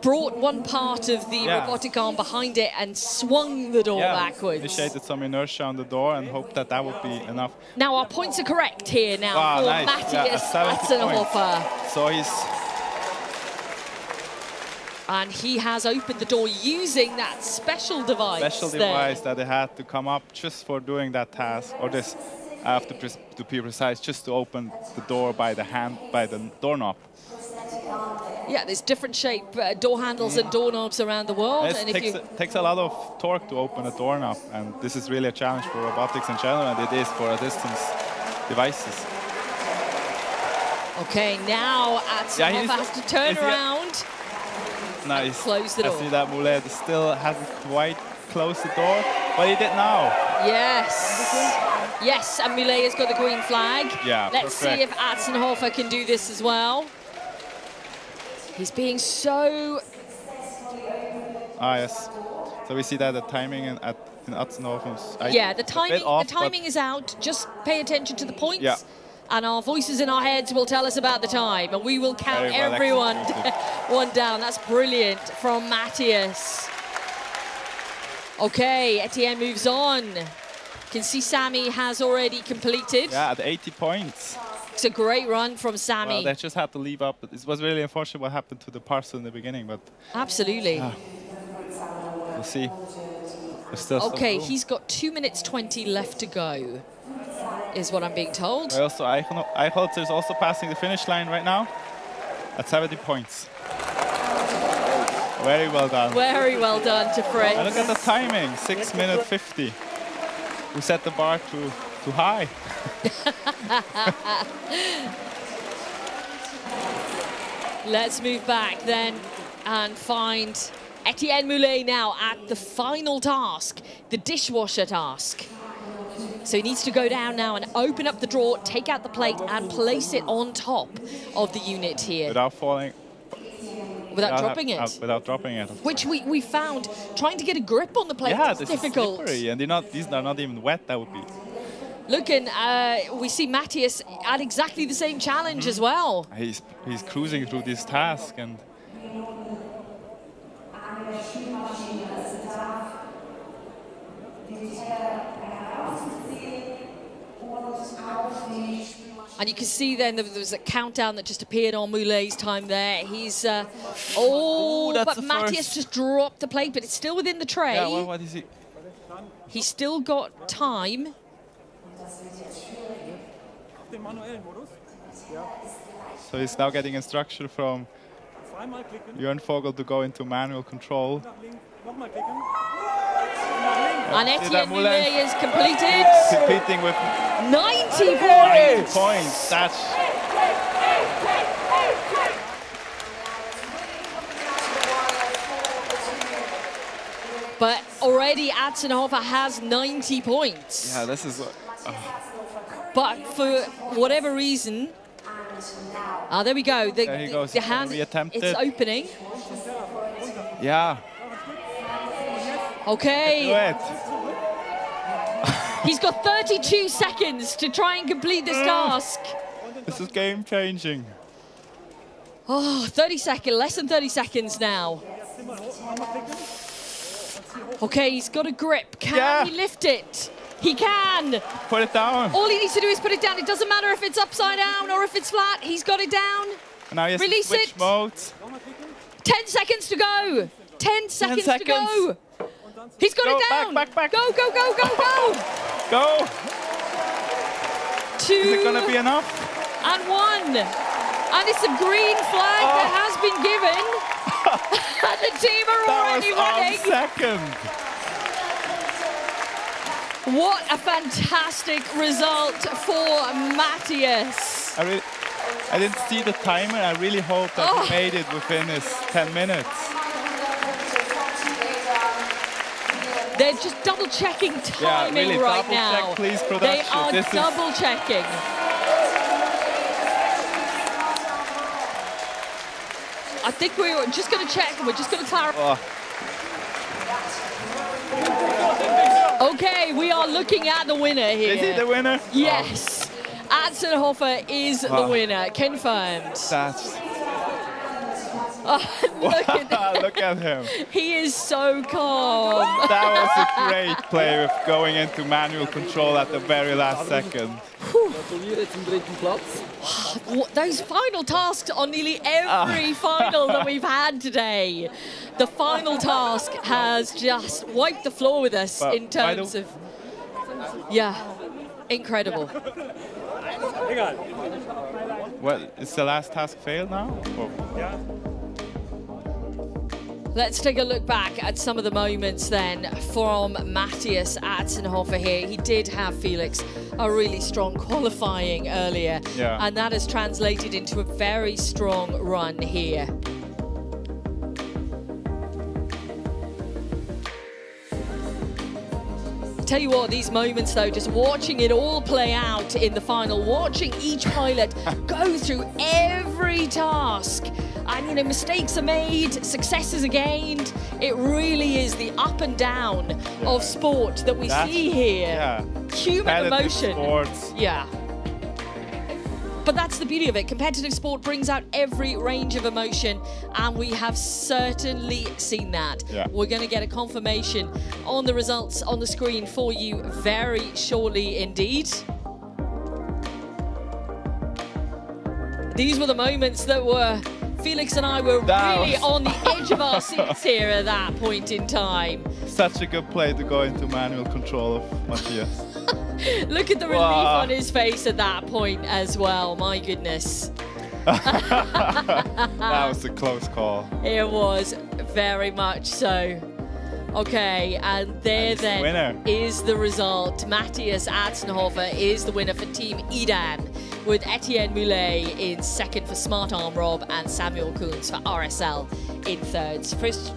brought one part of the robotic arm behind it and swung the door backwards. Initiated some inertia on the door and hoped that that would be enough. Now our points are correct here now for Matthias Atzenhofer. So he's... And he has opened the door using that special device. That they had to come up just for doing that task, or this, I have to be precise, just to open the door by the doorknob. Yeah, there's different shape door handles and doorknobs around the world. It takes a lot of torque to open a doorknob, and this is really a challenge for robotics in general, and it is for distance devices. Okay, now Atzenhofer has to turn around. Nice. Close the door. I see that Moulet still hasn't quite closed the door, but he did now. Yes. Yes, and Moulet has got the green flag. Yeah, Let's see if Atzenhofer can do this as well. He's being so... Ah, yes. So we see that the timing in Atzenhofer's... the timing is out. Just pay attention to the points. Yeah. And our voices in our heads will tell us about the time, and we will count everyone one down. That's brilliant from Matthias. Okay, Etienne moves on. You can see Sammy has already completed. Yeah, at 80 points. It's a great run from Sammy. Well, they just had to leave up. It was really unfortunate what happened to the parcel in the beginning, but... Absolutely. We'll see. There's still okay, he's got 2 minutes 20 left to go, is what I'm being told. Also, Eichholzer is also passing the finish line right now at 70 points. Very well done. Very well done to Fritz. And look at the timing, 6 minutes 50. We set the bar too high. Let's move back then and find Etienne Moulet now at the final task, the dishwasher task. So he needs to go down now and open up the drawer, take out the plate and place it on top of the unit here. Without falling. Without dropping it. Without dropping it. Which we found, trying to get a grip on the plate is difficult. Is slippery, and these are not even wet, that would be. Look, and we see Matthias at exactly the same challenge as well. He's cruising through this task, and and you can see then there was a countdown that just appeared on Moulet's time there. He's but Matthias just dropped the plate, but it's still within the tray. Yeah, what is he? He's still got time. So he's now getting instruction from Jörn Vogel to go into manual control. And Etienne Moulet is completed. Competing with 90 points. That's but already Atzenhofer has 90 points. yeah, this is. But for whatever reason, there we go. There he goes. The hand, Reattempted. it's opening. Yeah. Okay. Do it. He's got 32 seconds to try and complete this task. This is game changing. Oh, 30 seconds, less than 30 seconds now. Okay, he's got a grip. Can he lift it? He can. Put it down. All he needs to do is put it down. It doesn't matter if it's upside down or if it's flat. He's got it down. And now he has Release to switch it. modes. 10 seconds to go. 10 seconds to go. He's got it down. Back. Go, go, go, go, go. Go. 2. Is it going to be enough? And 1. And it's a green flag that has been given. And the team are already running. Second. What a fantastic result for Matthias. I didn't see the timer. I really hope that he made it within his 10 minutes. They're just double checking timing really, right double now. check, please, They production. are This is- double checking. I think we're just going to check and we're just going to clarify. Okay, we are looking at the winner here. Is he the winner? Yes. Atzenhofer is the winner. Confirmed. That's... Look at him. He is so calm. That was a great play with going into manual control at the very last second. Those final tasks on nearly every final that we've had today. The final task has just wiped the floor with us in terms of... Yeah, incredible. Well, is the last task failed now? Yeah. Let's take a look back at some of the moments then from Matthias Atzenhofer here. He did have, Felix, a really strong qualifying earlier. Yeah. And that has translated into a very strong run here. Tell you what, these moments though, just watching it all play out in the final, watching each pilot go through every task. And, you know, mistakes are made, successes are gained. It really is the up and down of sport that we see here. Yeah. Human emotion. Sports. Yeah. But that's the beauty of it. Competitive sport brings out every range of emotion, and we have certainly seen that. Yeah. We're going to get a confirmation on the results on the screen for you very shortly indeed. These were the moments that were... Felix and I were really on the edge of our seats here at that point in time. Such a good play to go into manual control of Matthias. Look at the relief on his face at that point as well. My goodness. That was a close call. It was very much so. Okay, and there then winner. is the result. Matthias Atzenhofer is the winner for Team Edan, with Etienne Moulet in second for Smart Arm Rob and Samuel Kunz for RSL in thirds. Fritz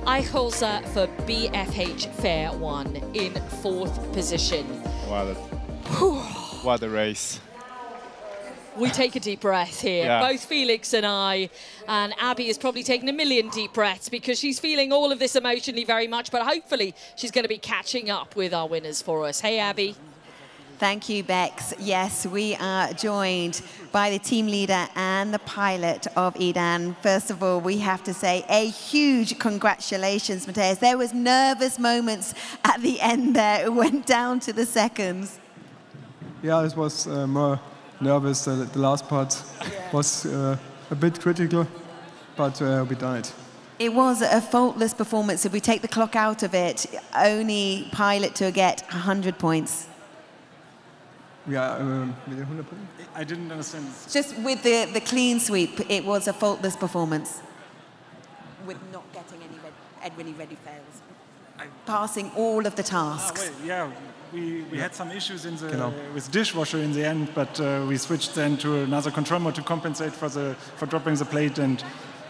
Eicholzer for BFH Fair 1 in fourth position. What a race. We take a deep breath here. Yeah. Both Felix and I, and Abby is probably taking a million deep breaths because she's feeling all of this emotionally very much, but hopefully she's going to be catching up with our winners for us. Hey, Abby. Thank you, Bex. Yes, we are joined by the team leader and the pilot of Edan. First of all, we have to say a huge congratulations, Matthias. There was nervous moments at the end there. It went down to the seconds. Yeah, it was more nervous. The last part was a bit critical, but we done it. It was a faultless performance. If we take the clock out of it, only pilot to get 100 points. Ja, mit den 100 Punkten? I didn't understand. Just with the clean sweep, it was a faultless performance. With not getting any ready fails. Passing all of the tasks. Yeah, we had some issues with dishwasher in the end, but we switched then to another control mode to compensate for dropping the plate, and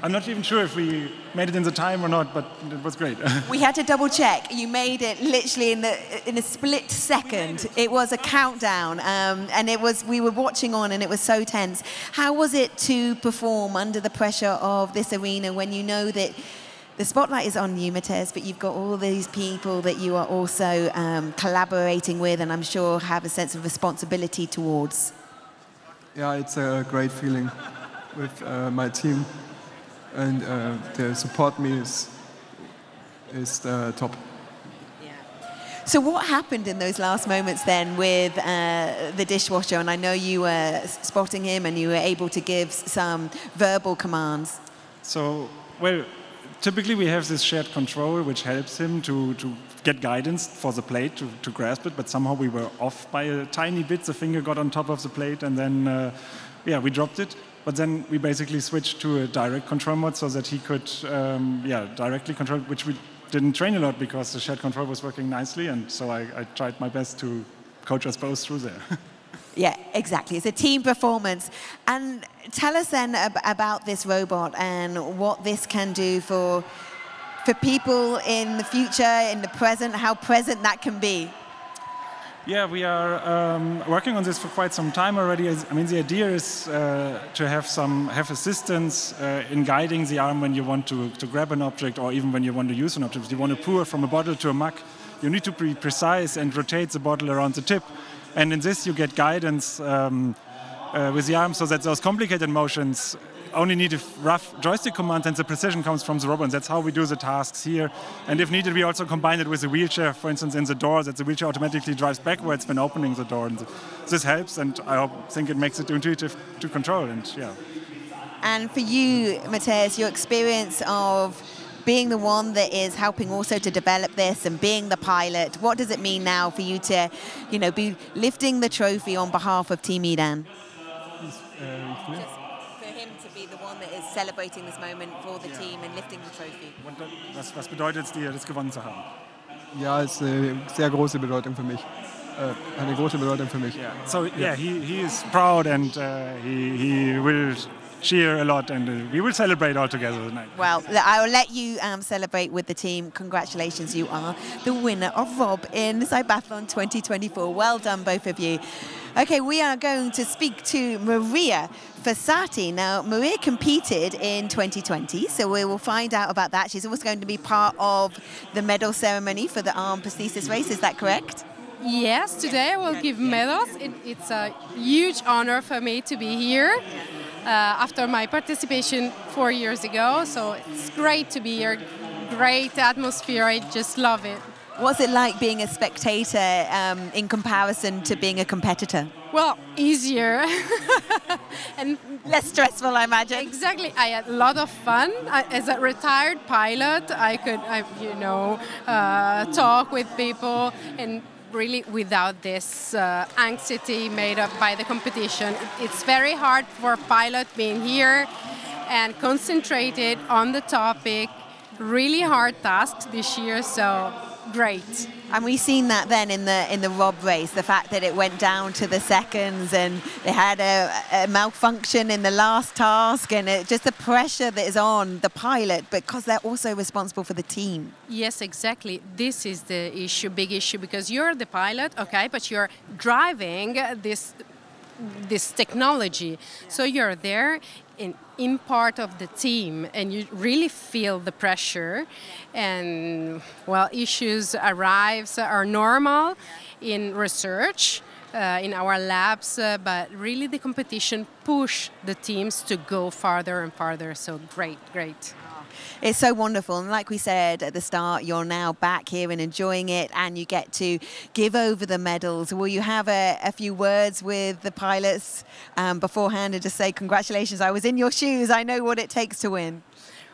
I'm not even sure if we made it in the time or not, but it was great. We had to double check. You made it literally in a split second. It was a countdown, and we were watching on, and it was so tense. How was it to perform under the pressure of this arena when you know that the spotlight is on you, Matej, but you've got all these people that you are also collaborating with, and I'm sure have a sense of responsibility towards? Yeah, it's a great feeling with my team, and the support me is top. So what happened in those last moments then with the dishwasher? And I know you were spotting him and you were able to give some verbal commands. So, well, typically we have this shared control which helps him to get guidance for the plate, to grasp it, but somehow we were off by a tiny bit. The finger got on top of the plate, and then, we dropped it. But then we basically switched to a direct control mode so that he could, directly control, which we didn't train a lot because the shared control was working nicely, and so I tried my best to coach us both through there. Yeah, exactly. It's a team performance. And tell us then about this robot and what this can do for people in the future, in the present, how present that can be. Yeah, we are working on this for quite some time already. I mean, the idea is to have assistance in guiding the arm when you want to grab an object, or even when you want to use an object. If you want to pour from a bottle to a mug, you need to be precise and rotate the bottle around the tip. And in this, you get guidance with the arm, so that those complicated motions only need a rough joystick command, and the precision comes from the robot. And that's how we do the tasks here. And if needed, we also combine it with a wheelchair, for instance, in the door, that the wheelchair automatically drives backwards when opening the door. And this helps, and I think it makes it intuitive to control. And for you, Matej, your experience of being the one that is helping also to develop this and being the pilot, what does it mean now for you to, be lifting the trophy on behalf of Team Iran? Celebrating this moment for the team and lifting the trophy. Was bedeutet es dir, das gewonnen zu haben? Ja, es ist eine sehr große Bedeutung für mich. Eine große Bedeutung für mich. Yeah. So he is proud, and he will cheer a lot, and we will celebrate all together tonight. Well, I will let you celebrate with the team. Congratulations, you are the winner of Rob in CYBATHLON 2024. Well done, both of you. Okay, we are going to speak to Maria Fossati. Now, Maria competed in 2020, so we will find out about that. She's also going to be part of the medal ceremony for the Arm Prosthesis Race. Is that correct? Yes, today I will give medals. It's a huge honor for me to be here after my participation 4 years ago. So it's great to be here. Great atmosphere. I just love it. What's it like being a spectator in comparison to being a competitor? Well, easier. And less stressful, I imagine. Exactly. I had a lot of fun. As a retired pilot, I could, talk with people, and really without this anxiety made up by the competition. It's very hard for a pilot being here and concentrated on the topic. Really hard tasks this year, so great. And we've seen that then in the Rob race, the fact that it went down to the seconds, and they had a malfunction in the last task, and just the pressure that is on the pilot because they're also responsible for the team. Yes, exactly. This is the issue, big issue, because you're the pilot, okay, but you're driving this technology. So you're there in part of the team, and you really feel the pressure. And well, issues are normal in research, in our labs, but really the competition push the teams to go farther and farther. So great. It's so wonderful, and like we said at the start, you're now back here and enjoying it, and you get to give over the medals. Will you have a few words with the pilots beforehand and just say congratulations? I was in your shoes. I know what it takes to win.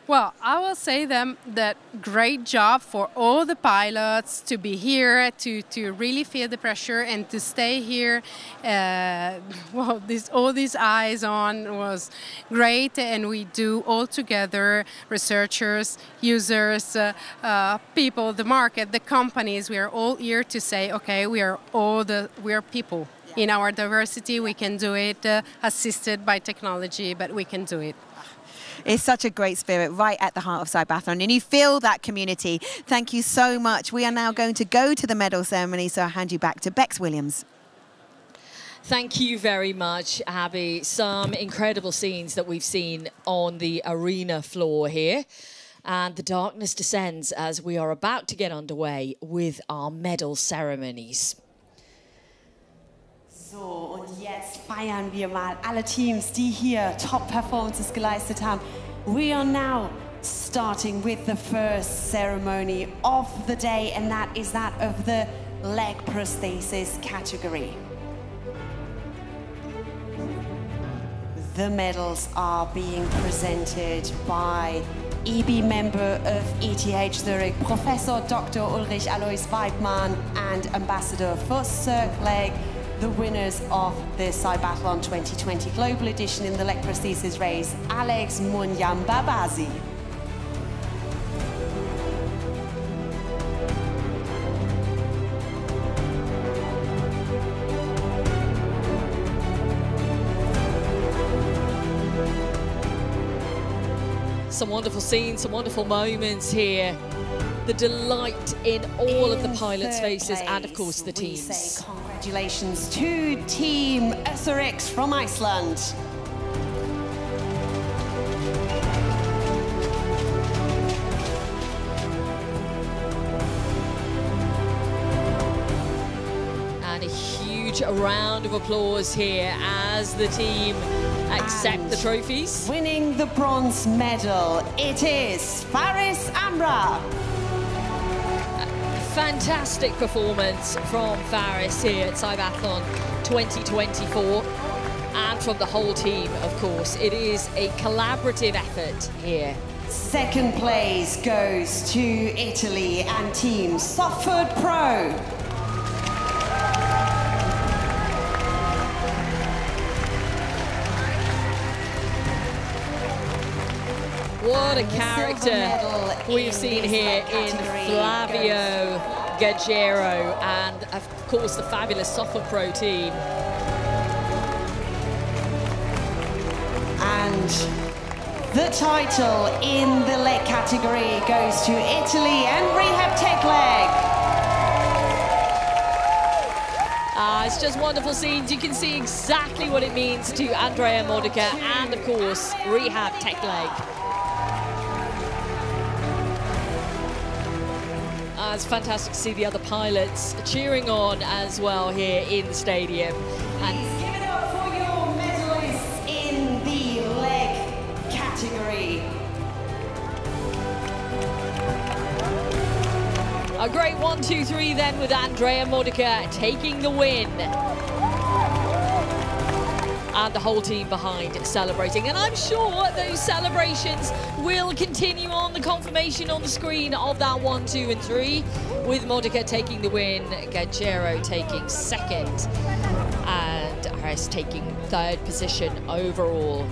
Well, I will say them that great job for all the pilots to be here, to really feel the pressure and to stay here. Well, all these eyes on was great, and we do all together, researchers, users, people, the market, the companies. We are all here to say, okay, we are people. In our diversity, we can do it, assisted by technology, but we can do it. It's such a great spirit right at the heart of CYBATHLON, and you feel that community. Thank you so much. We are now going to go to the medal ceremony, so I'll hand you back to Bex Williams. Thank you very much, Abby. Some incredible scenes that we've seen on the arena floor here. And the darkness descends as we are about to get underway with our medal ceremonies. So, und jetzt feiern wir mal alle Teams, die hier Top-Performances geleistet haben. We are now starting with the first ceremony of the day, and that is that of the leg prosthesis category. The medals are being presented by EB member of ETH Zurich, Professor Dr. Ulrich Alois Weidmann, and Ambassador for Circ-Leg, the winners of the CYBATHLON 2020 Global Edition in the Leg Prosthesis Race, Alex Munyambabazi. Some wonderful scenes, some wonderful moments here. The delight in all of the pilots' faces and, of course, the teams. Congratulations to Team Össurix from Iceland. And a huge round of applause here as the team accept the trophies. Winning the bronze medal, it is Faris Amra. Fantastic performance from Faris here at CYBATHLON 2024, and from the whole team, of course. It is a collaborative effort here. Second place goes to Italy and Team Softfoot Pro. What a character we've seen here in Flavio Gaggero, and of course the fabulous Softfoot Pro team. And the title in the leg category goes to Italy and Rehab Tech Leg. It's just wonderful scenes. You can see exactly what it means to Andrea Modica and, of course, Rehab Tech Leg. It's fantastic to see the other pilots cheering on as well here in the stadium. And please give it up for your medalists in the leg category. A great 1, 2, 3 then with Andrea Modica taking the win. And the whole team behind celebrating. And I'm sure those celebrations will continue on. The confirmation on the screen of that 1, 2, and 3, with Modica taking the win, Gaggero taking second, and Harris taking third position overall.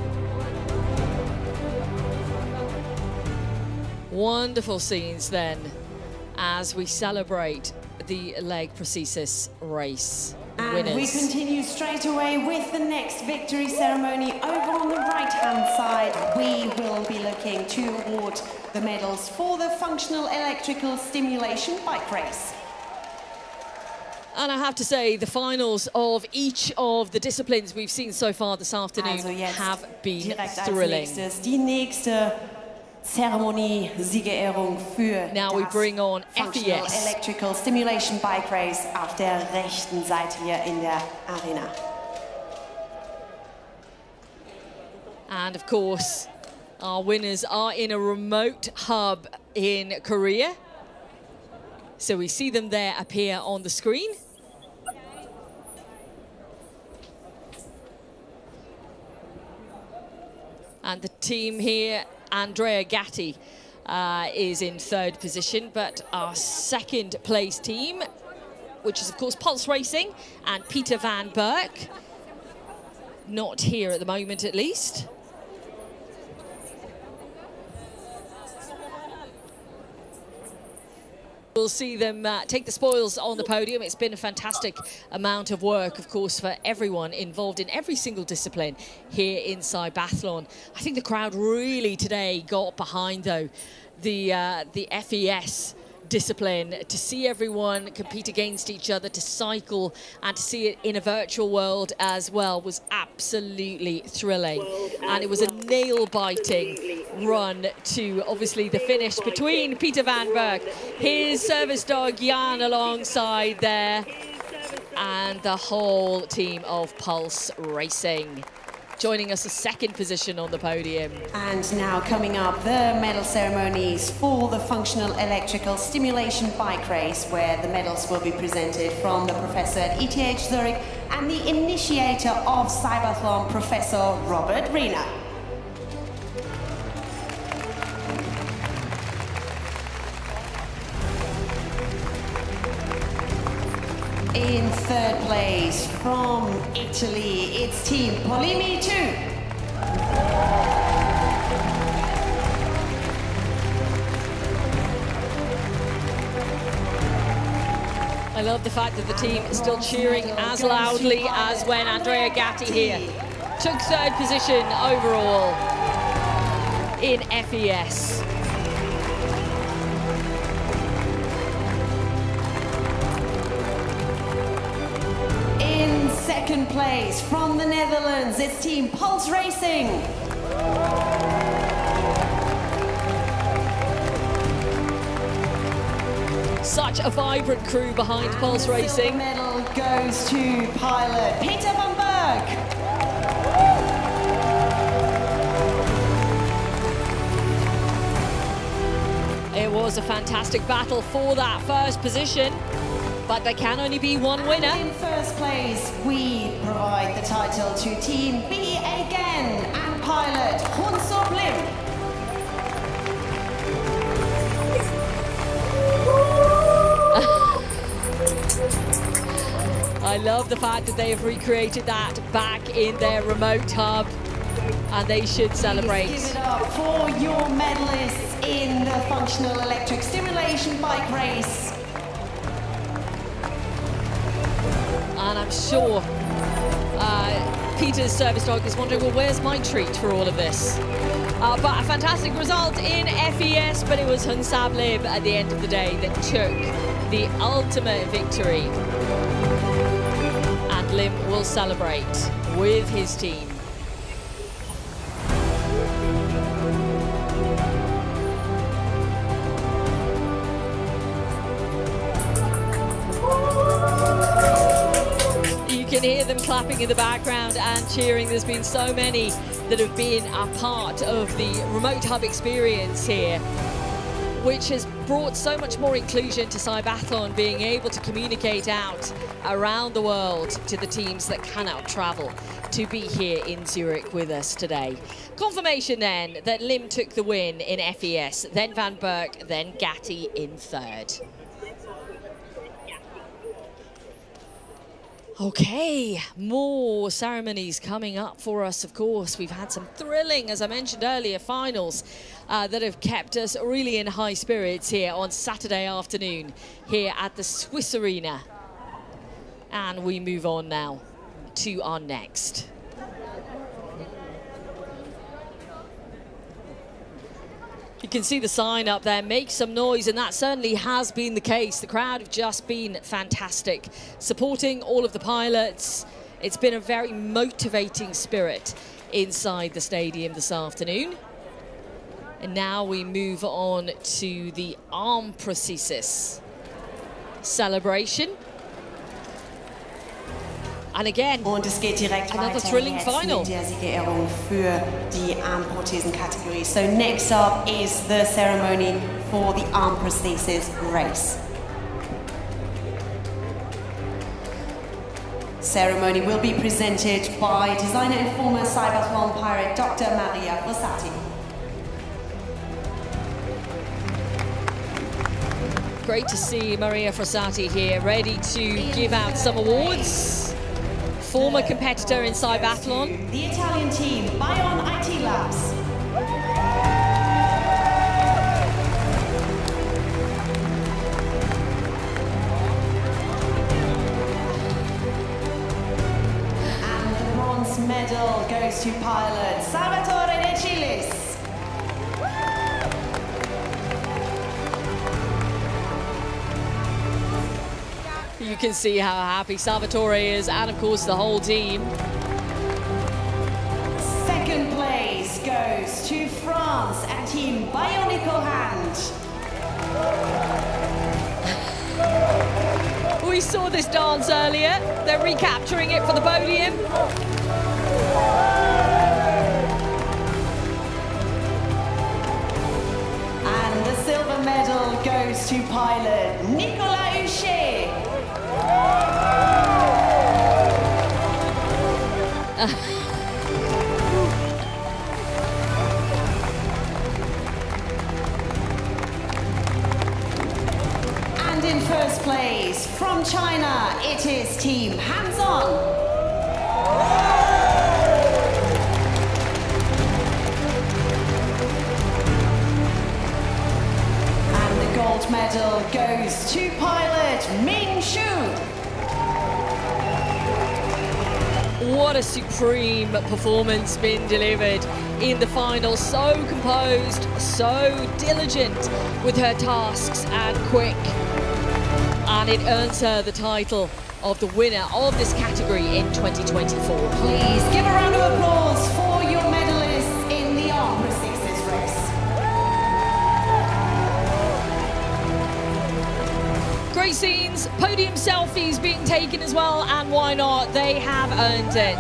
Wonderful scenes then as we celebrate the leg prosthesis race. And winners. we continue straight away with the next victory ceremony. Over on the right-hand side, we will be looking to award the medals for the functional electrical stimulation bike race. And I have to say, the finals of each of the disciplines we've seen so far this afternoon have been thrilling. Die nächste Zeremonie, Siegerehrung für Now we bring on Functional FES. Electrical Stimulation Bike Race auf der rechten Seite hier in der Arena. And of course, our winners are in a remote hub in Korea. So we see them there appear on the screen. And the team here Andrea Gatti is in 3rd position, but our 2nd place team, which is of course Pulse Racing and Peter van Berk, not here at the moment at least. We'll see them take the spoils on the podium. It's been a fantastic amount of work, of course, for everyone involved in every single discipline here in CYBATHLON. I think the crowd really today got behind, though, the FES discipline, to see everyone compete against each other, to cycle and to see it in a virtual world as well was absolutely thrilling. And it was a nail-biting run to obviously the finish between Peter van Berk, his service dog Jan alongside there, and the whole team of Pulse Racing. Joining us a 2nd position on the podium. And now coming up, the medal ceremonies for the Functional Electrical Stimulation Bike Race, where the medals will be presented from the professor at ETH Zurich and the initiator of CYBATHLON, Professor Robert Riener. In 3rd place from Italy, it's Team Polimi 2. I love the fact that the team is still cheering as loudly as when Andrea Gatti here took 3rd position overall in FES. In 2nd place from the Netherlands, it's Team Pulse Racing. Such a vibrant crew behind Pulse Racing. The medal goes to pilot Peter van Berk. It was a fantastic battle for that 1st position, but there can only be one winner. And in 1st place, we provide the title to Team B again and pilot Hunsop Lim. I love the fact that they have recreated that back in their remote hub, and they should celebrate. Please give it up for your medalists in the Functional Electric Stimulation Bike Race. And I'm sure Peter's service dog is wondering, well, where's my treat for all of this? But a fantastic result in FES, but it was Hunsop Lim at the end of the day that took the ultimate victory. And Lim will celebrate with his team. You can hear them clapping in the background and cheering. There's been so many that have been a part of the remote hub experience here, which has brought so much more inclusion to CYBATHLON, being able to communicate out around the world to the teams that cannot travel to be here in Zurich with us today. Confirmation then that Lim took the win in FES, then Van Berk, then Gatti in 3rd. Okay, more ceremonies coming up for us, of course. We've had some thrilling, as I mentioned earlier, finals that have kept us really in high spirits here on Saturday afternoon here at the Swiss Arena. And we move on now to our next. You can see the sign up there, make some noise, and that certainly has been the case. The crowd have just been fantastic, supporting all of the pilots. It's been a very motivating spirit inside the stadium this afternoon. And now we move on to the Arm Prosthesis celebration. And again, und es geht direkt another weiter thrilling jetzt final. mit der Siegerehrung für die Armprothesen-Kategorie. So next up is the ceremony for the Arm Prosthesis Race. Ceremony will be presented by designer and former CYBATHLON pirate Dr. Maria Fossati. Great to see Maria Frassati here, ready to give out some awards. Former competitor in CYBATHLON. The Italian team, Bion IT Labs. And the bronze medal goes to pilot Salvatore De Chilis. You can see how happy Salvatore is, and of course the whole team. Second place goes to France and Team Bionicle Hand. We saw this dance earlier. They're recapturing it for the podium. And the silver medal goes to pilot Nicolas Huchet. And in first place, from China, it is Team Hands On. And the gold medal goes to pilot Ming Shu. What a supreme performance been delivered in the final. So composed, so diligent with her tasks and quick. And it earns her the title of the winner of this category in 2024. Please give a round of applause for your medalists in the Arm Prosthesis Race. Great scenes, podium selfies being taken as well, and why not? They have earned it.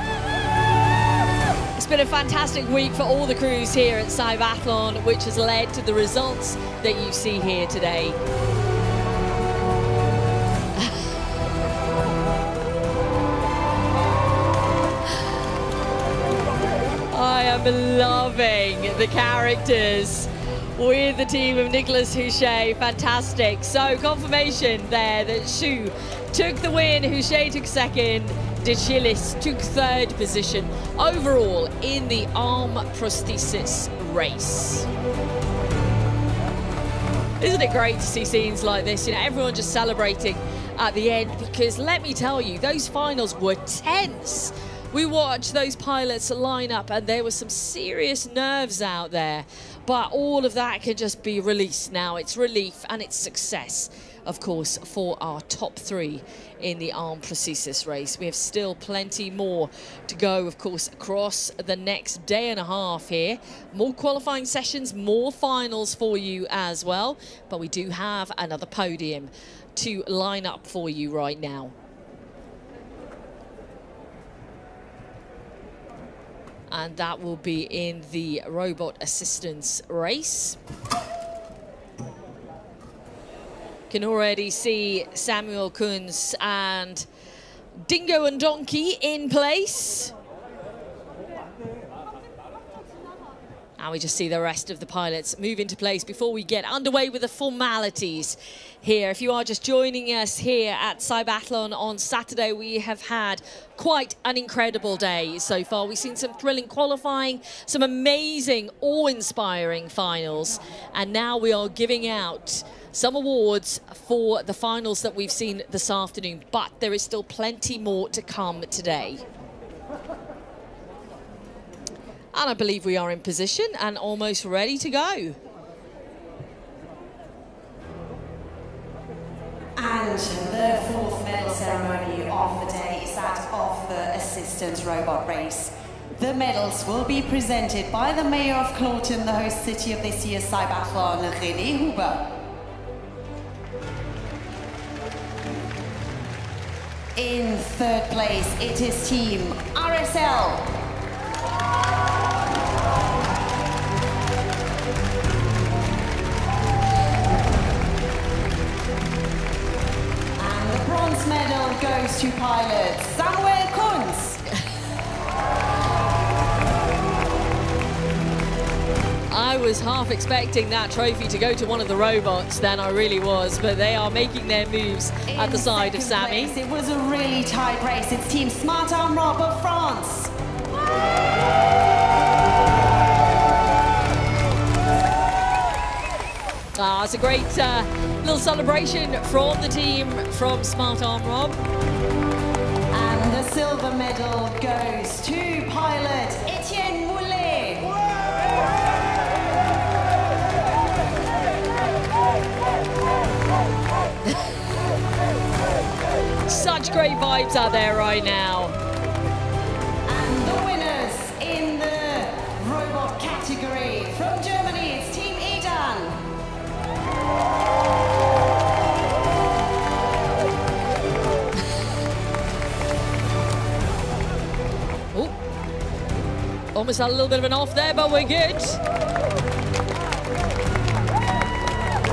It's been a fantastic week for all the crews here at CYBATHLON, which has led to the results that you see here today. I am loving the characters with the team of Nicolas Huchet. Fantastic. So confirmation there that Shu took the win, Huchet took second, De Chilis took third position overall in the Arm Prosthesis Race. Isn't it great to see scenes like this? You know, everyone just celebrating at the end, because let me tell you, those finals were tense. We watched those pilots line up and there were some serious nerves out there, but all of that can just be released now. It's relief and it's success, of course, for our top three in the Arm Prosthesis Race. We have still plenty more to go, of course, across the next day and a half here. More qualifying sessions, more finals for you as well, but we do have another podium to line up for you right now. And that will be in the robot assistance race. Can already see Samuel Kunz and Dingo and Donkey in place. And we just see the rest of the pilots move into place before we get underway with the formalities here. If you are just joining us here at CYBATHLON on Saturday, we have had quite an incredible day so far. We've seen some thrilling qualifying, some amazing, awe-inspiring finals, and now we are giving out some awards for the finals that we've seen this afternoon, but there is still plenty more to come today. And I believe we are in position and almost ready to go. And the fourth medal ceremony of the day is that of the assistance robot race. The medals will be presented by the Mayor of Clowton, the host city of this year's CYBATHLON, René Huber. In third place, it is Team RSL. And the bronze medal goes to pilot Samuel Kunz. I I was half expecting that trophy to go to one of the robots, then I really was, but they are making their moves at the side of Sammy. It was a really tight race. It's Team Smart Arm Rob of France. It's a great little celebration from the team from Smart Arm Rob. And the silver medal goes to pilot Etienne Moulet. Such great vibes out there right now. And the winners in the robot category from Germany, it's Team Edan. Oh, almost had a little bit of an off there, but we're good.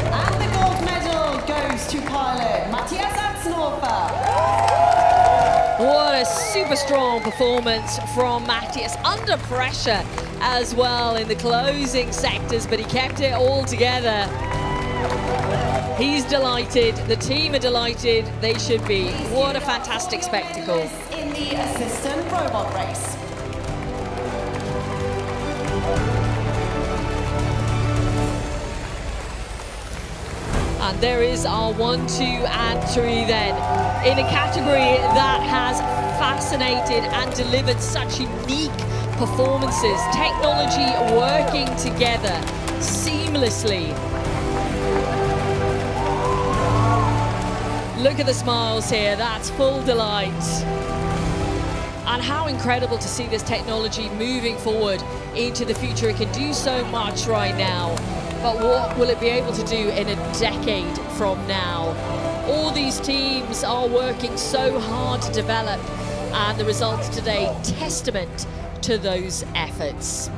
And the gold medal goes to pilot Matthias Atznorfer. What a super strong performance from Matthias, under pressure as well in the closing sectors, but he kept it all together. He's delighted, the team are delighted, they should be. What a fantastic spectacle. In the assistant robot race. And there is our 1, 2 and 3 then, in a category that has fascinated and delivered such unique performances. Technology working together seamlessly. Look at the smiles here, that's full delight. And how incredible to see this technology moving forward into the future. It can do so much right now, but what will it be able to do in a decade from now? All these teams are working so hard to develop, and the results today, testament to those efforts.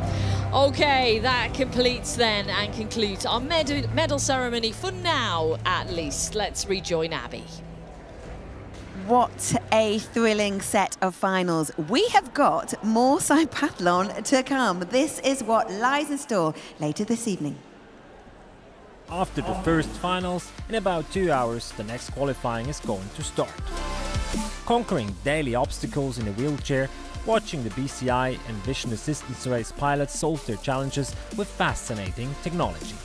Okay, that completes then and concludes our medal ceremony for now, at least. Let's rejoin Abby. What a thrilling set of finals. We have got more CYBATHLON to come. This is what lies in store later this evening. After the first finals, in about 2 hours, the next qualifying is going to start. Conquering daily obstacles in a wheelchair, watching the BCI and Vision Assistance Race pilots solve their challenges with fascinating technology.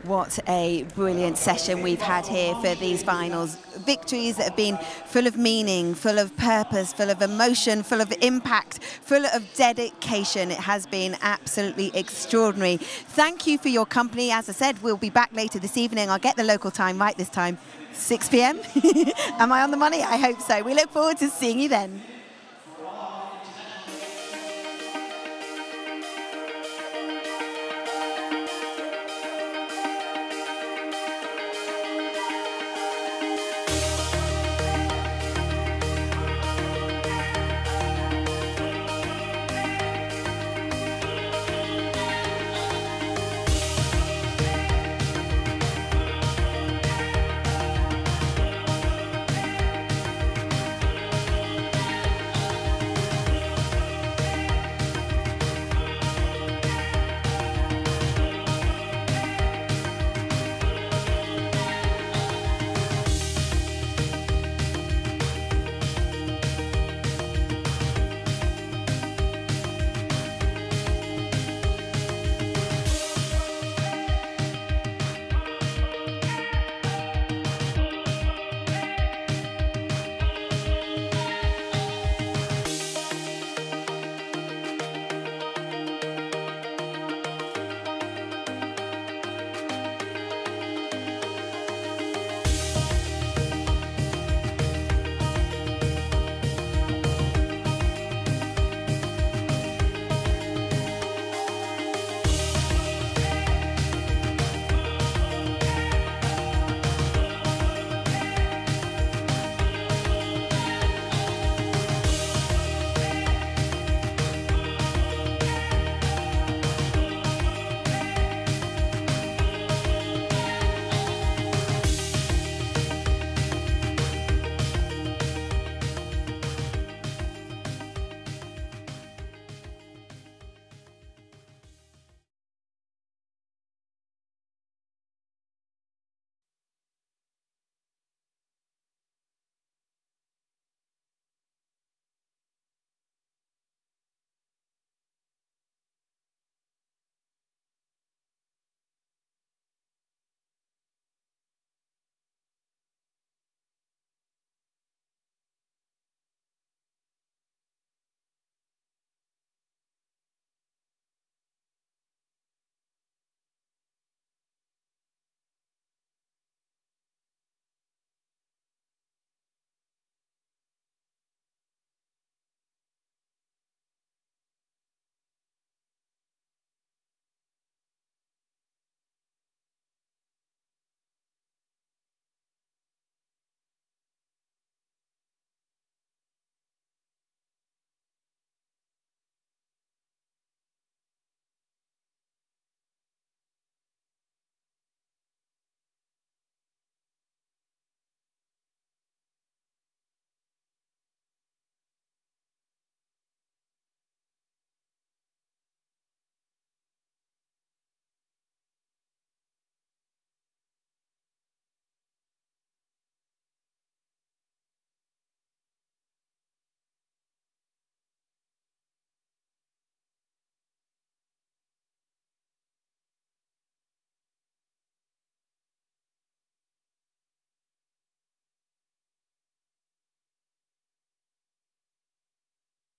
What a brilliant session we've had here for these finals. Victories that have been full of meaning, full of purpose, full of emotion, full of impact, full of dedication. It has been absolutely extraordinary. Thank you for your company. As I said, we'll be back later this evening. I'll get the local time right this time, 6 p.m. Am I on the money? I hope so. We look forward to seeing you then.